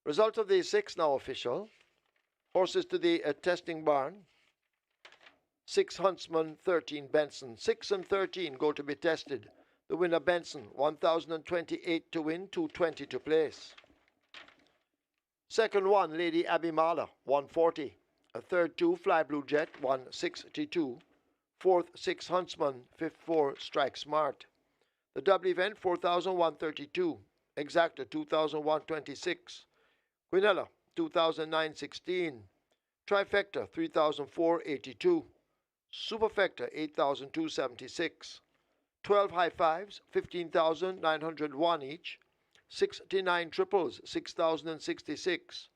Result of the 6 now official. Horses to the testing barn. 6 Huntsman, 13 Benson. 6 and 13 go to be tested. The winner Benson, 1,028 to win, 220 to place. Second one, Lady Abimala, 140. A third 2, Fly Blue Jet, 162. Fourth 6 Huntsman, fifth 4 Strike Smart. The double event 4,132. Exacta 2,126. Quinella 2,916. Trifecta 3,482. Superfecta 8,276. 12 high fives 15,901 each. 69 triples 6,066.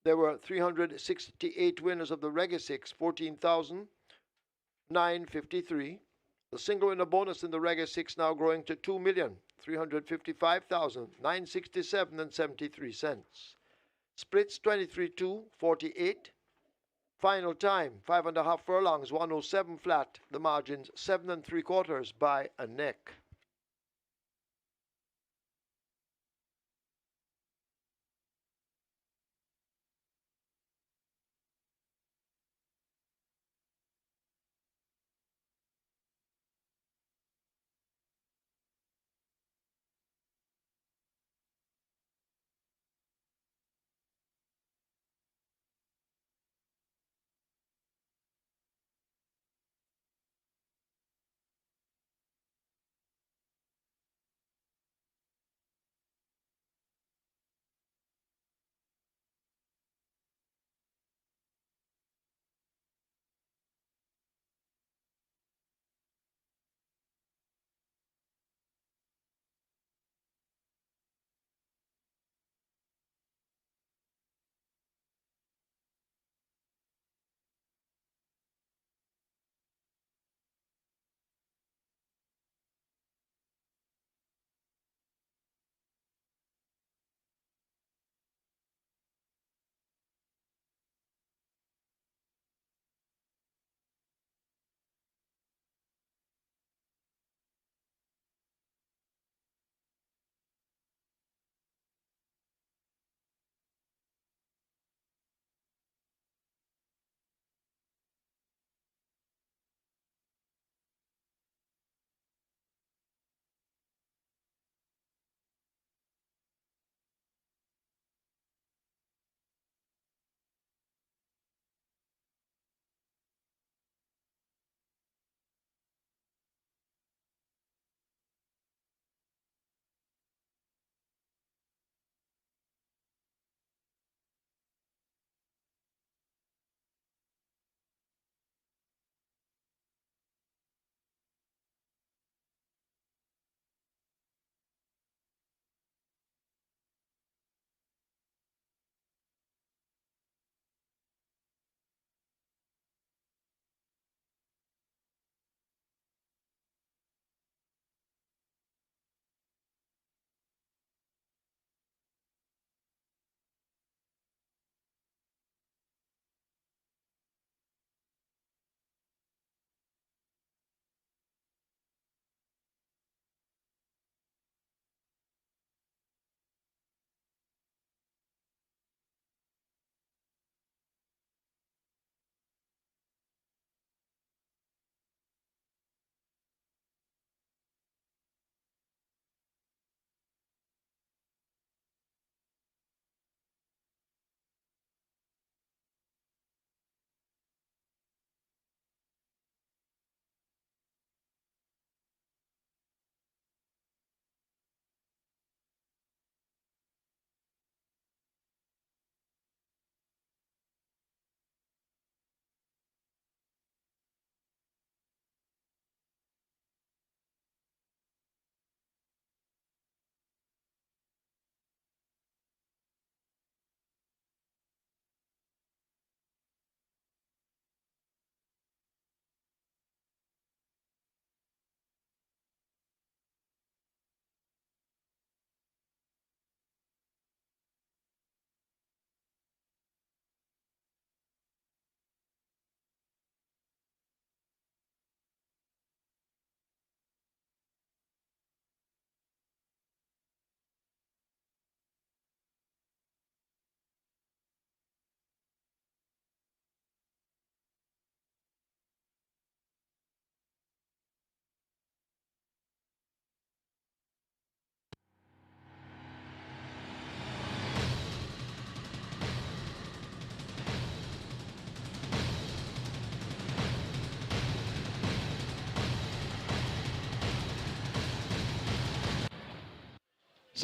There were 368 winners of the Reggae 6, 14,953. The single winner bonus in the Reggae 6 now growing to 2,355,967 and 73 cents. Splits 23-2, 48. Final time 5.5 furlongs, 107 flat. The margins 7 3/4 by a neck.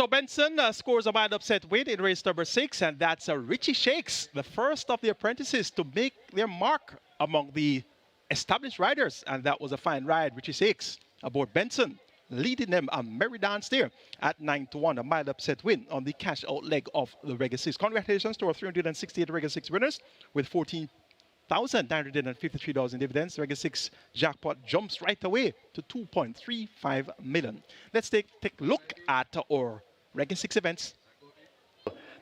So Benson scores a wide upset win in race number 6, and that's Richie Shakes, the first of the apprentices to make their mark among the established riders, and that was a fine ride. Richie Shakes aboard Benson, leading them a merry dance there at 9-1, a mild upset win on the cash out leg of the Regular 6. Congratulations to our 368 Regular 6 winners with $14,953 in dividends. Regular 6 jackpot jumps right away to $2.35 million. Let's take a look at our Regular 6 events.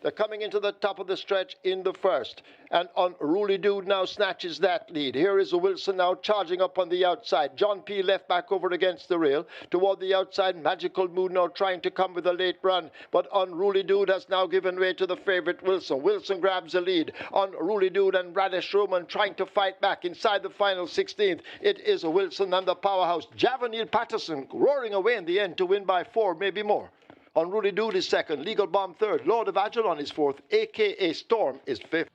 They're coming into the top of the stretch in the first. And Unruly Dude now snatches that lead. Here is Wilson now charging up on the outside. John P. left back over against the rail. Toward the outside, Magical Mood now trying to come with a late run. But Unruly Dude has now given way to the favorite Wilson. Wilson grabs the lead. Unruly Dude and Radish Roman trying to fight back inside the final 16th. It is Wilson and the powerhouse. Javanil Patterson roaring away in the end to win by 4, maybe more. Unruly Dude is second, Legal Bomb third, Lord of Agilon is fourth, a.k.a. Storm is fifth.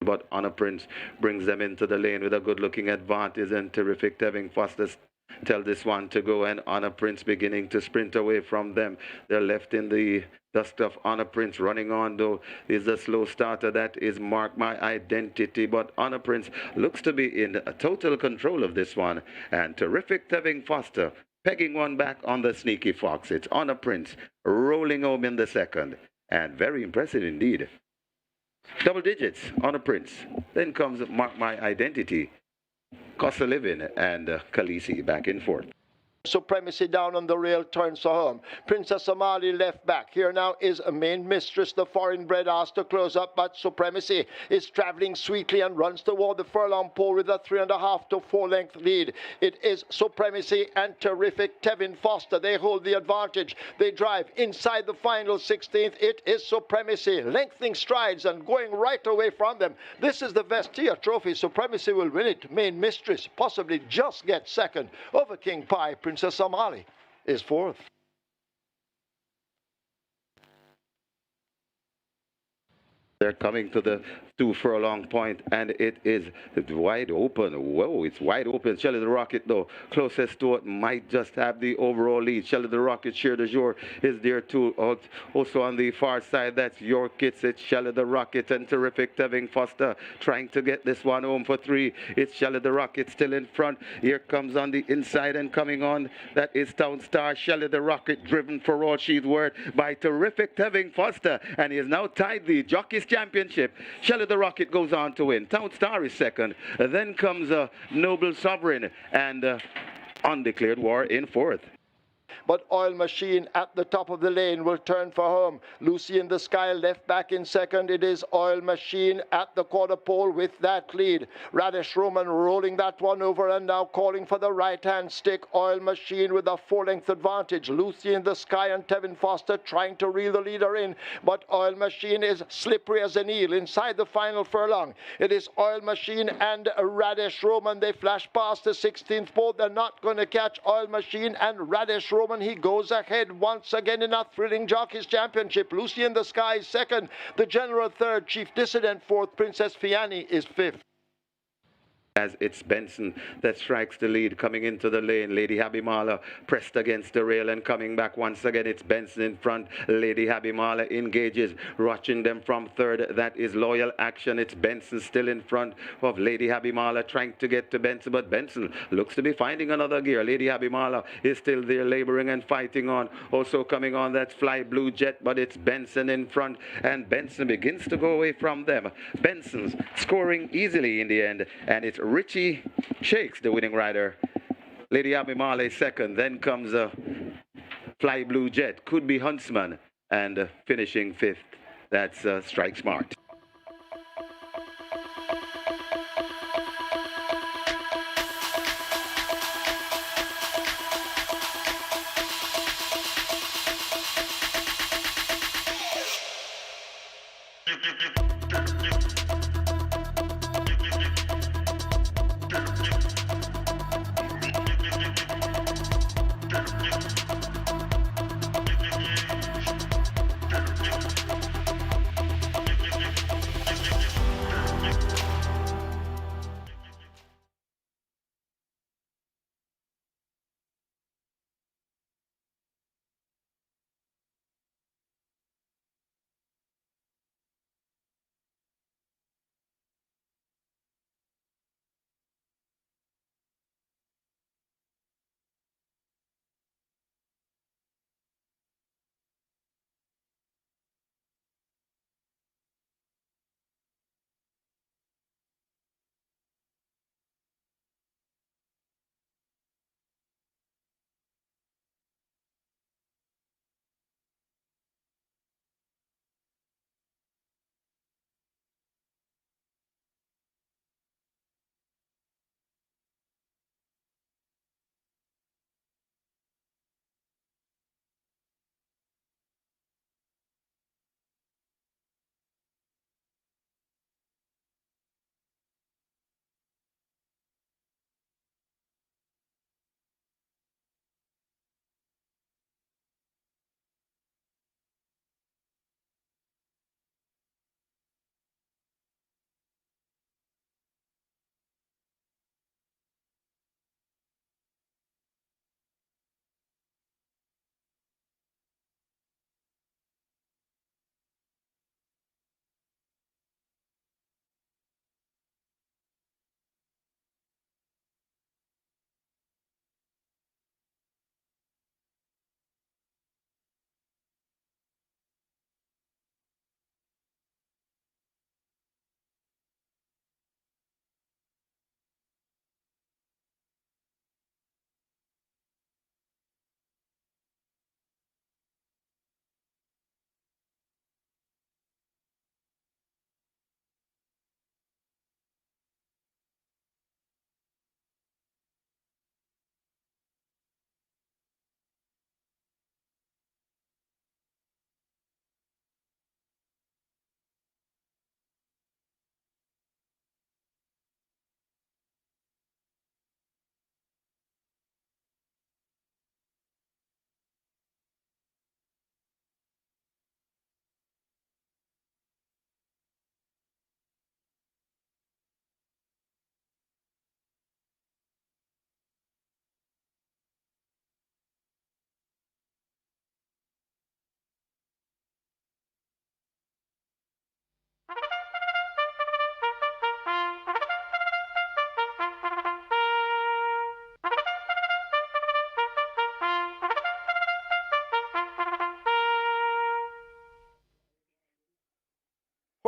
But Honor Prince brings them into the lane with a good-looking advantage, and Terrific Tevin Foster tell this one to go, and Honor Prince beginning to sprint away from them. They're left in the dust of Honor Prince. Running on, though, is a slow starter. That is Mark My Identity, but Honor Prince looks to be in total control of this one, and Terrific Tevin Foster pegging one back on the Sneaky Fox. It's Honor Prince rolling home in the second, and very impressive indeed. Double digits, Honor Prince. Then comes Mark My Identity, Cost of Living, and Khaleesi back in fourth. Supremacy down on the rail turns for home. Princess Somali left back. Here now is a main mistress, the foreign bred, asked to close up, but Supremacy is traveling sweetly and runs toward the furlong pole with a 3.5 to 4 length lead. It is Supremacy and Terrific Tevin Foster. They hold the advantage. They drive inside the final 16th. It is Supremacy lengthening strides and going right away from them. This is the VESTIA trophy. Supremacy will win it. Main mistress possibly just get second over King Pie. Princess Somali is fourth. They're coming to the 2 furlong point, and it is wide open. Whoa, it's wide open. Shelly the Rocket, though, closest to it, might just have the overall lead. Shelly the Rocket, Share de Jour is there too. Also on the far side, that's Your Kids. It's Shelly the Rocket and Terrific Tevin Foster trying to get this one home for 3. It's Shelly the Rocket still in front. Here comes on the inside and coming on. That is Town Star. Shelly the Rocket driven for all she's worth by Terrific Tevin Foster, and he has now tied the Jockeys Championship. Shelly the Rocket goes on to win. Town Star is second. Then comes Noble Sovereign and Undeclared War in fourth. But Oil Machine at the top of the lane will turn for home. Lucy in the Sky left back in second. It is Oil Machine at the quarter pole with that lead. Radish Roman rolling that one over and now calling for the right-hand stick. Oil Machine with a 4-length advantage. Lucy in the Sky and Tevin Foster trying to reel the leader in. But Oil Machine is slippery as an eel inside the final furlong. It is Oil Machine and Radish Roman. They flash past the 16th pole. They're not going to catch Oil Machine and Radish Roman. He goes ahead once again in a thrilling Jockeys Championship. Lucy in the Sky is second. The General third. Chief Dissident fourth. Princess Fiani is fifth. As it's Benson that strikes the lead coming into the lane. Lady Habimala pressed against the rail and coming back once again. It's Benson in front. Lady Habimala engages, watching them from third. That is Loyal Action. It's Benson still in front of Lady Habimala trying to get to Benson, but Benson looks to be finding another gear. Lady Habimala is still there laboring and fighting on. Also coming on, that's Fly Blue Jet, but it's Benson in front, and Benson begins to go away from them. Benson's scoring easily in the end, and it's Richie Shakes, the winning rider. Lady Habimala is second. Then comes Fly Blue Jet, could be Huntsman, and finishing fifth. That's Strike Smart.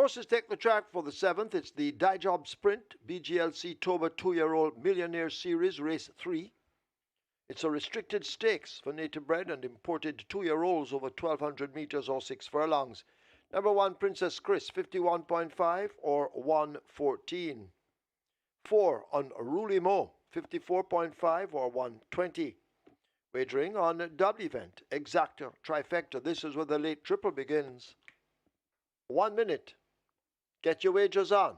Horses take the track for the 7th. It's the Dijob Sprint BGLC Toba 2-year-old Millionaire Series Race 3. It's a restricted stakes for native bred and imported 2-year-olds over 1,200 meters or 6 furlongs. Number 1, Princess Chris, 51.5 or 114. 4 on Ruli Mo, 54.5 or 120. Wagering on double event, exacta, trifecta. This is where the late triple begins. 1 minute. Get your wagers on.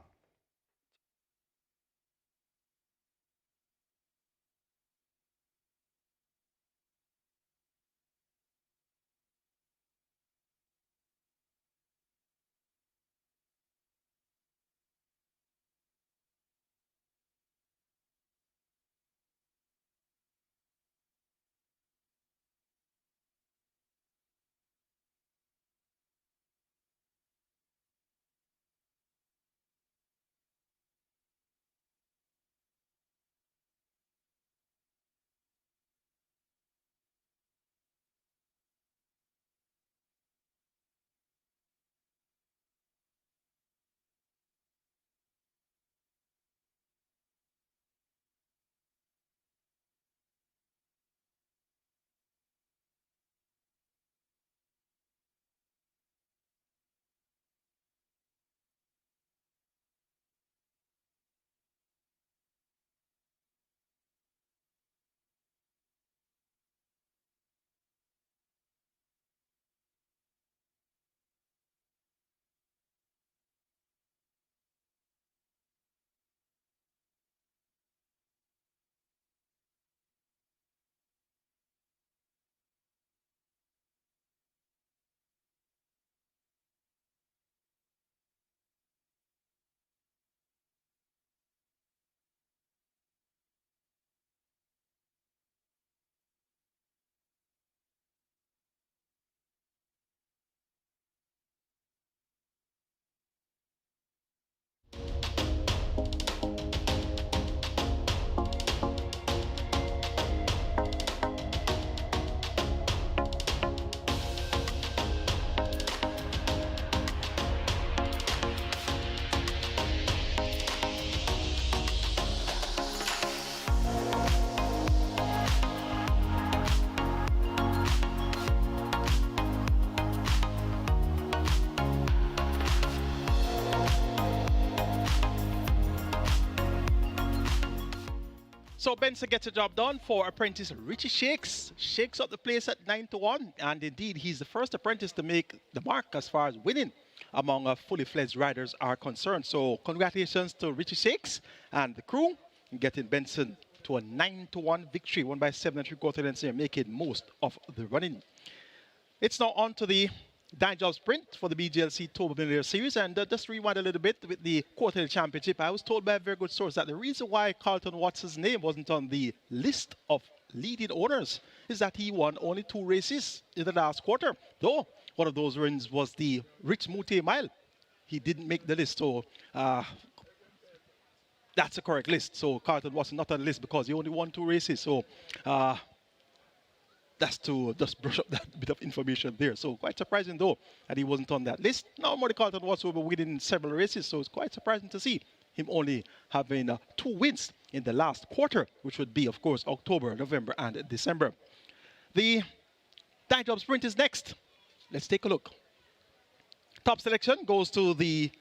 So Benson gets the job done for apprentice Richie Shakes. Shakes up the place at 9-1, and indeed he's the first apprentice to make the mark as far as winning among fully fledged riders are concerned. So congratulations to Richie Shakes and the crew in getting Benson to a 9-1 victory, won by 7 3/4 lengths here, making most of the running. It's now on to the Dijob Sprint for the BGLC Toba Millionaire Series, and just rewind a little bit with the quarterly championship. I was told by a very good source that the reason why Carlton Watts' name wasn't on the list of leading owners is that he won only 2 races in the last quarter. Though one of those wins was the Rich Mute Mile. He didn't make the list, so that's the correct list. So Carlton Watts not on the list because he only won 2 races. So that's to just brush up that bit of information there. So quite surprising though that he wasn't on that list. Normally Carlton Watts will be winning several races, so it's quite surprising to see him only having 2 wins in the last quarter, which would be, of course, October, November, and December. The Dijob Sprint is next. Let's take a look. Top selection goes to the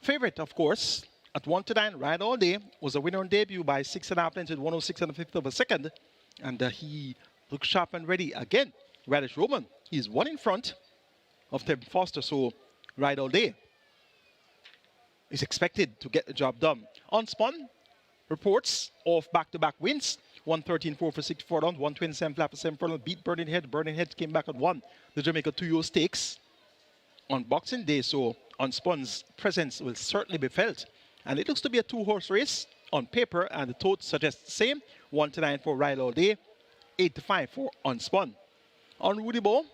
favorite, of course, at 1-9, Ride All Day. Was a winner on debut by 6.5 lengths with 106 1/5 of a second. And he looks sharp and ready again. Radish Roman, he's 1 in front of Tim Foster, so Ride All Day is expected to get the job done. Unspun reports of back-to-back wins. 113.4 for 6 furlongs, 127 flat for 7 furlongs, beat Burning Head. Burning Head came back and won the Jamaica 2-year Stakes on Boxing Day, so Unspun's presence will certainly be felt. And it looks to be a 2-horse race on paper, and the tote suggests the same. 1-9 for Ride All Day, 8-5 for Unspun. On Rudy Bow,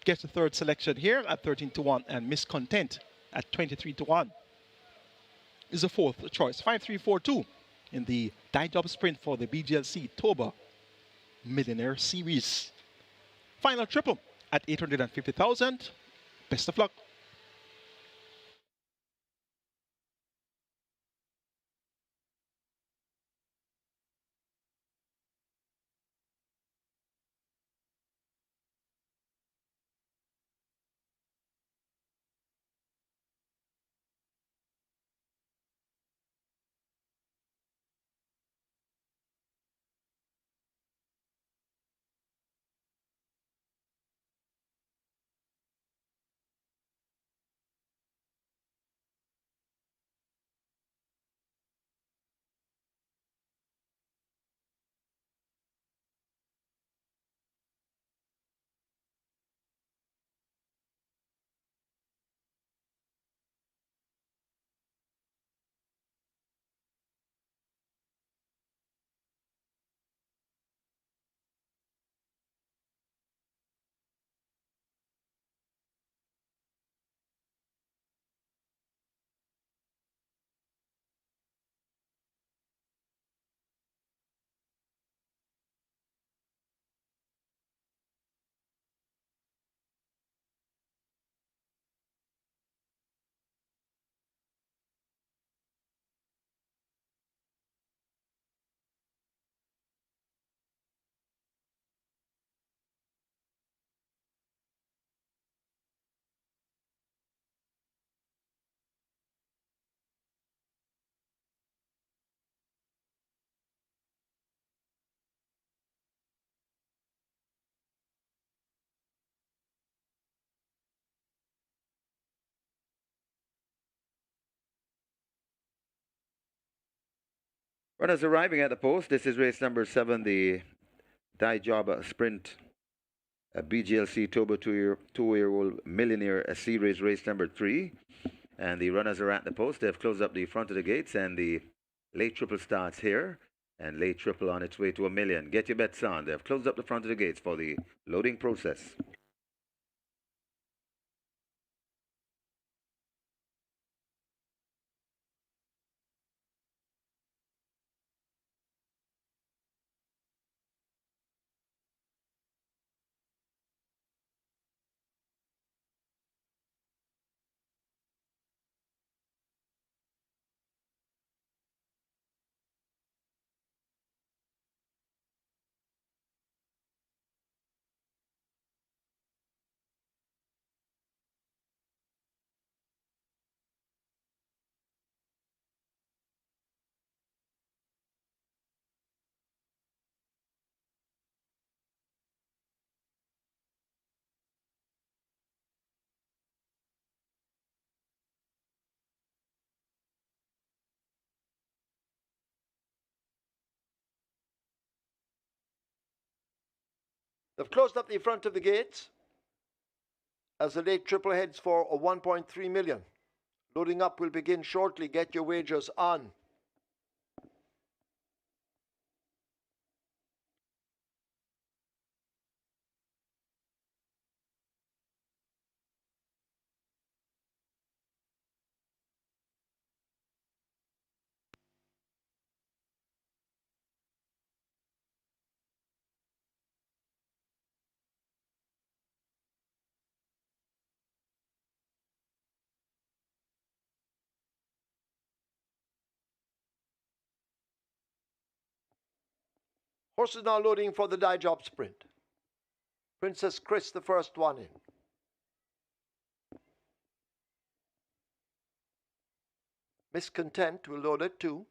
gets the 3rd selection here at 13-1, and Miscontent at 23-1 is the 4th choice. 5-3-4-2 in the Dijob Sprint for the BGLC Toba Millionaire Series. Final triple at 850,000. Best of luck. Runners arriving at the post. This is race number 7, the Die Job Sprint BGLC Turbo two-year-old millionaire series race number 3. And the runners are at the post. They've closed up the front of the gates, and the late triple starts here. And late triple on its way to $1 million. Get your bets on. They've closed up the front of the gates for the loading process. They've closed up the front of the gates as the late triple heads for a 1.3 million. Loading up will begin shortly. Get your wagers on. Horses now loading for the Die Job Sprint. Princess Chris, the first one in. Miscontent will load at 2.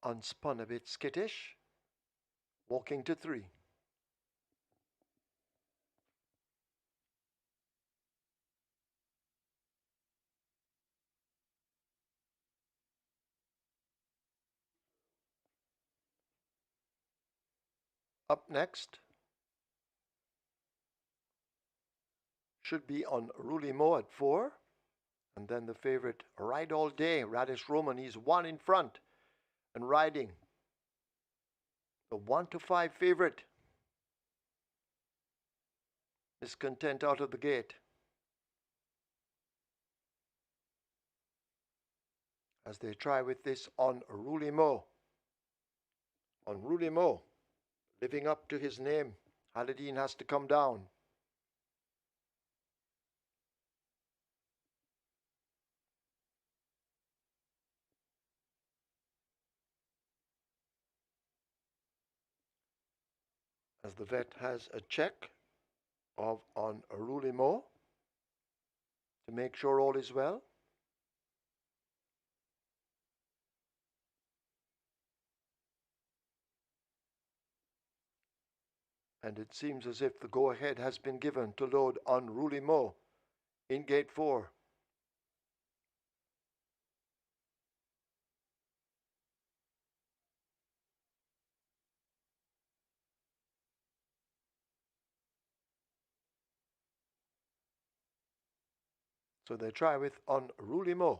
Unspun a bit skittish. Walking to 3. Up next should be on Ruli Mo at 4. And then the favorite Ride All Day, Radish Roman. He's 1 in front and riding the 1 to 5 favorite. Miscontent out of the gate. As they try with this on Ruli Mo. On Ruli Mo, living up to his name, Aladdin has to come down. As the vet has a check of on Ruli Mo to make sure all is well. And it seems as if the go-ahead has been given to load on Ruli Mo in gate 4. So they try with on Ruli Mo.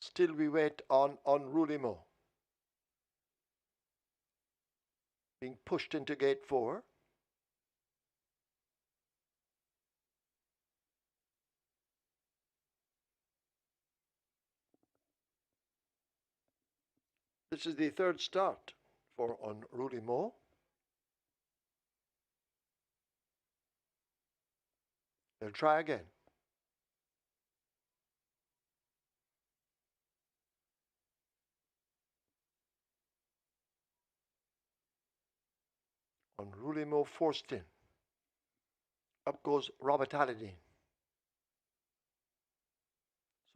Still we wait on Ruli Mo. Being pushed into gate 4. This is the third start for on Ruli Mo. They'll try again. Unruly Mo forced in. Up goes Robert Halliday.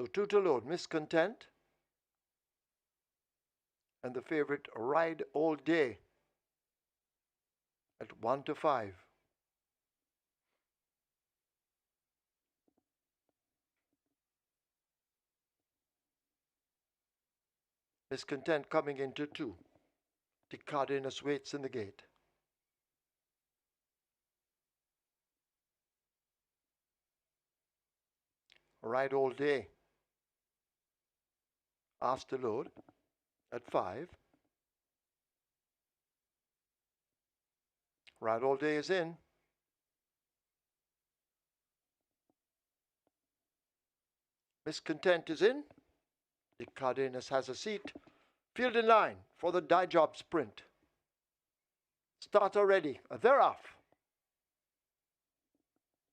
So 2 to load, Miscontent. And the favorite Ride All Day at 1 to 5. Miscontent coming into 2. Dick Cardenas waits in the gate. Ride All Day. Asked to load at 5. Ride All Day is in. Miscontent is in. Dick Cardenas has a seat. Field in line for the die job sprint. Starter ready. They're off.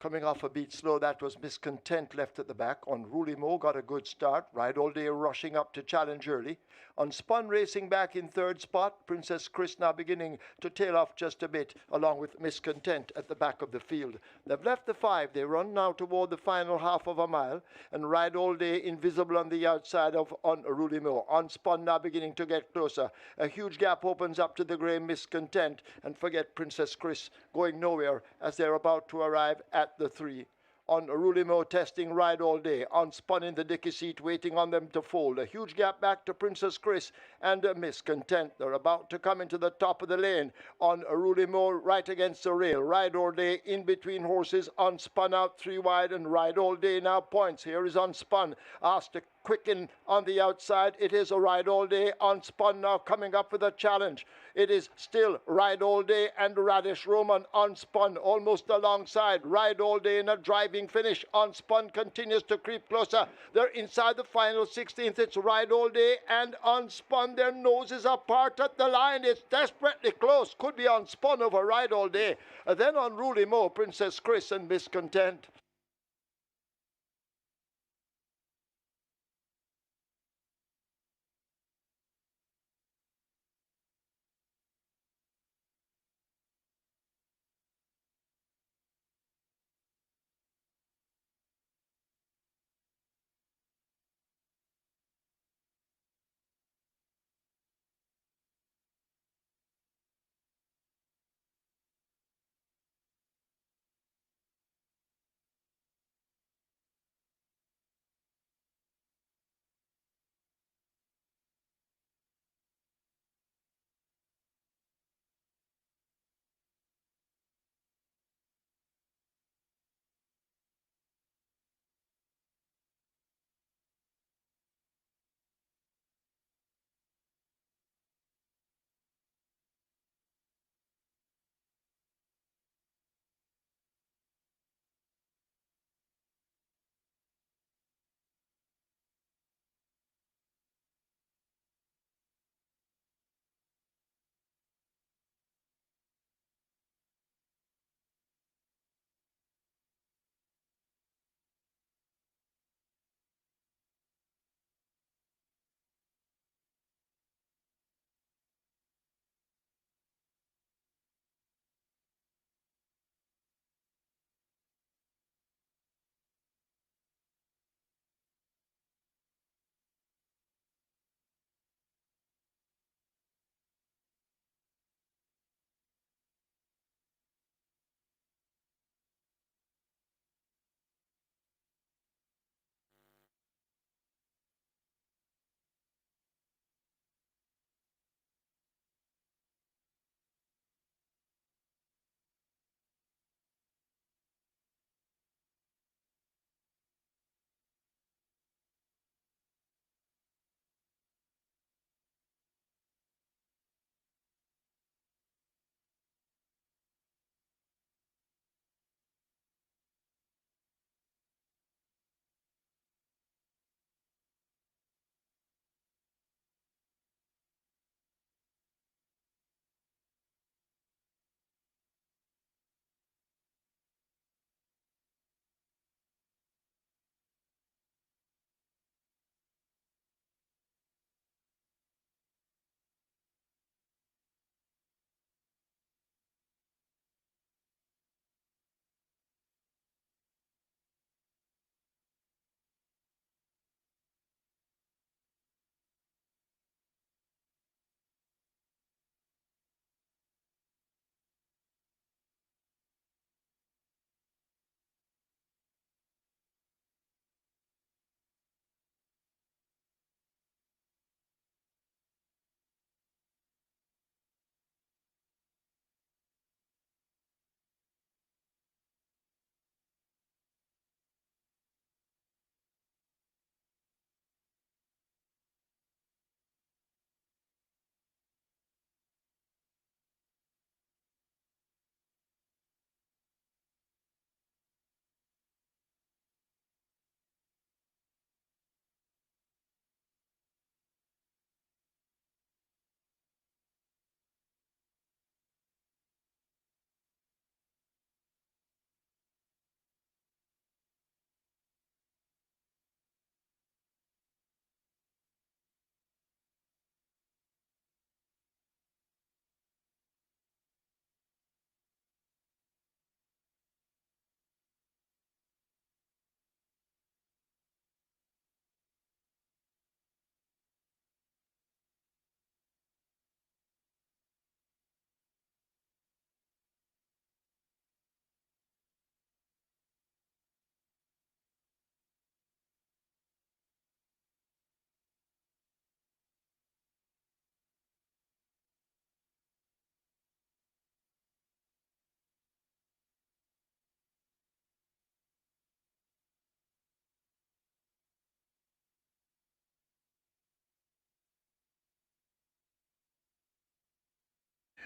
Coming off a beat slow, that was Miscontent left at the back. Unruly Mo got a good start. Ride All Day rushing up to challenge early. Unspun racing back in 3rd spot. Princess Chris now beginning to tail off just a bit, along with Miscontent at the back of the field. They've left the 5. They run now toward the final half of a mile. And Ride All Day invisible on the outside of Unruly Mo. Unspun now beginning to get closer. A huge gap opens up to the grey Miscontent. And forget Princess Chris going nowhere as they're about to arrive at the 3. Unruly Mo testing Ride All Day. Unspun in the dicky seat, waiting on them to fold. A huge gap back to Princess Chris and Miscontent. They're about to come into the top of the lane. Unruly Mo right against the rail. Ride All Day in between horses. Unspun out 3 wide, and Ride All Day now points. Here is Unspun. Asked to quicken on the outside. It is a Ride All Day. Unspun now coming up with a challenge. It is still Ride All Day and Radish Roman. Unspun almost alongside. Ride All Day in a driving finish. Unspun continues to creep closer. They're inside the final 16th. It's Ride All Day and Unspun. Their noses apart at the line. It's desperately close. Could be Unspun over Ride All Day. Then Unruly Mo, Princess Chris and Miscontent.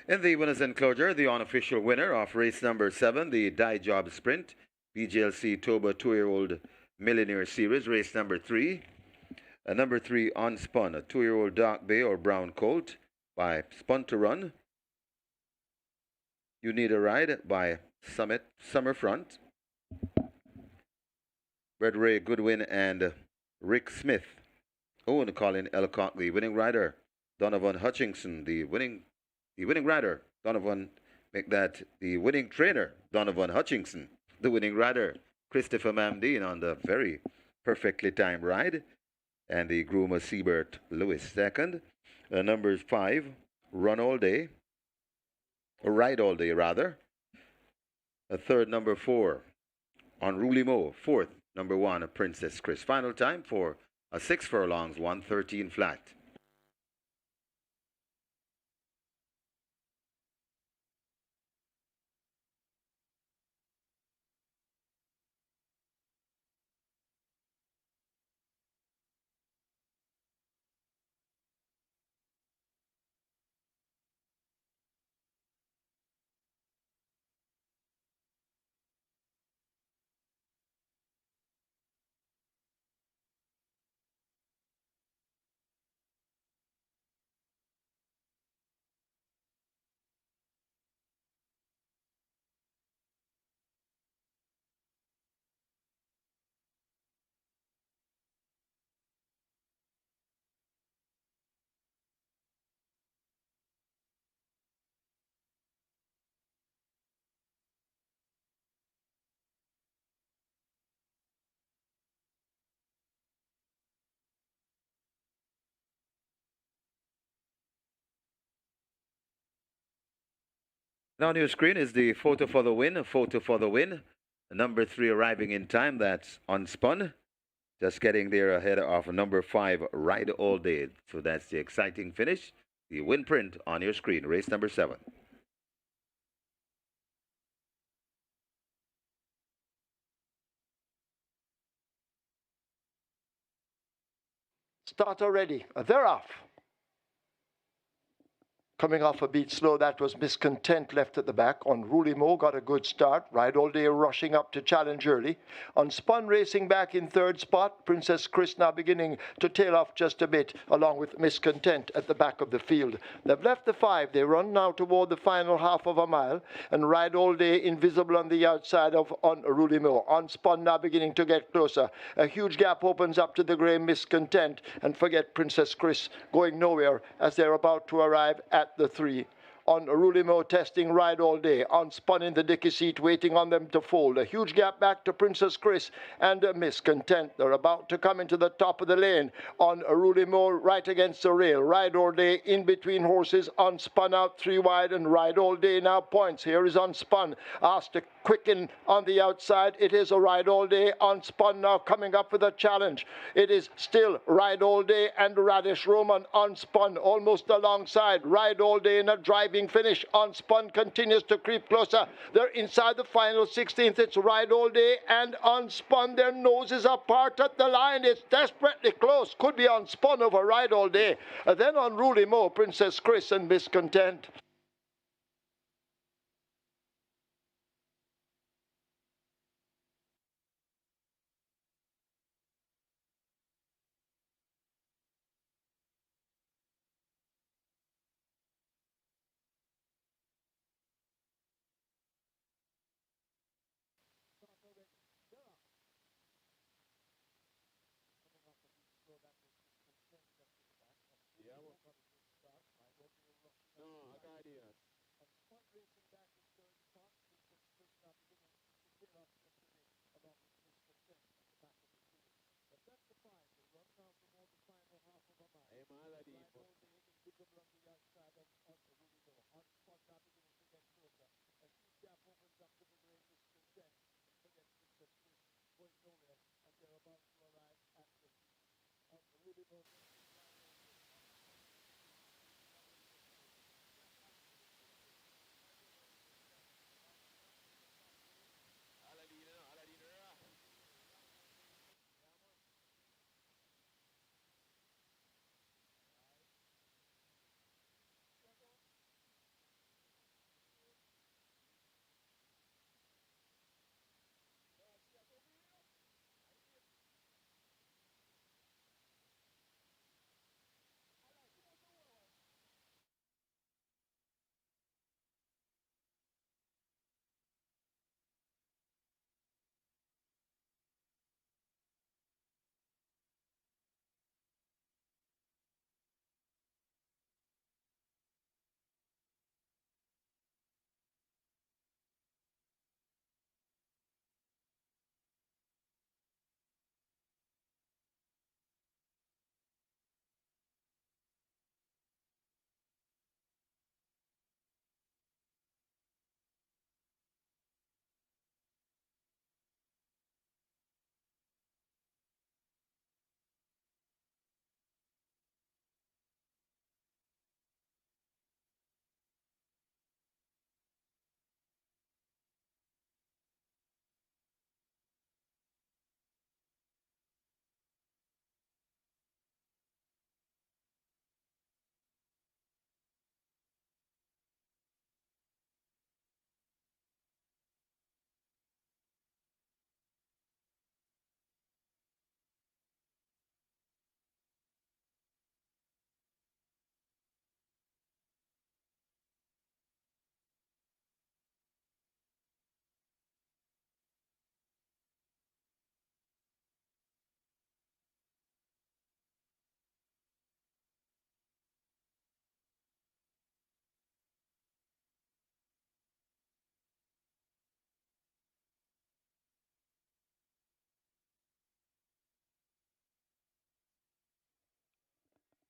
In the winners' enclosure, the unofficial winner of race number 7, the Die Job Sprint, BGLC Toba 2-year-old Millionaire Series, race number 3. Number 3, Unspun, a 2-year-old Dark Bay or Brown Colt by Spun to Run. You Need a Ride by Summit Summerfront. Red Ray Goodwin and Rick Smith. Owen Colin Elcock, the winning rider. Donovan Hutchinson, the winning rider. Donovan, make that the winning trainer. Donovan Hutchinson, the winning rider. Christopher Mamdine on the very perfectly timed ride. And the groomer Siebert Lewis second. Numbers 5, Run All Day. Or Ride All Day, rather. A third, number 4, Unruly Mo. Fourth, number 1, Princess Chris. Final time for a 6 furlongs, 113 flat. Now on your screen is the photo for the win, photo for the win. Number 3 arriving in time, that's Unspun. Just getting there ahead of number 5, Ride All Day. So that's the exciting finish. The win print on your screen, race number 7. Starter ready. They're off. Coming off a beat slow, that was Miscontent left at the back. Unruly Mo got a good start. Ride All Day rushing up to challenge early. Unspun racing back in third spot. Princess Chris now beginning to tail off just a bit, along with Miscontent at the back of the field. They've left the 5. They run now toward the final half of a mile. And Ride All Day invisible on the outside of Unruly Mo. Unspun now beginning to get closer. A huge gap opens up to the grey Miscontent. And forget Princess Chris going nowhere as they're about to arrive at the 3. Unruly Mo testing Ride All Day. Unspun in the dicky seat, waiting on them to fold. A huge gap back to Princess Chris and Miscontent. They're about to come into the top of the lane. Unruly Mo right against the rail. Ride All Day in between horses. Unspun out 3 wide and Ride All Day now points. Here is Unspun. Asked to quicken on the outside. It is a Ride All Day. Unspun now coming up with a challenge. It is still Ride All Day and Radish Roman. Unspun almost alongside. Ride All Day in a driving finish. Unspun continues to creep closer. They're inside the final 16th. It's Ride All Day and Unspun. Their noses apart at the line. It's desperately close. Could be Unspun over Ride All Day. Then Unruly Mo, Princess Chris and Miscontent.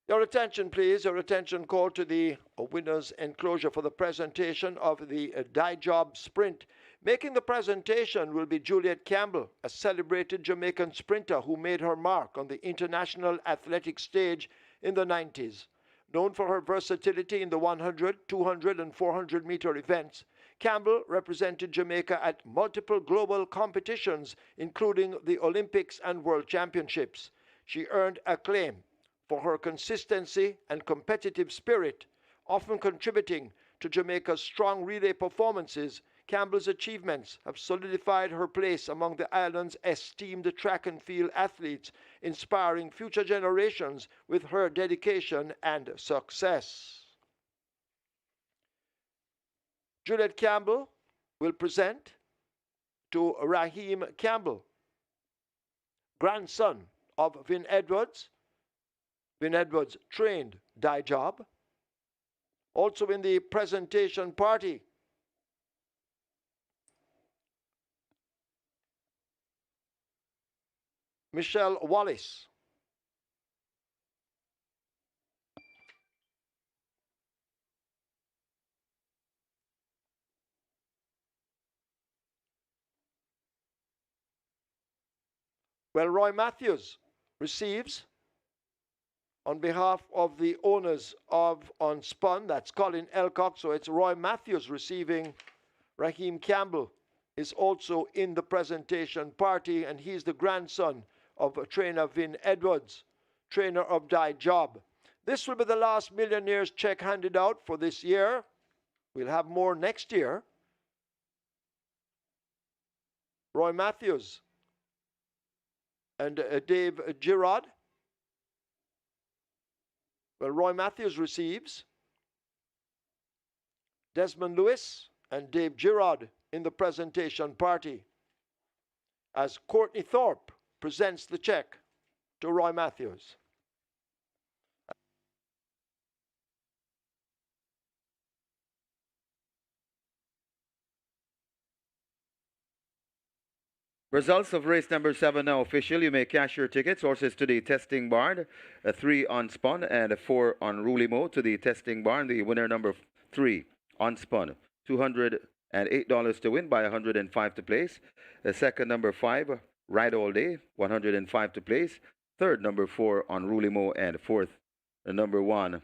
Your attention, please. Your attention called to the winner's enclosure for the presentation of the Die Job Sprint. Making the presentation will be Juliet Campbell, a celebrated Jamaican sprinter who made her mark on the international athletic stage in the 90s. Known for her versatility in the 100, 200, and 400 meter events, Campbell represented Jamaica at multiple global competitions, including the Olympics and World Championships. She earned acclaim for her consistency and competitive spirit, often contributing to Jamaica's strong relay performances. Campbell's achievements have solidified her place among the island's esteemed track and field athletes, inspiring future generations with her dedication and success. Juliet Campbell will present to Raheem Campbell, grandson of Vin Edwards. Vin Edwards trained Die Job. Also in the presentation party, Michelle Wallace. Well, Roy Matthews receives, on behalf of the owners of Unspun, that's Colin Elcock, so it's Roy Matthews receiving. Raheem Campbell is also in the presentation party, and he's the grandson of trainer Vin Edwards, trainer of Die Job. This will be the last Millionaires check handed out for this year. We'll have more next year. Roy Matthews and Dave Girard. Well, Roy Matthews receives. Desmond Lewis and Dave Girard in the presentation party, as Courtney Thorpe presents the check to Roy Matthews. Results of race number 7 now official. You may cash your tickets. Horses to the testing barn, 3 on Spun and 4 on Rulimo to the testing barn. The winner number 3 on Spun, $208 to win by 105 to place. The second number 5, Ride All Day, 105 to place. Third number 4 on Rulimo, and fourth number 1,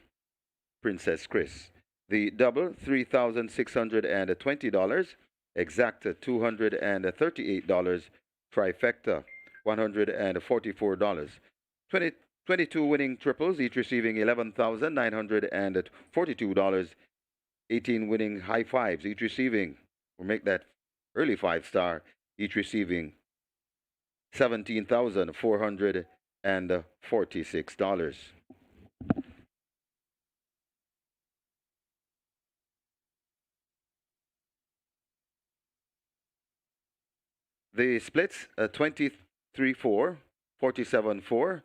Princess Chris. The double, $3,620. Exact $238, trifecta $144. 22 winning triples, each receiving $11,942. 18 winning high fives, each receiving, we'll make that early 5-star, each receiving $17,446. The splits 23-4, 47-4.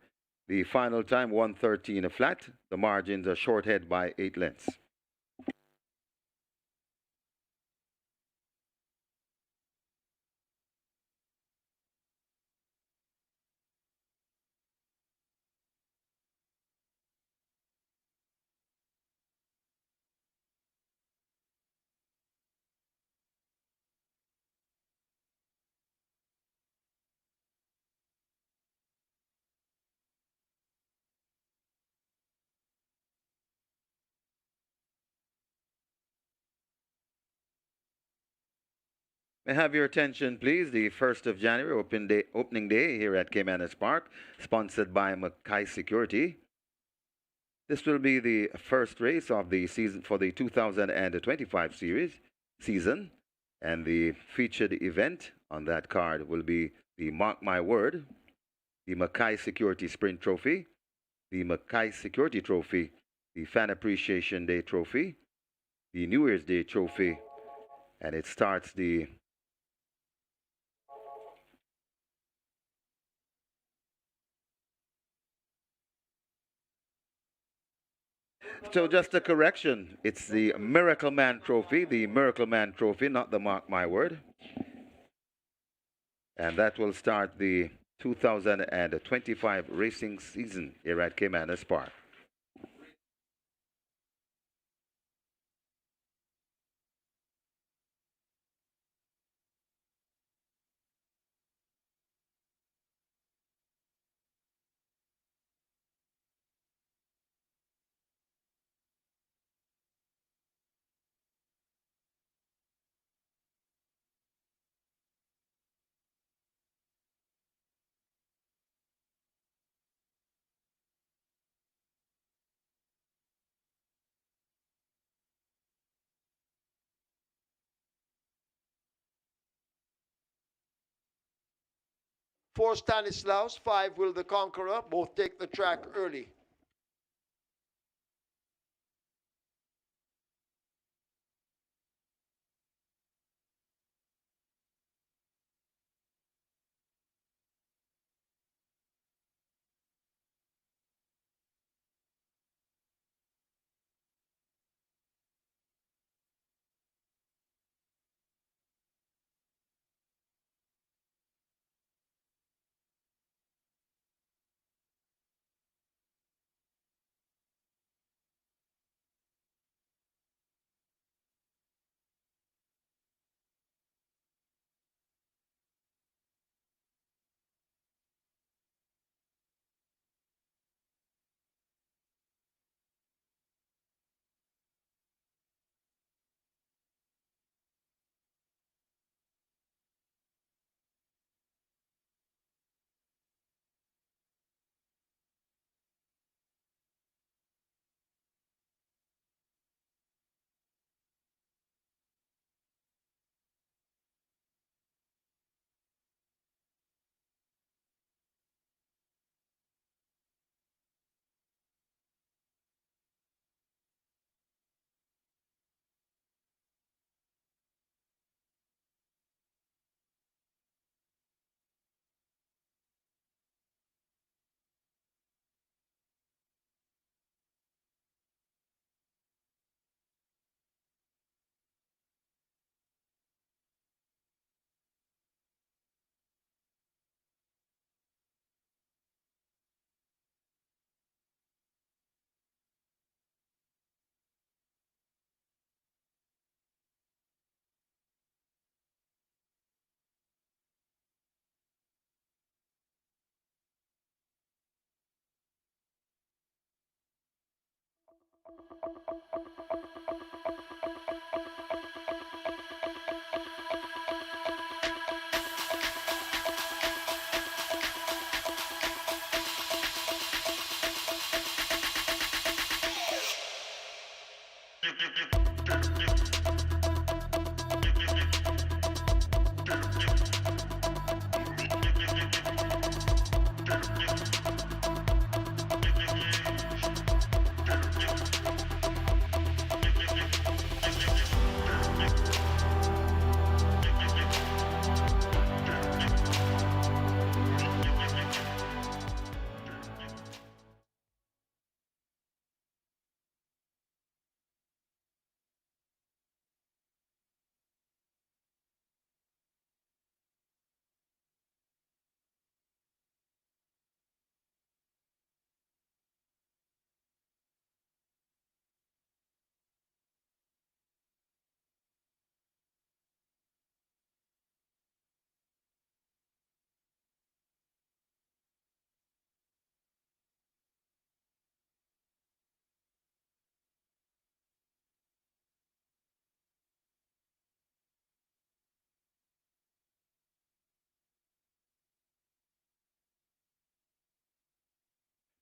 The final time 113 flat. The margins are short head by 8 lengths. May I have your attention, please? The 1st of January, opening day here at Caymanas Park, sponsored by Mackay Security. This will be the first race of the season for the 2025 season, and the featured event on that card will be the Mark My Word, the Mackay Security Sprint Trophy, the Mackay Security Trophy, the Fan Appreciation Day Trophy, the New Year's Day Trophy, and it starts the So just a correction, it's the Miracle Man Trophy, not the Mark My Word. And that will start the 2025 racing season here at Caymanas Park. 4 Stanislaus, 5 Will the Conqueror, both take the track early.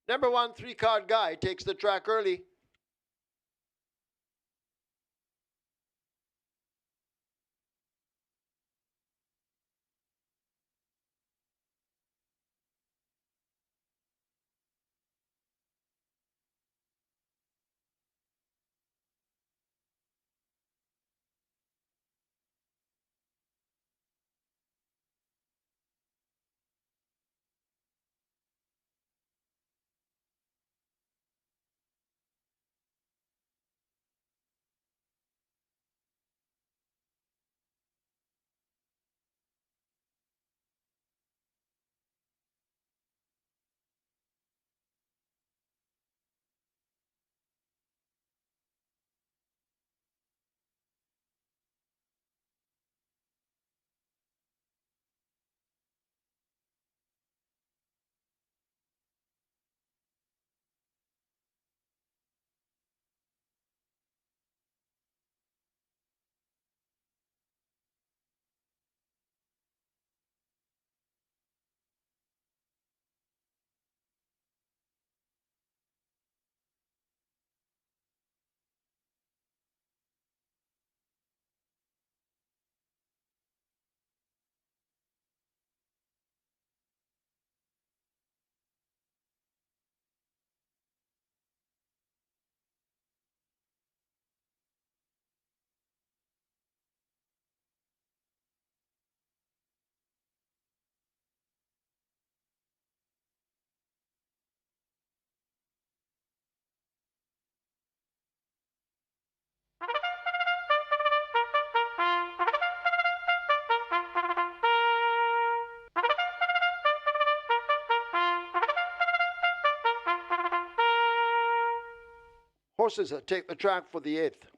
Number 1 3-card guy takes the track early. horses take the track for the 8th.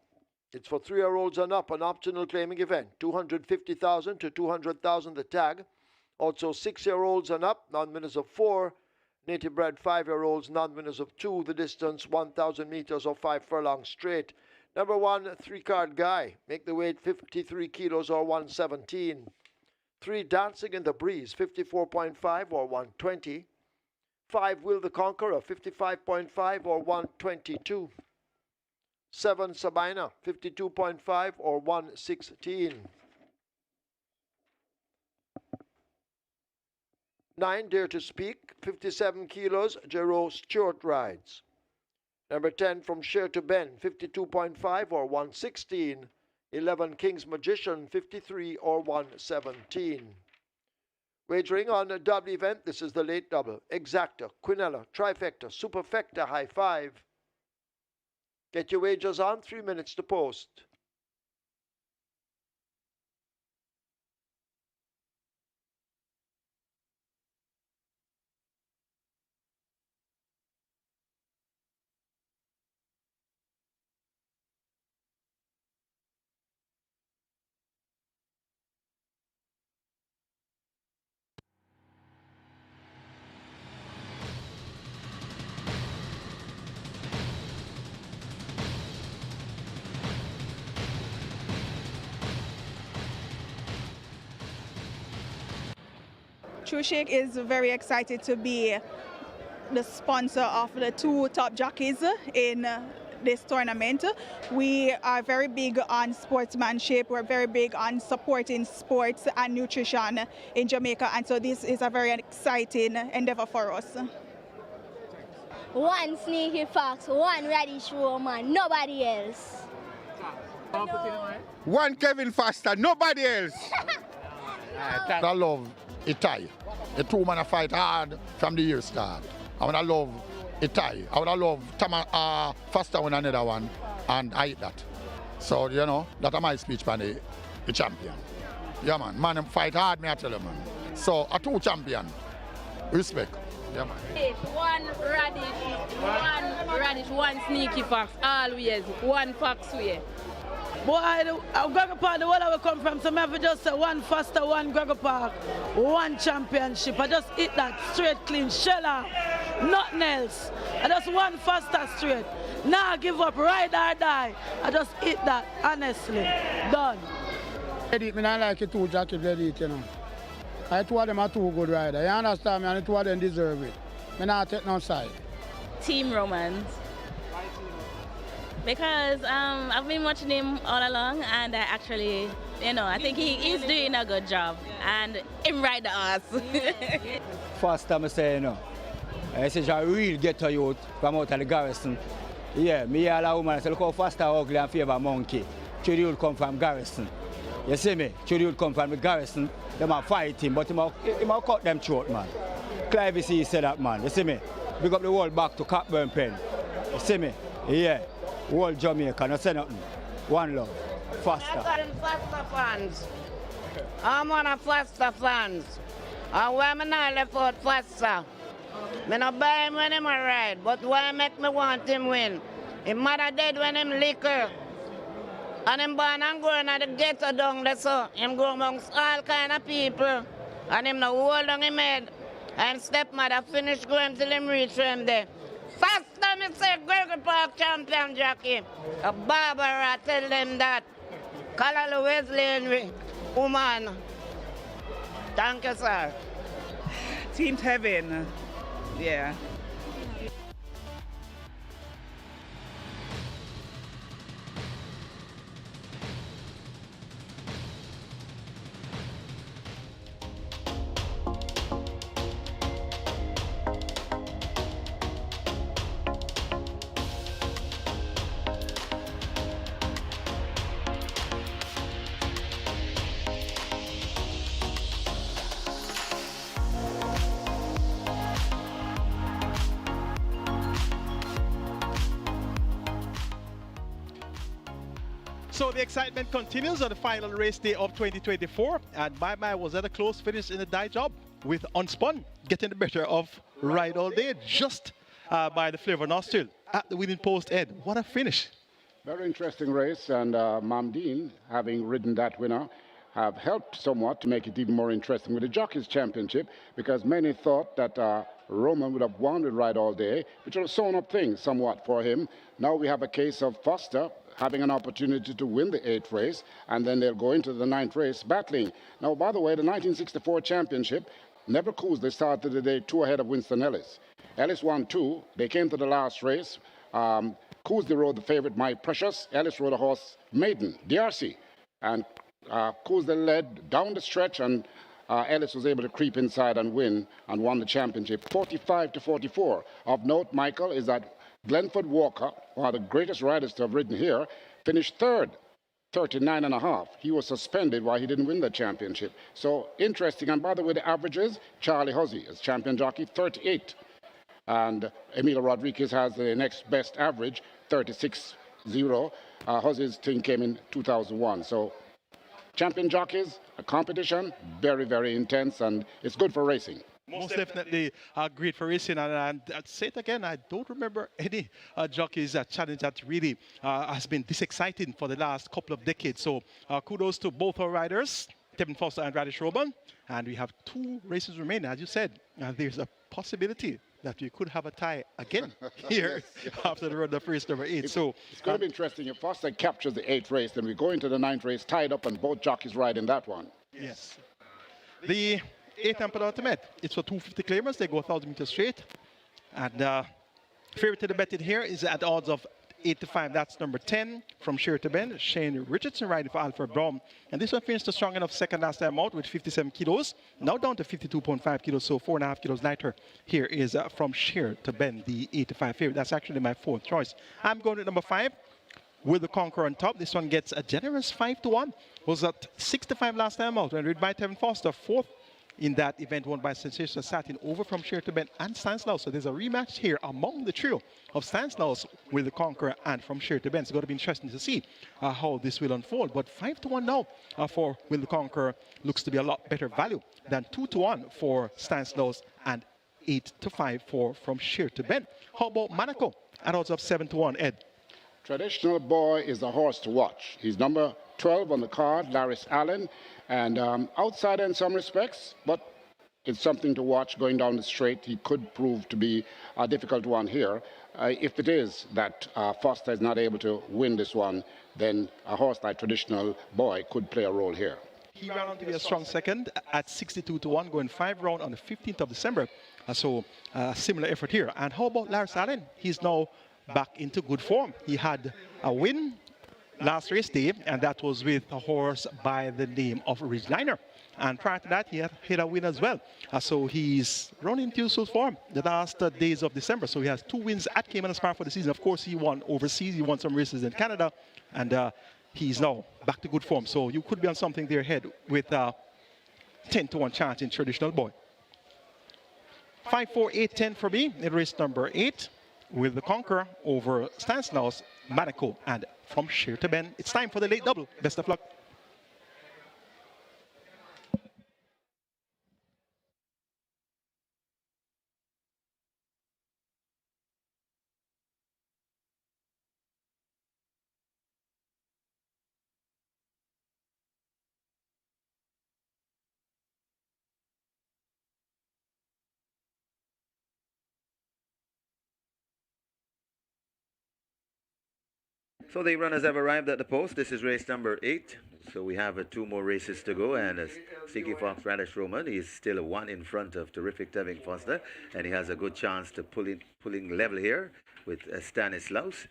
It's for 3-year-olds and up, an optional claiming event. 250,000 to 200,000 the tag. Also 6-year-olds and up, non-winners of 4. Native bred 5-year-olds, non-winners of 2. The distance 1,000 meters or 5 furlongs straight. Number 1, 3-card Guy. Make the weight 53 kilos or 117. 3, Dancing in the Breeze, 54.5 or 120. 5, Will the Conqueror, 55.5 or 122. 7, Sabina, 52.5 or 116. 9, Dare to Speak, 57 kilos, Jero Stewart rides. Number 10, From Share to Bend, 52.5 or 116. 11, King's Magician, 53 or 117. Wagering on a double event, this is the late double. Exacta, Quinella, Trifecta, Superfecta, High Five. Get your wagers on, 3 minutes to post. True Shake is very excited to be the sponsor of the 2 top jockeys in this tournament. We are very big on sportsmanship. We're very big on supporting sports and nutrition in Jamaica, and so this is a very exciting endeavor for us. 1 Sneaky Fox, 1 Radish Roman, nobody else. 1 Kevin Foster, nobody else. I love Itai. The 2 men fight hard from the year start. I would love Itai. I would love Foster win another one, and I eat that. So, you know, that's my speech for the champion. Yeah, man. Man, them fight hard, me I tell you, man. So, a 2 champion. Respect. Yeah, man. 1 Radish, 1 Sneaky Fox, always. 1 Fox way. Boy, Gregor Park, the one I will come from, so I have just say 1 Foster, 1 Gregor Park, 1 championship. I just eat that straight, clean, sheller, nothing else. I just 1 Foster straight. Now I give up, ride or die. I just eat that, honestly. Done. I don't like it 2 jockey bloody, you know. I 2 of them are 2 good riders. You understand me? And 2 of them deserve it. I don't take no side. Team Romans. Because I've been watching him all along, and I actually, you know, I think he's doing a good job, and him ride the horse. First time I say, you know, I say a real ghetto youth from out of the garrison. Yeah, me all a woman, I say, look how fast I ugly and favor monkey. Should you come from garrison? You see me? Should you come from the garrison? They might fight him, but he might cut them short, man. Clive C said that, man. You see me? Big up the whole back to Cockburn Pen. You see me? Yeah. Whole Jamaica, no say nothing. 1 love. Faster. Faster fans. I'm one of faster fans. And when I not left out faster, I not buy him when him a ride, but why make me want him win? His mother dead when him liquor. And him born and growing at the ghetto down there, so him grow amongst all kind of people. And him no hold on him head. And stepmother finish growing till him reach him there. Faster, me say, Gregor Park champion jockey. A Barbara tell them that. Color Wesley Henry, woman. Thank you, sir. Team Heaven. Yeah. So the excitement continues on the final race day of 2024, and my was at a close finish in the die job with Unspun getting the better of Ride All Day, just by the Flavor Nostril at the winning post, Ed. What a finish. Very interesting race, and Mamdeen, having ridden that winner, have helped somewhat to make it even more interesting with the Jockeys Championship, because many thought that Roman would have won the ride all day, which would have sewn up things somewhat for him. Now we have a case of Foster having an opportunity to win the 8th race, and then they'll go into the 9th race battling. Now, by the way, the 1964 championship, Never Coos, they started the day 2 ahead of Winston Ellis. Ellis won 2. They came to the last race. Coos, they rode the favorite, My Precious. Ellis rode a horse, Maiden, DRC. And Coos, they led down the stretch, and Ellis was able to creep inside and win and won the championship 45-44. Of note, Michael, is that Glenford Walker, one of the greatest riders to have ridden here, finished 3rd, 39.5. He was suspended while he didn't win the championship. So interesting. And by the way, the averages, Charlie Huzzy is champion jockey, 38. And Emilio Rodriguez has the next best average, 36.0. Huzzy's thing came in 2001. So champion jockeys, a competition, very, very intense, and it's good for racing. Most definitely great for racing. And I'd say it again, I don't remember any jockeys challenge that really has been this exciting for the last couple of decades. So kudos to both our riders, Tevin Foster and Radish Roban. And we have 2 races remaining. As you said, there's a possibility that we could have a tie again here after the run of race number 8. It's going to be interesting. If Foster captures the 8th race, then we go into the 9th race tied up and both jockeys ride in that one. Yes. The 8th and penultimate, it's for 250 claimers. They go 1,000 meters straight. And favorite to the betted here is at odds of 8-5. That's number 10 from Sheer to Bend. Shane Richardson riding for Alfred Brown. And this one finished a strong enough second last time out with 57 kilos. Now down to 52.5 kilos, so 4.5 kilos lighter. Here is from Sheer to Bend, the 8-5 favorite. That's actually my 4th choice. I'm going to number 5. With the Conqueror on top. This one gets a generous 5-1. Was at 6-5 last time out. And rid by Tevin Foster, 4th in that event, won by Sensational Satin over from Sheer to Bend and Stanislaus. So there's a rematch here among the trio of Stanislaus with the Conqueror and from Sheer to Bend. It's going to be interesting to see how this will unfold. But 5-1 now for Will the Conqueror looks to be a lot better value than 2-1 for Stanislaus and 8-5 for from Sheer to Bend. How about Monaco at odds of 7-1, Ed? Traditional Boy is a horse to watch. He's number 12 on the card, Laris Allen, and outsider in some respects, but it's something to watch going down the straight. He could prove to be a difficult one here. If it is that Foster is not able to win this one, then a horse like Traditional Boy could play a role here. He ran on to be a strong second at 62-1, going 5 rounds on the 15th of December. So similar effort here. And how about Laris Allen? He's now back into good form. He had a win last race day, and that was with a horse by the name of Ridgeliner. And prior to that, he had hit a win as well. So he's running into useful form the last days of December. So he has 2 wins at Caymanas Park for the season. Of course, he won overseas. He won some races in Canada, and he's now back to good form. So you could be on something there ahead with a 10-1 chance in Traditional Boy. 5-4-8-10 for me in race number 8. With the Conqueror over Stanislaus, Monaco, and from Sheer to Bend. It's time for the late double. Best of luck. So the runners have arrived at the post. This is race number 8. So we have 2 more races to go. And Sticky Fox Radish Roman is still 1 in front of terrific Tevin Foster. And he has a good chance to pulling level here with Stanislaus.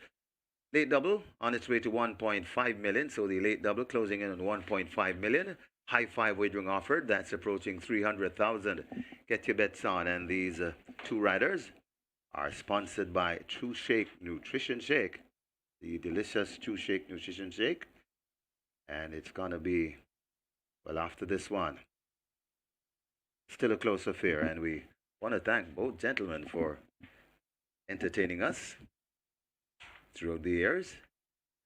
Late double on its way to 1.5 million. So the late double closing in on 1.5 million. High 5 wagering offered. That's approaching 300,000. Get your bets on. And these 2 riders are sponsored by True Shake Nutrition Shake. The delicious True Shake Nutrition Shake. And it's going to be, well, after this one, still a close affair. And we want to thank both gentlemen for entertaining us throughout the years.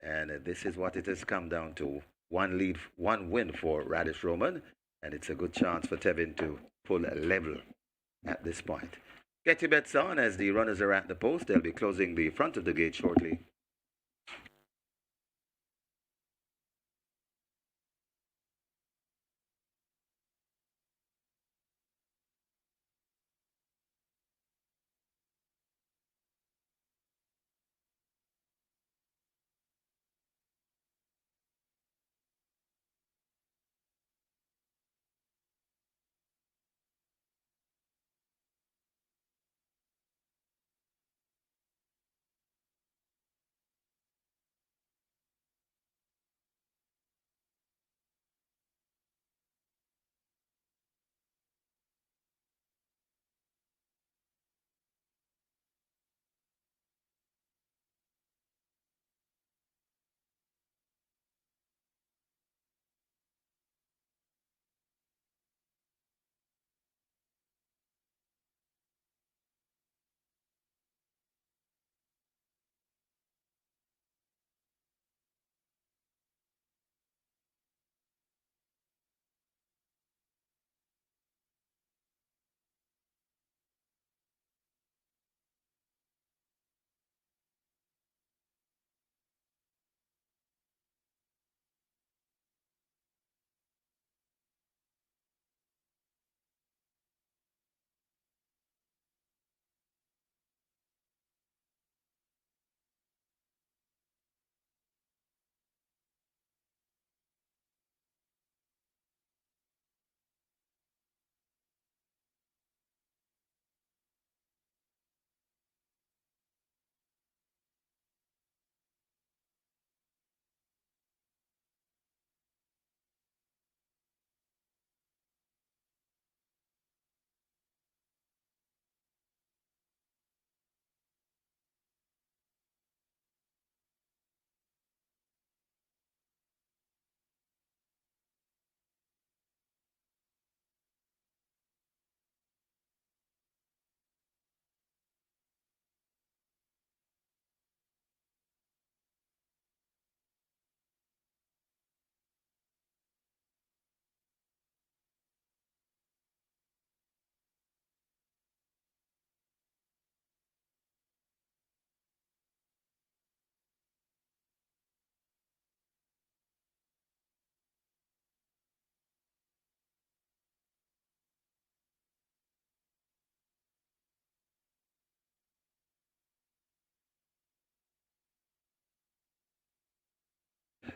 And this is what it has come down to. 1 win for Radish Roman. And it's a good chance for Tevin to pull a level at this point. Get your bets on as the runners are at the post. They'll be closing the front of the gate shortly.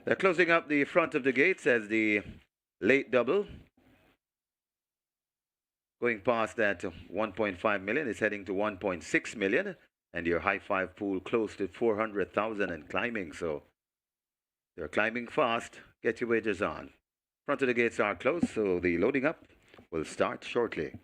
They're closing up the front of the gates as the late double, going past that 1.5 million, is heading to 1.6 million, and your high five pool close to 400,000 and climbing. So they're climbing fast. Get your wagers on. Front of the gates are closed, so the loading up will start shortly.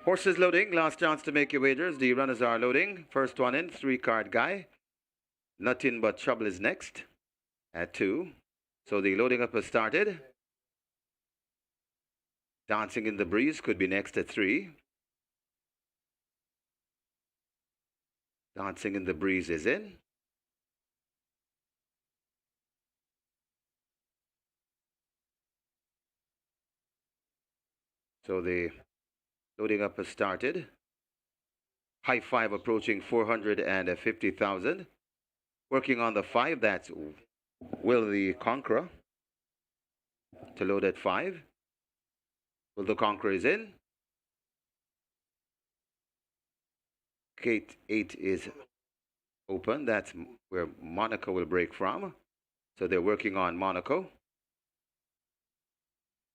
Horses loading, last chance to make your wagers. The runners are loading. First one in, 3-card guy. Nothing but trouble is next at 2. So the loading up has started. Dancing in the Breeze could be next at 3. Dancing in the Breeze is in. So the loading up has started. High 5 approaching 450,000. Working on the 5, that's Will the Conqueror. To load at 5. Will the Conqueror is in. Gate 8 is open. That's where Monaco will break from. So they're working on Monaco.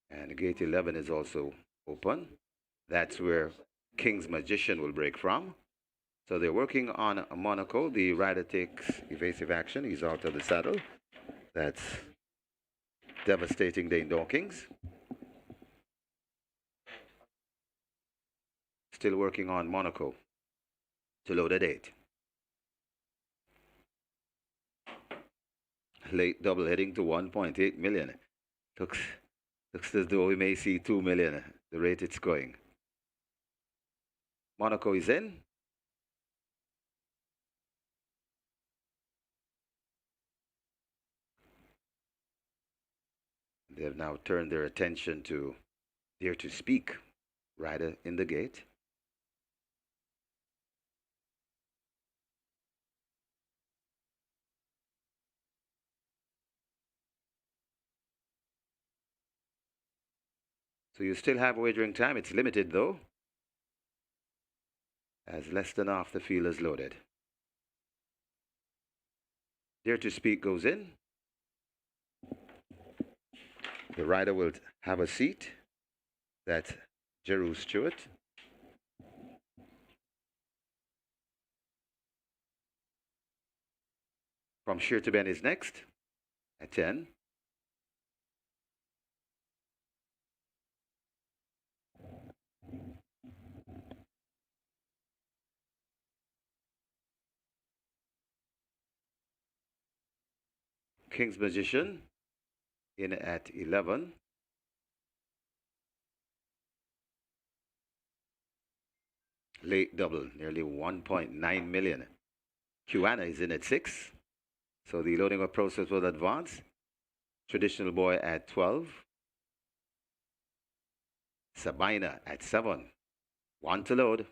And gate 11 is also open. That's where King's Magician will break from. So they're working on Monaco. The rider takes evasive action. He's out of the saddle. That's devastating Dane Dawkins. Still working on Monaco to load at 8. Late double heading to 1.8 million. Looks as though we may see 2 million, the rate it's going. Monaco is in. They have now turned their attention to Dare to Speak, rider in the gate. So you still have wagering time. It's limited though, as less than half the field is loaded. Dare to Speak goes in. The rider will have a seat. That's Jeru Stewart. From Sheer to Ben is next at 10. King's Magician in at 11. Late double, nearly 1.9 million. Caymanas is in at 6. So the loading up process will advance. Traditional Boy at 12. Sabina at 7. 1 to load.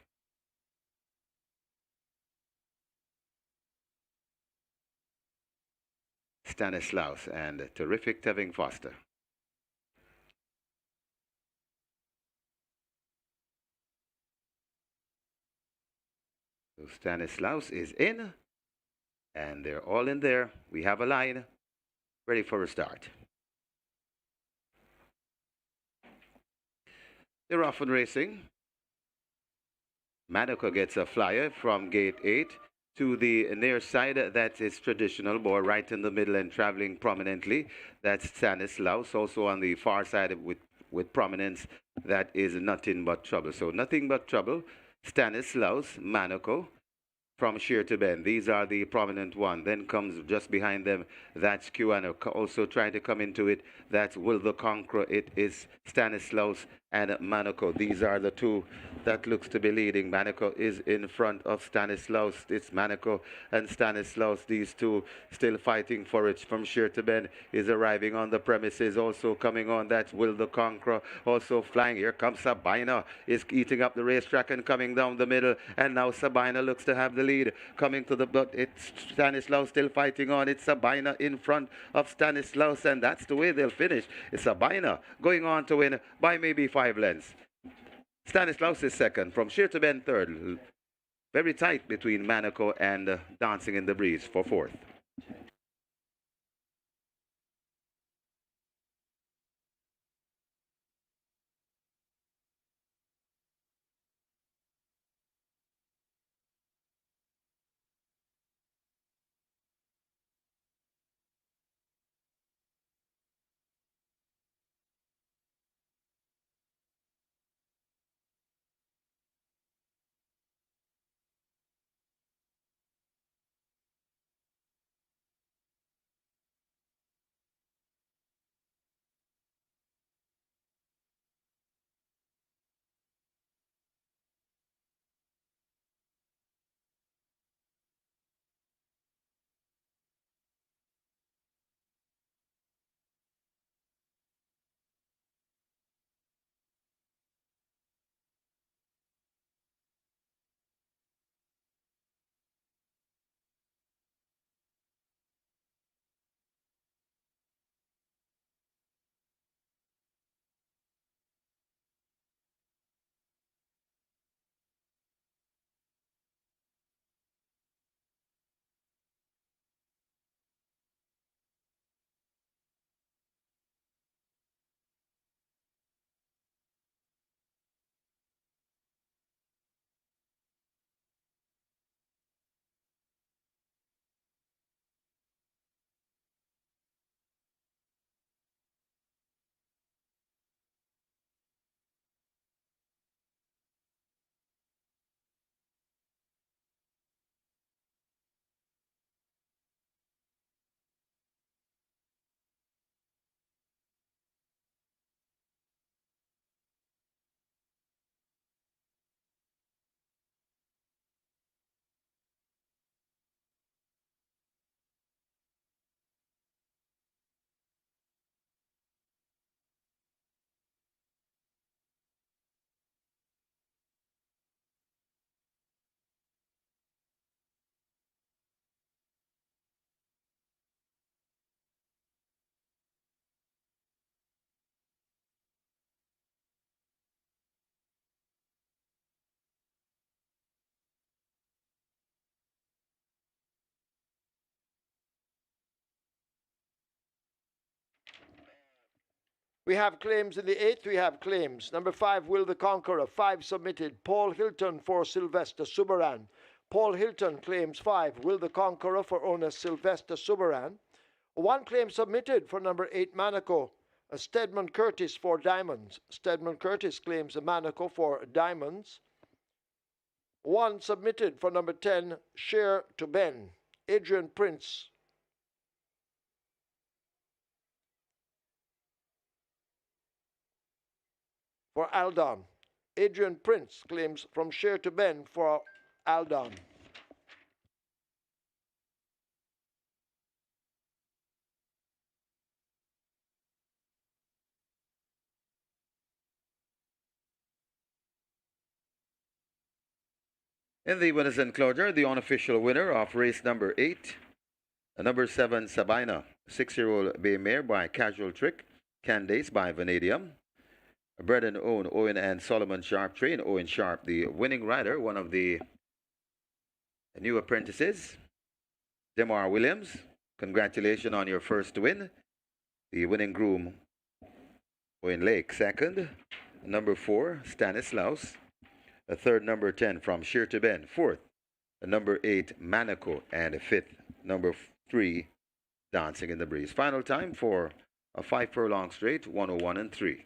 Stanislaus and Terrific Tevin Foster. So Stanislaus is in, and they're all in there. We have a line ready for a start. They're off and racing. Monaco gets a flyer from gate 8 to the near side. That is Traditional Boy right in the middle and traveling prominently. That's Stanislaus. Also on the far side with prominence, that is Nothing But Trouble. So Nothing But Trouble, Stanislaus, Monaco, from Sheer to Ben. These are the prominent one. Then comes just behind them, that's Caymanas. Also trying to come into it, that's Will the Conqueror. It is Stanislaus and Monaco. These are the two that looks to be leading. Monaco is in front of Stanislaus. It's Monaco and Stanislaus. These two still fighting for it. From Sheer to Ben is arriving on the premises. Also coming on, that's Will the Conqueror. Also flying. Here comes Sabina. Is eating up the racetrack and coming down the middle. And now Sabina looks to have the lead. Coming to the, but it's Stanislaus still fighting on. It's Sabina in front of Stanislaus, and that's the way they'll finish. It's Sabina going on to win by maybe 5 lengths. Stanislaus is second. From Sheer to Ben third. Very tight between Monaco and Dancing in the Breeze for fourth. We have claims in the 8th. We have claims. Number 5, Will the Conqueror. 5 submitted. Paul Hilton for Sylvester Subaran. Paul Hilton claims 5. Will the Conqueror for owner Sylvester Subaran. 1 claim submitted for number 8, Manaco. Stedman Curtis for Diamonds. Stedman Curtis claims a Manaco for Diamonds. 1 submitted for number 10, Share to Ben. Adrian Prince. For Aldon. Adrian Prince claims from Share to Ben for Aldon. In the winners enclosure, the unofficial winner of race number 8, number 7, Sabina, 6-year-old bay mare by Casual Trick, Candace by Vanadium. Bred and owned Owen and Solomon Sharp train. Owen Sharp, the winning rider, one of the new apprentices. Demar Williams, congratulations on your first win. The winning groom, Owen Lake, second. Number 4, Stanislaus. A third, number 10, from Sheer to Ben. Fourth, number 8, Manaco. And fifth, number 3, Dancing in the Breeze. Final time for a 5 furlong straight, 101 and 3.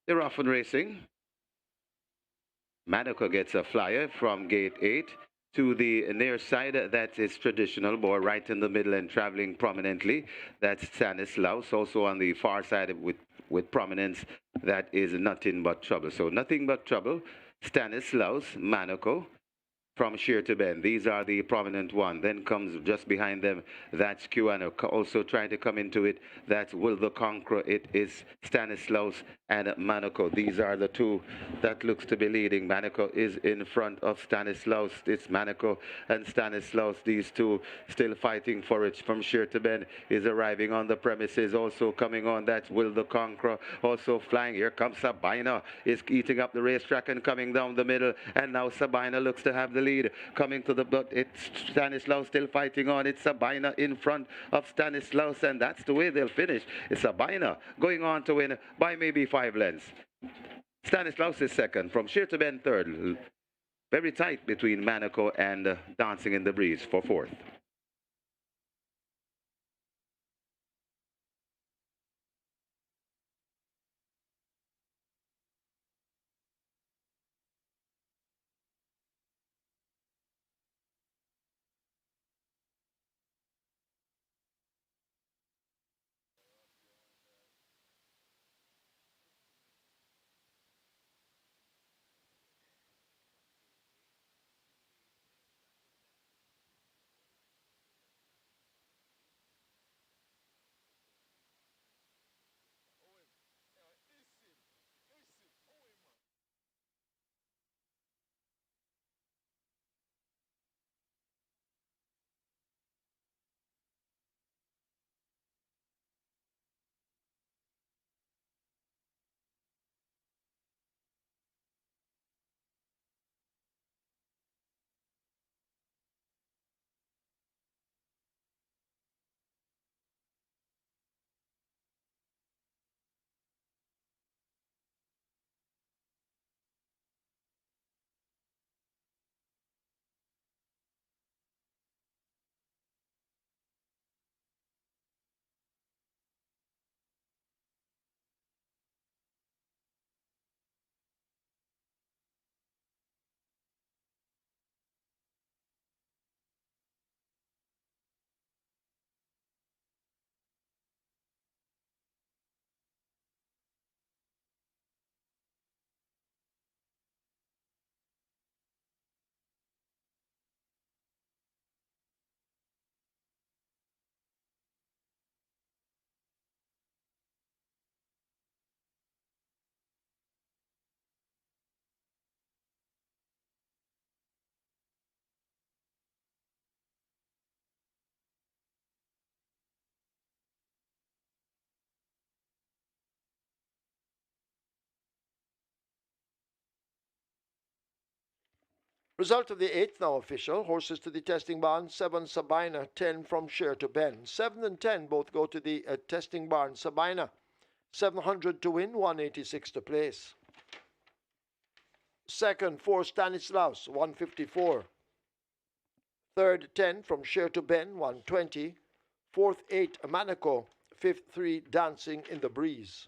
They're off and racing. Manaco gets a flyer from gate 8 to the near side. That is traditional, but right in the middle and traveling prominently. That's Stanislaus. Also on the far side with prominence, that is Nothing But Trouble. So Nothing But Trouble, Stanislaus, Manaco. From Sheer to Ben. These are the prominent one. Then comes just behind them, that's Caymanas. Also trying to come into it, that's Will the Conqueror. It is Stanislaus and Manaco. These are the two that looks to be leading. Manaco is in front of Stanislaus. It's Manaco and Stanislaus. These two still fighting for it. From Sheer to Ben is arriving on the premises. Also coming on, that's Will the Conqueror. Also flying. Here comes Sabina. Is eating up the racetrack and coming down the middle. And now Sabina looks to have the lead coming to the, but it's Stanislaus still fighting on. It's Sabina in front of Stanislaus, and that's the way they'll finish. It's Sabina going on to win by maybe 5 lengths. Stanislaus is second. From Sheer to Ben third. Very tight between Manaco and Dancing in the Breeze for fourth. Result of the 8th now official. Horses to the testing barn. 7 Sabina, 10 from Share to Bend. 7 and 10 both go to the testing barn. Sabina, 700 to win, 186 to place. Second, 4 Stanislaus, 154. Third, 10 from Share to Bend, 120. Fourth, 8 Monaco. Fifth, 3 Dancing in the Breeze.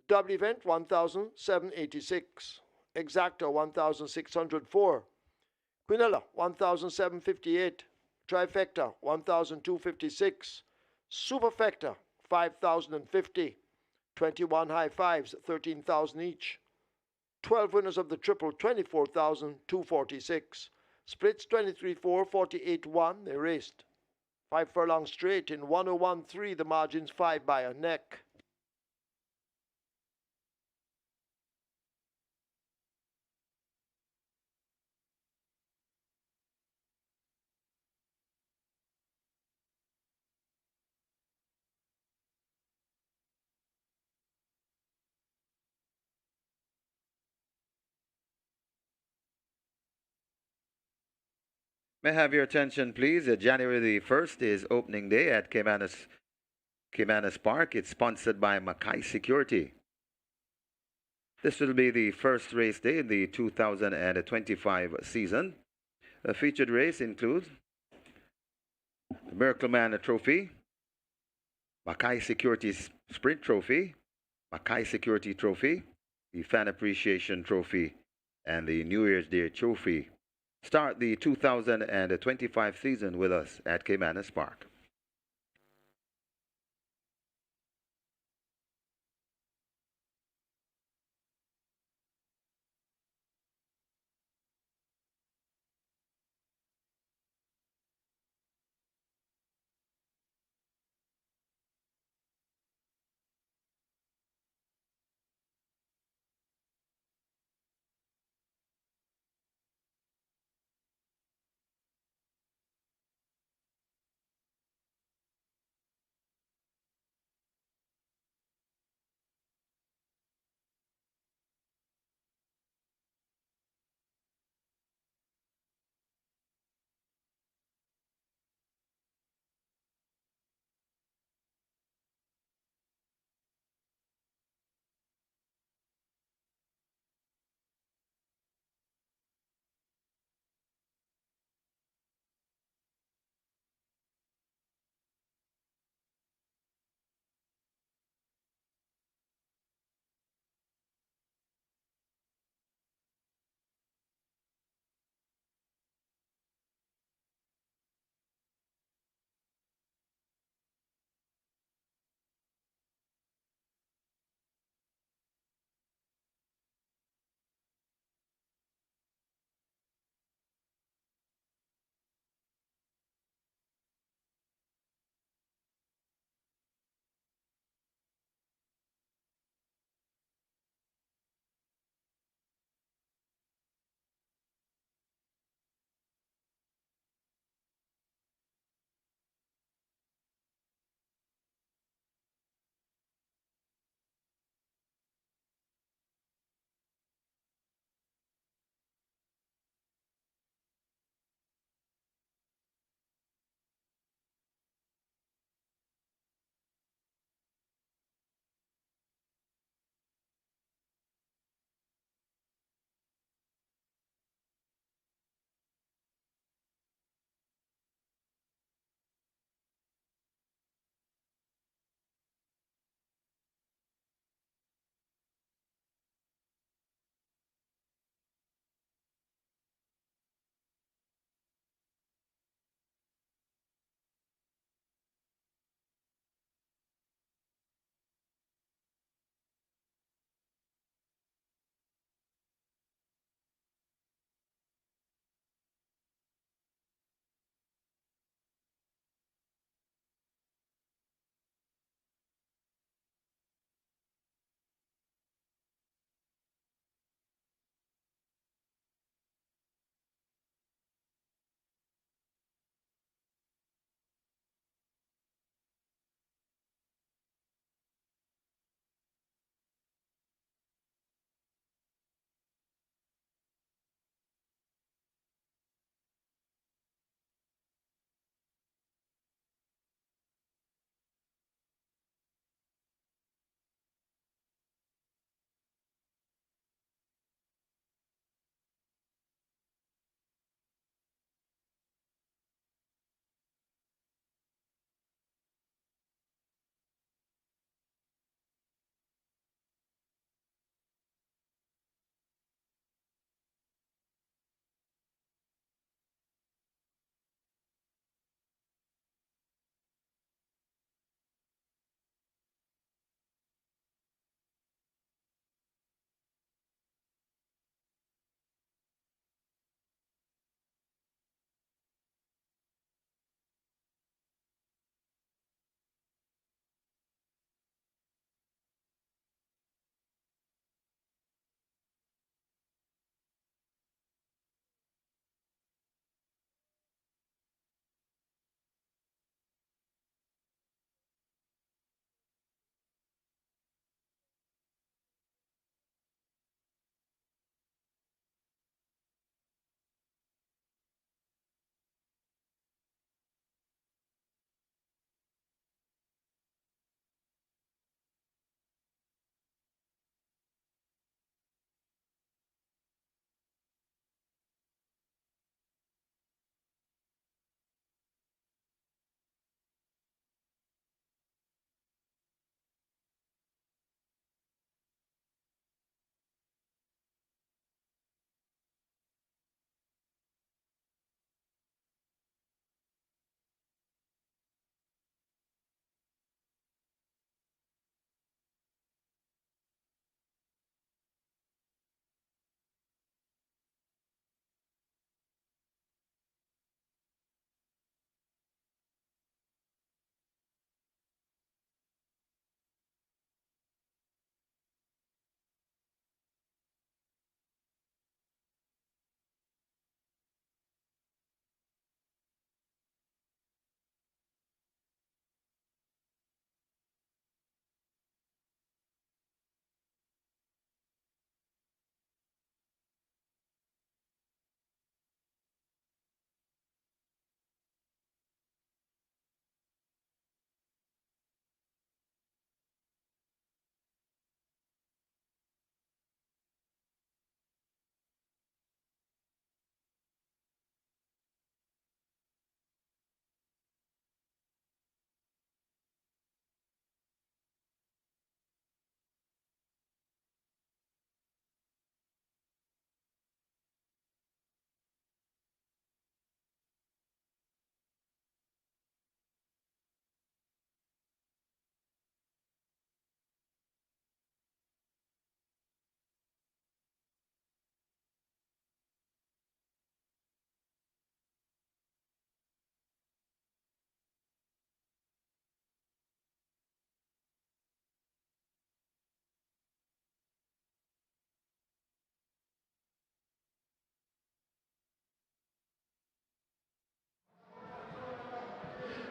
Double event, 1,786. Exacta, 1,604. Quinella, 1,758. Trifecta, 1,256. Superfecta, 5,050. 21 high fives, 13,000 each. 12 winners of the triple, 24,246. Splits 23-4, 48-1. They raced 5 furlong straight in 101.3. The margins 5 by a neck. May I have your attention, please? January the 1st is opening day at Caymanas Park. It's sponsored by Mackay Security. This will be the first race day in the 2025 season. A featured race includes the Miracle Man Trophy, Mackay Security Sprint Trophy, Mackay Security Trophy, the Fan Appreciation Trophy, and the New Year's Day Trophy. Start the 2025 season with us at Caymanas Park.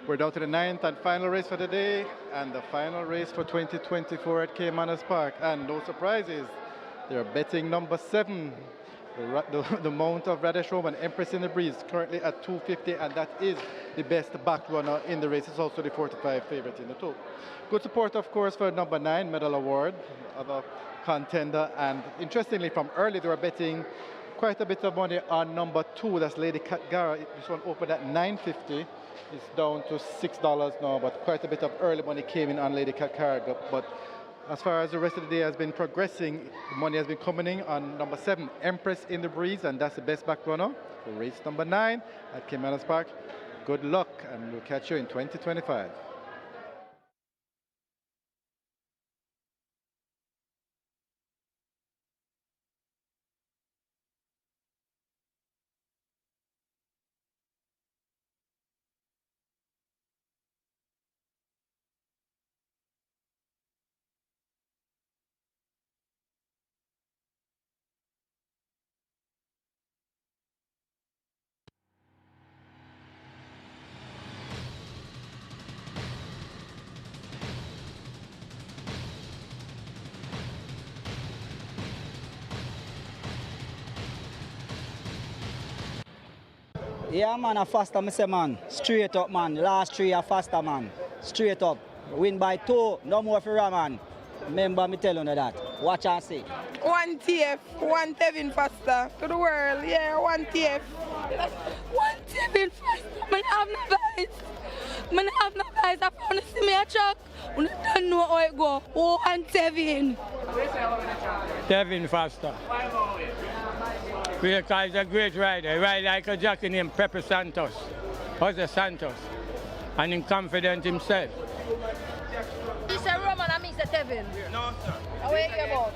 We're down to the ninth and final race for the day, and the final race for 2024 at Caymanas Park. And no surprises, they're betting number 7, the Mount of Radish Roman, Empress in the Breeze, currently at 250, and that is the best back runner in the race. It's also the 45 favorite in the total. Good support, of course, for number 9, Medal Award, other contender. And interestingly, from early, they were betting quite a bit of money on number 2, that's Lady Katgara. This one opened at $9.50. It's down to $6 now, but quite a bit of early money came in on Lady Katgara. But as far as the rest of the day has been progressing, the money has been coming in on number 7, Empress in the Breeze, and that's the best back runner for race number 9 at Caymanas Park. Good luck, and we'll catch you in 2025. Yeah, man, a faster, me say, man. Straight up, man. Last 3 are faster, man. Straight up. Win by 2. No more for a man. Remember me tell you that. Watch and see. 1 TF, 1 Tevin faster to the world. Yeah, 1 TF. 1 Tevin faster. Man, I have no voice. Man, I have no voice. I found to see me a truck. I don't know how it go. 1 Tevin. Tevin faster. Because he's a great rider. He rides like a jockey named Pepe Santos. Jose Santos. And he's confident himself. She said Roman and me said Tevin. No, sir. Wait about.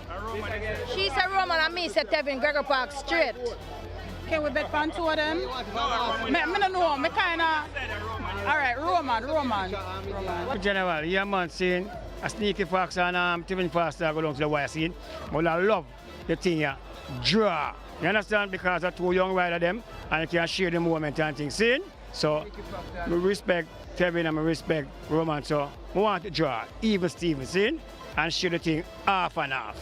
She said Roman and me said Tevin, Gregor Park, straight. Can we bet on 2 of them? I don't know. I kind of... All right, Roman. General, yeah, man, seeing a sneaky fox and Tevin faster go down to the wire scene. But I love the thing here. Draw. You understand? Because they're 2 young riders them and you can share the moment and things. See? So, we respect Tevin and we respect Roman. So, we want to draw even Stevenson and share the thing half and half.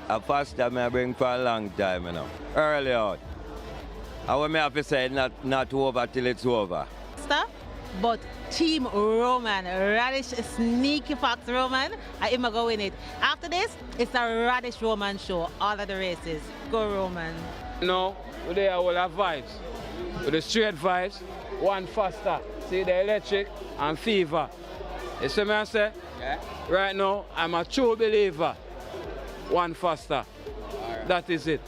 A faster I bring for a long time, you know. Early out. I want me have to say not over till it's over. But Team Roman, Radish Sneaky Fox Roman, I am going to win it. After this, it's a Radish Roman show, all of the races. Go Roman. No, they are all have vibes. With the straight vibes, 1 faster. See the electric and fever. You see me I say? Yeah. Right now, I'm a true believer. 1 faster. Right. That is it.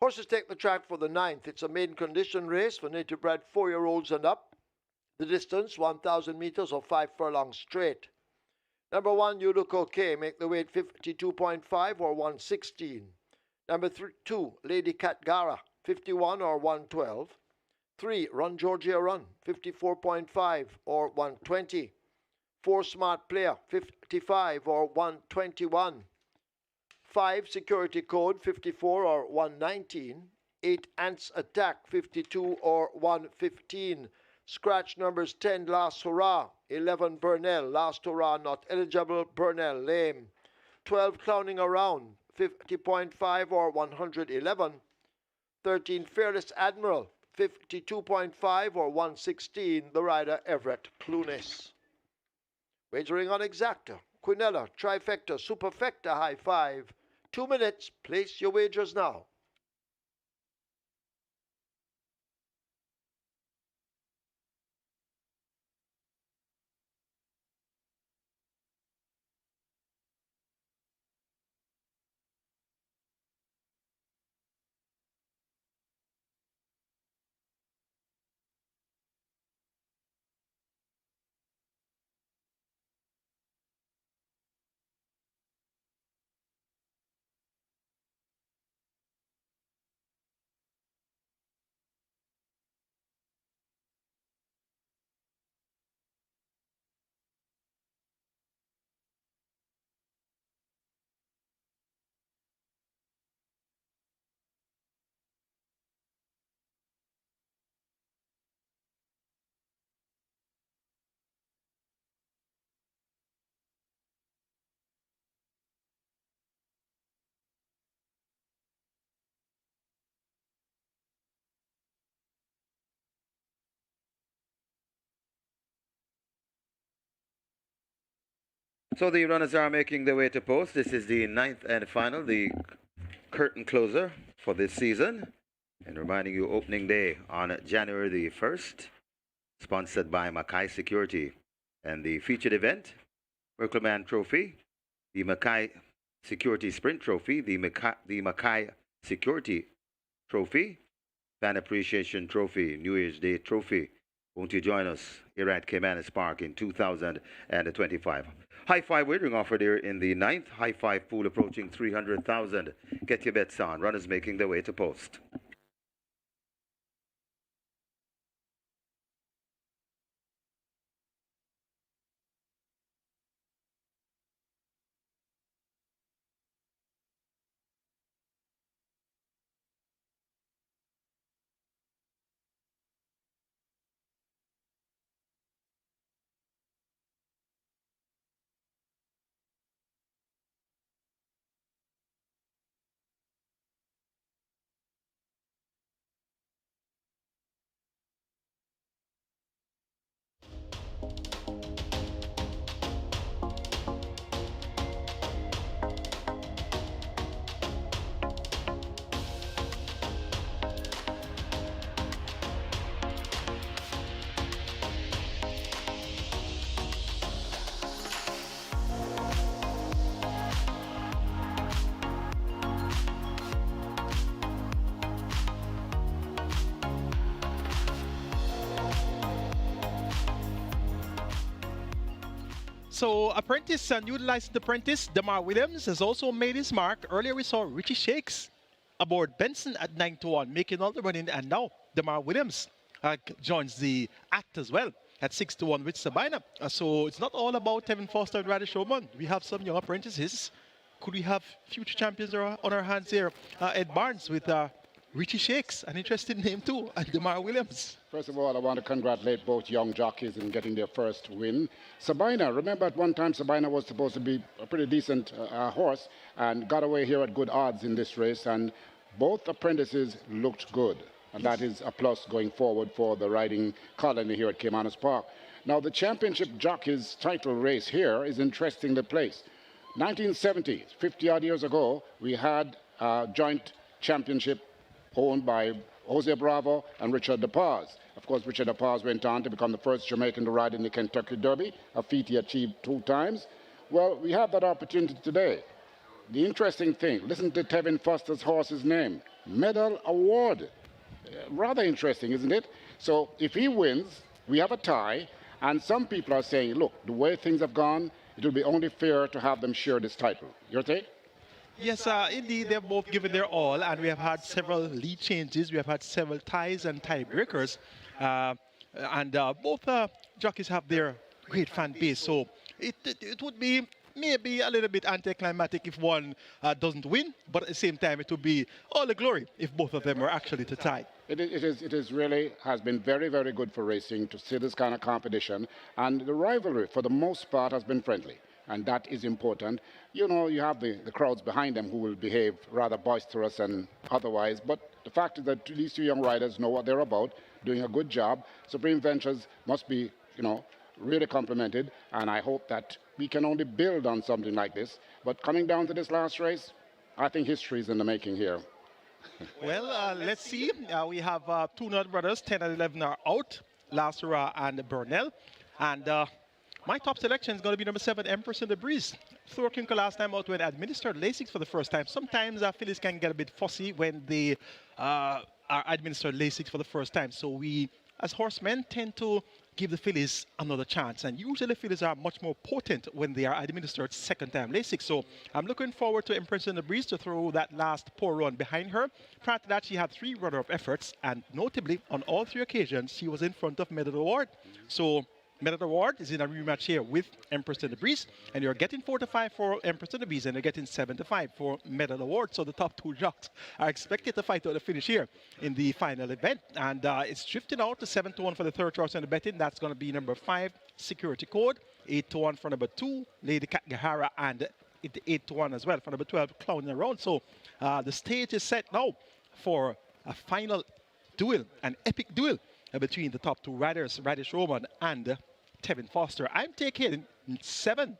Horses take the track for the 9th. It's a maiden condition race for native bred 4-year-olds and up. The distance, 1,000 meters or 5 furlongs straight. Number 1, You Look Okay, make the weight 52.5 or 116. Number 2, Lady Katgara, 51 or 112. 3, Run Georgia Run, 54.5 or 120. 4, Smart Player, 55 or 121. 5, Security Code, 54 or 119. 8, Ants Attack, 52 or 115. Scratch numbers 10, Last Hurrah. 11, Burnell, Last Hurrah, not eligible. Burnell, lame. 12, Clowning Around, 50.5 or 111. 13, Fearless Admiral, 52.5 or 116. The rider, Everett Clunes. Wagering on Exacta, Quinella, Trifecta, Superfecta, High Five. 2 minutes. Place your wagers now. So the runners are making their way to post. This is the ninth and final, the curtain closer for this season. And reminding you, opening day on January the 1st, sponsored by Mackay Security. And the featured event, Merkelman Trophy, the Mackay Security Sprint Trophy, the Mackay Security Trophy, Fan Appreciation Trophy, New Year's Day Trophy. Won't you join us here at Caymanas Park in 2025? High five wagering offered here in the ninth. High five pool approaching 300,000. Get your bets on. Runners making their way to post. So apprentice and utilized apprentice Damar Williams has also made his mark. Earlier we saw Richie Shakes aboard Benson at 9-1, making all the running, and now Damar Williams joins the act as well at 6-1 with Sabina. So it's not all about Tevin Foster and Radish Roman. We have some young apprentices. Could we have future champions on our hands here? Ed Barnes with Richie Shakes, an interesting name too, and Damar Williams. First of all, I want to congratulate both young jockeys in getting their first win. Sabina, remember at one time Sabina was supposed to be a pretty decent horse and got away here at good odds in this race, and both apprentices looked good. And that is a plus going forward for the riding colony here at Caymanas Park. Now, the championship jockeys title race here is interestingly placed. 1970, 50-odd years ago, we had a joint championship owned by Jose Bravo and Richard DePaz. Of course, Richard DePaz went on to become the first Jamaican to ride in the Kentucky Derby, a feat he achieved 2 times. Well, we have that opportunity today. The interesting thing, listen to Tevin Foster's horse's name, Medal Award. Rather interesting, isn't it? So if he wins, we have a tie, and some people are saying, look, the way things have gone, it will be only fair to have them share this title. Your take? Yes, indeed, they've both given their all, and we have had several lead changes. We have had several ties and tiebreakers, and both jockeys have their great fan base. So it would be maybe a little bit anticlimactic if one doesn't win, but at the same time, it would be all the glory if both of them were actually to tie. It is really has been very, very good for racing to see this kind of competition, and the rivalry, for the most part, has been friendly. And that is important. You know, you have the crowds behind them who will behave rather boisterous and otherwise, but the fact is that these 2 young riders know what they're about, doing a good job. Supreme Ventures must be, you know, really complimented, and I hope that we can only build on something like this. But coming down to this last race, I think history is in the making here. Well, let's see. We have 2 Nut brothers, 10 and 11 are out, Lasura and Burnell, and my top selection is going to be number 7, Empress in the Breeze. Thorkinko last time out when administered Lasix for the first time. Sometimes fillies can get a bit fussy when they are administered Lasix for the first time. So we, as horsemen, tend to give the fillies another chance. And usually fillies are much more potent when they are administered second time Lasix. So I'm looking forward to Empress in the Breeze to throw that last poor run behind her. Prior to that, she had 3 runner-up efforts. And notably, on all 3 occasions, she was in front of Medal Award. So Medal Award is in a rematch here with Empress in the Breeze, and you're getting 4-5 for Empress in the Breeze, and you're getting 7-5 for Medal Award. So the top 2 jocks are expected to fight out the finish here in the final event, and it's drifting out to 7-1 for the third choice in the betting. That's going to be number 5, Security Code, 8-1 for number 2, Lady Katgahara, and 8-1 as well for number 12, Clowning Around. So the stage is set now for a final duel, an epic duel between the top 2 riders, Radish Roman and Tevin Foster. I'm taking 7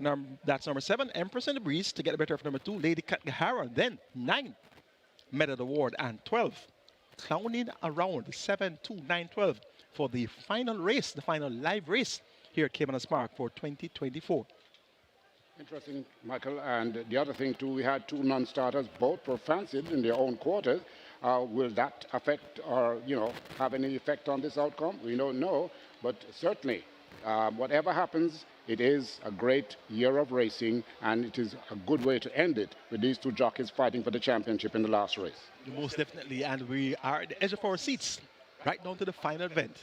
That's number 7, Empress in the Breeze, to get the better of number 2, Lady Katgahara. Then 9, Medal Award, and 12, Clowning Around, 7, 2, 9, 12 for the final race, the final live race here at Caymanas Park for 2024. Interesting, Michael. And the other thing, too, we had 2 non-starters. Both were fancied in their own quarters. Will that affect or, have any effect on this outcome? We don't know. But certainly, whatever happens, it is a great year of racing, and it is a good way to end it with these 2 jockeys fighting for the championship in the last race. Most definitely, and we are at the edge of our seats, right down to the final event.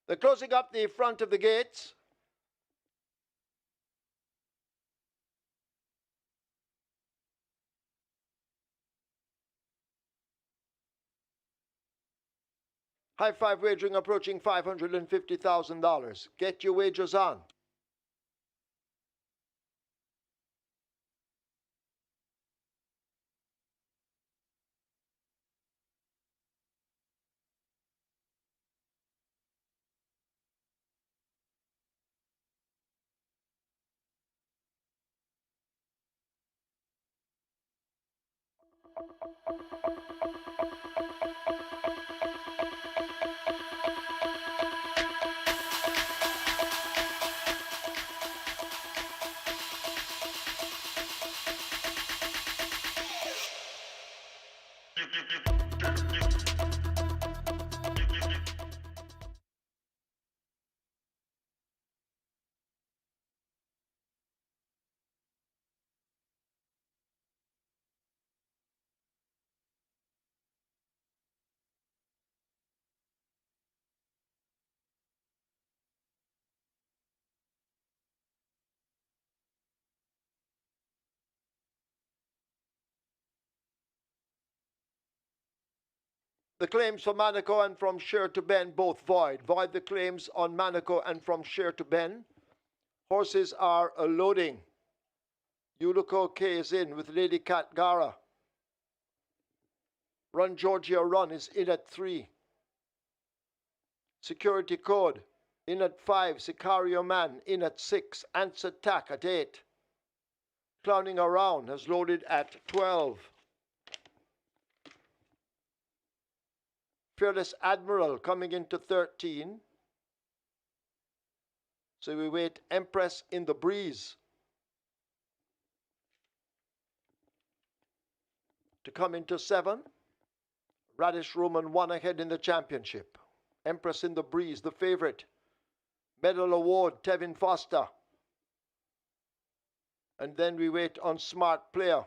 They're closing up the front of the gates. High five wagering approaching $550,000. Get your wagers on. The claims for Monaco and from Sheer to Bend both void. Void the claims on Monaco and from Sheer to Bend. Horses are loading. You Look Okay is in with Lady Cat Gara. Run Georgia Run is in at 3. Security Code in at 5. Sicario Man in at 6. Answer Tack at 8. Clowning Around has loaded at 12. Fearless Admiral coming into 13. So we wait Empress in the Breeze to come into 7. Radish Roman 1 ahead in the championship. Empress in the Breeze, the favorite. Medal Award, Tevin Foster. And then we wait on Smart Player.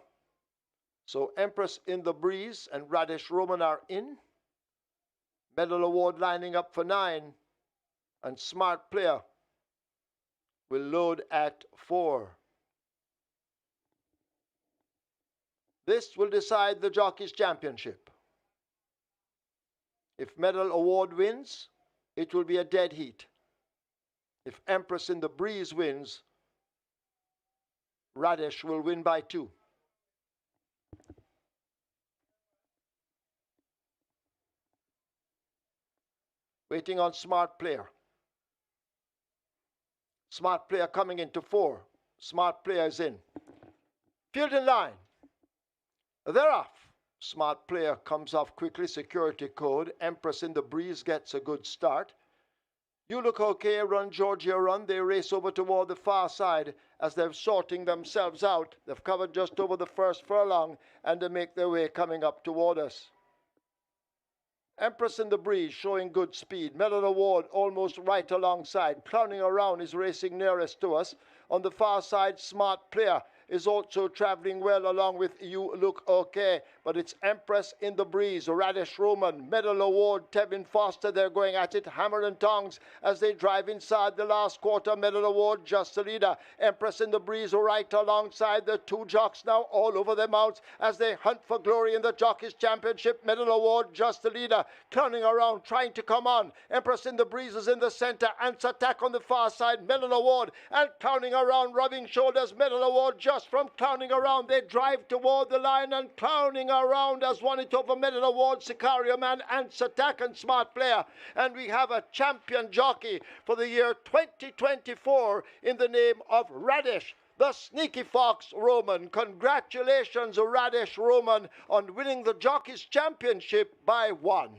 So Empress in the Breeze and Radish Roman are in. Medal Award lining up for 9. And Smart Player will load at 4. This will decide the Jockeys' Championship. If Medal Award wins, it will be a dead heat. If Empress in the Breeze wins, Radish will win by 2. Waiting on Smart Player. Smart Player coming into 4. Smart Player is in. Field in line. They're off. Smart Player comes off quickly. Security Code. Empress in the Breeze gets a good start. You Look Okay, Run Georgia Run. They race over toward the far side as they're sorting themselves out. They've covered just over the first furlong and they make their way coming up toward us. Empress in the Breeze showing good speed. Medal Award almost right alongside. Clowning Around is racing nearest to us. On the far side, Smart Player is also traveling well along with You Look Okay. But it's Empress in the Breeze, Radish Roman, Medal Award, Tevin Foster. They're going at it hammer and tongs as they drive inside the last quarter. Medal Award just the leader. Empress in the Breeze right alongside the 2 jocks now all over their mounts as they hunt for glory in the Jockeys' Championship. Medal Award just the leader. Clowning Around trying to come on. Empress in the Breeze is in the center. Answer Attack on the far side. Medal Award and Clowning Around rubbing shoulders. Medal Award just from Clowning Around. They drive toward the line and Clowning Around has won it over Medal Award, Sicario Man, Answer Attack and Smart Player. And we have a champion jockey for the year 2024 in the name of Radish, the Sneaky Fox Roman. Congratulations, Radish Roman, on winning the Jockeys' Championship by 1.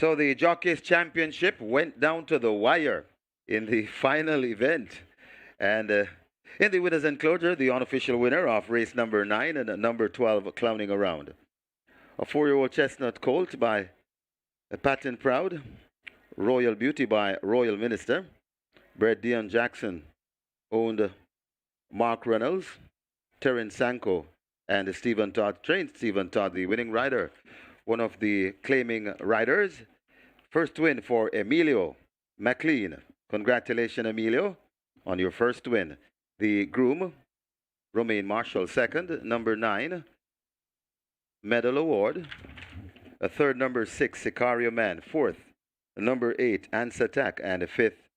So the Jockeys Championship went down to the wire in the final event. And in the winner's enclosure, the unofficial winner of race number 9 and number 12 clowning around. A 4-year-old chestnut colt by Patent Proud, Royal Beauty by Royal Minister, bred Dion Jackson, owned Mark Reynolds, Terence Sanko, and Stephen Todd, trained Stephen Todd, the winning rider, one of the claiming riders. First win for Emilio McLean. Congratulations, Emilio, on your first win. The groom, Romaine Marshall, second. Number 9, Medal Award. A third, number 6, Sicario Man. Fourth, number 8, Ansatak. And a fifth,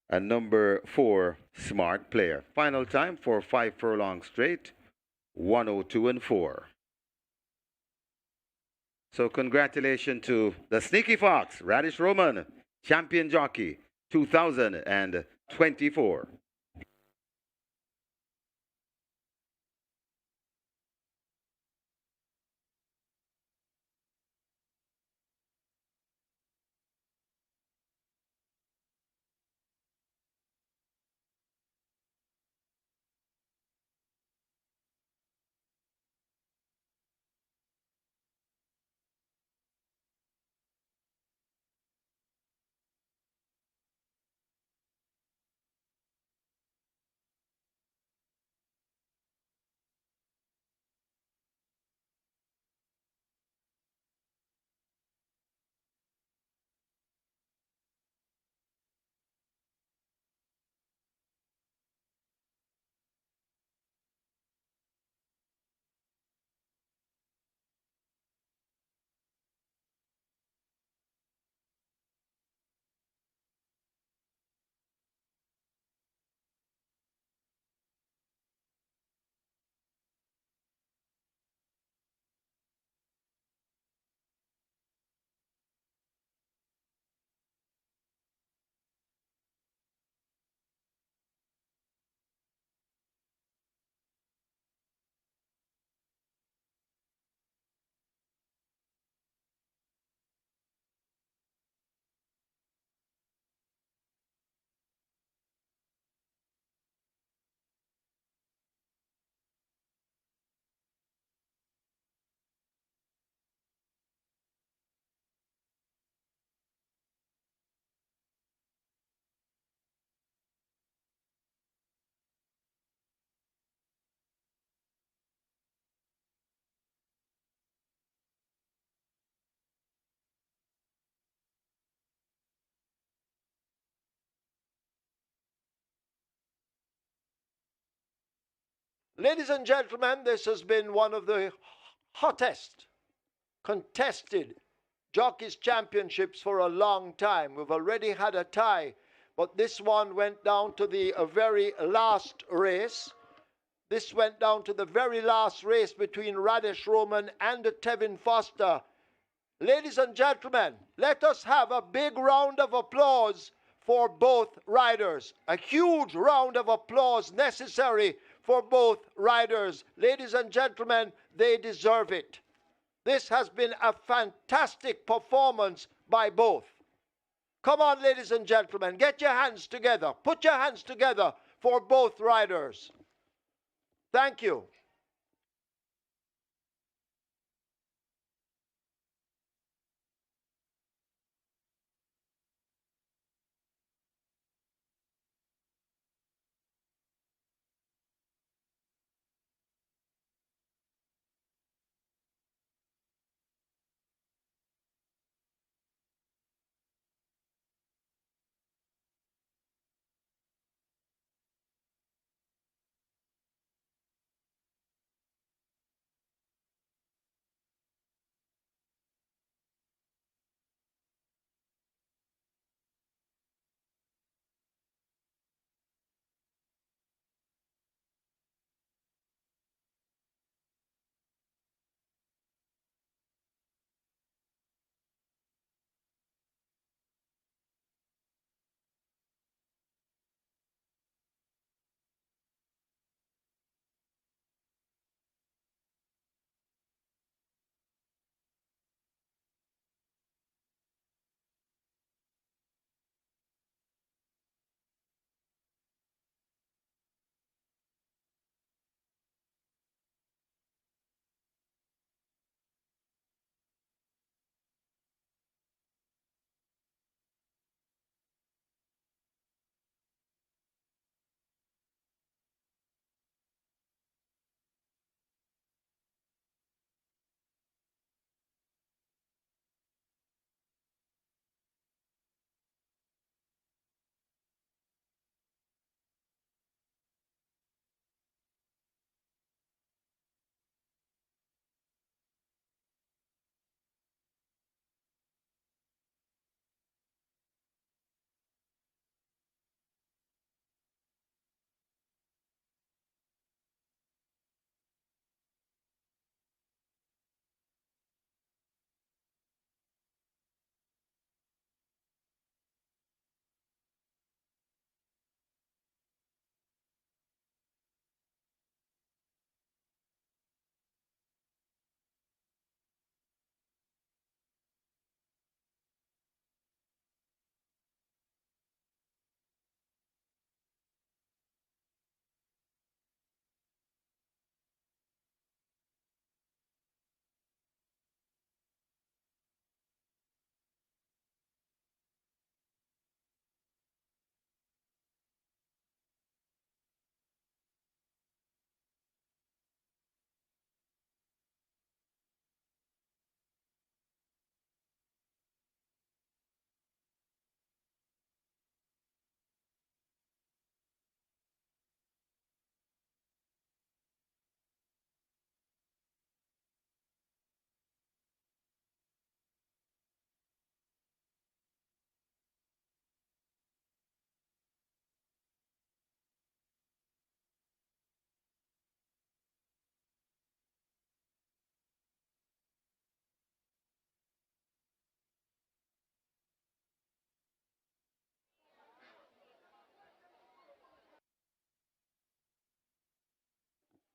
and number 4, Smart Player. Final time for 5 furlongs straight, 102 and 4. So congratulations to the Sneaky Fox, Radish Roman, champion jockey 2024. Ladies and gentlemen, this has been one of the hottest contested Jockeys Championships for a long time. We've already had a tie, but this one went down to the very last race. This went down to the very last race between Radish Roman and Tevin Foster. Ladies and gentlemen, let us have a big round of applause for both riders. A huge round of applause necessary for both riders. Ladies and gentlemen, they deserve it. This has been a fantastic performance by both. Come on, ladies and gentlemen, get your hands together. Put your hands together for both riders. Thank you.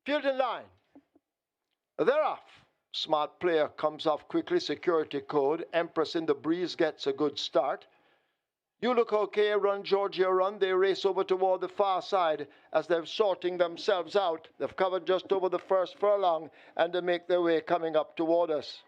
Field in line. They're off. Smart player comes off quickly. Security code. Empress in the breeze gets a good start. You Look Okay, Run Georgia Run. They race over toward the far side as they're sorting themselves out. They've covered just over the first furlong and they make their way coming up toward us.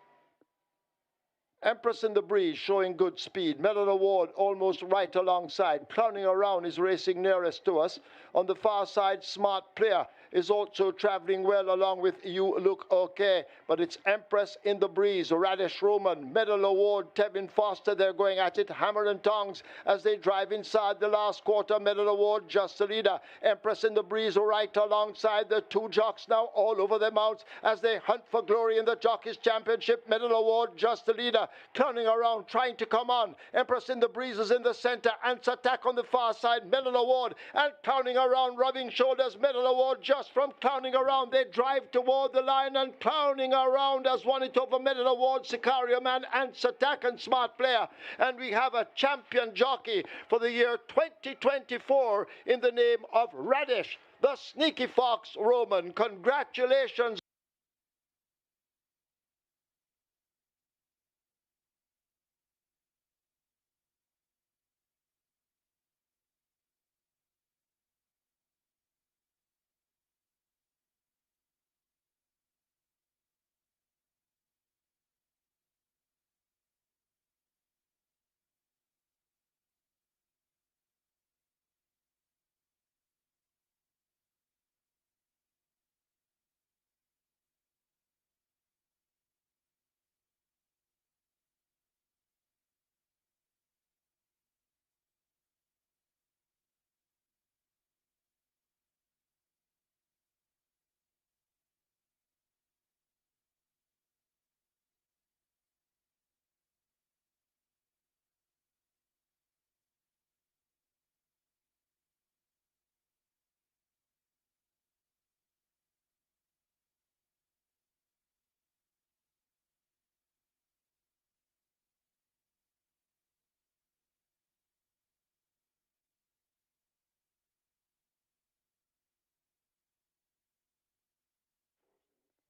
Empress in the breeze showing good speed. Medal Award almost right alongside. Clowning Around is racing nearest to us. On the far side, Smart Player is also traveling well along with You Look Okay. But it's Empress in the breeze. Radish Roman, Medal Award, Tevin Foster, they're going at it. Hammer and tongs as they drive inside the last quarter. Medal Award just the leader. Empress in the breeze right alongside the two jocks now all over their mounts as they hunt for glory in the Jockeys Championship. Medal Award just the leader. Clowning Around, trying to come on. Empress in the breeze is in the center. Ants Attack on the far side. Medal Award and Clowning Around, rubbing shoulders. Medal Award just from Clowning Around. They drive toward the line and Clowning Around has won it over Medal Award, Sicario Man, Ants Attack and Smart Player. And we have a champion jockey for the year 2024 in the name of Radish, the Sneaky Fox Roman. Congratulations.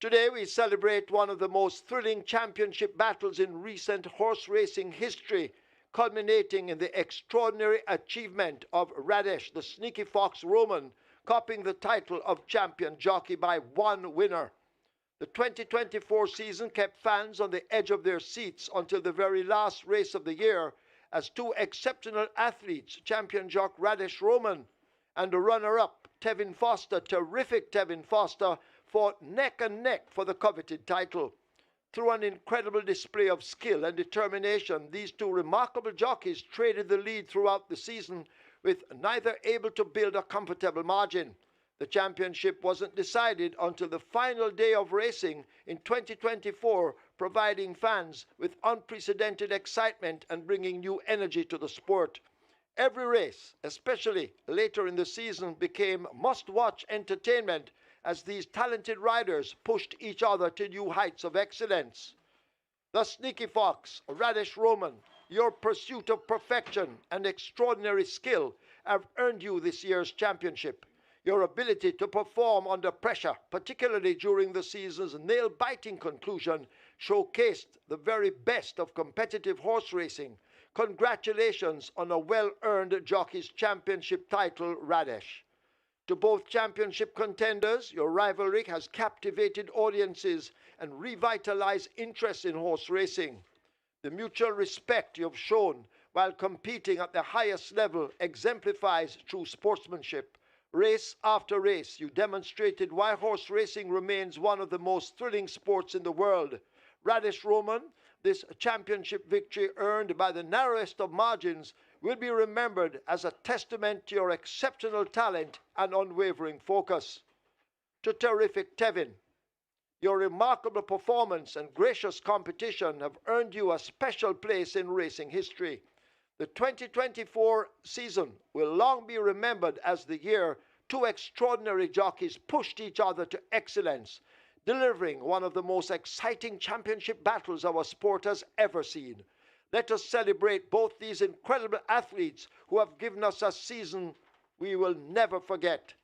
Today we celebrate one of the most thrilling championship battles in recent horse racing history, culminating in the extraordinary achievement of Radish, the Sneaky Fox Roman, copying the title of champion jockey by one winner. The 2024 season kept fans on the edge of their seats until the very last race of the year as two exceptional athletes, champion jock Radish Roman and the runner-up Tevin Foster, terrific Tevin Foster, fought neck and neck for the coveted title. Through an incredible display of skill and determination, these two remarkable jockeys traded the lead throughout the season, with neither able to build a comfortable margin. The championship wasn't decided until the final day of racing in 2024, providing fans with unprecedented excitement and bringing new energy to the sport. Every race, especially later in the season, became must-watch entertainment as these talented riders pushed each other to new heights of excellence. The Sneaky Fox, Radish Roman, your pursuit of perfection and extraordinary skill have earned you this year's championship. Your ability to perform under pressure, particularly during the season's nail-biting conclusion, showcased the very best of competitive horse racing. Congratulations on a well-earned Jockey's Championship title, Radish. To both championship contenders, your rivalry has captivated audiences and revitalized interest in horse racing. The mutual respect you have shown while competing at the highest level exemplifies true sportsmanship. Race after race, you demonstrated why horse racing remains one of the most thrilling sports in the world. Radish Roman, this championship victory earned by the narrowest of margins will be remembered as a testament to your exceptional talent and unwavering focus. To terrific Tevin, your remarkable performance and gracious competition have earned you a special place in racing history. The 2024 season will long be remembered as the year two extraordinary jockeys pushed each other to excellence, delivering one of the most exciting championship battles our sport has ever seen. Let us celebrate both these incredible athletes who have given us a season we will never forget.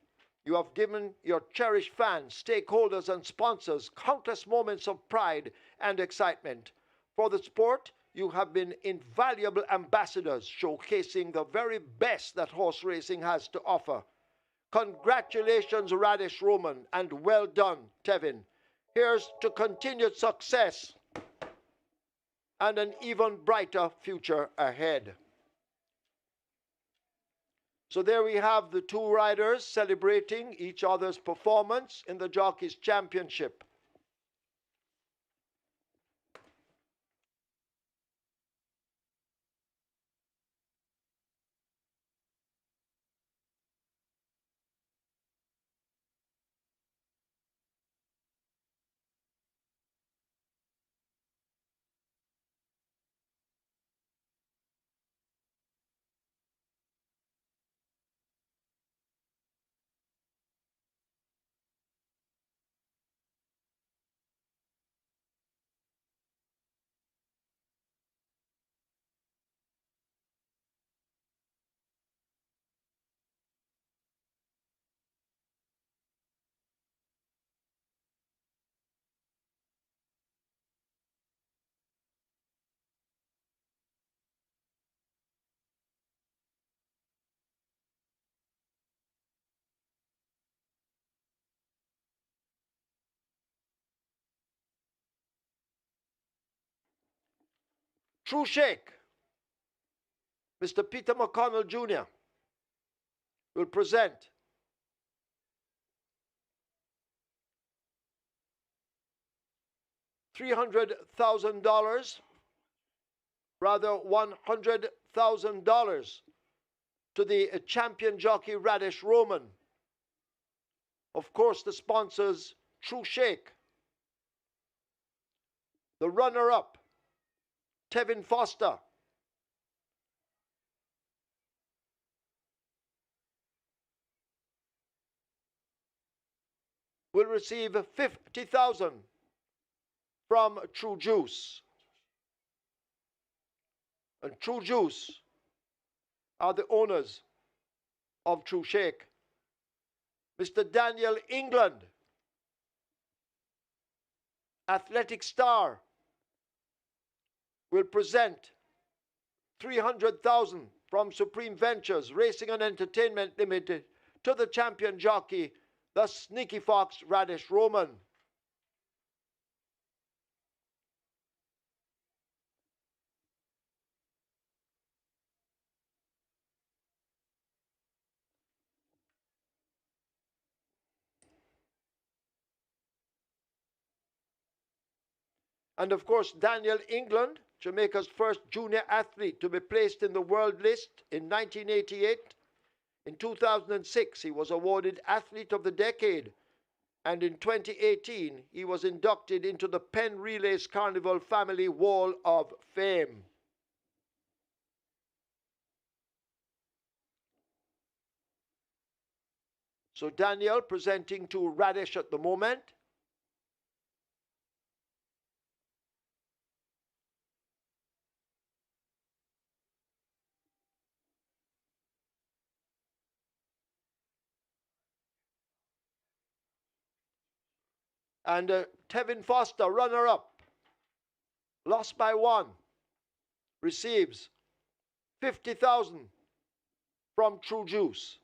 You have given your cherished fans, stakeholders, and sponsors countless moments of pride and excitement. For the sport, you have been invaluable ambassadors, showcasing the very best that horse racing has to offer. Congratulations, Radish Roman, and well done, Tevin. Here's to continued success and an even brighter future ahead. So there we have the two riders celebrating each other's performance in the Jockeys Championship. True Shake, Mr. Peter McConnell Jr. will present $300,000, rather $100,000 to the champion jockey Radish Roman. Of course, the sponsors True Shake. The runner-up, Tevin Foster. Will receive $50,000 from True Juice. And True Juice are the owners of True Shake. Mr. Daniel England, athletic star, will present $300,000 from Supreme Ventures Racing and Entertainment Limited to the champion jockey, the Sneaky Fox Radish Roman. And of course, Daniel England, Jamaica's first junior athlete to be placed in the world list in 1988. In 2006, he was awarded Athlete of the Decade. And in 2018, he was inducted into the Penn Relays Carnival Family Wall of Fame. So Daniel presenting to Radish at the moment. And Tevin Foster, runner-up, lost by 1, receives $50,000 from True Juice,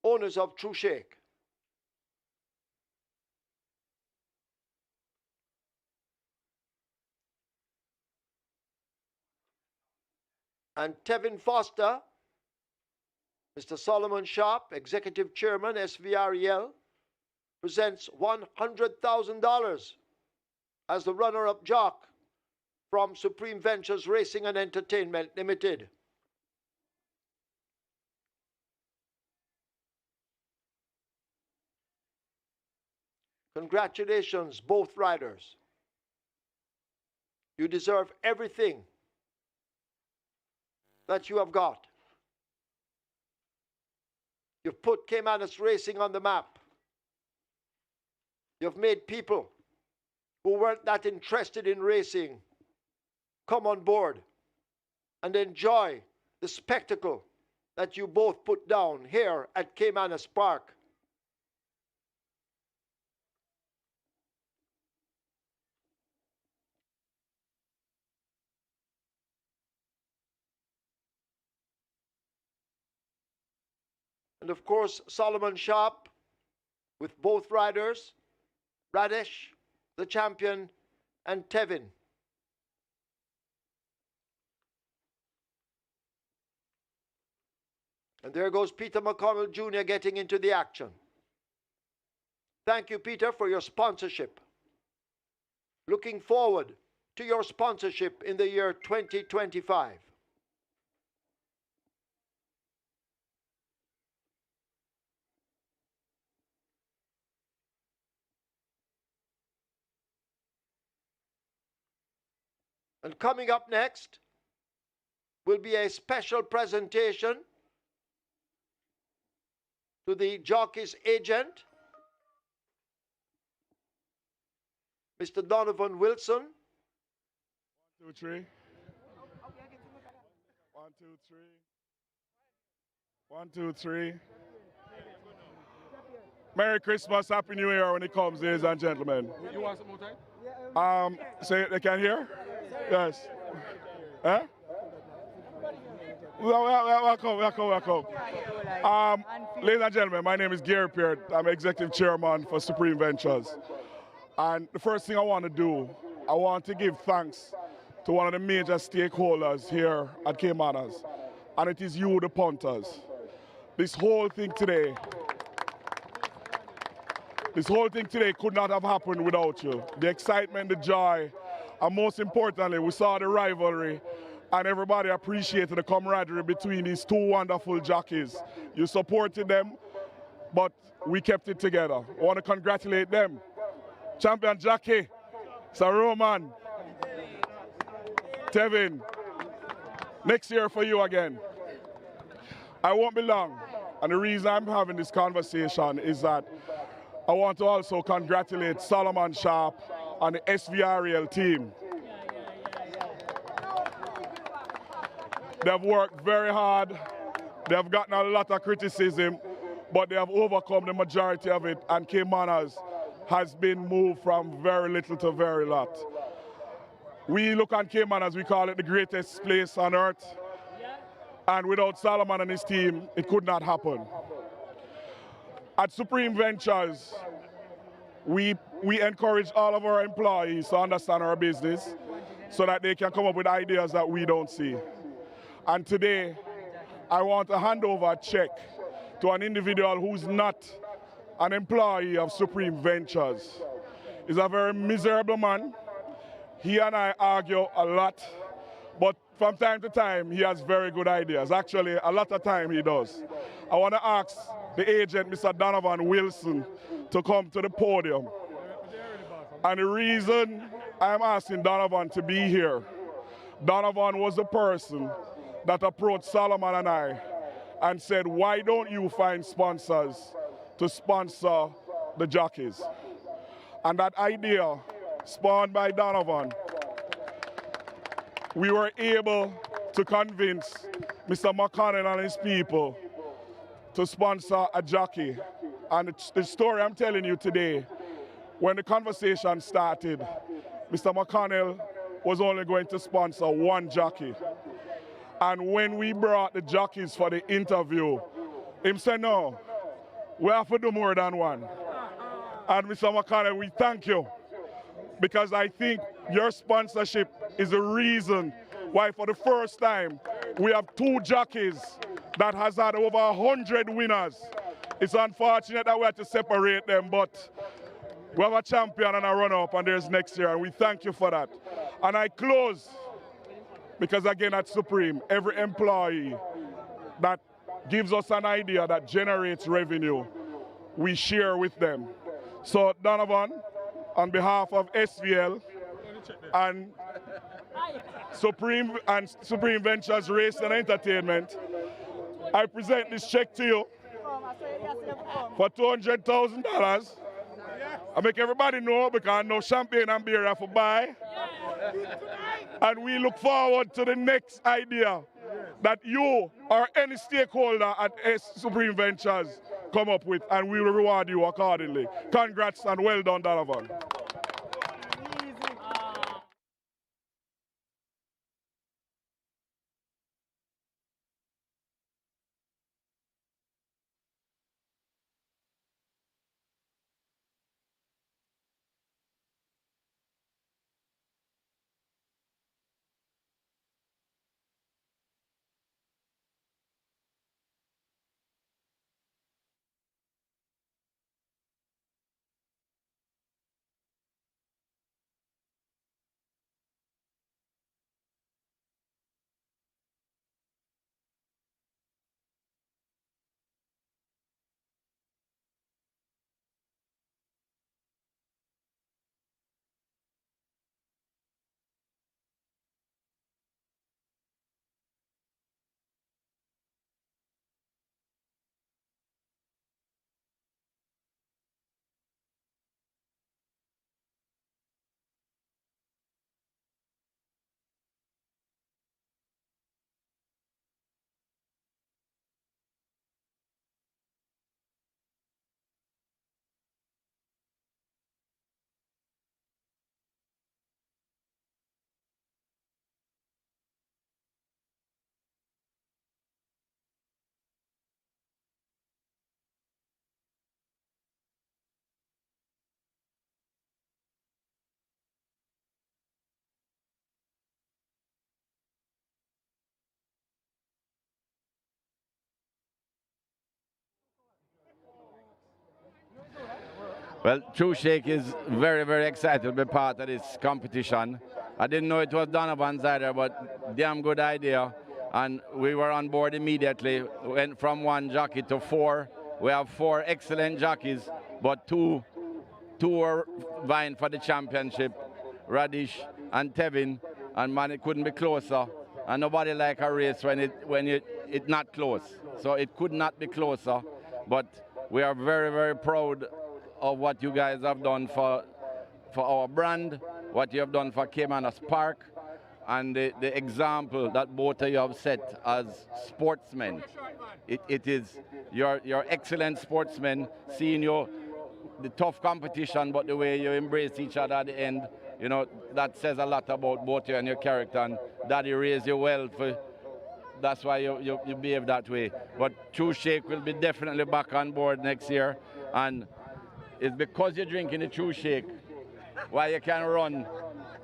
owners of True Shake. And Tevin Foster, Mr. Solomon Sharp, Executive Chairman, SVREL, presents $100,000 as the runner-up jock from Supreme Ventures Racing and Entertainment Limited. Congratulations, both riders. You deserve everything that you have got. You've put Caymanas racing on the map. You've made people who weren't that interested in racing come on board and enjoy the spectacle that you both put down here at Caymanas Park. And of course, Solomon Sharp with both riders, Radish, the champion, and Tevin. And there goes Peter McConnell Jr. getting into the action. Thank you, Peter, for your sponsorship. Looking forward to your sponsorship in the year 2025. And coming up next will be a special presentation to the jockey's agent, Mr. Donovan Wilson. 1, 2, 3. 1, 2, 3. 1, 2, 3. Merry Christmas, Happy New Year when it comes, ladies and gentlemen. You want some more time? Say they can hear? Yes. Huh? Welcome. Ladies and gentlemen, my name is Gary Peart. I'm Executive Chairman for Supreme Ventures. And the first thing I want to do, I want to give thanks to one of the major stakeholders here at Caymanas, and it is you, the punters. This whole thing today could not have happened without you. The excitement, the joy, and most importantly, we saw the rivalry, and everybody appreciated the camaraderie between these two wonderful jockeys. You supported them, but we kept it together. I want to congratulate them. Champion jockey, Sir Roman, Tevin, next year for you again. I won't be long, and the reason I'm having this conversation is that I want to also congratulate Solomon Sharp and the SVRL team. They've worked very hard. They've gotten a lot of criticism, but they have overcome the majority of it, and Caymanas has been moved from very little to very lot. We look on Caymanas, we call it the greatest place on earth, and without Solomon and his team, it could not happen. At Supreme Ventures, we encourage all of our employees to understand our business so that they can come up with ideas that we don't see. And today, I want to hand over a check to an individual who's not an employee of Supreme Ventures. He's a very miserable man. He and I argue a lot, but from time to time, he has very good ideas. Actually, a lot of time he does. I want to ask the agent, Mr. Donovan Wilson, to come to the podium. And the reason I'm asking Donovan to be here, Donovan was the person that approached Solomon and I and said, why don't you find sponsors to sponsor the jockeys? And that idea, spawned by Donovan, we were able to convince Mr. McConnell and his people to sponsor a jockey. And the story I'm telling you today, when the conversation started, Mr. McConnell was only going to sponsor one jockey. And when we brought the jockeys for the interview, him said, no, we have to do more than one. And Mr. McConnell, we thank you, because I think your sponsorship is the reason why for the first time we have two jockeys that has had over 100 winners. It's unfortunate that we had to separate them, but we have a champion and a runner-up, and there's next year, and we thank you for that. And I close, because again at Supreme, every employee that gives us an idea that generates revenue, we share with them. So Donovan, on behalf of SVL and Supreme Ventures Race and Entertainment, I present this check to you for $200,000. I make everybody know, because no champagne and beer I have to buy. And we look forward to the next idea that you or any stakeholder at Supreme Ventures come up with, and we will reward you accordingly. Congrats and well done, Donovan. Well, True Shake is very, very excited to be part of this competition. I didn't know it was Donovan's either, but damn good idea. And we were on board immediately. Went from 1 jockey to 4. We have 4 excellent jockeys, but two are vying for the championship, Radish and Tevin. And man, it couldn't be closer. And nobody like a race when it's not close. So it could not be closer. But we are very, very proud of what you guys have done for our brand, what you have done for Caymanas Park, and the example that both of you have set as sportsmen. It is you're excellent sportsmen, seeing the tough competition, but the way you embrace each other at the end, you know, that says a lot about both you and your character, and Daddy raised you well that's why you behave that way. But True Shake will be definitely back on board next year, and it's because you're drinking the True Shake why you can run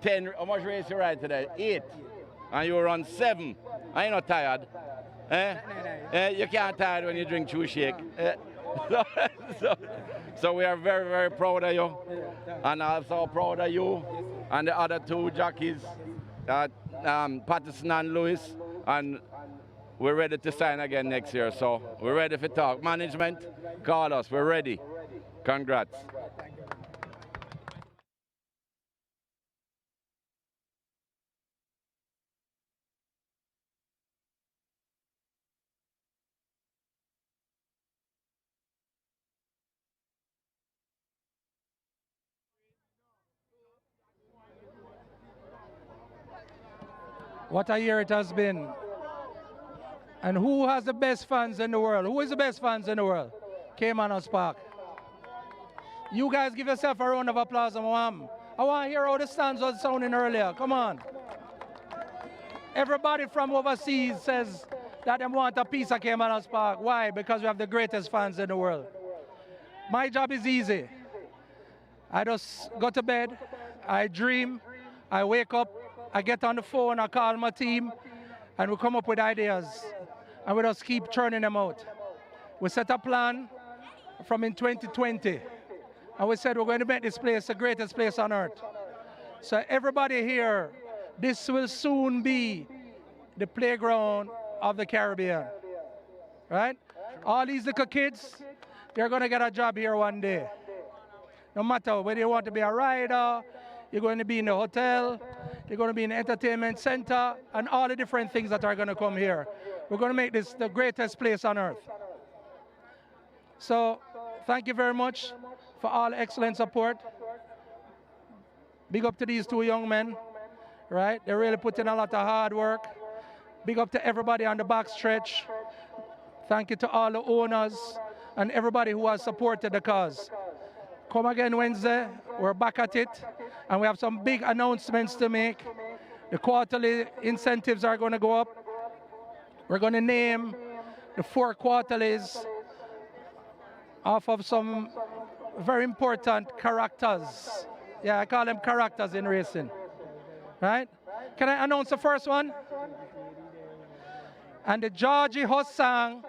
10. How much race you ride today? 8. And you run 7. Are you not tired? You can't tired when you drink True Shake. So we are very, very proud of you. And also proud of you and the other 2 jockeys, Patterson and Lewis. And we're ready to sign again next year. So we're ready for talk. Management, call us. We're ready. Congrats. What a year it has been. And who has the best fans in the world? Who is the best fans in the world? Caymanas Park. You guys give yourself a round of applause, ma'am. I want to hear how the stands was sounding earlier. Come on. Everybody from overseas says that they want a piece of Caymanas Park. Why? Because we have the greatest fans in the world. My job is easy. I just go to bed, I dream, I wake up, I get on the phone, I call my team, and we come up with ideas. And we just keep churning them out. We set a plan from in 2020. And we said we're going to make this place the greatest place on earth. So everybody here, this will soon be the playground of the Caribbean. Right? All these little kids, they're going to get a job here one day. No matter whether you want to be a rider, you're going to be in the hotel, you're going to be in the entertainment center, and all the different things that are going to come here. We're going to make this the greatest place on earth. So thank you very much for all the excellent support. Big up to these 2 young men, right? They really put in a lot of hard work. Big up to everybody on the back stretch. Thank you to all the owners and everybody who has supported the cause. Come again Wednesday, we're back at it, and we have some big announcements to make. The quarterly incentives are going to go up. We're going to name the 4 quarterlies off of some very important characters. Yeah, I call them characters in racing. Right? Can I announce the first one? And the Georgie Hossang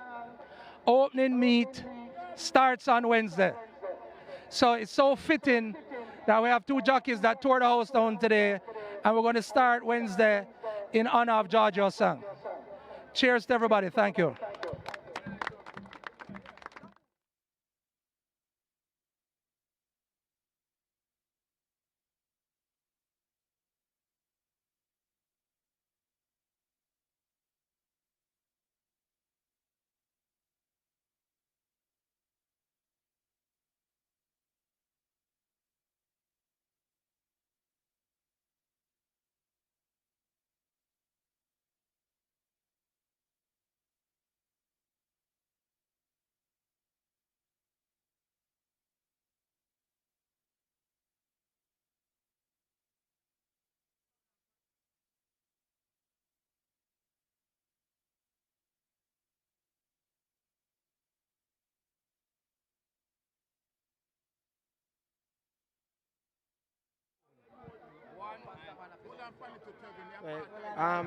opening meet starts on Wednesday. So it's so fitting that we have 2 jockeys that tore the house down today, and we're going to start Wednesday in honor of Georgie Hossang. Cheers to everybody. Thank you.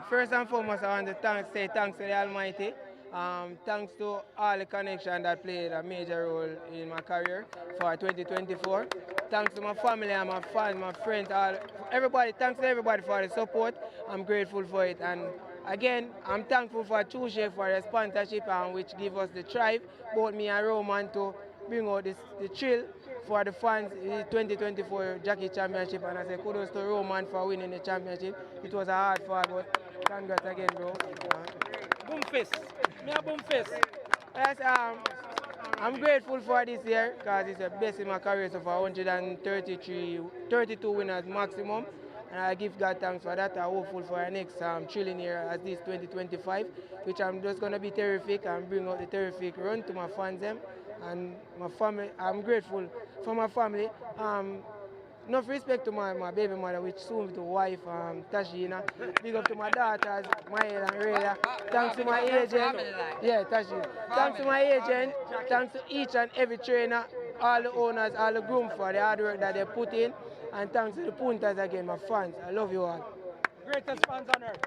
First and foremost, I want to say thanks to the Almighty. Thanks to all the connections that played a major role in my career for 2024. Thanks to my family and my fans, my friends, everybody. Thanks to everybody for the support. I'm grateful for it. And again, I'm thankful for Chushe for the sponsorship, which give us the drive, both me and Roman, to bring out the thrill for the fans in the 2024 Jockey Championship. And I say kudos to Roman for winning the championship. It was a hard fight, but congrats again, bro. Boom fist. Me a boom fist. Yes, I'm grateful for this year because it's the best in my career so far, 32 winners maximum. And I give God thanks for that. I'm hopeful for our next thrilling year as this 2025, which I'm just going to be terrific and bring out the terrific run to my fans them. And my family, I'm grateful for my family. Enough respect to my baby mother, which soon to wife, Tashina. Big up to my daughters, Mael and Raya. Thanks to my agent. Yeah, Tashina. Thanks to my agent. Thanks to each and every trainer, all the owners, all the groom for the hard work that they put in. And thanks to the punters again, my fans. I love you all. Greatest fans on earth.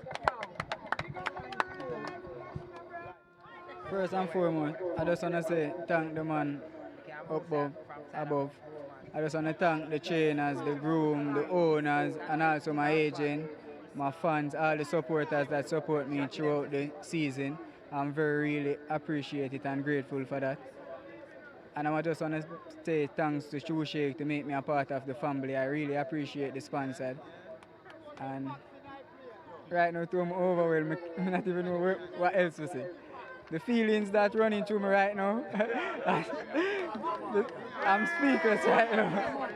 First and foremost, I just want to say thank the man above. I just want to thank the trainers, the groom, the owners, and also my agent, my fans, all the supporters that support me throughout the season. I'm really appreciate it and grateful for that. And I just want to say thanks to True Shake to make me a part of the family. I really appreciate the sponsor. And right now, I'm overwhelmed. I not even know what else to say. The feelings that running through me right now, I'm speechless right now.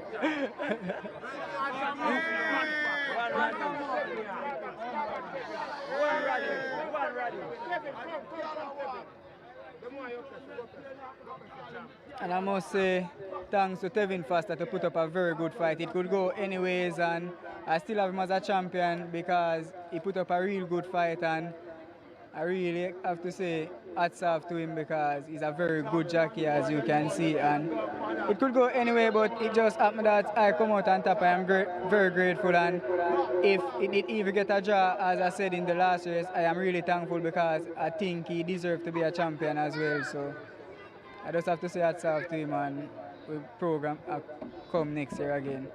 And I must say thanks to Tevin Foster to put up a very good fight. It could go anyways, and I still have him as a champion because he put up a real good fight, and I really have to say hats off to him because he's a very good jockey, as you can see, and it could go anyway, but it just happened that I come out on top. I am very grateful, and if it did even get a draw, as I said in the last race, I am really thankful because I think he deserved to be a champion as well. So I just have to say hats off to him, and we program come next year again.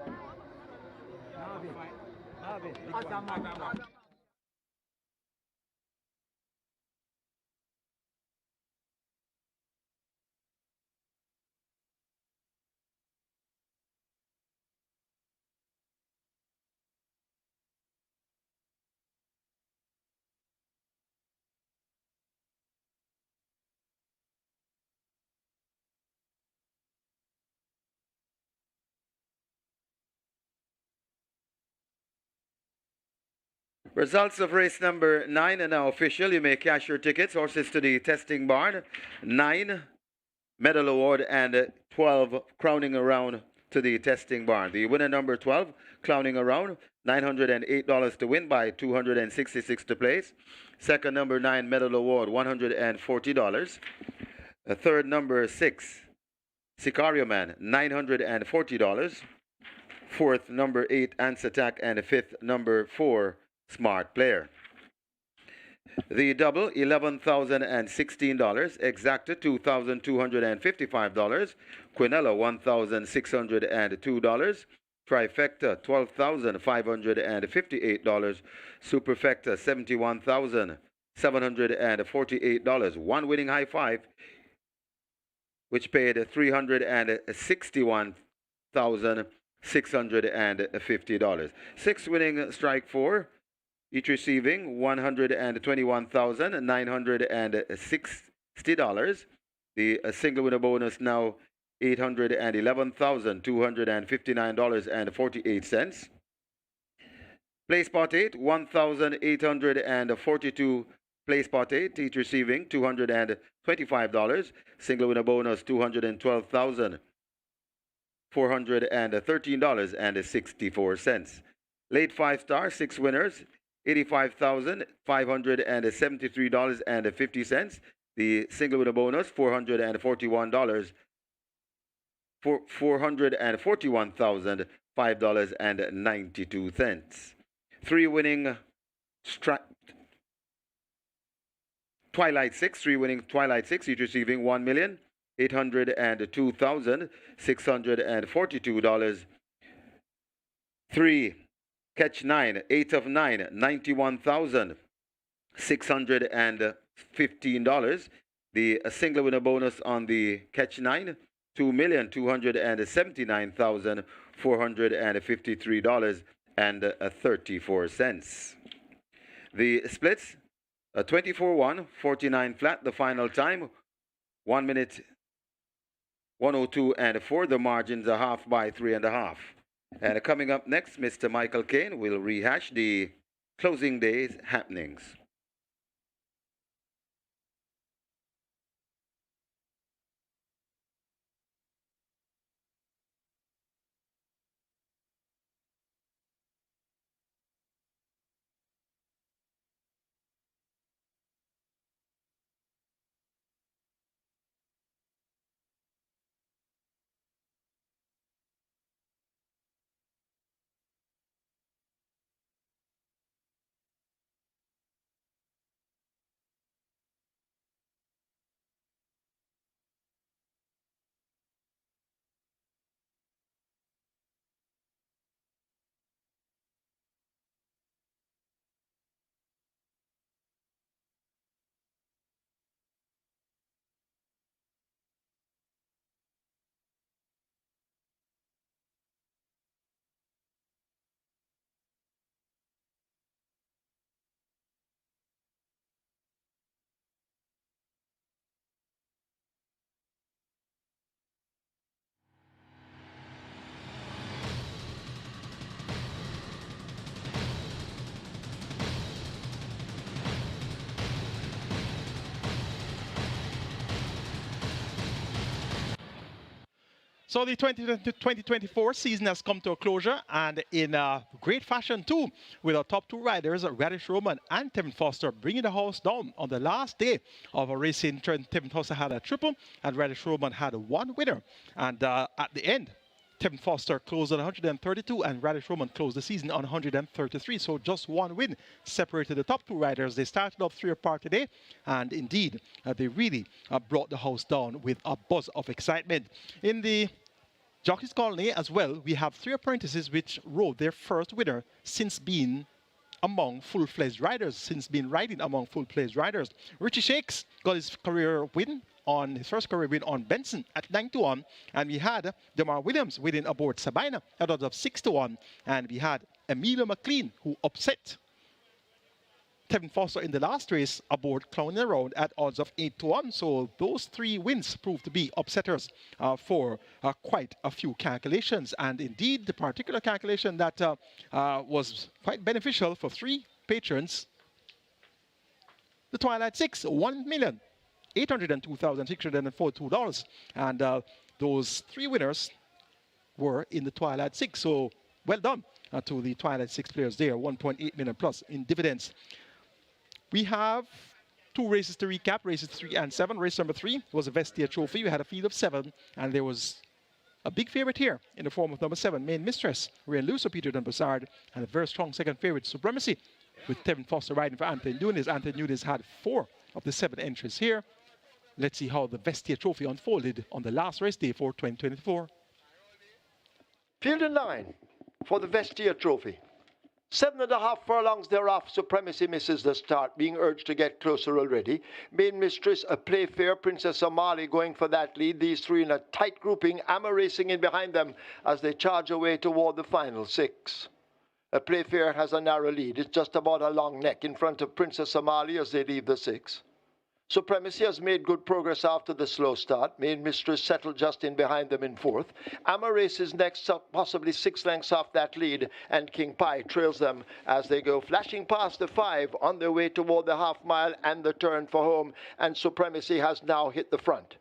Results of race number 9 are now official. You may cash your tickets. Horses to the testing barn. 9 medal award and 12 crowning around to the testing barn. The winner number 12 crowning around, $908 to win by $266 to place. Second number 9 medal award, $140. Third number 6 Sicario Man, $940. Fourth number 8 Ants Attack, and fifth number 4 Smart Player. The double, $11,016. Exacta, $2,255. Quinella, $1,602. Trifecta, $12,558. Superfecta, $71,748. One winning high five, which paid $361,650. Six winning strike four, each receiving $121,960. The single winner bonus now $811,259.48. Play spot 8, 1,842 play spot 8, each receiving $225. Single winner bonus $212,413.64. Late 5-star, 6 winners, $85,573.50. The single winner bonus $441,592. Three winning Twilight 6, three winning Twilight 6, each receiving $1,802,642. Three Catch 9, 8 of 9, $91,615. The single winner bonus on the Catch 9, $2,279,453.34. The splits, 24-1, 49 flat, the final time, 1 minute 102 and 4. The margins are half by 3.5. And coming up next, Mr. Michael Kane will rehash the closing day's happenings. So the 2024 season has come to a closure, and in great fashion too, with our top two riders, Radish Roman and Tevin Foster, bringing the house down on the last day of a racing. Tevin Foster had a triple, and Radish Roman had one winner. And at the end, Tevin Foster closed on 132, and Radish Roman closed the season on 133. So just one win separated the top two riders. They started off 3 apart today, and indeed, they really brought the house down with a buzz of excitement. In the Jockey's Colony as well, we have 3 apprentices which rode their first winner since being among full-fledged riders, since being riding among full-fledged riders. Richie Shakes got his first career win on Benson at 9-1, and we had Demar Williams winning aboard Sabina at odds of 6-1, and we had Emilio McLean who upset Tevin Foster in the last race aboard Clowning Around at odds of 8-1. So those 3 wins proved to be upsetters for quite a few calculations. And indeed, the particular calculation that was quite beneficial for 3 patrons. The Twilight Six, $1,802,642. And those 3 winners were in the Twilight Six. So well done to the Twilight Six players there, 1.8 million plus in dividends. We have 2 races to recap, races 3 and 7. Race number 3 was a Vestia Trophy. We had a field of 7, and there was a big favorite here in the form of number 7, Main Mistress, Ray Luso, Peter Dunbassard, and a very strong second favorite, Supremacy, with Tevin Foster riding for Anthony Nunes. Anthony Nunes had 4 of the 7 entries here. Let's see how the Vestia Trophy unfolded on the last race day for 2024. Field of 9 for the Vestia Trophy. 7.5 furlongs thereof, Supremacy misses the start, being urged to get closer already. Main Mistress, a Playfair, Princess Somali going for that lead. These 3 in a tight grouping, Amma racing in behind them as they charge away toward the final 6. A Playfair has a narrow lead. It's just about a long neck in front of Princess Somali as they leave the 6. Supremacy has made good progress after the slow start. Main Mistress settled just in behind them in 4th. Amma races next, possibly 6 lengths off that lead, and King Pie trails them as they go flashing past the 5 on their way toward the half mile and the turn for home, and Supremacy has now hit the front.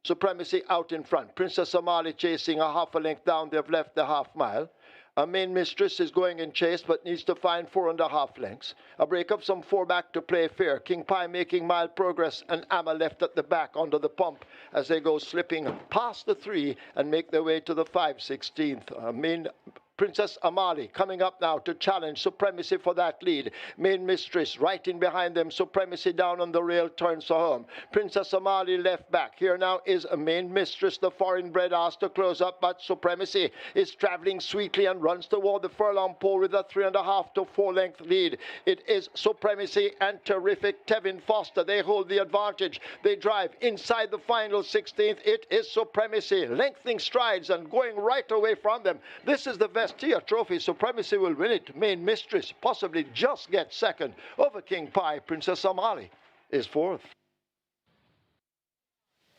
Supremacy out in front. Princess Somali chasing a half a length down. They've left the half mile. A Main Mistress is going in chase but needs to find 4.5 lengths. A break up some 4 back to Playfair. King Pie making mild progress, and Amma left at the back under the pump as they go slipping past the 3 and make their way to the 5/16. Princess Amali coming up now to challenge Supremacy for that lead. Main Mistress right in behind them. Supremacy down on the rail, turns for home. Princess Amali left back. Here now is a Main Mistress, the foreign bred, asked to close up, but Supremacy is traveling sweetly and runs toward the furlong pole with a 3.5 to 4 length lead. It is Supremacy and terrific Tevin Foster. They hold the advantage. They drive inside the final 16th. It is Supremacy lengthening strides and going right away from them. This is the VESTIA Trophy. Supremacy will win it. Main Mistress possibly just gets second over King Pie. Princess Somali is 4th.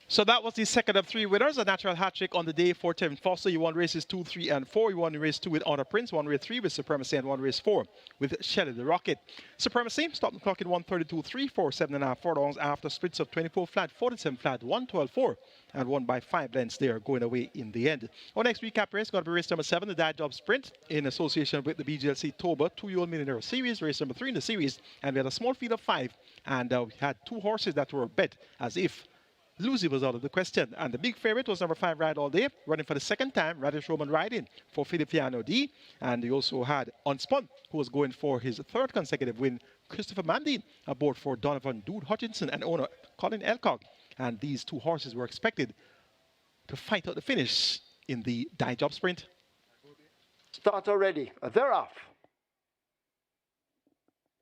So that was the second of 3 winners, a natural hat trick on the day for Tevin Foster. He won races 2, 3, and 4. He won race 2 with Honor Prince, 1 race 3 with Supremacy, and 1 race 4 with Shelly the Rocket. Supremacy stopped the clock in 1:32.3 for 7.5 furlongs after splits of 24 flat, 47 flat, 112.4, and won by 5 lengths there, going away in the end. Our next recap race is going to be race number 7, the Dad Job Sprint, in association with the BGLC Toba 2-year-old Millionaire Series, race number 3 in the series. And we had a small field of 5, and we had 2 horses that were bet as if Lucy was out of the question. And the big favorite was number 5, Ride All Day, running for the second time, Radish Roman riding for Filipiano D. And he also had Unspun, who was going for his 3rd consecutive win, Christopher Mandy, aboard for Donovan Dude Hutchinson and owner Colin Elcock. And these 2 horses were expected to fight out the finish in the Die Job Sprint. Start already. They're off.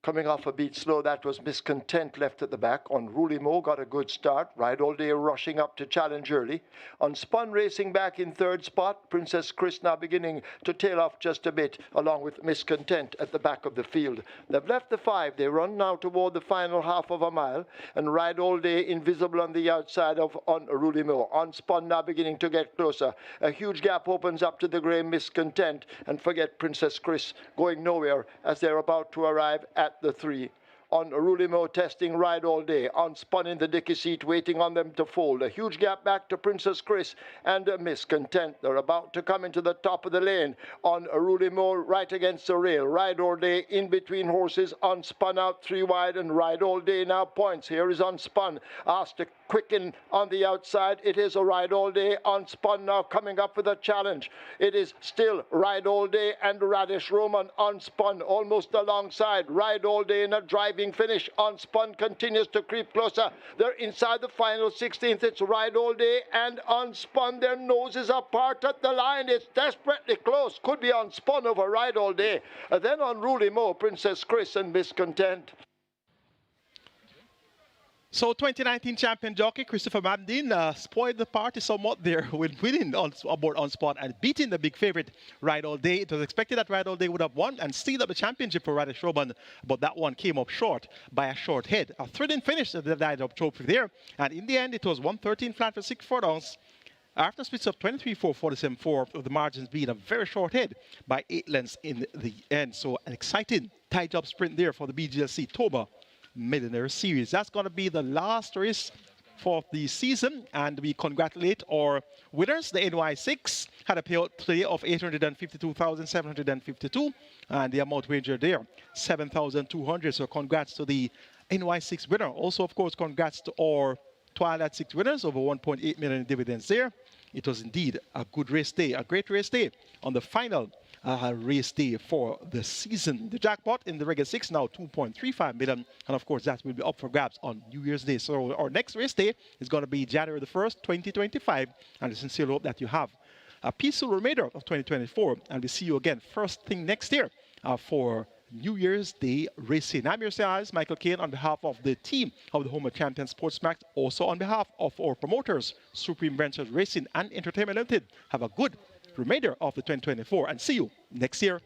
Coming off a beat slow, that was Miscontent left at the back. Unruly Mo got a good start. Ride All Day rushing up to challenge early. Unspun racing back in 3rd spot. Princess Chris now beginning to tail off just a bit, along with Miscontent at the back of the field. They've left the 5. They run now toward the final half of a mile. And Ride All Day invisible on the outside of Unruly Mo. Unspun now beginning to get closer. A huge gap opens up to the grey Miscontent. And forget Princess Chris going nowhere as they're about to arrive at the 3. On Rulimo testing Ride All Day. Unspun in the dicky seat, waiting on them to fold. A huge gap back to Princess Chris and a Miscontent. They're about to come into the top of the lane. On Rulimo right against the rail. Ride All Day in between horses. Unspun out 3 wide, and Ride All Day now points. Here is Unspun. Asked to quicken on the outside. It is a Ride All Day. Unspun now coming up with a challenge. It is still Ride All Day and Radish Roman. Unspun almost alongside. Ride All Day in a driving finish. Unspun continues to creep closer. They're inside the final 16th. It's Ride All Day and Unspun. Their noses apart at the line. It's desperately close. Could be Unspun over Ride All Day. Then Unruly Mo, Princess Chris and Miscontent. So 2019 champion jockey Christopher Mamdin spoiled the party somewhat there with winning aboard Unspun and beating the big favorite Ride All Day. It was expected that Ride All Day would have won and steal up the championship for Radish Roman, but that one came up short by a short head. A thrilling finish at the Die Job Trophy there, and in the end it was 113 flat for 6 furlongs. After splits of 23-4, 47-4, with the margins being a very short head by 8 lengths in the end. So an exciting tie-job sprint there for the BGLC Toba Millionaire Series. That's going to be the last race for the season, and we congratulate our winners. The NY6 had a payout today of 852,752, and the amount wagered there, 7,200. So congrats to the NY6 winner. Also, of course, congrats to our Twilight 6 winners, over 1.8 million in dividends there. It was indeed a good race day, a great race day on the final race day for the season. The jackpot in the regular 6 now 2.35 million, and of course that will be up for grabs on New Year's Day. So our next race day is going to be January the 1st, 2025, and I sincerely hope that you have a peaceful remainder of 2024, and we see you again first thing next year for New Year's Day racing. I'm your sales, Michael Kane, on behalf of the team of the Homer Champion Sports Max, also on behalf of our promoters, Supreme Ventures Racing and Entertainment Limited. Have a good remainder of the 2024 and see you next year.